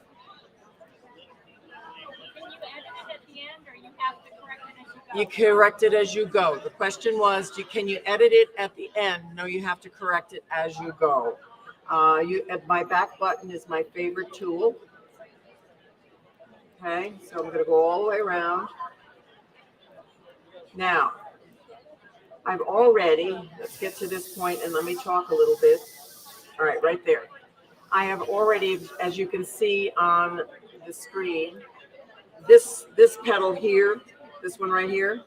You correct it as you go. The question was, can you edit it at the end? No, you have to correct it as you go. My back button is my favorite tool. Okay, so I'm going to go all the way around. Now, I've already, let's get to this point and let me talk a little bit. All right, right there. I have already, as you can see on the screen, this petal here, this one right here,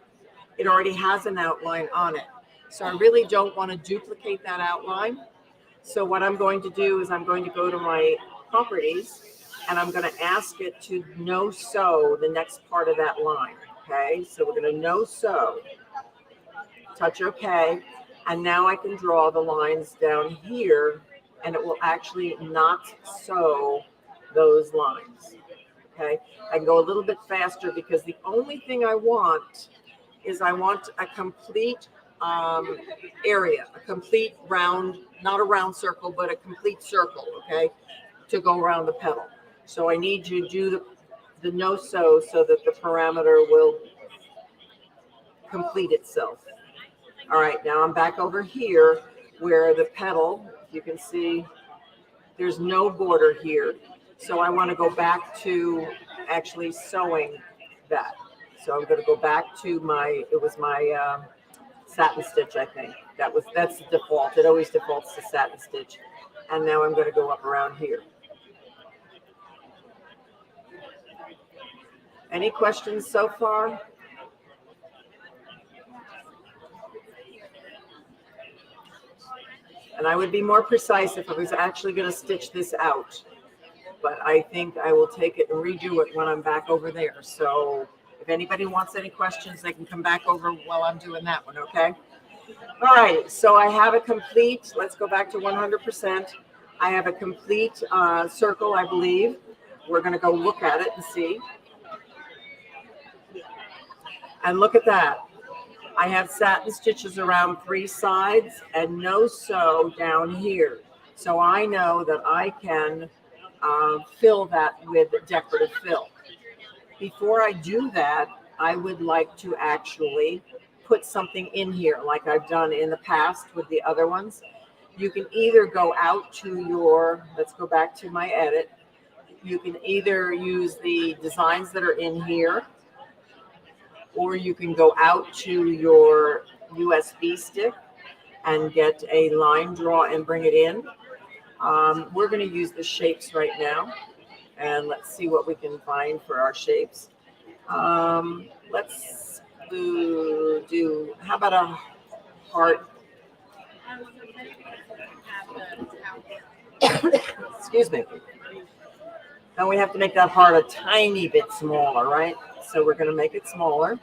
it already has an outline on it. So I really don't want to duplicate that outline. So what I'm going to do is I'm going to go to my properties and I'm going to ask it to no sew the next part of that line. Okay, so we're going to no sew, touch OK, and now I can draw the lines down here and it will actually not sew those lines. Okay, I can go a little bit faster because the only thing I want is I want a complete area, a complete round, not a round circle, but a complete circle, okay, to go around the petal. So I need you to do the no sew so that the parameter will complete itself. All right, now I'm back over here where the petal, you can see there's no border here. So I want to go back to actually sewing that. So I'm going to go back to it was my satin stitch, I think. That's the default. It always defaults to satin stitch. And now I'm going to go up around here. Any questions so far? And I would be more precise if I was actually going to stitch this out. But I think I will take it and redo it when I'm back over there. So if anybody wants any questions, they can come back over while I'm doing that one, okay? All right, so I have a complete, let's go back to 100%. I have a complete circle, I believe. We're going to go look at it and see. And look at that. I have satin stitches around 3 sides and no sew down here. So I know that I can fill that with decorative fill. Before I do that, I would like to actually put something in here like I've done in the past with the other ones. You can either go out to your, let's go back to my edit. You can either use the designs that are in here, or you can go out to your USB stick and get a line draw and bring it in. We're going to use the shapes right now, and let's see what we can find for our shapes. Let's do, how about a heart? Excuse me. Now we have to make that heart a tiny bit smaller, right? So we're going to make it smaller.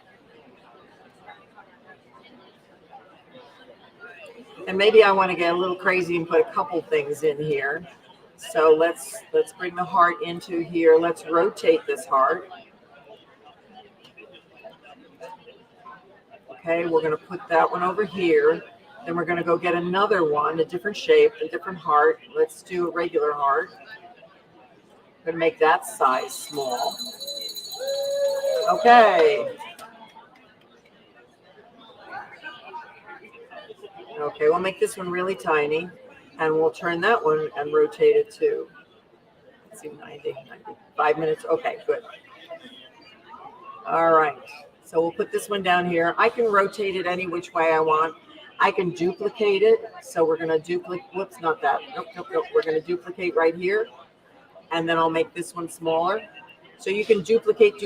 And maybe I want to get a little crazy and put a couple things in here. So let's bring the heart into here. Let's rotate this heart. Okay, we're going to put that one over here. Then we're going to go get another one, a different shape, a different heart. Let's do a regular heart. I'm going to make that size small. Okay. Okay, we'll make this one really tiny, and we'll turn that one and rotate it to, let's see, 95 minutes. Okay, good. All right, so we'll put this one down here. I can rotate it any which way I want. I can duplicate it. So we're going to duplicate, whoops, not that. Nope, nope, nope. We're going to duplicate right here, and then I'll make this one smaller. So you can duplicate,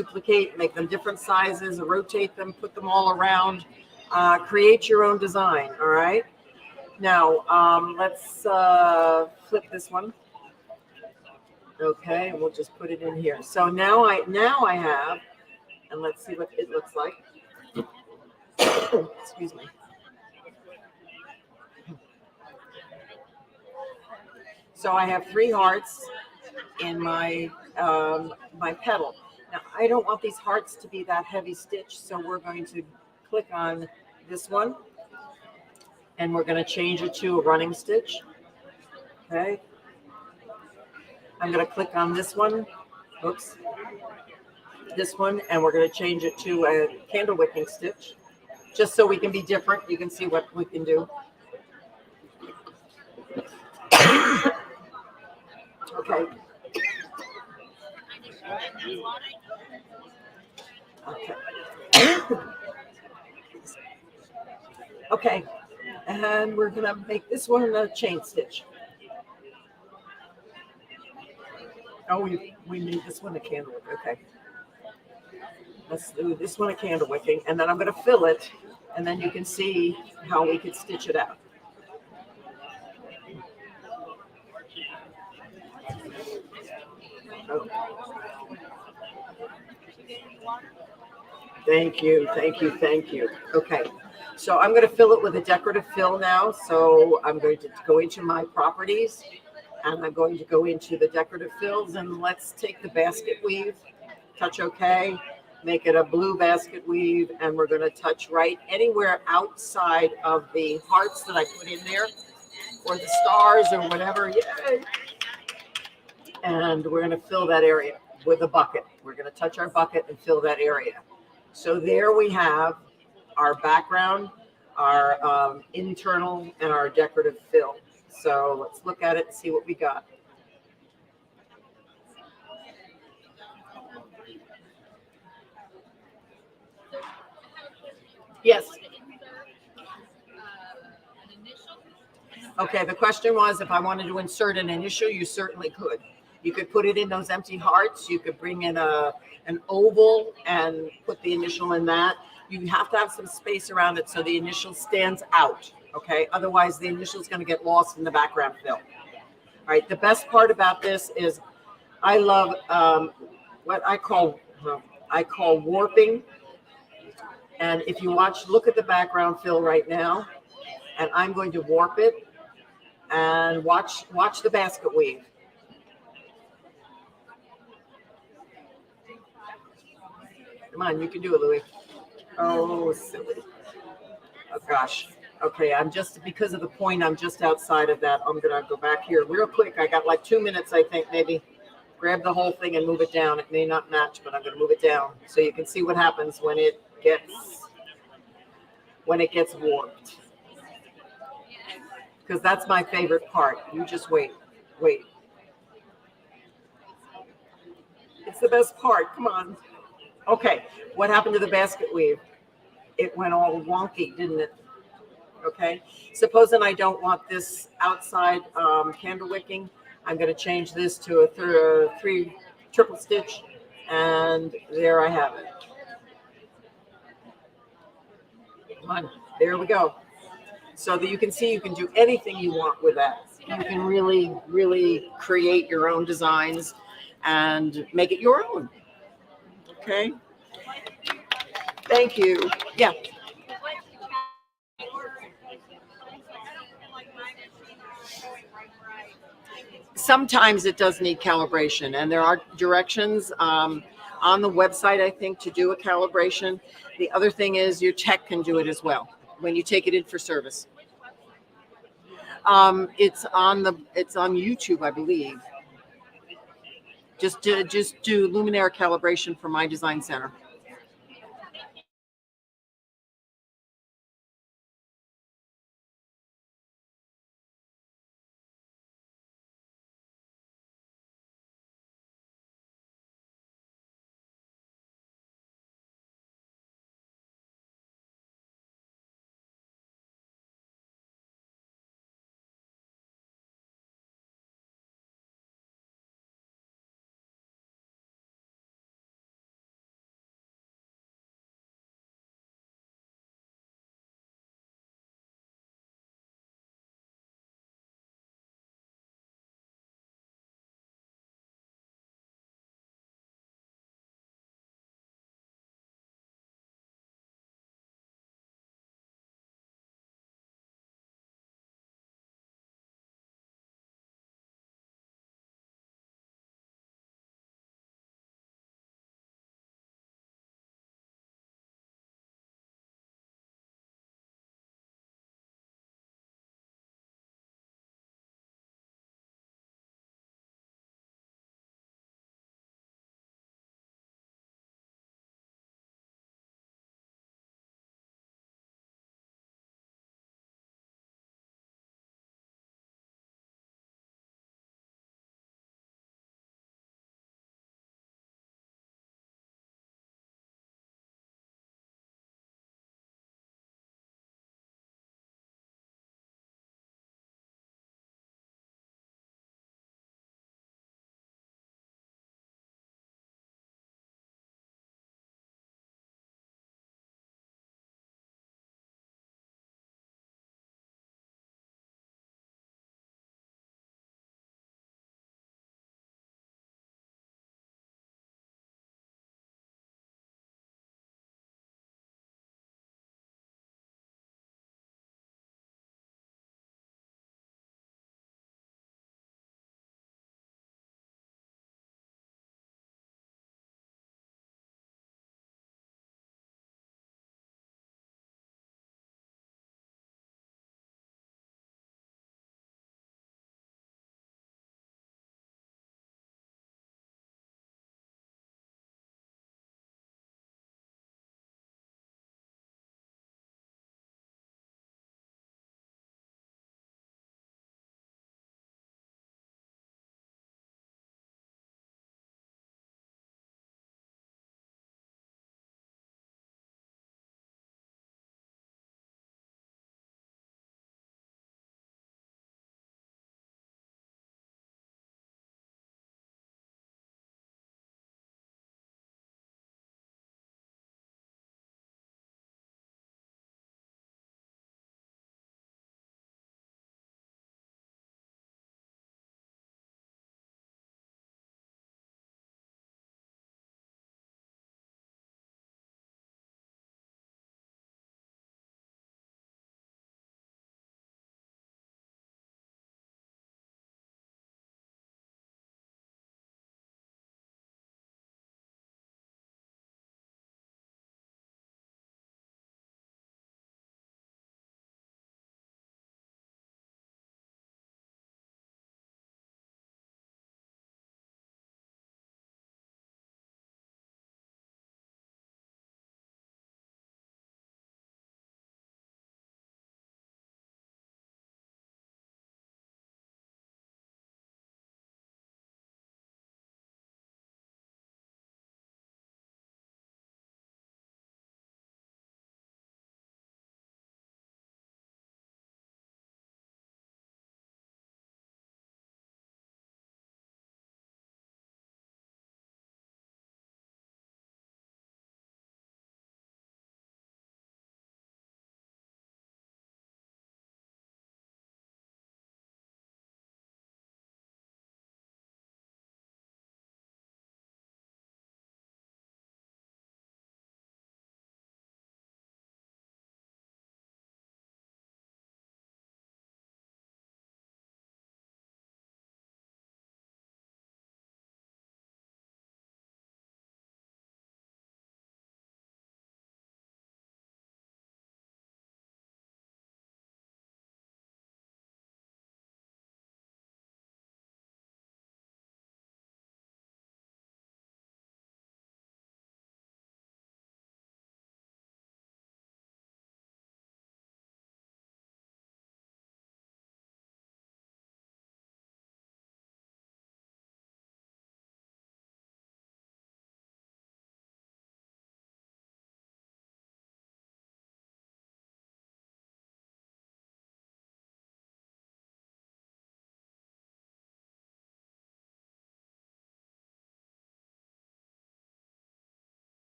make them different sizes, rotate them, put them all around. Create your own design, all right? Now, let's flip this one. Okay, we'll just put it in here. So now I have, and let's see what it looks like. Excuse me. So I have 3 hearts in my my petal. Now, I don't want these hearts to be that heavy stitch, so we're going to click on this one, and we're going to change it to a running stitch. Okay. I'm going to click on this one. Oops. This one, and we're going to change it to a candle wicking stitch, just so we can be different. You can see what we can do. Okay. Okay. Okay. And we're gonna make this one a chain stitch. Oh, we made this one a candle wick. Okay. Let's do this one a candle wicking, and then I'm gonna fill it, and then you can see how we could stitch it out. Oh. Thank you, thank you, thank you. Okay, so I'm going to fill it with a decorative fill now. So I'm going to go into my properties, and I'm going to go into the decorative fills, and let's take the basket weave, touch OK, make it a blue basket weave, and we're going to touch right anywhere outside of the hearts that I put in there, or the stars or whatever. Yay! And we're going to fill that area with a bucket. We're going to touch our bucket and fill that area. So there we have our background, our internal, and our decorative fill. So let's look at it and see what we got. Yes. Okay, the question was if I wanted to insert an initial, you certainly could. You could put it in those empty hearts. You could bring in an oval and put the initial in that. You have to have some space around it so the initial stands out, okay? Otherwise, the initial is going to get lost in the background fill. All right, the best part about this is I love what I call warping. And if you look at the background fill right now, and I'm going to warp it and watch the basket weave. Come on, you can do it, Louie. Oh, silly. Oh, gosh. Okay, because of the point, I'm just outside of that. I'm going to go back here real quick. I got like 2 minutes, I think, maybe. Grab the whole thing and move it down. It may not match, but I'm going to move it down so you can see what happens when it gets warped. Because that's my favorite part. You just wait. It's the best part. Come on. Okay, what happened to the basket weave? It went all wonky, didn't it? Okay, supposing I don't want this outside candle wicking, I'm going to change this to a 3 triple stitch, and there I have it. Come on, there we go. So that you can see you can do anything you want with that. You can really, really create your own designs and make it your own. Okay. Thank you. Yeah. Sometimes it does need calibration, and there are directions on the website, I think, to do a calibration. The other thing is your tech can do it as well when you take it in for service. It's on YouTube, I believe. Just do luminaire calibration for My Design Center.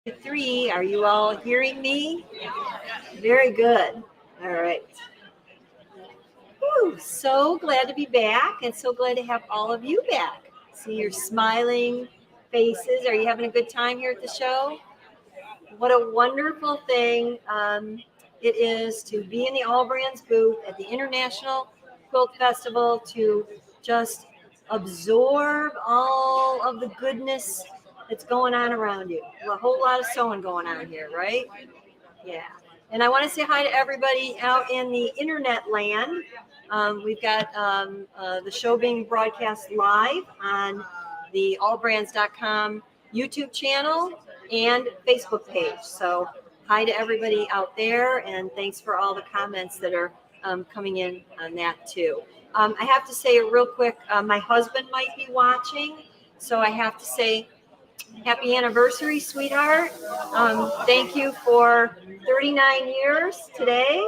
3. Are you all hearing me? Very good. All right. Whew, so glad to be back and so glad to have all of you back. See your smiling faces. Are you having a good time here at the show? What a wonderful thing it is to be in the AllBrands booth at the International Quilt Festival, to just absorb all of the goodness that's going on around you. A whole lot of sewing going on here, right? Yeah. And I want to say hi to everybody out in the internet land. We've got the show being broadcast live on the allbrands.com YouTube channel and Facebook page. So hi to everybody out there, and thanks for all the comments that are coming in on that too. I have to say real quick, my husband might be watching, so I have to say happy anniversary, sweetheart. Thank you for 39 years today.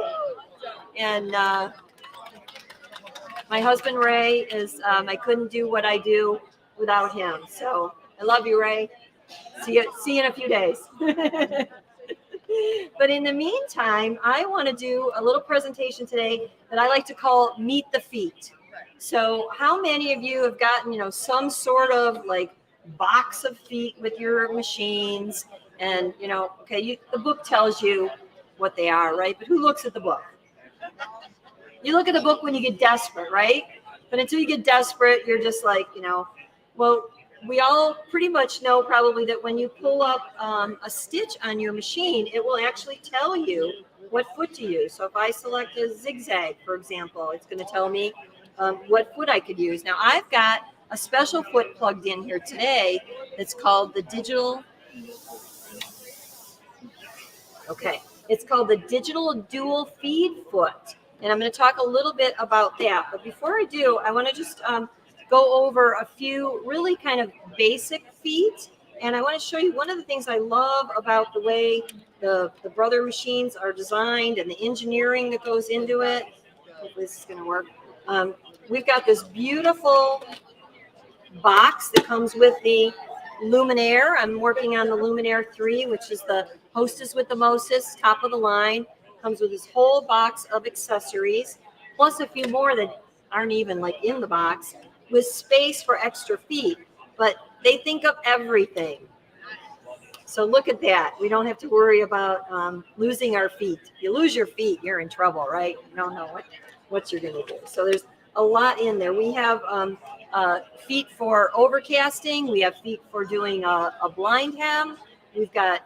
And my husband, Ray, is, I couldn't do what I do without him. So I love you, Ray. See you in a few days. But in the meantime, I want to do a little presentation today that I like to call Meet the Feet. So how many of you have gotten, some sort of like box of feet with your machines? And, okay, the book tells you what they are, right? But who looks at the book? You look at the book when you get desperate, right? But until you get desperate, you're just like, well, we all pretty much know probably that when you pull up a stitch on your machine, it will actually tell you what foot to use. So if I select a zigzag, for example, it's going to tell me what foot I could use. Now I've got a special foot plugged in here today that's called the digital. Okay, it's called the digital dual feed foot. And I'm going to talk a little bit about that. But before I do, I want to just go over a few really kind of basic feet. And I want to show you one of the things I love about the way the Brother machines are designed and the engineering that goes into it. Hopefully this is going to work. We've got this beautiful box that comes with the Luminaire. I'm working on the Luminaire 3, which is the Hostess with the Mostest, top of the line. Comes with this whole box of accessories, plus a few more that aren't even like in the box, with space for extra feet. But they think of everything. So look at that. We don't have to worry about losing our feet. If you lose your feet, you're in trouble, right? You don't know what you're going to do. So there's a lot in there. We have feet for overcasting. We have feet for doing a blind hem. We've got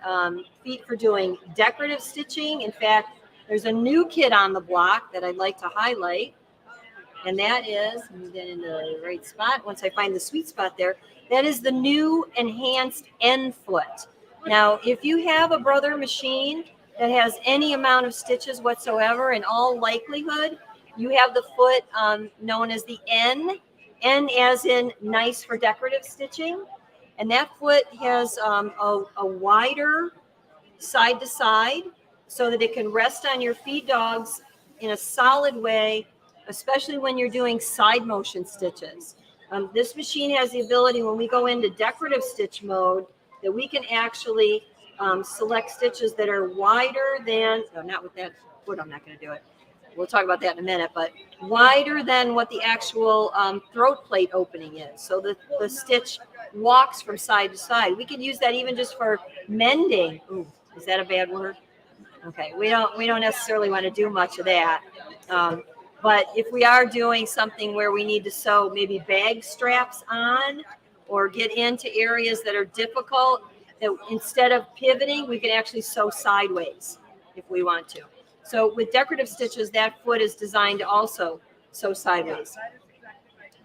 feet for doing decorative stitching. In fact, there's a new kit on the block that I'd like to highlight. And that is, let me get into the right spot. Once I find the sweet spot there, that is the new enhanced end foot. Now, if you have a Brother machine that has any amount of stitches whatsoever, in all likelihood, you have the foot known as the N as in nice for decorative stitching. And that foot has a wider side to side so that it can rest on your feed dogs in a solid way, especially when you're doing side motion stitches. This machine has the ability, when we go into decorative stitch mode, that we can actually select stitches that are wider than, no, not with that foot, I'm not going to do it. We'll talk about that in a minute, but wider than what the actual throat plate opening is. So the stitch walks from side to side. We can use that even just for mending. Ooh, is that a bad word? Okay, we don't necessarily want to do much of that. But if we are doing something where we need to sew maybe bag straps on or get into areas that are difficult, that instead of pivoting, we can actually sew sideways if we want to. So with decorative stitches, that foot is designed to also sew sideways.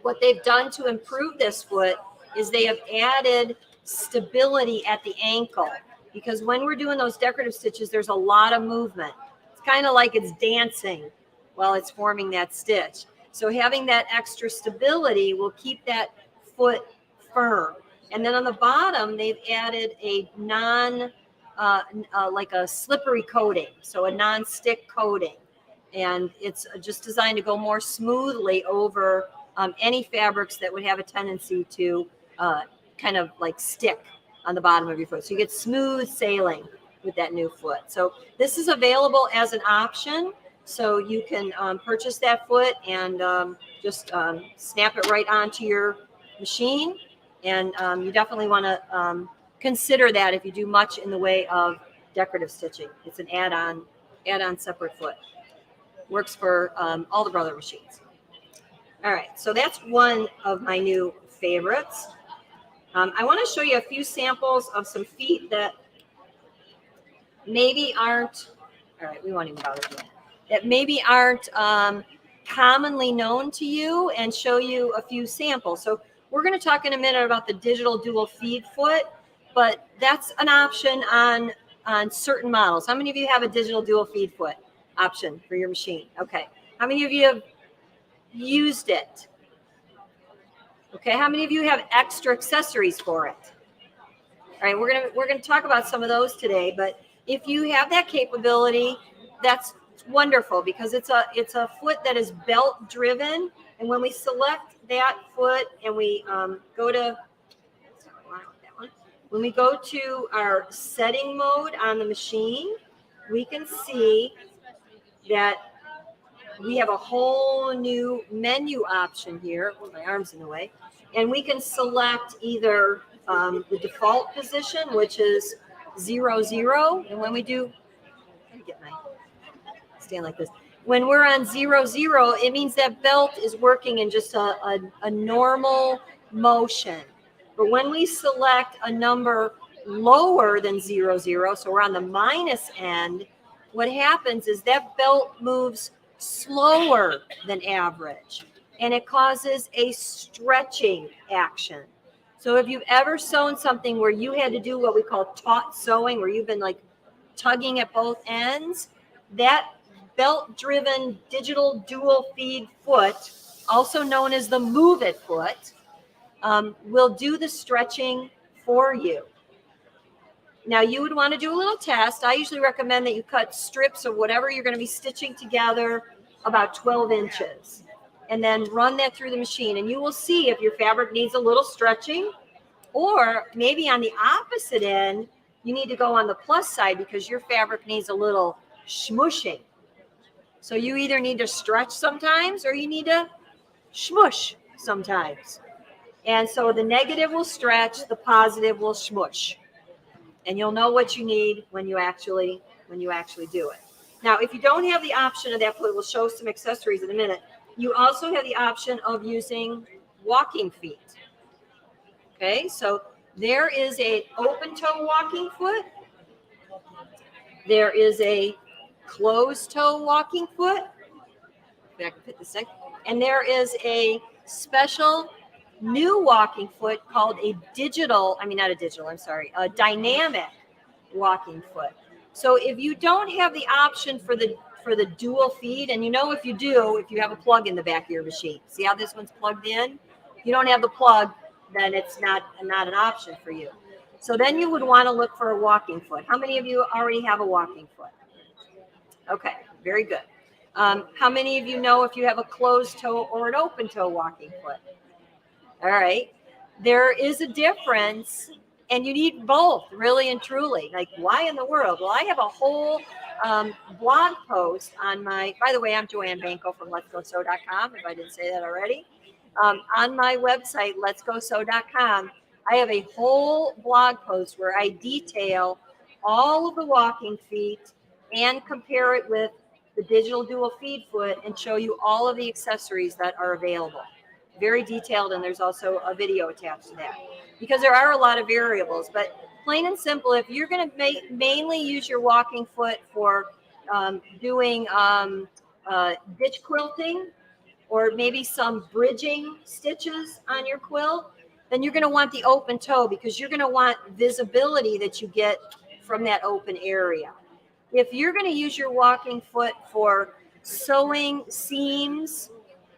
What they've done to improve this foot is they have added stability at the ankle, because when we're doing those decorative stitches, there's a lot of movement. It's kind of like it's dancing while it's forming that stitch. So having that extra stability will keep that foot firm. And then on the bottom, they've added a like a slippery coating, so a non-stick coating. And it's just designed to go more smoothly over any fabrics that would have a tendency to kind of like stick on the bottom of your foot. So you get smooth sailing with that new foot. So this is available as an option. So you can purchase that foot and just snap it right onto your machine. And you definitely want to consider that if you do much in the way of decorative stitching. It's an add-on separate foot. Works for all the Brother machines. All right, so that's one of my new favorites. I want to show you a few samples of some feet that maybe aren't, all right, we won't even bother doing that maybe aren't commonly known to you, and show you a few samples. So we're going to talk in a minute about the digital dual feed foot, but that's an option on certain models. How many of you have a digital dual feed foot option for your machine? Okay. How many of you have used it? Okay. How many of you have extra accessories for it? All right. We're gonna talk about some of those today, but if you have that capability, that's wonderful, because it's a foot that is belt driven, and when we select that foot and we go to when we go to our setting mode on the machine, we can see that we have a whole new menu option here. Oh, my arm's in the way. And we can select either the default position, which is 0, 0. And when we do, let me get my stand like this. When we're on 0, 0, it means that belt is working in just a normal motion. But when we select a number lower than 0, 0, so we're on the minus end, what happens is that belt moves slower than average, and it causes a stretching action. So if you've ever sewn something where you had to do what we call taut sewing, where you've been like tugging at both ends, that belt-driven digital dual feed foot, also known as the move it foot, will do the stretching for you. Now you would want to do a little test. I usually recommend that you cut strips of whatever you're going to be stitching together about 12 inches, and then run that through the machine, and you will see if your fabric needs a little stretching, or maybe on the opposite end, you need to go on the plus side because your fabric needs a little smushing. So you either need to stretch sometimes or you need to smush sometimes. And so the negative will stretch, the positive will smush. And you'll know what you need when you actually do it. Now, if you don't have the option of that foot, we'll show some accessories in a minute. You also have the option of using walking feet. Okay, so there is a open toe walking foot. There is a closed toe walking foot. I can fit this in. And there is a special new walking foot called a dynamic walking foot. So if you don't have the option for the dual feed, and if you do, if you have a plug in the back of your machine, see how this one's plugged in? If you don't have the plug, then it's not an option for you. So then you would want to look for a walking foot. How many of you already have a walking foot? Okay, very good. How many of you know if you have a closed toe or an open toe walking foot? All right. There is a difference, and you need both, really and truly. Like, why in the world? Well, I have a whole blog post on my, by the way, I'm Joanne Banco from letsgosew.com, if I didn't say that already. On my website, letsgosew.com, I have a whole blog post where I detail all of the walking feet and compare it with the digital dual feed foot and show you all of the accessories that are available. Very detailed, and there's also a video attached to that, because there are a lot of variables. But plain and simple, if you're going to mainly use your walking foot for doing ditch quilting, or maybe some bridging stitches on your quilt, then you're going to want the open toe, because you're going to want visibility that you get from that open area. If you're going to use your walking foot for sewing seams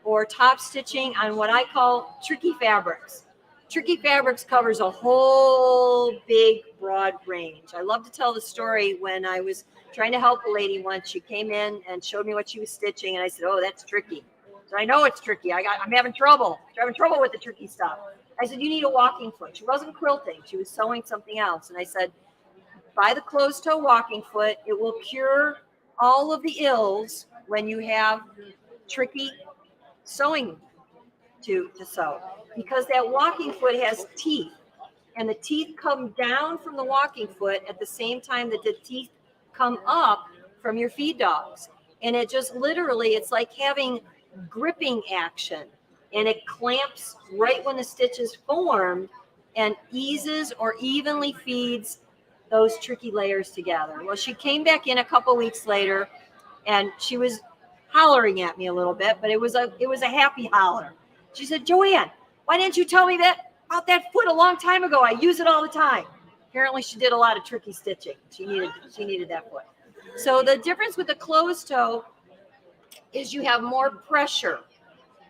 or top stitching on what I call tricky fabrics. Tricky fabrics covers a whole big, broad range. I love to tell the story when I was trying to help a lady once. She came in and showed me what she was stitching, and I said, "Oh, that's tricky." So I know it's tricky. I'm having trouble with the tricky stuff. I said, you need a walking foot. She wasn't quilting. She was sewing something else. And I said, buy the closed toe walking foot. It will cure all of the ills when you have tricky sewing to sew, because that walking foot has teeth, and the teeth come down from the walking foot at the same time that the teeth come up from your feed dogs. And it just literally, it's like having gripping action, and it clamps right when the stitches form and eases or evenly feeds those tricky layers together. Well, she came back in a couple weeks later, and she was hollering at me a little bit, but it was a happy holler. She said, Joanne, why didn't you tell me that about that foot a long time ago? I use it all the time. Apparently she did a lot of tricky stitching. She needed that foot. So the difference with the closed toe is you have more pressure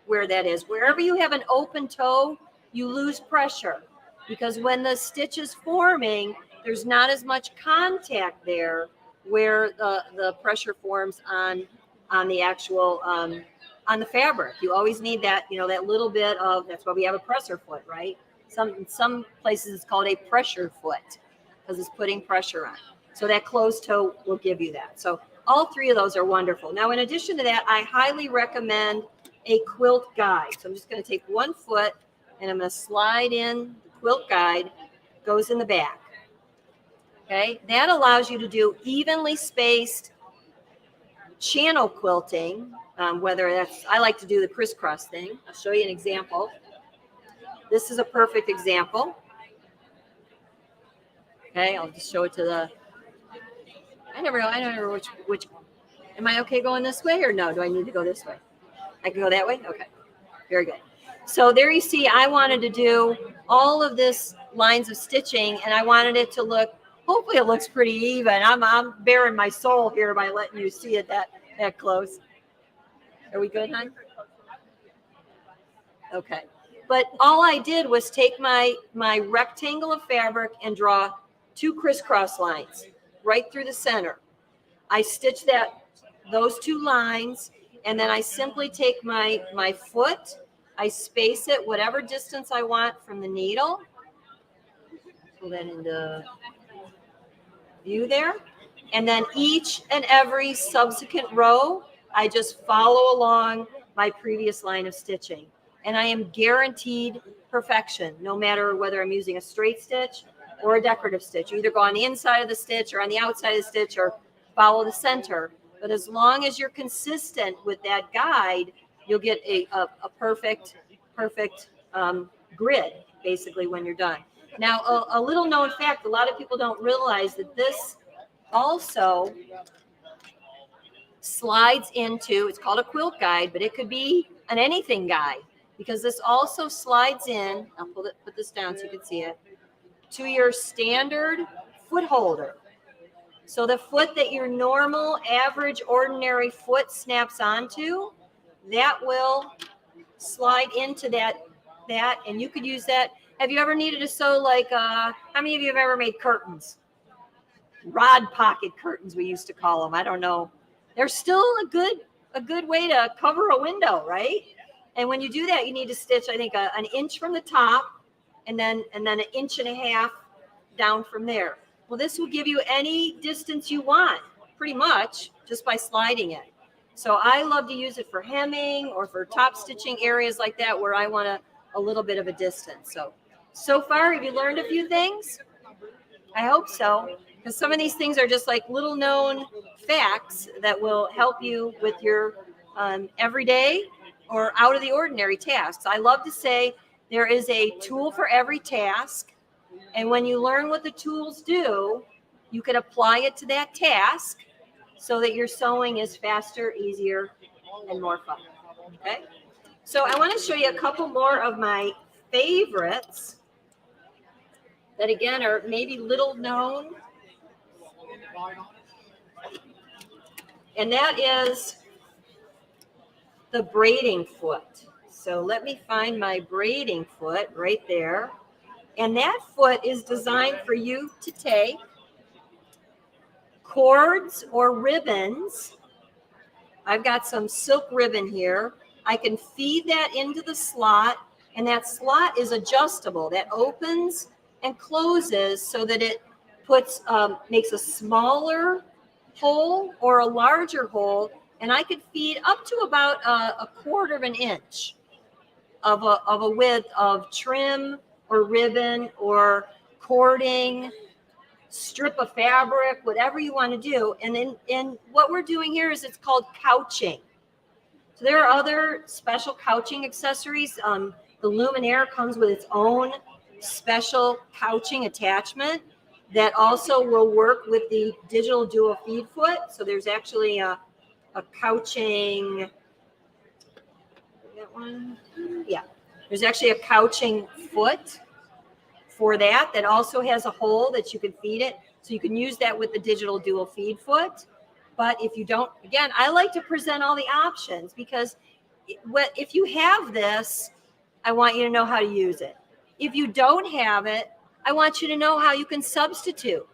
where that is. Wherever you have an open toe, you lose pressure, because when the stitch is forming, there's not as much contact there where the pressure forms on the actual on the fabric. You always need that, that little bit of, that's why we have a presser foot, right? Some places it's called a pressure foot because it's putting pressure on. So that closed toe will give you that. So all three of those are wonderful. Now, in addition to that, I highly recommend a quilt guide. So I'm just going to take one foot and I'm going to slide in the quilt guide, goes in the back. Okay, that allows you to do evenly spaced channel quilting, whether that's, I like to do the crisscross thing. I'll show you an example. This is a perfect example. Okay, I'll just show it to the, I don't know which, am I okay going this way or no? Do I need to go this way? I can go that way? Okay, very good. So there you see, I wanted to do all of this lines of stitching, and I wanted it to look, hopefully it looks pretty even. I'm bearing my soul here by letting you see it that close. Are we good, hon? Okay. But all I did was take my rectangle of fabric and draw 2 crisscross lines right through the center. I stitch those 2 lines, and then I simply take my foot, I space it whatever distance I want from the needle. Pull that into view there. And then each and every subsequent row, I just follow along my previous line of stitching. And I am guaranteed perfection, no matter whether I'm using a straight stitch or a decorative stitch. You either go on the inside of the stitch or on the outside of the stitch or follow the center. But as long as you're consistent with that guide, you'll get a perfect grid, basically, when you're done. Now, a little known fact, a lot of people don't realize that this also slides into, it's called a quilt guide, but it could be an anything guide, because this also slides in, I'll put this down so you can see it, to your standard foot holder. So the foot that your normal, average, ordinary foot snaps onto, that will slide into that, and you could use that. Have you ever needed to sew, like, how many of you have ever made curtains? Rod pocket curtains, we used to call them. I don't know. They're still a good way to cover a window, right? And when you do that, you need to stitch, I think, an inch from the top, and then an inch and a half down from there. Well, this will give you any distance you want, pretty much, just by sliding it. So I love to use it for hemming or for top stitching areas like that where I want a little bit of a distance. So far, have you learned a few things? I hope so, because some of these things are just like little known facts that will help you with your everyday or out of the ordinary tasks. I love to say there is a tool for every task. And when you learn what the tools do, you can apply it to that task so that your sewing is faster, easier, and more fun. Okay? So I want to show you a couple more of my favorites that, again, are maybe little known. And that is the braiding foot. So let me find my braiding foot right there. And that foot is designed for you to take cords or ribbons. I've got some silk ribbon here. I can feed that into the slot And that slot is adjustable. That opens and closes so that it puts makes a smaller hole or a larger hole, and I could feed up to about a quarter of an inch of a width of trim or ribbon or cording, strip of fabric, whatever you want to do. And in what we're doing here is it's called couching. So there are other special couching accessories. The Luminaire comes with its own special couching attachment that also will work with the digital dual feed foot. So there's actually a couching, that one, yeah. There's actually a couching foot for that also has a hole that you can feed it. So you can use that with the digital dual feed foot. But if you don't, again, I like to present all the options because if you have this, I want you to know how to use it. If you don't have it, I want you to know how you can substitute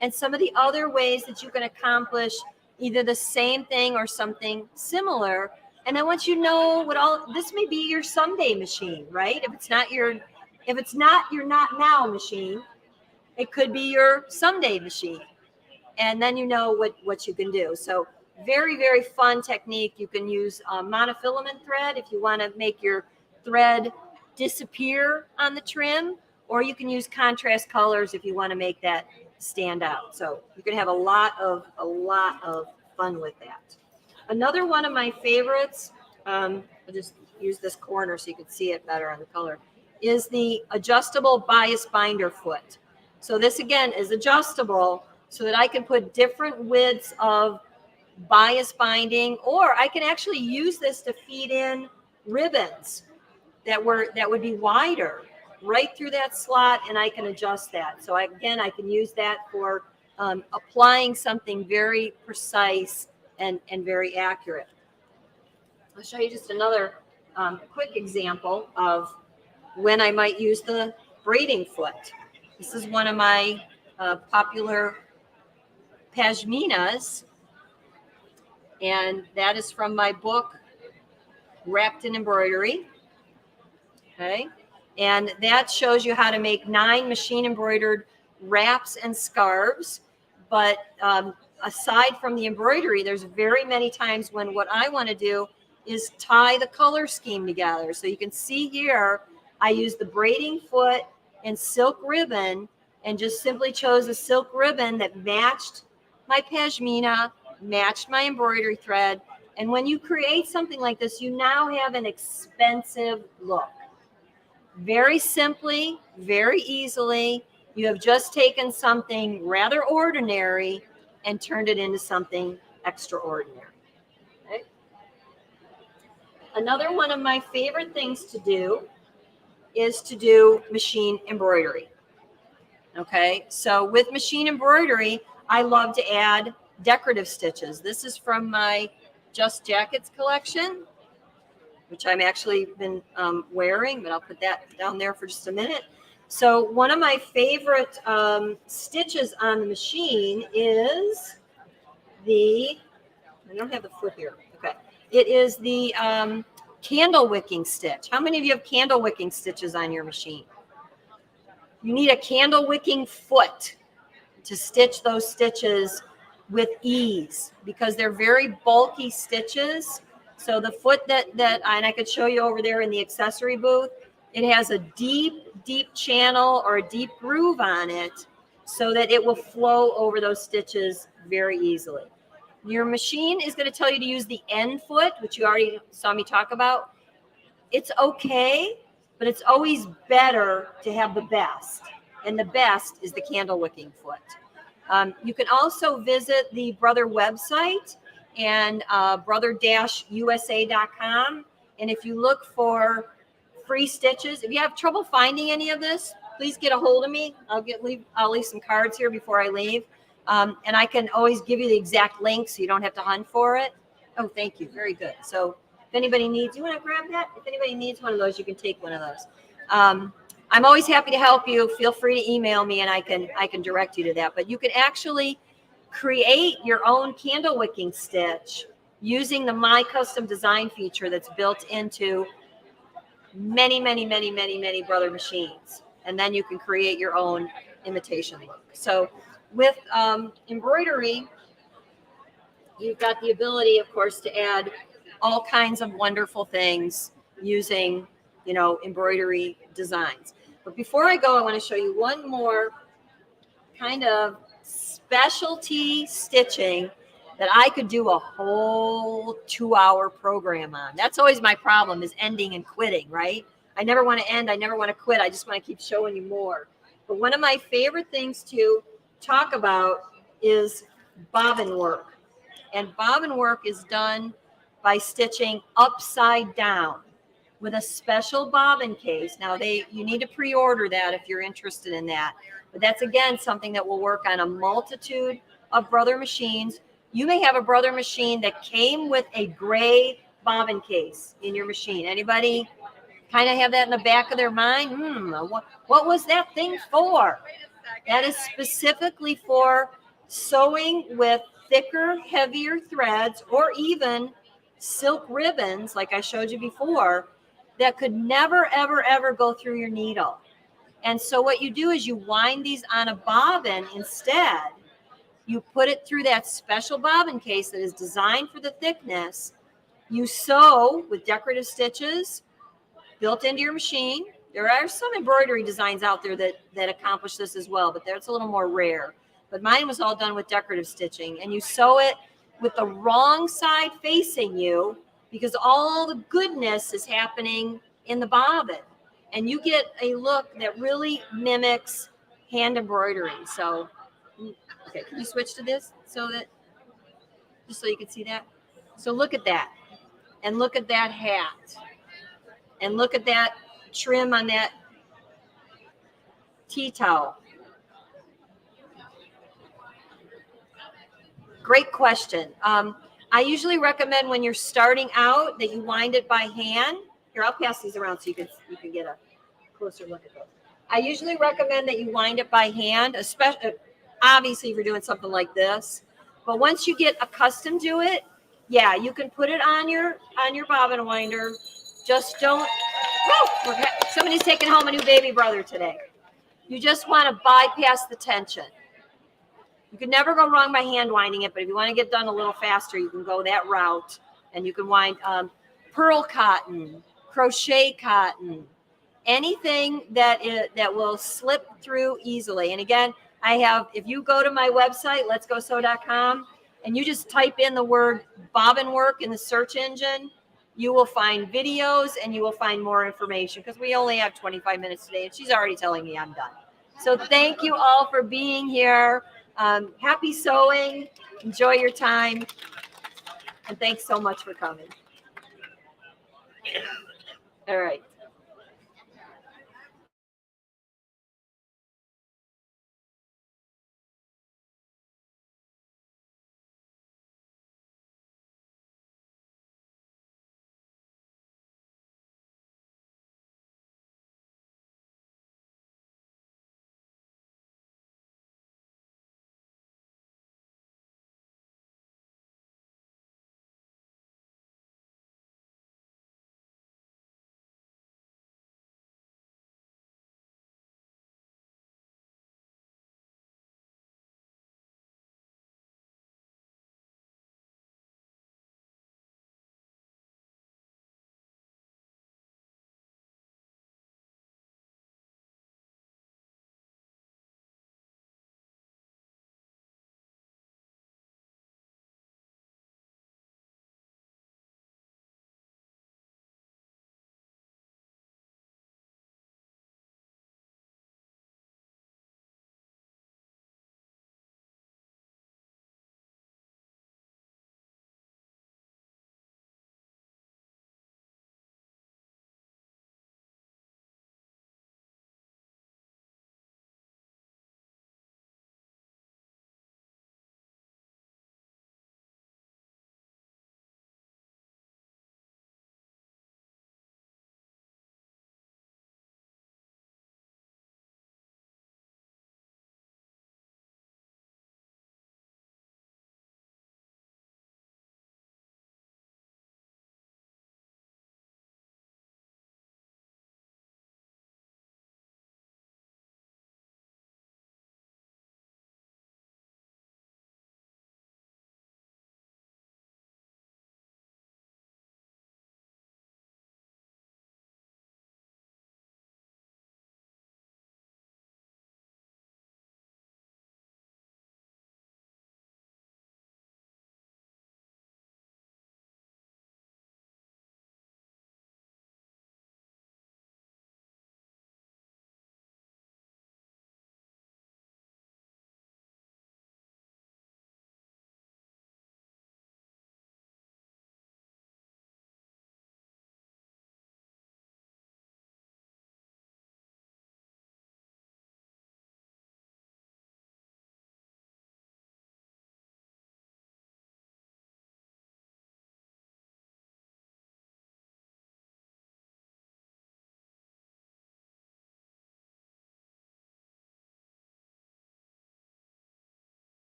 and some of the other ways that you can accomplish either the same thing or something similar. And I want you to know this may be your someday machine, right? If it's not your not now machine, it could be your someday machine. And then you know what you can do. So very, very fun technique. You can use monofilament thread if you want to make your thread disappear on the trim, or you can use contrast colors if you want to make that stand out. So you can have a lot of fun with that. Another one of my favorites, I'll just use this corner so you can see it better on the color, is the adjustable bias binder foot. So this again is adjustable so that I can put different widths of bias binding, or I can actually use this to feed in ribbons that would be wider right through that slot, and I can adjust that. So I can use that for applying something very precise and very accurate. I'll show you just another quick example of when I might use the braiding foot. This is one of my popular pashminas, and that is from my book, Wrapped in Embroidery. Okay, and that shows you how to make 9 machine embroidered wraps and scarves. But aside from the embroidery, there's very many times when what I want to do is tie the color scheme together. So you can see here, I use the braiding foot and silk ribbon, and just simply chose a silk ribbon that matched my pashmina, matched my embroidery thread. And when you create something like this, you now have an expensive look. Very simply, very easily, you have just taken something rather ordinary and turned it into something extraordinary. Okay. Another one of my favorite things to do is to do machine embroidery. Okay, so with machine embroidery, I love to add decorative stitches. This is from my Just Jackets collection, which I'm actually been wearing, but I'll put that down there for just a minute. So one of my favorite stitches on the machine is I don't have the foot here. Okay. It is the candle wicking stitch. How many of you have candle wicking stitches on your machine? You need a candle wicking foot to stitch those stitches with ease because they're very bulky stitches. So the foot and I could show you over there in the accessory booth, it has a deep channel or a deep groove on it so that it will flow over those stitches very easily. Your machine is going to tell you to use the end foot, which you already saw me talk about. It's okay, but it's always better to have the best. And the best is the candle wicking foot. You can also visit the Brother website and brother-usa.com. And if you look for free stitches, if you have trouble finding any of this, please get a hold of me. I'll leave some cards here before I leave. And I can always give you the exact link so you don't have to hunt for it. Oh, thank you. Very good. So if anybody needs, you want to grab that? If anybody needs one of those, you can take one of those. I'm always happy to help you. Feel free to email me and I can direct you to that. But you can actually create your own candle wicking stitch using the My Custom Design feature that's built into many, many, many, many, many brother machines. And then you can create your own imitation look. So with embroidery, you've got the ability, of course, to add all kinds of wonderful things using, embroidery designs. But before I go, I want to show you one more kind of specialty stitching that I could do a whole 2-hour program on. That's always my problem, is ending and quitting, right? I never want to end. I never want to quit. I just want to keep showing you more. But one of my favorite things to talk about is bobbin work. And bobbin work is done by stitching upside down with a special bobbin case. Now you need to pre-order that if you're interested in that. But that's, again, something that will work on a multitude of brother machines. You may have a brother machine that came with a gray bobbin case in your machine. Anybody kind of have that in the back of their mind? What was that thing for? That is specifically for sewing with thicker, heavier threads, or even silk ribbons, like I showed you before, that could never, ever, ever go through your needle. And so what you do is you wind these on a bobbin instead. You put it through that special bobbin case that is designed for the thickness. You sew with decorative stitches built into your machine. There are some embroidery designs out there that accomplish this as well, but that's a little more rare. But mine was all done with decorative stitching. And you sew it with the wrong side facing you, because all the goodness is happening in the bobbin. And you get a look that really mimics hand embroidery. So, okay, can you switch to this just so you can see that? So look at that. And look at that hat. And look at that trim on that tea towel. Great question. I usually recommend when you're starting out that you wind it by hand. Here, I'll pass these around so you can get a closer look at those. I usually recommend that you wind it by hand, especially obviously if you're doing something like this. But once you get accustomed to it, yeah, you can put it on your bobbin winder. Just don't. Whoa, somebody's taking home a new baby brother today. You just want to bypass the tension. You can never go wrong by hand winding it, but if you want to get done a little faster, you can go that route. And you can wind pearl cotton, crochet cotton, anything that will slip through easily. And again, if you go to my website, letsgosew.com, and you just type in the word bobbin work in the search engine, you will find videos and you will find more information, because we only have 25 minutes today, and she's already telling me I'm done. So thank you all for being here. Happy sewing. Enjoy your time. And thanks so much for coming. All right.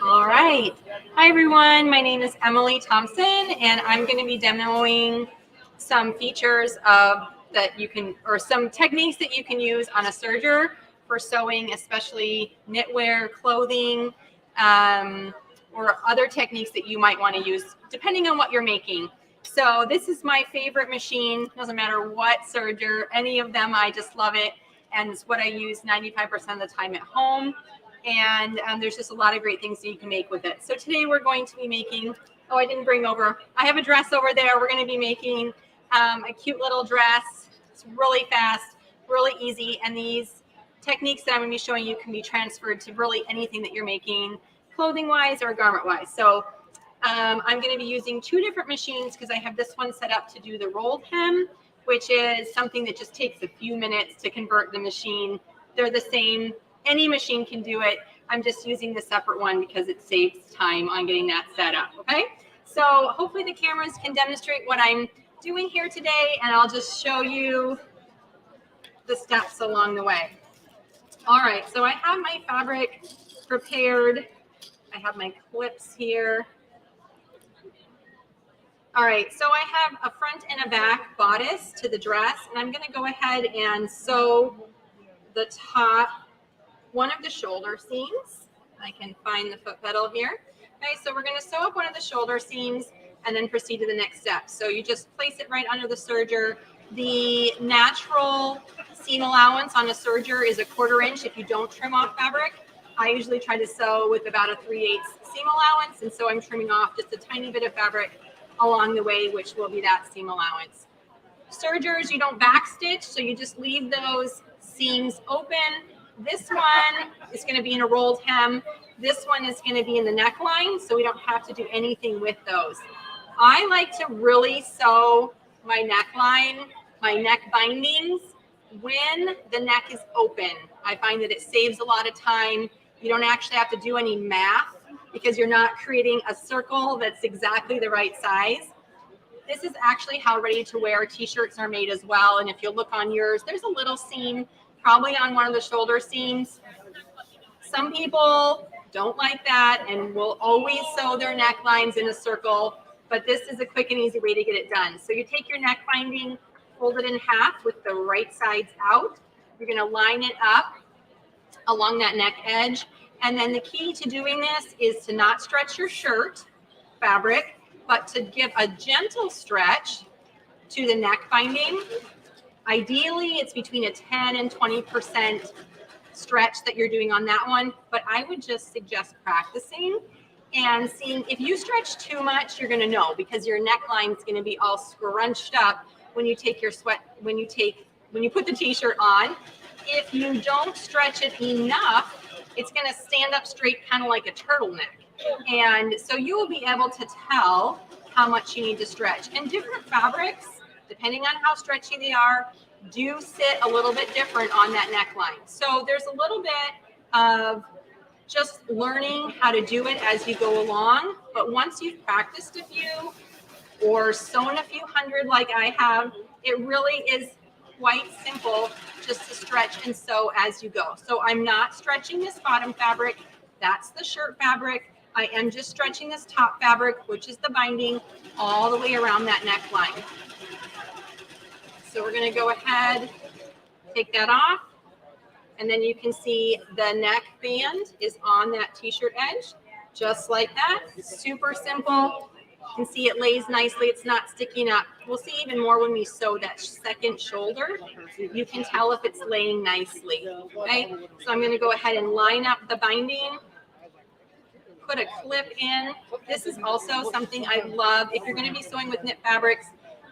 All right. Hi, everyone. My name is Emily Thompson, and I'm going to be demoing some features of that you can, or some techniques that you can use on a serger for sewing, especially knitwear, clothing, or other techniques that you might want to use depending on what you're making. So this is my favorite machine. Doesn't matter what serger, any of them, I just love it. And it's what I use 95% of the time at home. And there's just a lot of great things that you can make with it. So today we're going to be making, oh, I didn't bring over, I have a dress over there. We're going to be making a cute little dress. It's really fast, really easy. And these techniques that I'm going to be showing you can be transferred to really anything that you're making, clothing-wise or garment-wise. So I'm going to be using two different machines because I have this one set up to do the rolled hem, which is something that just takes a few minutes to convert the machine. They're the same. Any machine can do it. I'm just using the separate one because it saves time on getting that set up, okay? So hopefully the cameras can demonstrate what I'm doing here today, and I'll just show you the steps along the way. All right, so I have my fabric prepared. I have my clips here. All right, so I have a front and a back bodice to the dress, and I'm gonna go ahead and sew the top, one of the shoulder seams. I can find the foot pedal here. Okay, so we're gonna sew up one of the shoulder seams and then proceed to the next step. So you just place it right under the serger. The natural seam allowance on a serger is 1/4 inch if you don't trim off fabric. I usually try to sew with about a 3/8 seam allowance, and so I'm trimming off just a tiny bit of fabric along the way, which will be that seam allowance. Sergers, you don't backstitch, so you just leave those seams open. This one is going to be in a rolled hem. This one is going to be in the neckline, so we don't have to do anything with those. I like to really sew my neckline, my neck bindings, when the neck is open. I find that it saves a lot of time. You don't actually have to do any math because you're not creating a circle that's exactly the right size. This is actually how ready-to-wear t-shirts are made as well. And if you look on yours, there's a little seam probably on one of the shoulder seams. Some people don't like that and will always sew their necklines in a circle, but this is a quick and easy way to get it done. So you take your neck binding, fold it in half with the right sides out. You're going to line it up along that neck edge. And then the key to doing this is to not stretch your shirt fabric, but to give a gentle stretch to the neck binding. Ideally, it's between a 10 and 20% stretch that you're doing on that one, but I would just suggest practicing and seeing. If you stretch too much, you're going to know because your neckline is going to be all scrunched up when you take your when you put the t-shirt on. If you don't stretch it enough, it's going to stand up straight, kind of like a turtleneck. And so you will be able to tell how much you need to stretch. And different fabrics, depending on how stretchy they are, do sit a little bit different on that neckline. So there's a little bit of just learning how to do it as you go along. But once you've practiced a few or sewn a few hundred like I have, it really is quite simple just to stretch and sew as you go. So I'm not stretching this bottom fabric. That's the shirt fabric. I am just stretching this top fabric, which is the binding, all the way around that neckline. So we're going to go ahead, take that off, and then you can see the neck band is on that t-shirt edge, just like that. Super simple. You can see it lays nicely. It's not sticking up. We'll see even more when we sew that second shoulder. You can tell if it's laying nicely. Okay, so I'm going to go ahead and line up the binding. Put a clip in. This is also something I love. If you're going to be sewing with knit fabrics,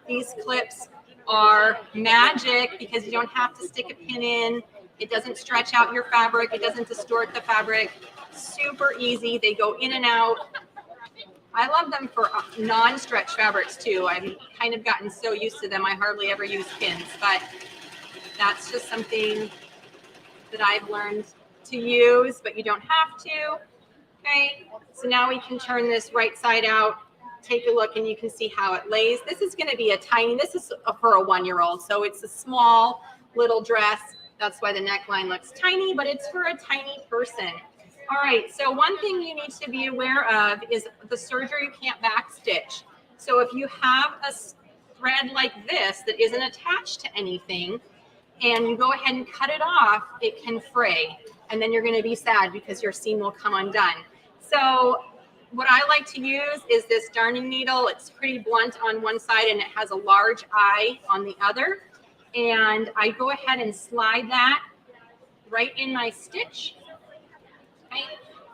these clips are magic because you don't have to stick a pin in. It doesn't stretch out your fabric. It doesn't distort the fabric. Super easy. They go in and out. I love them for non-stretch fabrics too. I've kind of gotten so used to them, I hardly ever use pins, but that's just something that I've learned to use, but you don't have to. Okay, so now we can turn this right side out, take a look, and you can see how it lays. This is going to be a tiny, this is for a 1-year-old, so it's a small little dress. That's why the neckline looks tiny, but it's for a tiny person. All right, so one thing you need to be aware of is the serger you can't backstitch. So if you have a thread like this that isn't attached to anything, and you go ahead and cut it off, it can fray. And then you're gonna be sad because your seam will come undone. So what I like to use is this darning needle. It's pretty blunt on one side and it has a large eye on the other. And I go ahead and slide that right in my stitch. Okay.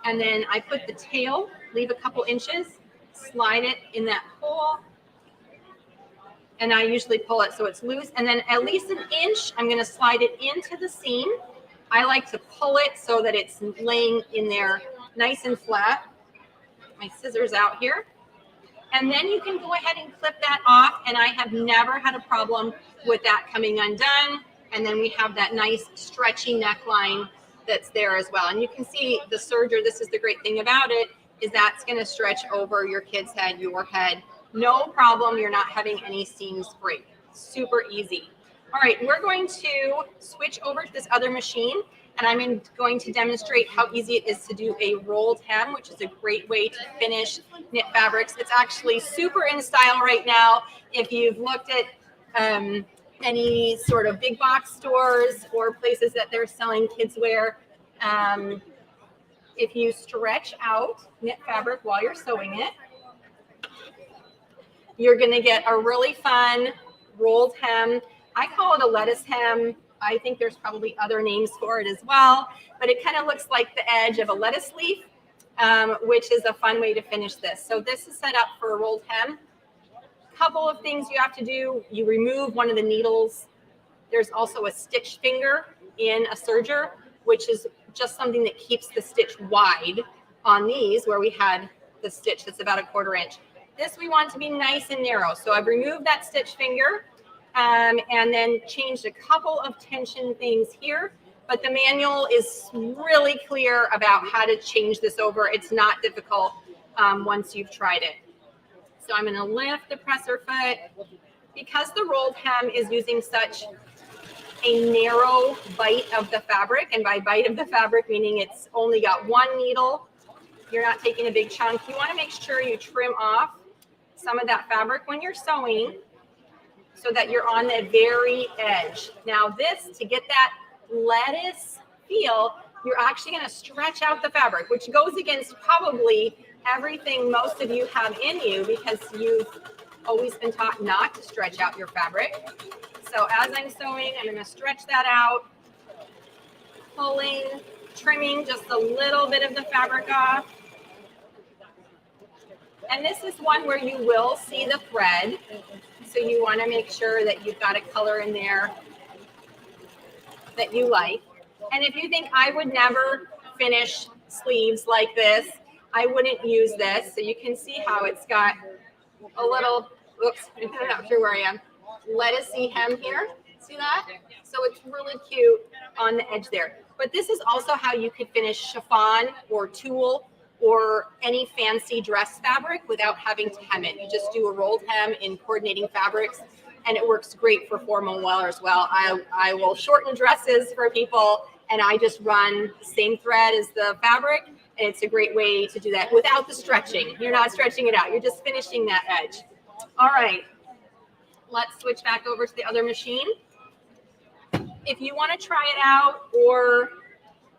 And then I put the tail, leave a couple inches, slide it in that hole. And I usually pull it so it's loose. And then at least an inch, I'm gonna slide it into the seam. I like to pull it so that it's laying in there nice and flat. My scissors out here. And then you can go ahead and clip that off. And I have never had a problem with that coming undone. And then we have that nice stretchy neckline that's there as well. And you can see the serger, this is the great thing about it, is that's gonna stretch over your kid's head, your head. No problem, you're not having any seams break. Super easy. All right, we're going to switch over to this other machine and I'm going to demonstrate how easy it is to do a rolled hem, which is a great way to finish knit fabrics. It's actually super in style right now. If you've looked at any sort of big box stores or places that they're selling kids wear, if you stretch out knit fabric while you're sewing it, you're gonna get a really fun rolled hem. I call it a lettuce hem. I think there's probably other names for it as well, but it kind of looks like the edge of a lettuce leaf, which is a fun way to finish this. So this is set up for a rolled hem. Couple of things you have to do. You remove one of the needles. There's also a stitch finger in a serger, which is just something that keeps the stitch wide on these where we had the stitch that's about 1/4 inch. This we want to be nice and narrow. So I've removed that stitch finger and then changed a couple of tension things here, but the manual is really clear about how to change this over. It's not difficult once you've tried it. So I'm gonna lift the presser foot. Because the rolled hem is using such a narrow bite of the fabric, and by bite of the fabric, meaning it's only got one needle, you're not taking a big chunk. You wanna make sure you trim off some of that fabric when you're sewing so that you're on the very edge. Now this, to get that lettuce feel, you're actually gonna stretch out the fabric, which goes against probably everything most of you have in you because you've always been taught not to stretch out your fabric. So as I'm sewing, I'm gonna stretch that out, pulling, trimming just a little bit of the fabric off. And this is one where you will see the thread. So you wanna make sure that you've got a color in there that you like. And if you think I would never finish sleeves like this, I wouldn't use this. So you can see how it's got a little, oops, I'm not sure where I am, lettucey hem here. See that? So it's really cute on the edge there. But this is also how you could finish chiffon or tulle or any fancy dress fabric without having to hem it. You just do a rolled hem in coordinating fabrics and it works great for formal wear as well. I will shorten dresses for people and I just run the same thread as the fabric. And it's a great way to do that without the stretching. You're not stretching it out. You're just finishing that edge. All right, let's switch back over to the other machine. If you want to try it out or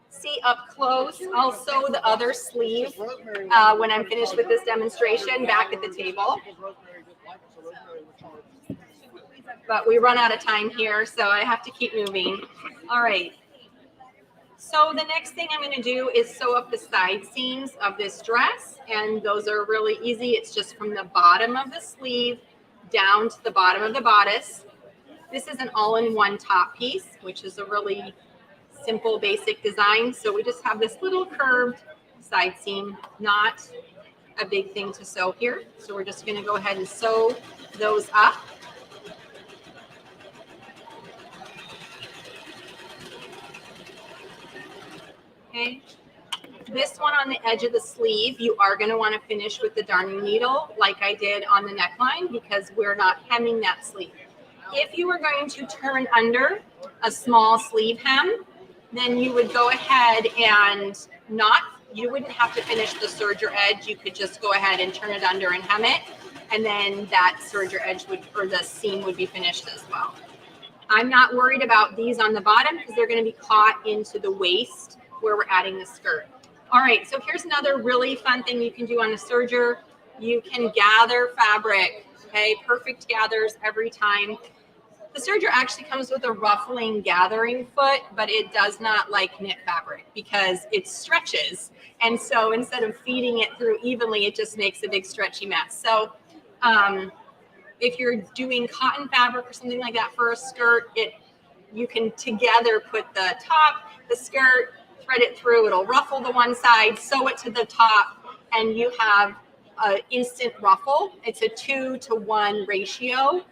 see up close, I'll sew the other sleeve when I'm finished with this demonstration back at the table. But we run out of time here, so I have to keep moving. All right. So the next thing I'm going to do is sew up the side seams of this dress, and those are really easy. It's just from the bottom of the sleeve down to the bottom of the bodice. This is an all-in-one top piece, which is a really simple, basic design. So we just have this little curved side seam, not a big thing to sew here. So we're just going to go ahead and sew those up. Okay, this one on the edge of the sleeve, you are going to want to finish with the darning needle like I did on the neckline because we're not hemming that sleeve. if you were going to turn under a small sleeve hem, then you would go ahead and you wouldn't have to finish the serger edge. You could just go ahead and turn it under and hem it. And then that serger edge or the seam would be finished as well. I'm not worried about these on the bottom because they're going to be caught into the waist where we're adding the skirt. All right, so here's another really fun thing you can do on a serger. You can gather fabric, okay? Perfect gathers every time. The serger actually comes with a ruffling gathering foot, but it does not like knit fabric because it stretches. And so instead of feeding it through evenly, it just makes a big stretchy mess. So if you're doing cotton fabric or something like that for a skirt, you can together put the top, the skirt, thread it through, it'll ruffle the one side, sew it to the top, and you have an instant ruffle. It's a 2-to-1 ratio.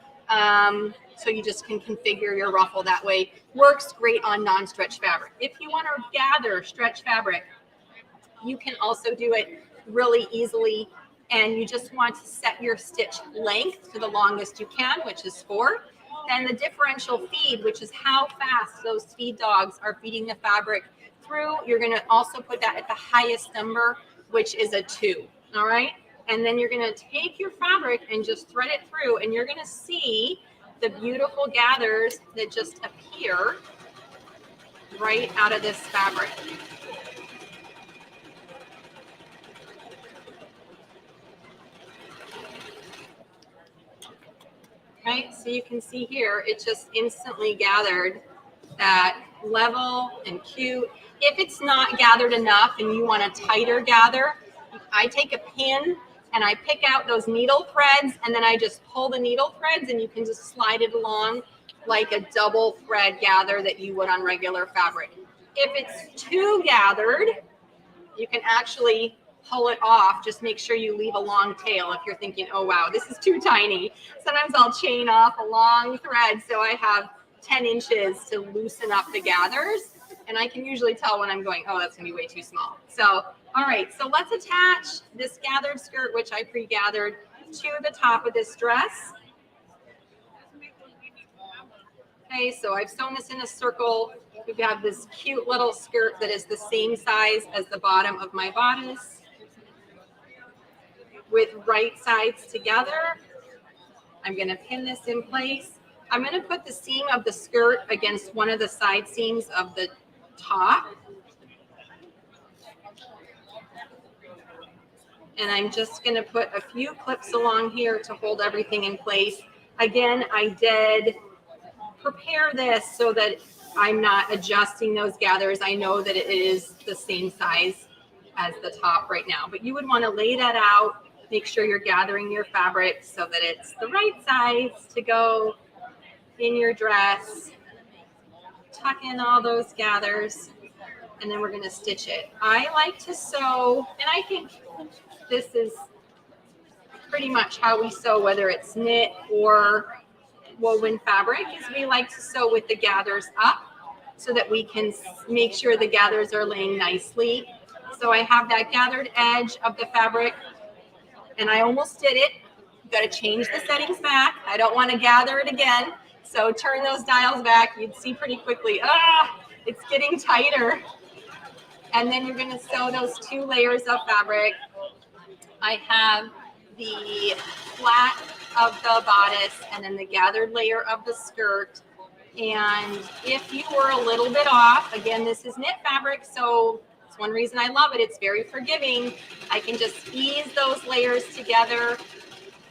So you just can configure your ruffle that way. Works great on non-stretch fabric. If you want to gather stretch fabric, you can also do it really easily. And you just want to set your stitch length to the longest you can, which is 4. Then the differential feed, which is how fast those feed dogs are feeding the fabric through, you're going to also put that at the highest number, which is a 2. All right. And then you're going to take your fabric and just thread it through, and you're going to see the beautiful gathers that just appear right out of this fabric. Okay, so you can see here, it just instantly gathered that level and cute. If it's not gathered enough and you want a tighter gather, I take a pin and I pick out those needle threads, and then I just pull the needle threads, and you can just slide it along like a double thread gather that you would on regular fabric. If it's too gathered, you can actually pull it off. Just make sure you leave a long tail if you're thinking, oh wow, this is too tiny. Sometimes I'll chain off a long thread so I have 10 inches to loosen up the gathers, and I can usually tell when I'm going, oh, that's gonna be way too small. So, all right, so let's attach this gathered skirt, which I pre-gathered, to the top of this dress. Okay, so I've sewn this in a circle. We have this cute little skirt that is the same size as the bottom of my bodice, with right sides together. I'm going to pin this in place. I'm going to put the seam of the skirt against one of the side seams of the top. And I'm just going to put a few clips along here to hold everything in place. Again, I did prepare this so that I'm not adjusting those gathers. I know that it is the same size as the top right now, but you would want to lay that out. Make sure you're gathering your fabric so that it's the right size to go in your dress. Tuck in all those gathers, and then we're going to stitch it. I like to sew, and I think this is pretty much how we sew, whether it's knit or woven fabric, is we like to sew with the gathers up so that we can make sure the gathers are laying nicely. So I have that gathered edge of the fabric, and I almost did it. You've got to change the settings back. I don't want to gather it again. So turn those dials back. You'd see pretty quickly, it's getting tighter. And then you're going to sew those 2 layers of fabric. I have the flat of the bodice and then the gathered layer of the skirt. And if you were a little bit off, again, this is knit fabric, so it's one reason I love it. It's very forgiving. I can just ease those layers together,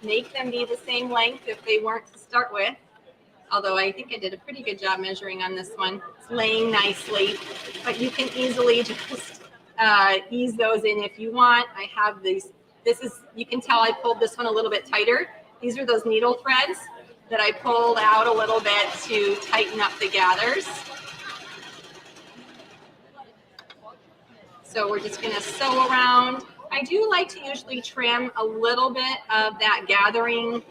make them be the same length if they weren't to start with. Although I think I did a pretty good job measuring on this one. It's laying nicely, but you can easily just ease those in if you want. I have these. You can tell I pulled this one a little bit tighter. These are those needle threads that I pulled out a little bit to tighten up the gathers. So we're just going to sew around. I do like to usually trim a little bit of that gathering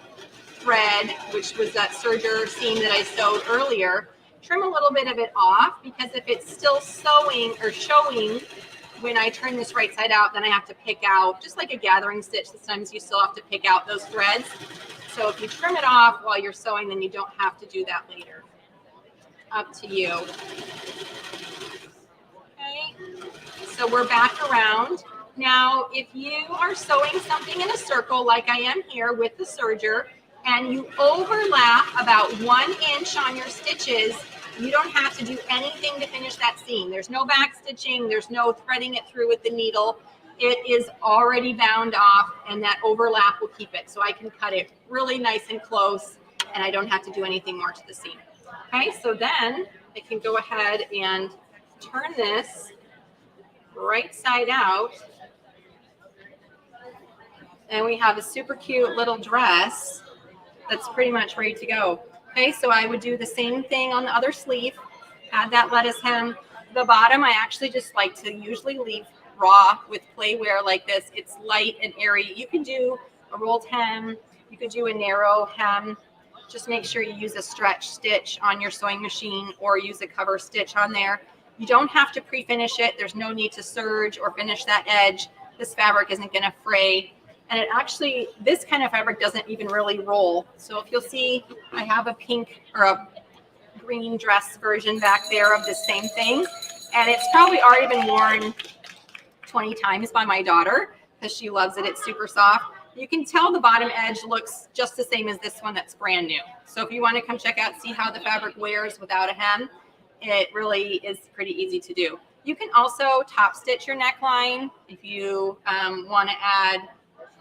thread, which was that serger seam that I sewed earlier. Trim a little bit of it off, because if it's still sewing or showing when I turn this right side out, then I have to pick out, just like a gathering stitch, sometimes you still have to pick out those threads. So if you trim it off while you're sewing, then you don't have to do that later. Up to you. Okay, so we're back around. Now, if you are sewing something in a circle like I am here with the serger, and you overlap about 1 inch on your stitches, you don't have to do anything to finish that seam. There's no back stitching, there's no threading it through with the needle. It is already bound off, and that overlap will keep it. So I can cut it really nice and close, and I don't have to do anything more to the seam. Okay, so then I can go ahead and turn this right side out, and we have a super cute little dress that's pretty much ready to go. Okay, so I would do the same thing on the other sleeve, add that lettuce hem. The bottom, I actually just like to usually leave raw with playwear like this. It's light and airy. You can do a rolled hem, you could do a narrow hem. Just make sure you use a stretch stitch on your sewing machine or use a cover stitch on there. You don't have to pre-finish it. There's no need to serge or finish that edge. This fabric isn't going to fray. And it actually, this kind of fabric doesn't even really roll. So if you'll see, I have a pink or a green dress version back there of the same thing. And it's probably already been worn 20 times by my daughter because she loves it. It's super soft. You can tell the bottom edge looks just the same as this one that's brand new. So if you want to come check out, see how the fabric wears without a hem, it really is pretty easy to do. You can also top stitch your neckline if you want to add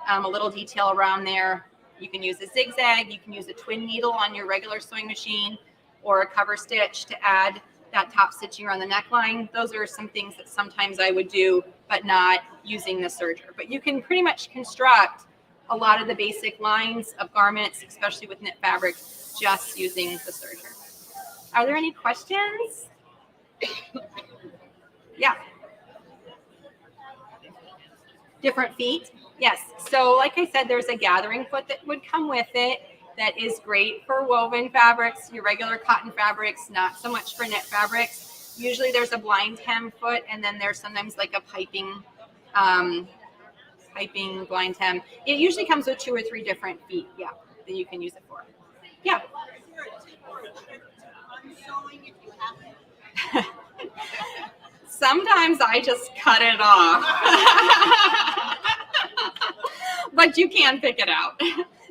a little detail around there. You can use a zigzag, you can use a twin needle on your regular sewing machine, or a cover stitch to add that top stitching around the neckline. Those are some things that sometimes I would do, but not using the serger. But you can pretty much construct a lot of the basic lines of garments, especially with knit fabric, just using the serger. Are there any questions? Yeah. Different feet? Yes. So like I said, there's a gathering foot that would come with it that is great for woven fabrics, your regular cotton fabrics, not so much for knit fabrics. Usually there's a blind hem foot, and then there's sometimes like a piping blind hem. It usually comes with 2 or 3 different feet, yeah, that you can use it for. Yeah. Sometimes I just cut it off. But you can pick it out.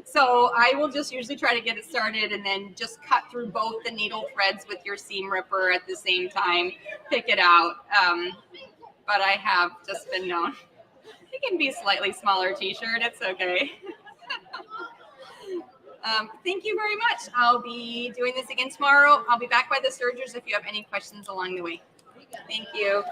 So I will just usually try to get it started and then just cut through both the needle threads with your seam ripper at the same time, pick it out. But I have just been known. It can be a slightly smaller t-shirt, it's okay. Thank you very much. I'll be doing this again tomorrow. I'll be back by the sergers if you have any questions along the way. Thank you.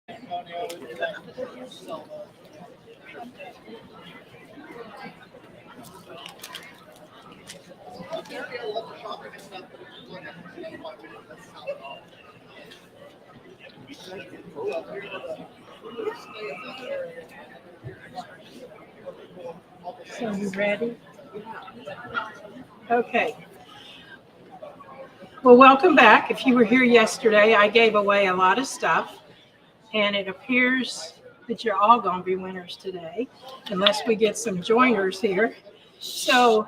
So you ready? Okay. Well, welcome back. If you were here yesterday, I gave away a lot of stuff, and it appears that you're all going to be winners today, unless we get some joiners here. So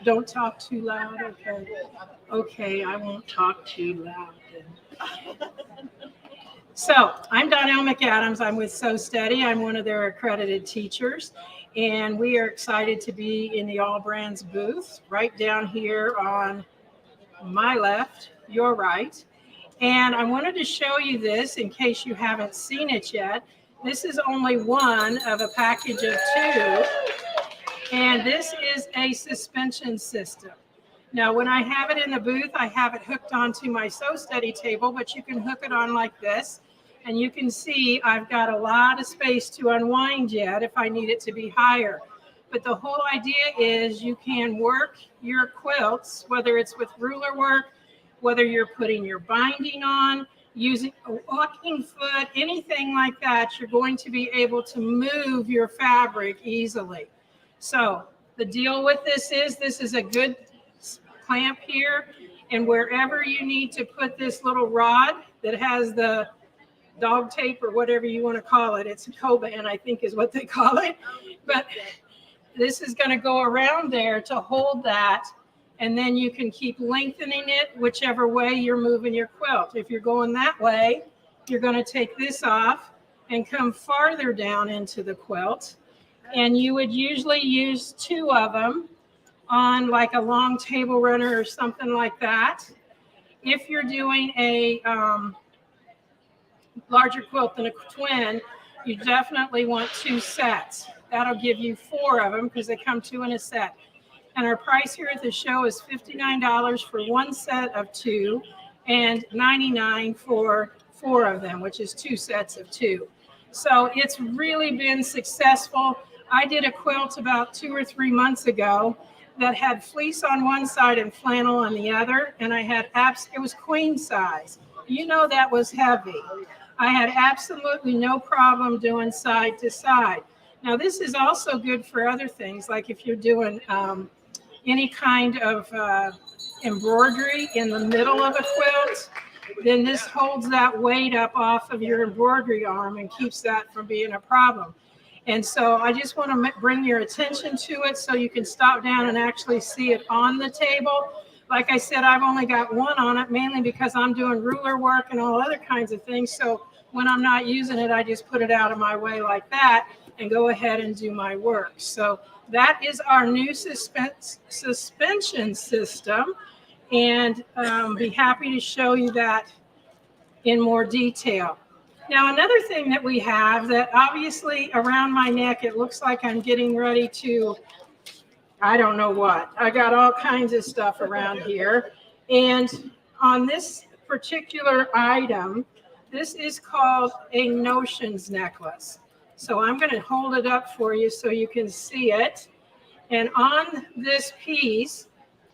don't talk too loud, okay? Okay, I won't talk too loud then. So I'm Donnell McAdams. I'm with So Steady. I'm one of their accredited teachers, and we are excited to be in the AllBrands booth right down here on my left, your right. And I wanted to show you this in case you haven't seen it yet. This is only one of a package of two, and this is a suspension system. Now, when I have it in the booth, I have it hooked onto my So Steady table, but you can hook it on like this. And you can see I've got a lot of space to unwind yet if I need it to be higher. But the whole idea is you can work your quilts, whether it's with ruler work, whether you're putting your binding on, using a walking foot, anything like that, you're going to be able to move your fabric easily. So the deal with this is a good clamp here, and wherever you need to put this little rod that has the dog tape or whatever you want to call it, it's a Coban, I think is what they call it, but this is going to go around there to hold that, and then you can keep lengthening it whichever way you're moving your quilt. If you're going that way, you're going to take this off and come farther down into the quilt, and you would usually use two of them on like a long table runner or something like that. If you're doing a larger quilt than a twin, you definitely want two sets. That'll give you four of them because they come two in a set. And our price here at the show is $59 for one set of two and $99 for four of them, which is two sets of two. So it's really been successful. I did a quilt about 2 or 3 months ago that had fleece on one side and flannel on the other, and I had it was queen size. You know that was heavy. I had absolutely no problem doing side to side. Now this is also good for other things, like if you're doing any kind of embroidery in the middle of a quilt, then this holds that weight up off of your embroidery arm and keeps that from being a problem. And so I just want to bring your attention to it so you can stop down and actually see it on the table. Like I said, I've only got one on it, mainly because I'm doing ruler work and all other kinds of things. So when I'm not using it, I just put it out of my way like that and go ahead and do my work. So that is our new suspension system. And be happy to show you that in more detail. Now, another thing that we have that obviously around my neck, it looks like I'm getting ready to, I don't know what. I got all kinds of stuff around here. And on this particular item, this is called a notions necklace. So I'm going to hold it up for you so you can see it. And on this piece,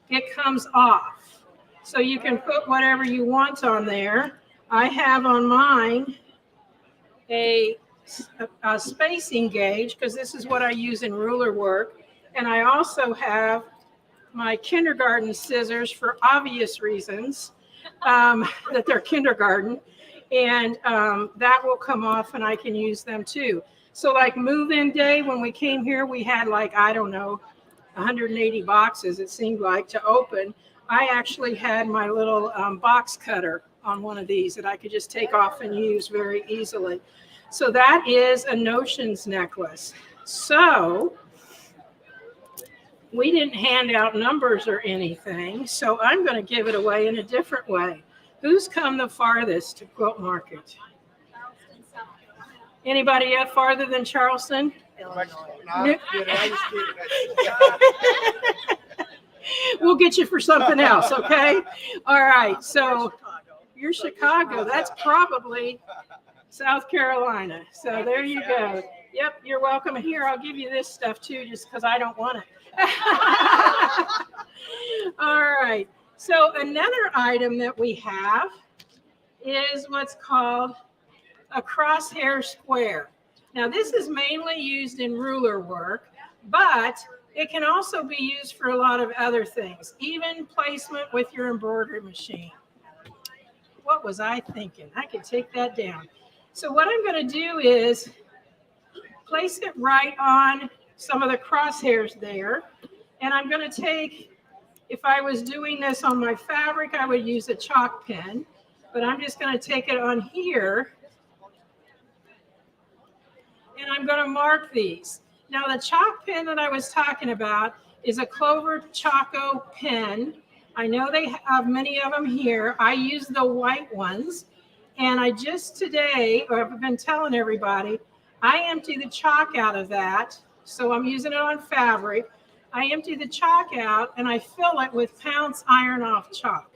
it comes off. So you can put whatever you want on there. I have on mine a spacing gauge, because this is what I use in ruler work. And I also have my kindergarten scissors for obvious reasons, that they're kindergarten. And that will come off and I can use them too. So like move-in day, when we came here, we had like, I don't know, 180 boxes, it seemed like, to open. I actually had my little box cutter on one of these that I could just take off and use very easily. So that is a notions necklace. So we didn't hand out numbers or anything, so I'm going to give it away in a different way. Who's come the farthest to Quilt Market? Anybody yet farther than Charleston? We'll get you for something else, okay? All right, so You're Chicago. That's probably South Carolina. So there you go. Yep, you're welcome. Here, I'll give you this stuff too, just because I don't want it. All right. So another item that we have is what's called a crosshair square. Now, this is mainly used in ruler work, but it can also be used for a lot of other things, even placement with your embroidery machine. What was I thinking? I could take that down. So what I'm going to do is place it right on some of the crosshairs there. And I'm going to take, if I was doing this on my fabric, I would use a chalk pen, but I'm just going to take it on here. And I'm going to mark these. Now, the chalk pen that I was talking about is a Clover Choco pen. I know they have many of them here. I use the white ones. And I just today, or I've been telling everybody, I empty the chalk out of that. So I'm using it on fabric. I empty the chalk out and I fill it with Pounce iron off chalk.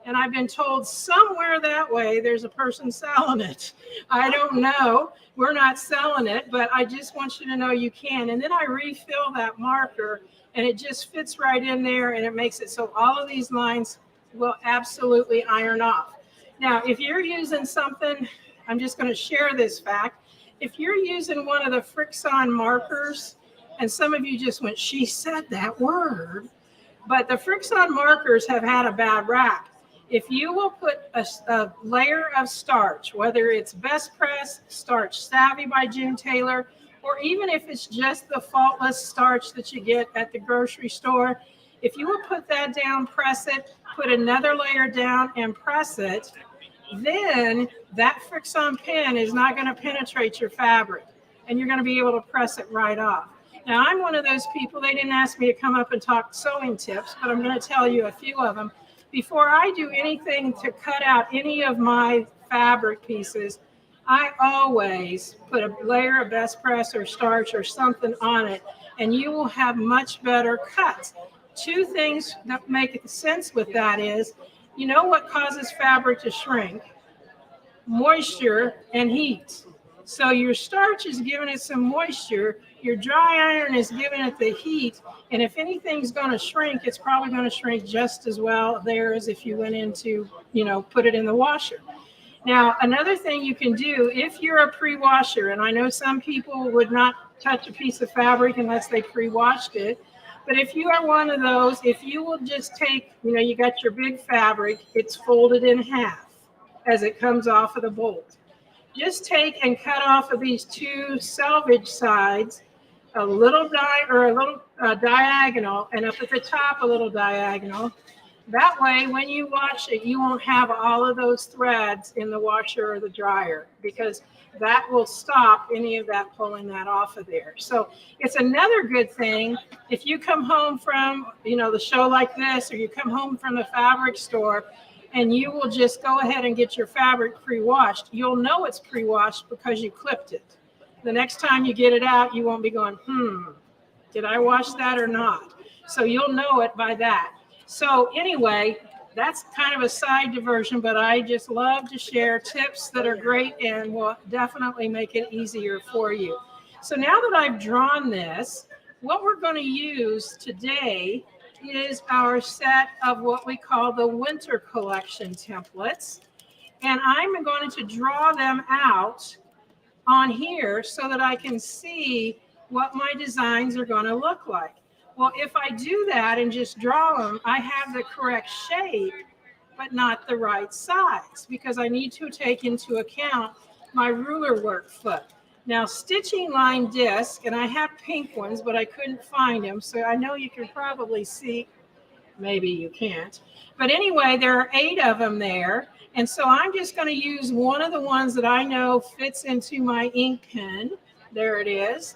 And I've been told somewhere that way there's a person selling it. I don't know. We're not selling it, but I just want you to know you can. And then I refill that marker and it just fits right in there and it makes it so all of these lines will absolutely iron off. Now, if you're using something, I'm just going to share this fact. If you're using one of the Frixon markers, and some of you just went, she said that word, but the Frixon markers have had a bad rap. If you will put a layer of starch, whether it's Best Press, Starch Savvy by June Taylor, or even if it's just the faultless starch that you get at the grocery store, if you will put that down, press it, put another layer down and press it, then that Frixon pen is not going to penetrate your fabric and you're going to be able to press it right off. Now, I'm one of those people, they didn't ask me to come up and talk sewing tips, but I'm going to tell you a few of them. Before I do anything to cut out any of my fabric pieces, I always put a layer of Best Press or starch or something on it, and you will have much better cuts. Two things that make sense with that is, you know what causes fabric to shrink? Moisture and heat. So your starch is giving it some moisture, your dry iron is giving it the heat, and if anything's going to shrink, it's probably going to shrink just as well there as if you went into, put it in the washer. Now, another thing you can do, if you're a pre-washer, and I know some people would not touch a piece of fabric unless they pre-washed it, but if you are one of those, if you will just take, you got your big fabric, it's folded in half as it comes off of the bolt. Just take and cut off of these two selvage sides a little diagonal, and up at the top a little diagonal. That way, when you wash it, you won't have all of those threads in the washer or the dryer, because that will stop any of that pulling that off of there. So it's another good thing if you come home from, the show like this, or you come home from the fabric store, and you will just go ahead and get your fabric pre-washed. You'll know it's pre-washed because you clipped it. The next time you get it out, you won't be going, did I wash that or not? So you'll know it by that. So anyway, that's kind of a side diversion, but I just love to share tips that are great and will definitely make it easier for you. So now that I've drawn this, what we're going to use today is our set of what we call the winter collection templates. And I'm going to draw them out on here so that I can see what my designs are going to look like. Well, if I do that and just draw them, I have the correct shape, but not the right size, because I need to take into account my ruler work foot. Now, stitching line disc, and I have pink ones, but I couldn't find them, so I know you can probably see, maybe you can't. But anyway, there are 8 of them there, and so I'm just going to use one of the ones that I know fits into my ink pen. There it is.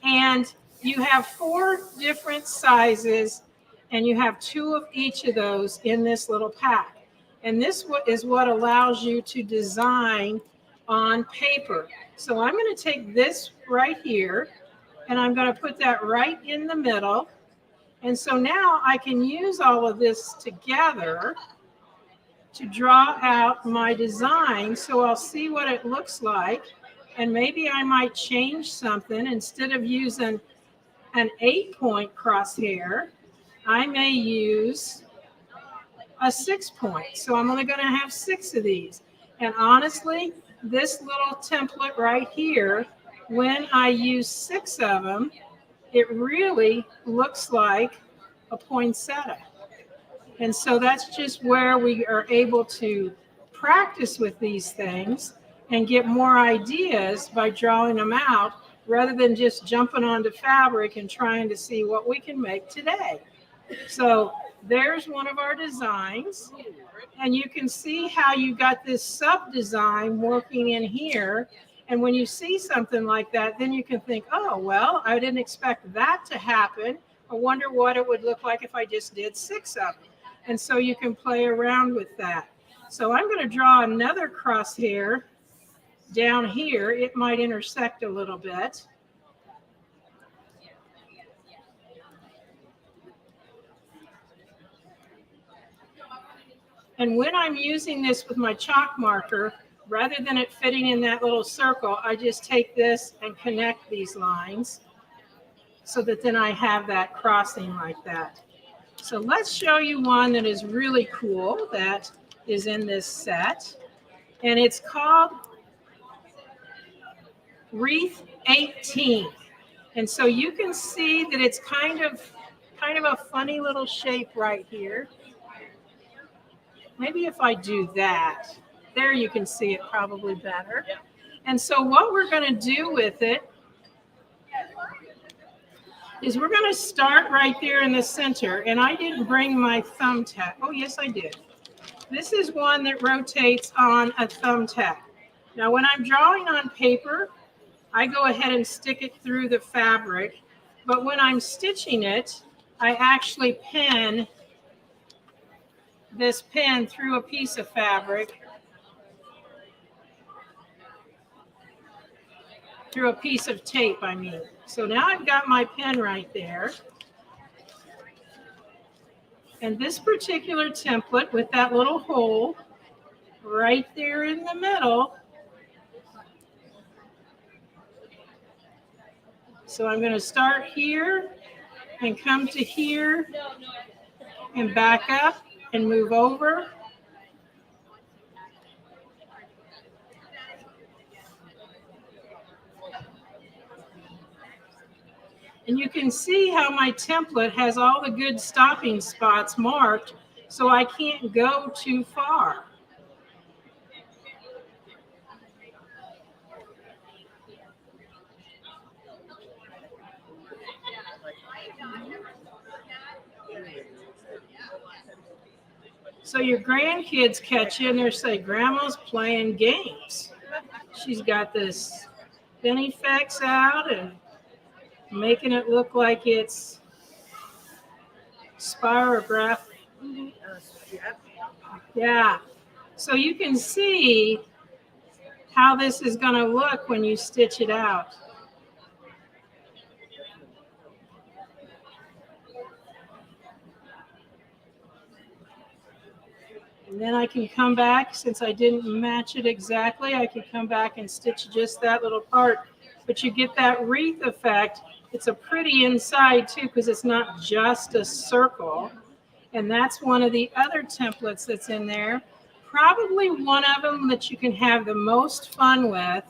And you have 4 different sizes, and you have 2 of each of those in this little pack. And this is what allows you to design on paper. So I'm going to take this right here, and I'm going to put that right in the middle. And so now I can use all of this together to draw out my design. So I'll see what it looks like. And maybe I might change something. Instead of using an 8-point crosshair, I may use a 6-point. So I'm only going to have 6 of these. And honestly, this little template right here, when I use 6 of them, it really looks like a poinsettia. And so that's just where we are able to practice with these things and get more ideas by drawing them out rather than just jumping onto fabric and trying to see what we can make today. So there's one of our designs, and you can see how you got this sub design working in here. And when you see something like that, then you can think, oh, well, I didn't expect that to happen. I wonder what it would look like if I just did 6 of them. And so you can play around with that. So I'm going to draw another crosshair down here. It might intersect a little bit. And when I'm using this with my chalk marker, rather than it fitting in that little circle, I just take this and connect these lines so that then I have that crossing like that. So let's show you one that is really cool that is in this set. And it's called Wreath 18. And so you can see that it's kind of a funny little shape right here. Maybe if I do that, there you can see it probably better. And so what we're going to do with it is we're going to start right there in the center. And I didn't bring my thumbtack. Oh, yes, I did. This is one that rotates on a thumbtack. Now, when I'm drawing on paper, I go ahead and stick it through the fabric. But when I'm stitching it, I actually pin this pin through a piece of fabric, through a piece of tape, I mean. So now I've got my pin right there. And this particular template with that little hole right there in the middle. So I'm going to start here and come to here and back up and move over. And you can see how my template has all the good stopping spots marked, so I can't go too far. So your grandkids catch you and they say, Grandma's playing games. She's got this Benefex out and making it look like it's spirograph. Yeah. So you can see how this is going to look when you stitch it out. And then I can come back, since I didn't match it exactly, I can come back and stitch just that little part. But you get that wreath effect. It's a pretty inside too, because it's not just a circle. And that's one of the other templates that's in there. Probably one of them that you can have the most fun with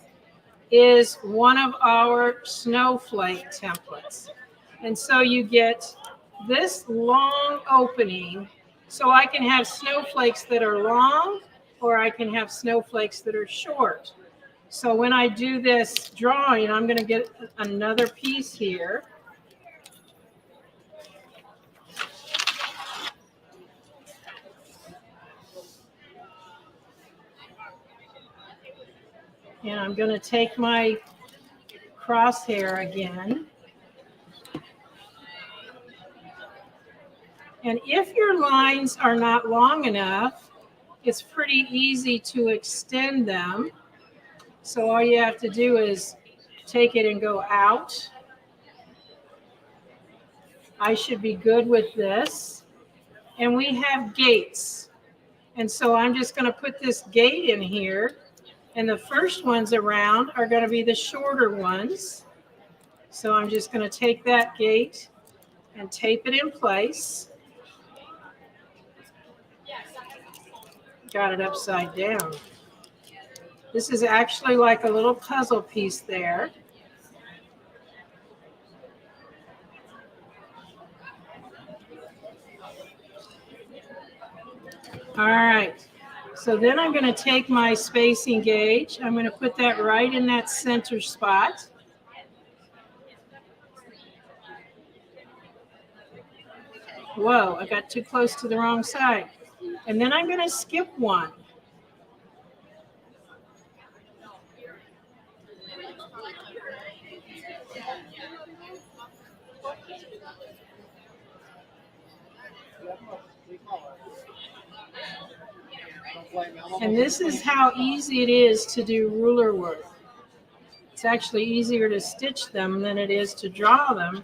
is one of our snowflake templates. And so you get this long opening. So I can have snowflakes that are long, or I can have snowflakes that are short. So when I do this drawing, I'm going to get another piece here. And I'm going to take my crosshair again. And if your lines are not long enough, it's pretty easy to extend them. So all you have to do is take it and go out. I should be good with this. And we have gates. And so I'm just going to put this gate in here. And the first ones around are going to be the shorter ones. So I'm just going to take that gate and tape it in place. Got it upside down. This is actually like a little puzzle piece there. All right. So then I'm going to take my spacing gauge. I'm going to put that right in that center spot. Whoa, I got too close to the wrong side. And then I'm going to skip one. And this is how easy it is to do ruler work. It's actually easier to stitch them than it is to draw them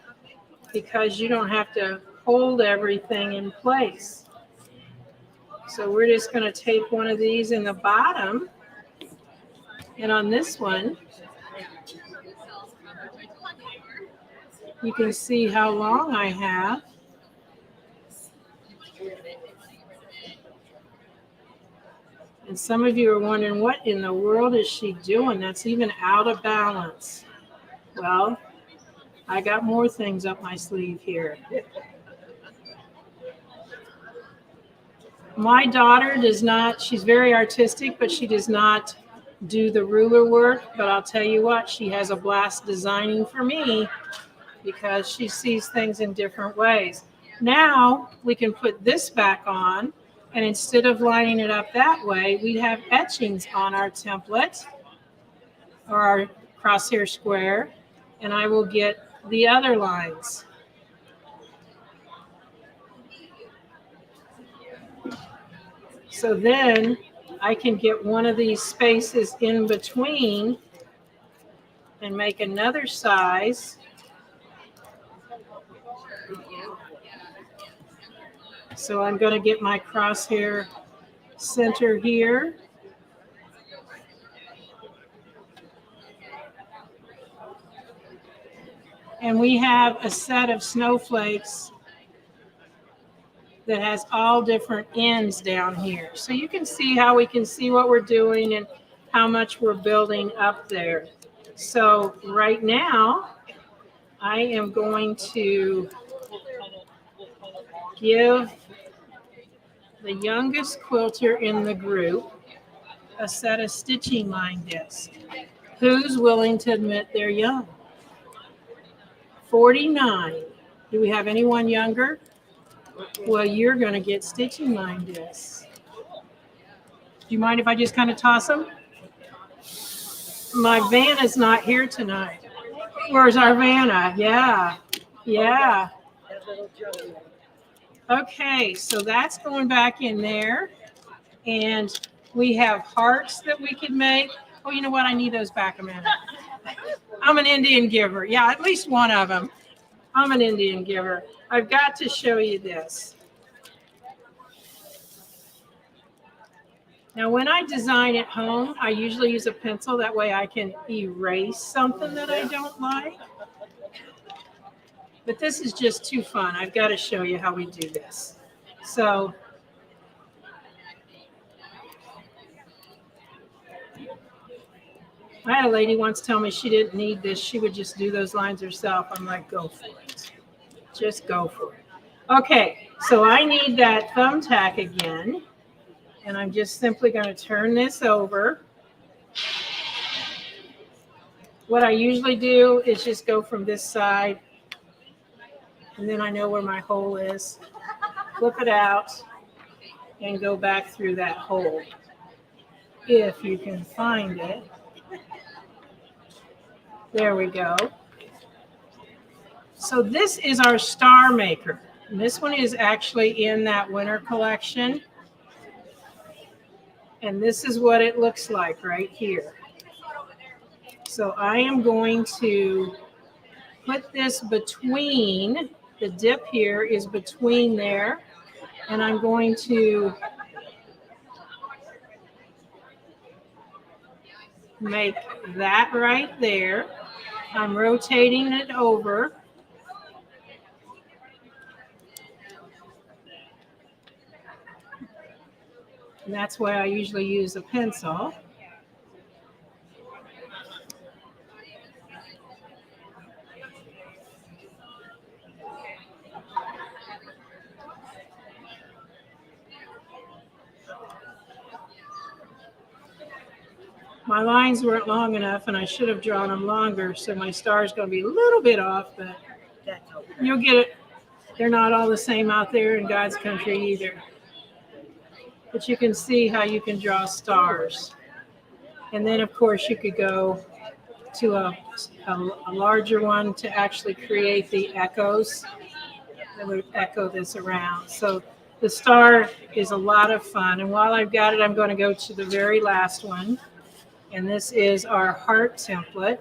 because you don't have to hold everything in place. So we're just going to tape one of these in the bottom. And on this one, you can see how long I have. And some of you are wondering, what in the world is she doing? That's even out of balance. Well, I got more things up my sleeve here. My daughter does not, she's very artistic, but she does not do the ruler work. But I'll tell you what, she has a blast designing for me because she sees things in different ways. Now we can put this back on. And instead of lining it up that way, we have etchings on our template or our crosshair square, and I will get the other lines. So then I can get one of these spaces in between and make another size. So I'm going to get my crosshair center here. And we have a set of snowflakes that has all different ends down here. So you can see how we can see what we're doing and how much we're building up there. So right now, I am going to give the youngest quilter in the group a set of stitching line discs. Who's willing to admit they're young? 49. Do we have anyone younger? Well, you're going to get stitching line discs. Do you mind if I just kind of toss them? My Vanna's not here tonight. Where's our Vanna? Yeah. Yeah. Okay, so that's going back in there. And we have hearts that we could make. Oh, you know what? I need those back a minute. I'm an Indian giver. Yeah, at least one of them. I'm an Indian giver. I've got to show you this. Now, when I design at home, I usually use a pencil. That way I can erase something that I don't like. But this is just too fun. I've got to show you how we do this. So I had a lady once tell me she didn't need this. She would just do those lines herself. I'm like, go for it. Just go for it. Okay, so I need that thumbtack again. And I'm just simply going to turn this over. What I usually do is just go from this side. And then I know where my hole is. Flip it out and go back through that hole. If you can find it. There we go. So this is our star maker. And this one is actually in that winter collection. And this is what it looks like right here. So I am going to put this between, the dip here is between there. And I'm going to make that right there. I'm rotating it over. And that's why I usually use a pencil. My lines weren't long enough and I should have drawn them longer, so my star is going to be a little bit off, but you'll get it. They're not all the same out there in God's country either. But you can see how you can draw stars. And then, of course, you could go to a larger one to actually create the echoes that would echo this around. So the star is a lot of fun. And while I've got it, I'm going to go to the very last one. And this is our heart template.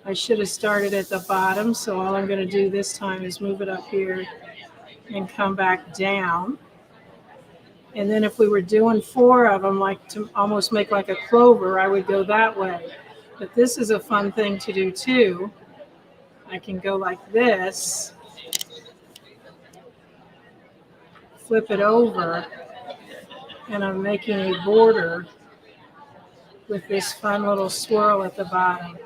I should have started at the bottom, so all I'm going to do this time is move it up here and come back down. And then if we were doing 4 of them, like to almost make like a clover, I would go that way. But this is a fun thing to do too. I can go like this, flip it over, and I'm making a border with this fun little swirl at the bottom.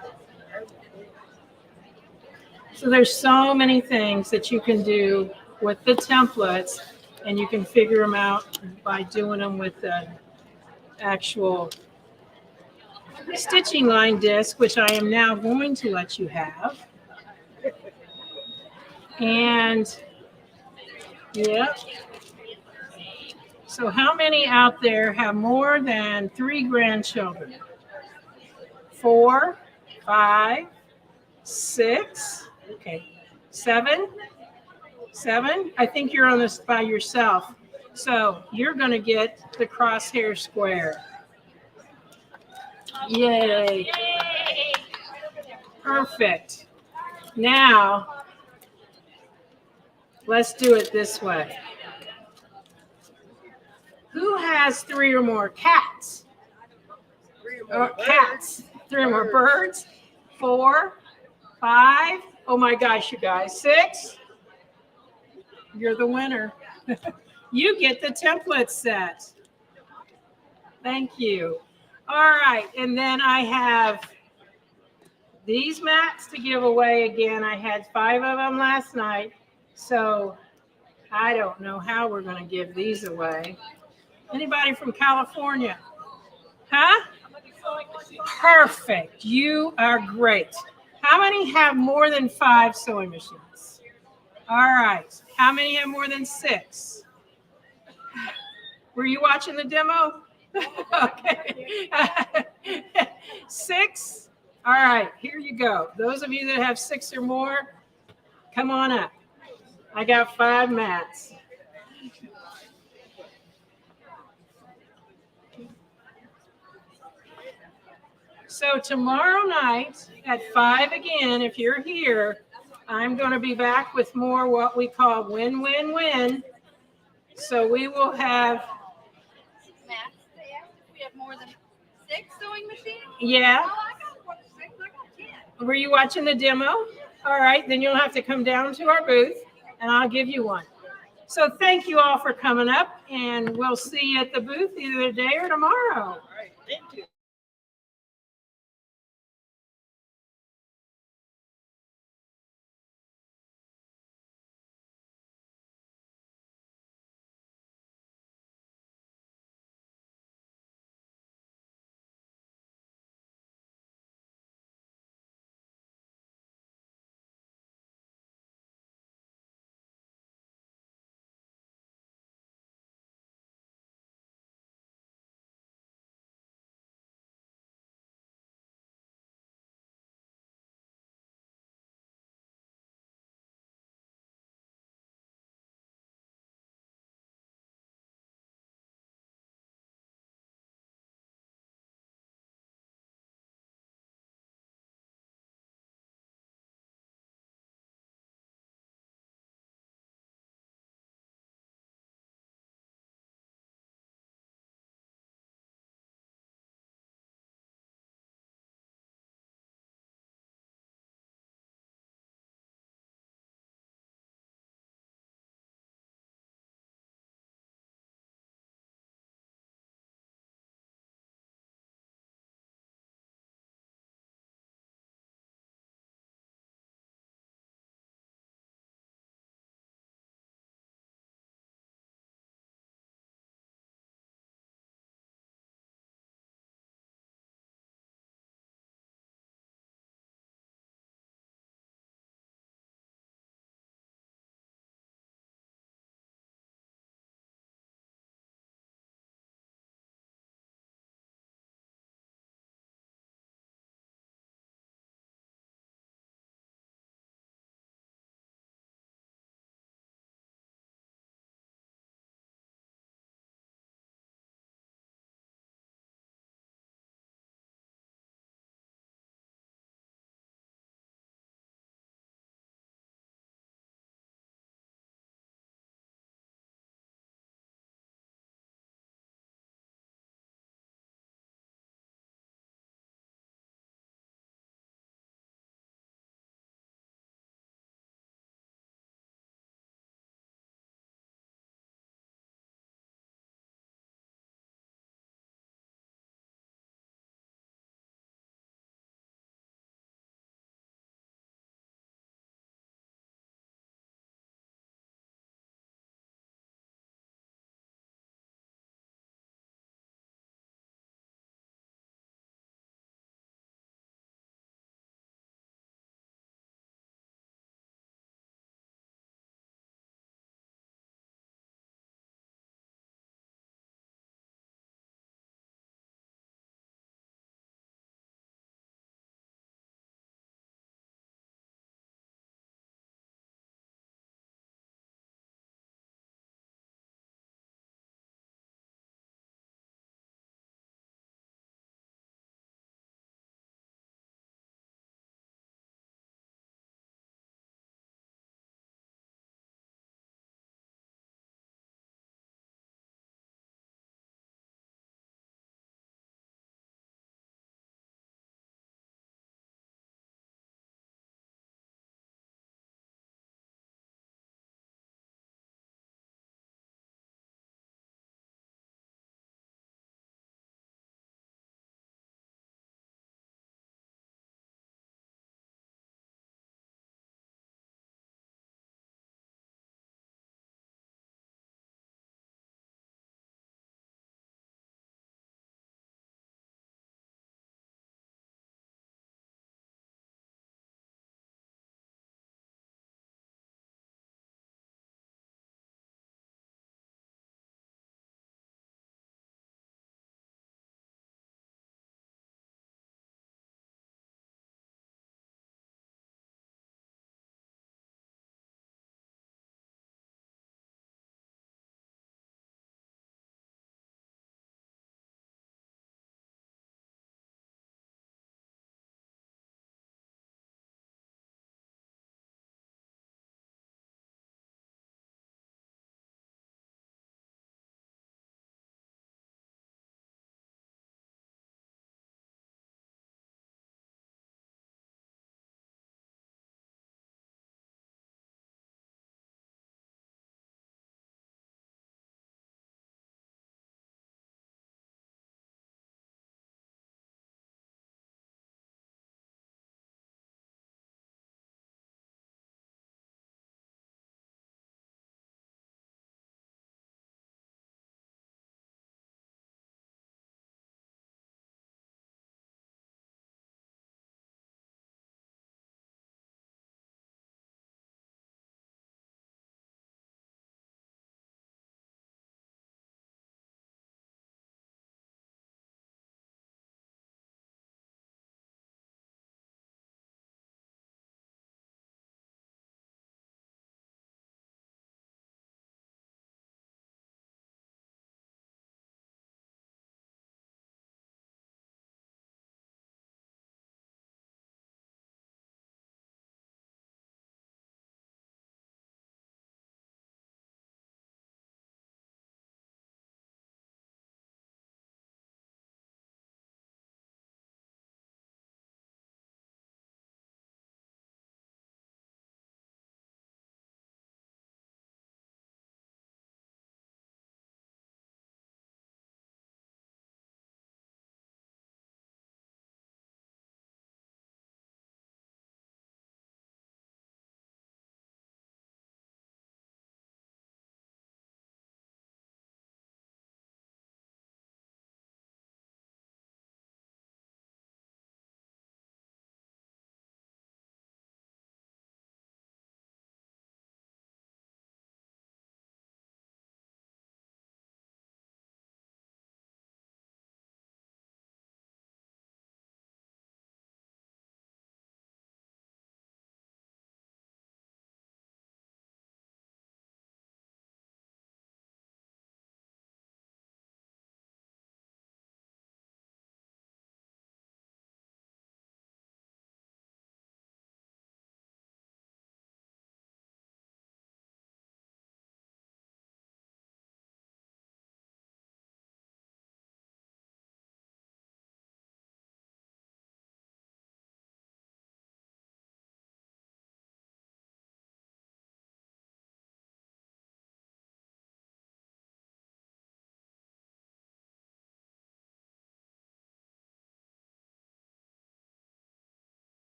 So there's so many things that you can do with the templates, and you can figure them out by doing them with the actual stitching line disc, which I am now going to let you have. And yeah. So how many out there have more than 3 grandchildren? 4, 5, 6, okay, 7. I think you're on this by yourself. So you're going to get the crosshair square. Yay. Perfect. Now, let's do it this way. Who has 3 or more cats? 3 or more cats. 3 or more birds. 4, 5. Oh my gosh, you guys. 6. You're the winner. You get the template set. Thank you. All right, and then I have these mats to give away again. I had 5 of them last night, so I don't know how we're going to give these away. Anybody from California? Huh? Perfect. You are great. How many have more than 5 sewing machines? All right. How many have more than 6? Were you watching the demo? Okay. 6? All right. Here you go. Those of you that have 6 or more, come on up. I got 5 mats. So tomorrow night at 5 again, if you're here, I'm going to be back with more what we call win-win-win. So we will have... Max, they asked if we have more than 6 sewing machines? Yeah. Oh, I got more than 6. I got 10. Were you watching the demo? All right, then you'll have to come down to our booth, and I'll give you one. So thank you all for coming up, and we'll see you at the booth either today or tomorrow. All right, thank you.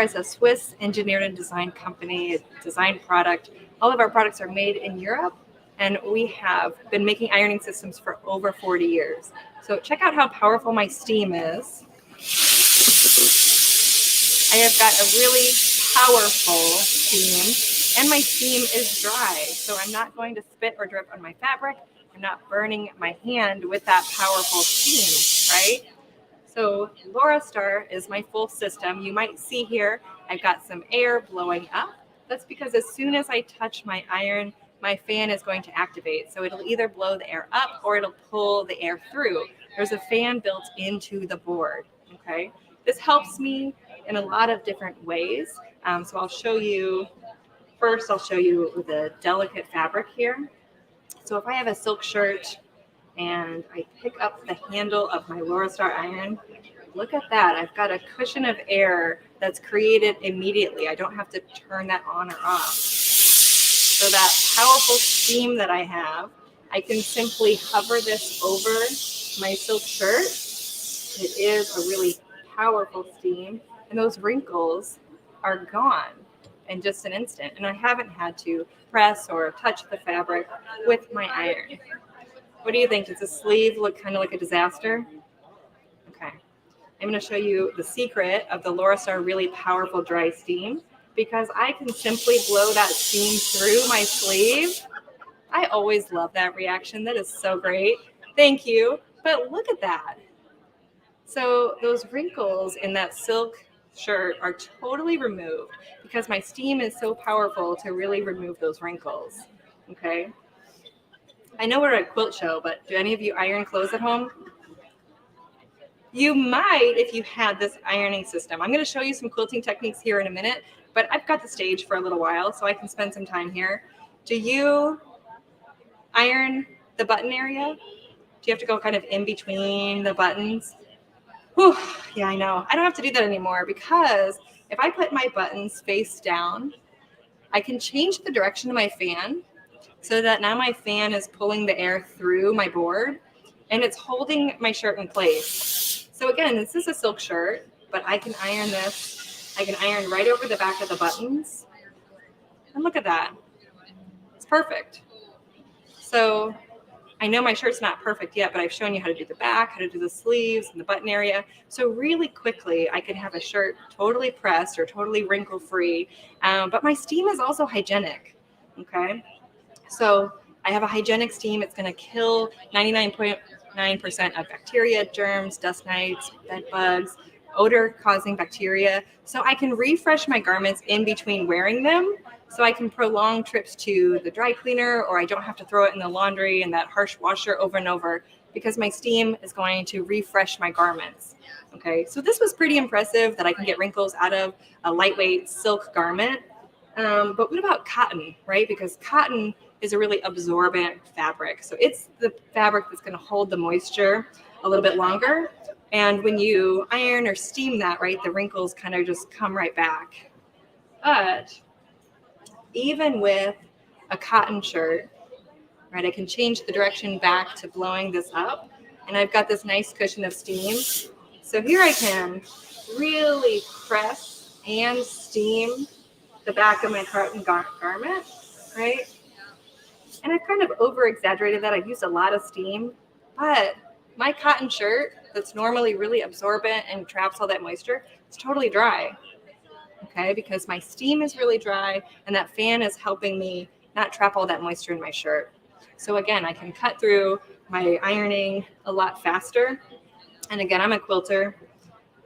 is a Swiss engineered and designed company, a design product. All of our products are made in Europe, and we have been making ironing systems for over 40 years. So check out how powerful my steam is. I have got a really powerful steam, and my steam is dry, so I'm not going to spit or drip on my fabric. I'm not burning my hand with that powerful steam, right? So LauraStar is my full system. You might see here, I've got some air blowing up. That's because as soon as I touch my iron, my fan is going to activate. So it'll either blow the air up or it'll pull the air through. There's a fan built into the board, okay? This helps me in a lot of different ways. So I'll show you, first I'll show you the delicate fabric here. So if I have a silk shirt and I pick up the handle of my LauraStar iron, look at that. I've got a cushion of air that's created immediately. I don't have to turn that on or off. So that powerful steam that I have, I can simply hover this over my silk shirt. It is a really powerful steam, and those wrinkles are gone in just an instant. And I haven't had to press or touch the fabric with my iron. What do you think? Does the sleeve look kind of like a disaster? Okay. I'm going to show you the secret of the LauraStar really powerful dry steam, because I can simply blow that steam through my sleeve. I always love that reaction. That is so great. Thank you. But look at that. So those wrinkles in that silk shirt are totally removed because my steam is so powerful to really remove those wrinkles. Okay. I know we're at a quilt show, but do any of you iron clothes at home? You might if you had this ironing system. I'm going to show you some quilting techniques here in a minute, but I've got the stage for a little while, so I can spend some time here. Do you iron the button area? Do you have to go kind of in between the buttons? Whew, yeah, I know. I don't have to do that anymore, because if I put my buttons face down, I can change the direction of my fan so that now my fan is pulling the air through my board and it's holding my shirt in place. So again, this is a silk shirt, but I can iron this. I can iron right over the back of the buttons. And look at that. It's perfect. So I know my shirt's not perfect yet, but I've shown you how to do the back, how to do the sleeves and the button area. So really quickly, I could have a shirt totally pressed or totally wrinkle-free, but my steam is also hygienic, okay? So I have a hygienic steam. It's gonna kill 99.9% of bacteria, germs, dust mites, bed bugs, odor-causing bacteria. So I can refresh my garments in between wearing them, so I can prolong trips to the dry cleaner, or I don't have to throw it in the laundry and that harsh washer over and over, because my steam is going to refresh my garments. Okay, so this was pretty impressive that I can get wrinkles out of a lightweight silk garment. But what about cotton, right? Because cotton is a really absorbent fabric. So it's the fabric that's going to hold the moisture a little bit longer. And when you iron or steam that, right, the wrinkles kind of just come right back. But even with a cotton shirt, right, I can change the direction back to blowing this up, and I've got this nice cushion of steam. So here I can really press and steam the back of my cotton garment, right? And I've kind of over-exaggerated that. I've used a lot of steam, but my cotton shirt that's normally really absorbent and traps all that moisture, it's totally dry. Okay, because my steam is really dry and that fan is helping me not trap all that moisture in my shirt. So again, I can cut through my ironing a lot faster. And again, I'm a quilter.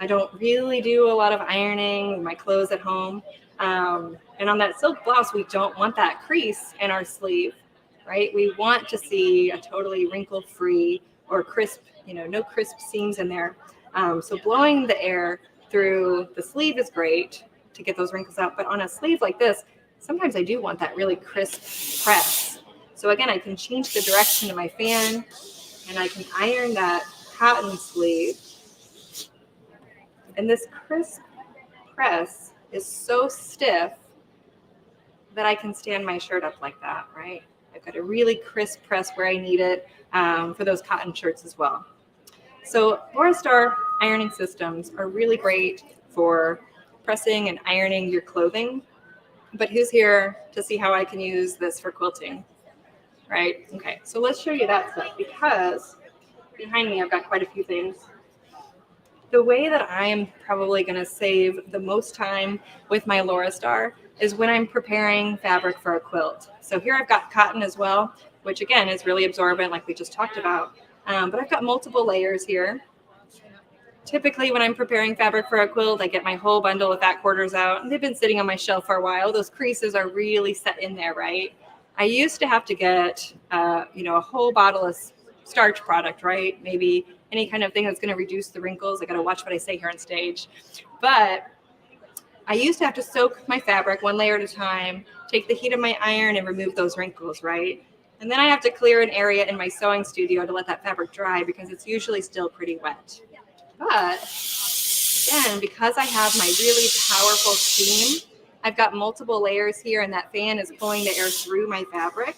I don't really do a lot of ironing with my clothes at home. And on that silk blouse, we don't want that crease in our sleeve, right? We want to see a totally wrinkle-free or crisp, no crisp seams in there. So blowing the air through the sleeve is great to get those wrinkles out. But on a sleeve like this, sometimes I do want that really crisp press. So again, I can change the direction of my fan and I can iron that cotton sleeve. And this crisp press is so stiff that I can stand my shirt up like that, right? I've got a really crisp press where I need it for those cotton shirts as well. So LauraStar ironing systems are really great for pressing and ironing your clothing, but who's here to see how I can use this for quilting, right? Okay, so let's show you that stuff, because behind me I've got quite a few things. The way that I am probably going to save the most time with my Laura Star is when I'm preparing fabric for a quilt. So here I've got cotton as well, which again is really absorbent like we just talked about. But I've got multiple layers here. Typically when I'm preparing fabric for a quilt, I get my whole bundle of fat quarters out, and they've been sitting on my shelf for a while. Those creases are really set in there, right? I used to have to get, a whole bottle of starch product, right? Maybe any kind of thing that's going to reduce the wrinkles. I got to watch what I say here on stage. But I used to have to soak my fabric one layer at a time, take the heat of my iron and remove those wrinkles, right? And then I have to clear an area in my sewing studio to let that fabric dry because it's usually still pretty wet. But again, because I have my really powerful steam, I've got multiple layers here and that fan is pulling the air through my fabric.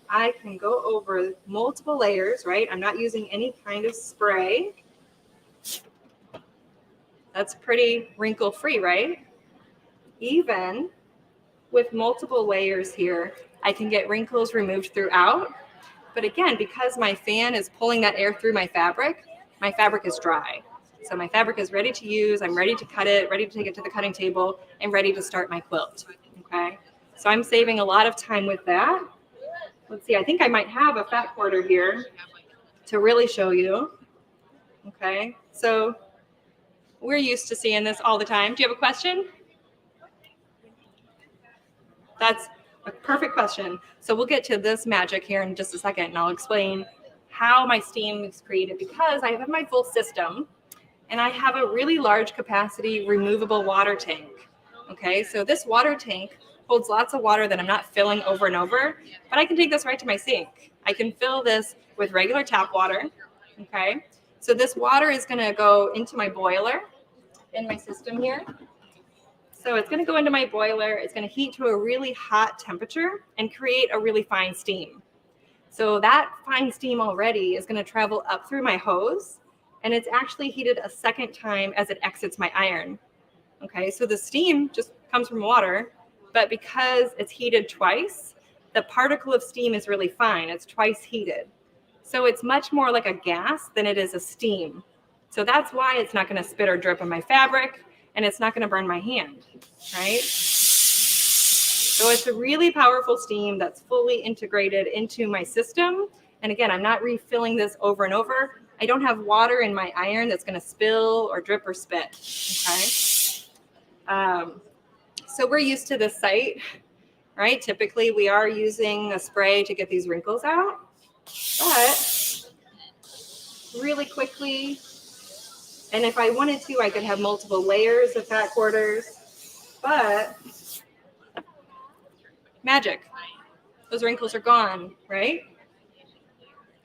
I can go over multiple layers, right? I'm not using any kind of spray. That's pretty wrinkle free, right? Even with multiple layers here, I can get wrinkles removed throughout. But again, because my fan is pulling that air through my fabric is dry. So my fabric is ready to use. I'm ready to cut it, ready to take it to the cutting table, and ready to start my quilt, okay? So I'm saving a lot of time with that. Let's see, I think I might have a fat quarter here to really show you, okay? So we're used to seeing this all the time. Do you have a question? That's a perfect question. So we'll get to this magic here in just a second, and I'll explain how my steam is created, because I have my full system and I have a really large capacity removable water tank. Okay, so this water tank holds lots of water that I'm not filling over and over, but I can take this right to my sink. I can fill this with regular tap water. Okay, so this water is going to go into my boiler in my system here. So it's going to go into my boiler. It's going to heat to a really hot temperature and create a really fine steam. So that fine steam already is going to travel up through my hose, and it's actually heated a second time as it exits my iron. Okay, so the steam just comes from water, but because it's heated twice, the particle of steam is really fine. It's twice heated. So it's much more like a gas than it is a steam. So that's why it's not going to spit or drip on my fabric, and it's not going to burn my hand, right? So it's a really powerful steam that's fully integrated into my system. And again, I'm not refilling this over and over. I don't have water in my iron that's going to spill or drip or spit, okay? So we're used to this site, right? Typically, we are using a spray to get these wrinkles out. But really quickly, and if I wanted to, I could have multiple layers of fat quarters, but magic. Those wrinkles are gone, right?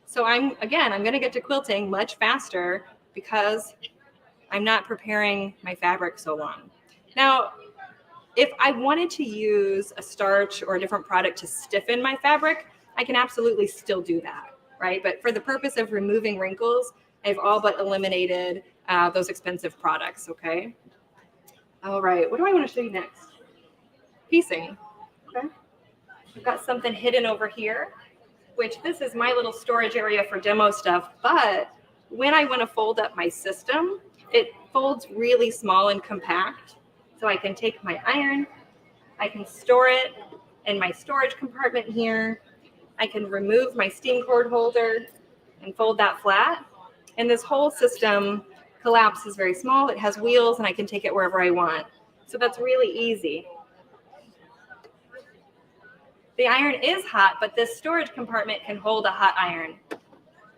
So I'm going to get to quilting much faster because I'm not preparing my fabric so long. Now, if I wanted to use a starch or a different product to stiffen my fabric, I can absolutely still do that, right? But for the purpose of removing wrinkles, I've all but eliminated those expensive products, okay? All right, what do I want to show you next? Piecing, okay? I've got something hidden over here, which this is my little storage area for demo stuff, but when I want to fold up my system, it folds really small and compact. So I can take my iron, I can store it in my storage compartment here. I can remove my steam cord holder and fold that flat. And this whole system collapses very small. It has wheels and I can take it wherever I want. So that's really easy. The iron is hot, but this storage compartment can hold a hot iron.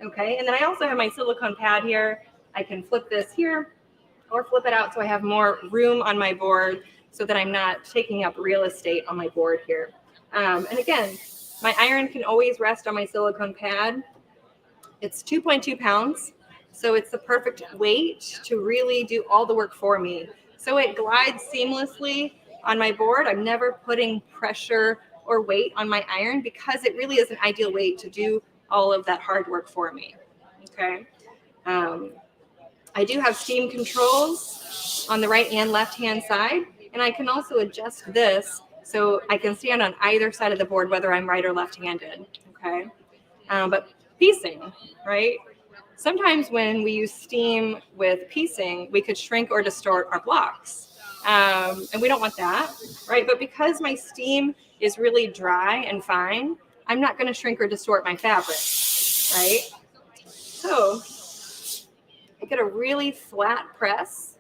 Okay, and then I also have my silicone pad here. I can flip this here or flip it out so I have more room on my board so that I'm not taking up real estate on my board here. And again, my iron can always rest on my silicone pad. It's 2.2 pounds, so it's the perfect weight to really do all the work for me. So it glides seamlessly on my board. I'm never putting pressure or weight on my iron because it really is an ideal weight to do all of that hard work for me, okay? I do have steam controls on the right and left hand side, and I can also adjust this so I can stand on either side of the board, whether I'm right or left-handed, okay? But piecing, right? Sometimes when we use steam with piecing, we could shrink or distort our blocks. And we don't want that, right? But because my steam is really dry and fine, I'm not gonna shrink or distort my fabric, right? So I get a really flat press,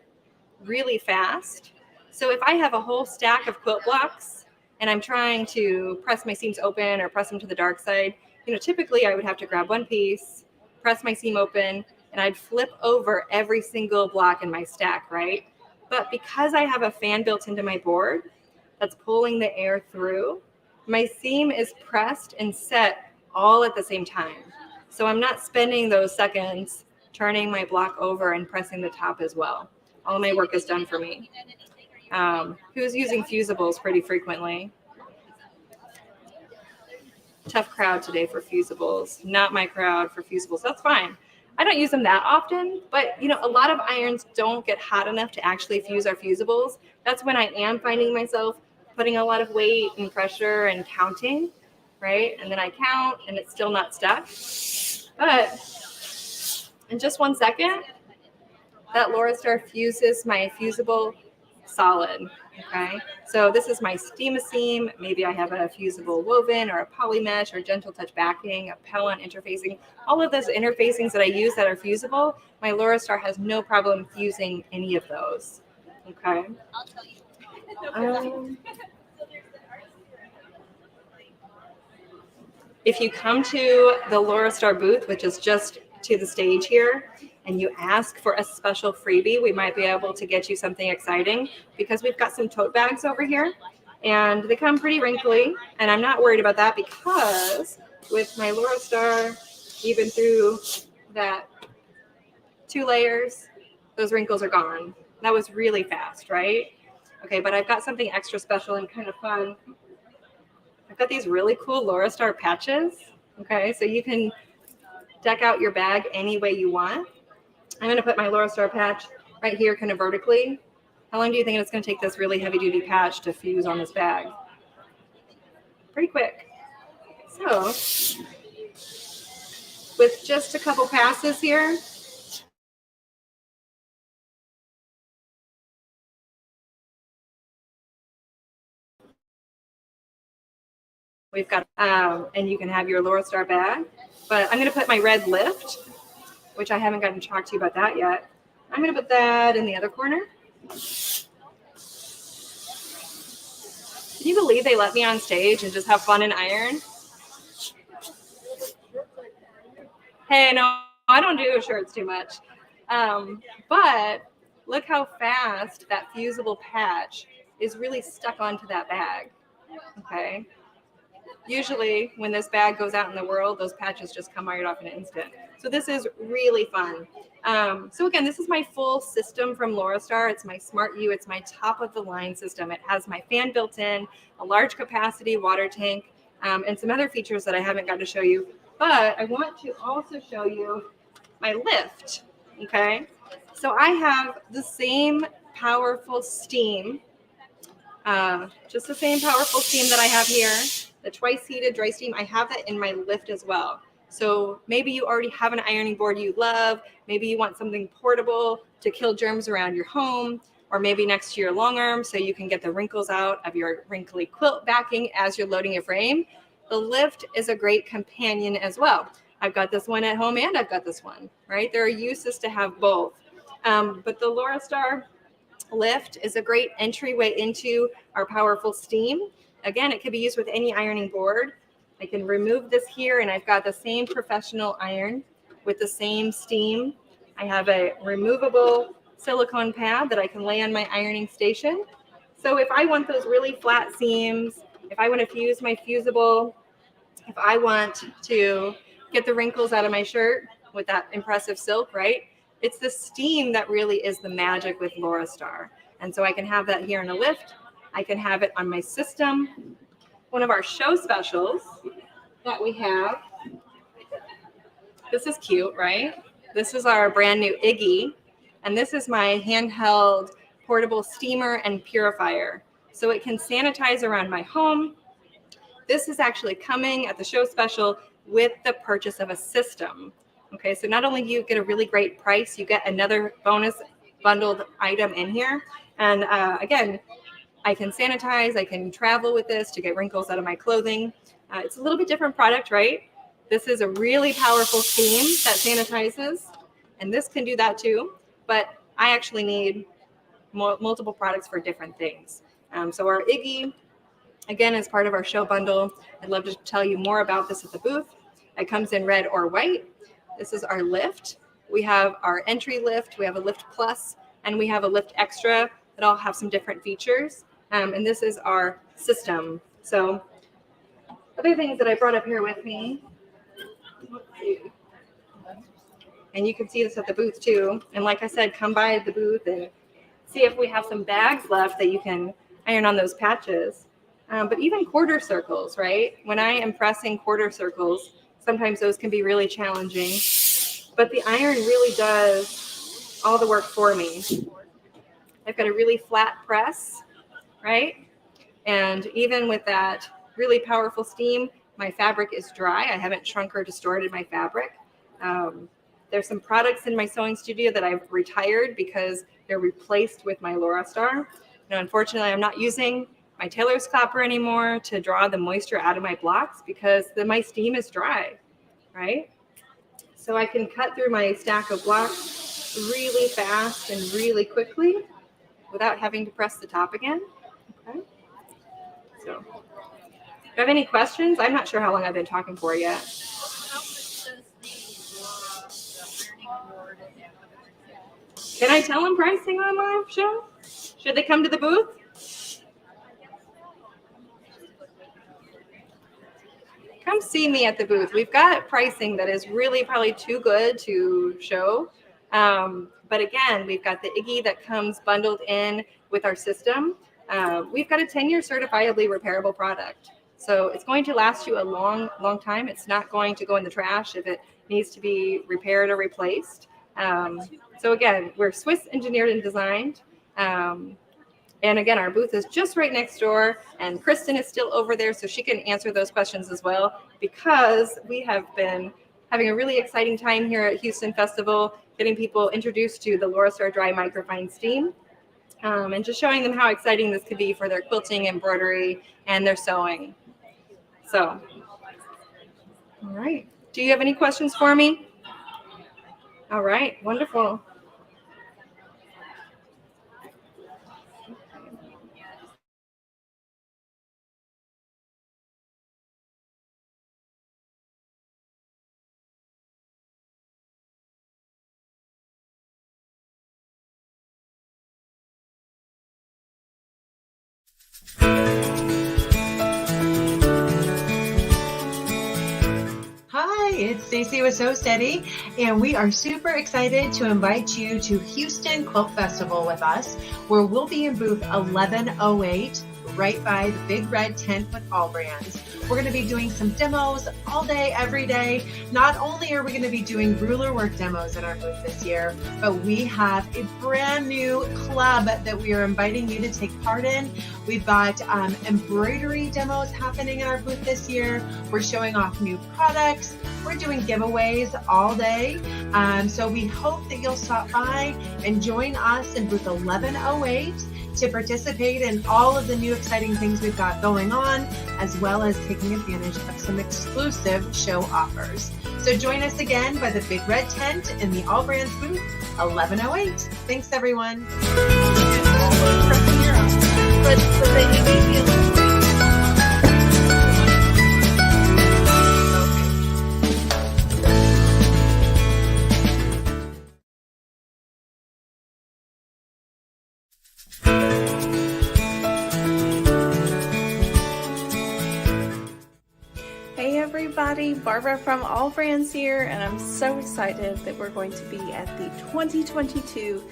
really fast. So if I have a whole stack of quilt blocks and I'm trying to press my seams open or press them to the dark side, typically I would have to grab one piece, press my seam open, and I'd flip over every single block in my stack, right? But because I have a fan built into my board that's pulling the air through, my seam is pressed and set all at the same time. So I'm not spending those seconds turning my block over and pressing the top as well. All my work is done for me. Who's using fusibles pretty frequently? Tough crowd today for fusibles. Not my crowd for fusibles. That's fine. I don't use them that often, but a lot of irons don't get hot enough to actually fuse our fusibles. That's when I am finding myself putting a lot of weight and pressure and counting, right? And then I count and it's still not stuck. But in just 1 second, that Laura Star fuses my fusible solid, okay? So this is my steam seam. Maybe I have a fusible woven or a poly mesh or gentle touch backing, a Pellon interfacing. All of those interfacings that I use that are fusible, my Laura Star has no problem fusing any of those, okay? If you come to the Laura Star booth, which is just to the stage here, and you ask for a special freebie, we might be able to get you something exciting because we've got some tote bags over here and they come pretty wrinkly, and I'm not worried about that because with my Laura Star, even through that 2 layers, those wrinkles are gone. That was really fast, right? Okay, but I've got something extra special and kind of fun. I've got these really cool Laura Star patches, okay? So you can deck out your bag any way you want. I'm going to put my Laura Star patch right here kind of vertically. How long do you think it's going to take this really heavy duty patch to fuse on this bag? Pretty quick. So with just a couple passes here, we've got, and you can have your Laura Star bag, but I'm going to put my red lift, which I haven't gotten to talk to you about that yet. I'm going to put that in the other corner. Can you believe they let me on stage and just have fun and iron? Hey, no, I don't do shirts too much. But look how fast that fusible patch is really stuck onto that bag, okay? Usually when this bag goes out in the world, those patches just come right off in an instant. So this is really fun. So again, this is my full system from Laura Star. It's my Smart U. It's my top of the line system. It has my fan built in, a large capacity water tank, and some other features that I haven't got to show you. But I want to also show you my lift, okay? So I have the same powerful steam, just the same powerful steam that I have here, the twice heated dry steam. I have that in my lift as well. So maybe you already have an ironing board you love. Maybe you want something portable to kill germs around your home, or maybe next to your long arm so you can get the wrinkles out of your wrinkly quilt backing as you're loading your frame. The lift is a great companion as well. I've got this one at home and I've got this one, right? There are uses to have both. But the Laura Star lift is a great entryway into our powerful steam. Again, it could be used with any ironing board. I can remove this here and I've got the same professional iron with the same steam. I have a removable silicone pad that I can lay on my ironing station. So if I want those really flat seams, if I want to fuse my fusible, if I want to get the wrinkles out of my shirt with that impressive silk, right? It's the steam that really is the magic with Laura Star. And so I can have that here in a lift. I can have it on my system. One of our show specials that we have, this is cute, right? This is our brand new Iggy. And this is my handheld portable steamer and purifier. So it can sanitize around my home. This is actually coming at the show special with the purchase of a system. Okay, so not only do you get a really great price, you get another bonus bundled item in here. And again, I can sanitize, I can travel with this to get wrinkles out of my clothing. It's a little bit different product, right? This is a really powerful steam that sanitizes, and this can do that too. But I actually need multiple products for different things. So our Iggy, again, is part of our show bundle. I'd love to tell you more about this at the booth. It comes in red or white. This is our lift. We have our entry lift, we have a lift plus, and we have a lift extra that all have some different features. And this is our system. So other things that I brought up here with me, and you can see this at the booth too. And like I said, come by the booth and see if we have some bags left that you can iron on those patches. But even quarter circles, right? When I am pressing quarter circles, sometimes those can be really challenging. But the iron really does all the work for me. I've got a really flat press, right? And even with that really powerful steam, my fabric is dry. I haven't shrunk or distorted my fabric. There's some products in my sewing studio that I've retired because they're replaced with my Laura Star. Now, unfortunately, I'm not using my tailor's clapper anymore to draw the moisture out of my blocks because my steam is dry, right? So I can cut through my stack of blocks really fast and really quickly without having to press the top again. Okay. So, do you have any questions? I'm not sure how long I've been talking for yet. Can I tell them pricing on my show? Should they come to the booth? Come see me at the booth. We've got pricing that is really probably too good to show. But again, we've got the Iggy that comes bundled in with our system. We've got a 10-year certifiably repairable product. So it's going to last you a long, long time. It's not going to go in the trash if it needs to be repaired or replaced. So again, we're Swiss engineered and designed. And again, our booth is just right next door, and Kristen is still over there, so she can answer those questions as well, because we have been having a really exciting time here at Houston Festival, getting people introduced to the Laura Star Dry Microfine Steam, and just showing them how exciting this could be for their quilting, embroidery, and their sewing. So, all right. Do you have any questions for me? All right, wonderful. Hi, it's Stacy with Sew Steady, and we are super excited to invite you to Houston Quilt Festival with us, where we'll be in booth 1108, right by the big red tent with AllBrands. We're going to be doing some demos all day, every day. Not only are we going to be doing ruler work demos in our booth this year, but we have a brand new club that we are inviting you to take part in. We've got embroidery demos happening in our booth this year. We're showing off new products. We're doing giveaways all day. So we hope that you'll stop by and join us in booth 1108 to participate in all of the new exciting things we've got going on, as well as taking advantage of some exclusive show offers. So join us again by the big red tent in the AllBrands booth, 1108. Thanks, everyone. Hey everybody, Barbara from AllBrands here, and I'm so excited that we're going to be at the 2022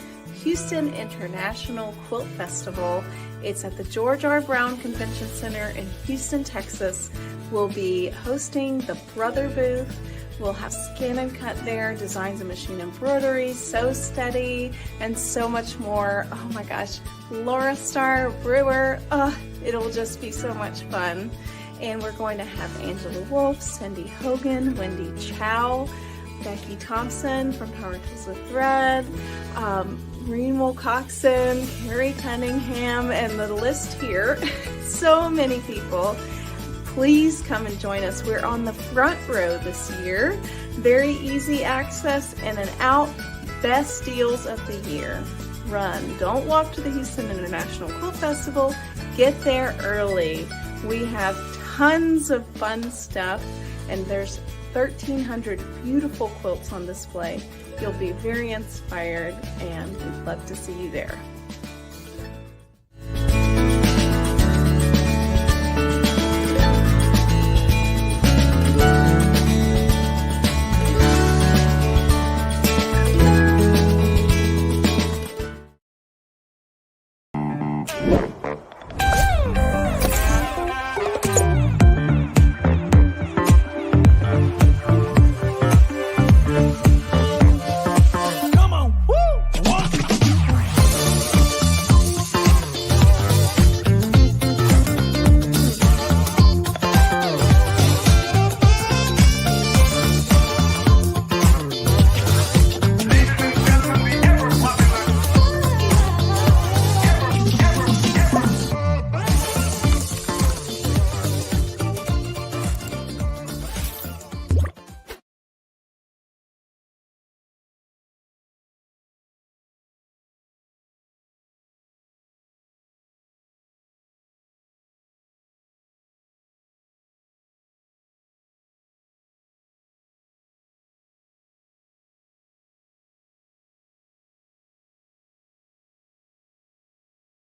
Houston International Quilt Festival. It's at the George R. Brown Convention Center in Houston, Texas. We'll be hosting the Brother booth We'll have scan and cut there, designs and machine embroidery, Sew Steady, and so much more. Oh my gosh, Laura Star Brewer. Oh, it'll just be so much fun. And we're going to have Angela Wolf, Cindy Hogan, Wendy Chow, Becky Thompson from Power Tools with Thread, Maureen Wilcoxon, Carrie Cunningham, and the list here. So many people. Please come and join us. We're on the front row this year. Very easy access, in and out. Best deals of the year. Run. Don't walk to the Houston International Quilt Festival. Get there early. We have tons of fun stuff, and there's 1,300 beautiful quilts on display. You'll be very inspired, and we'd love to see you there.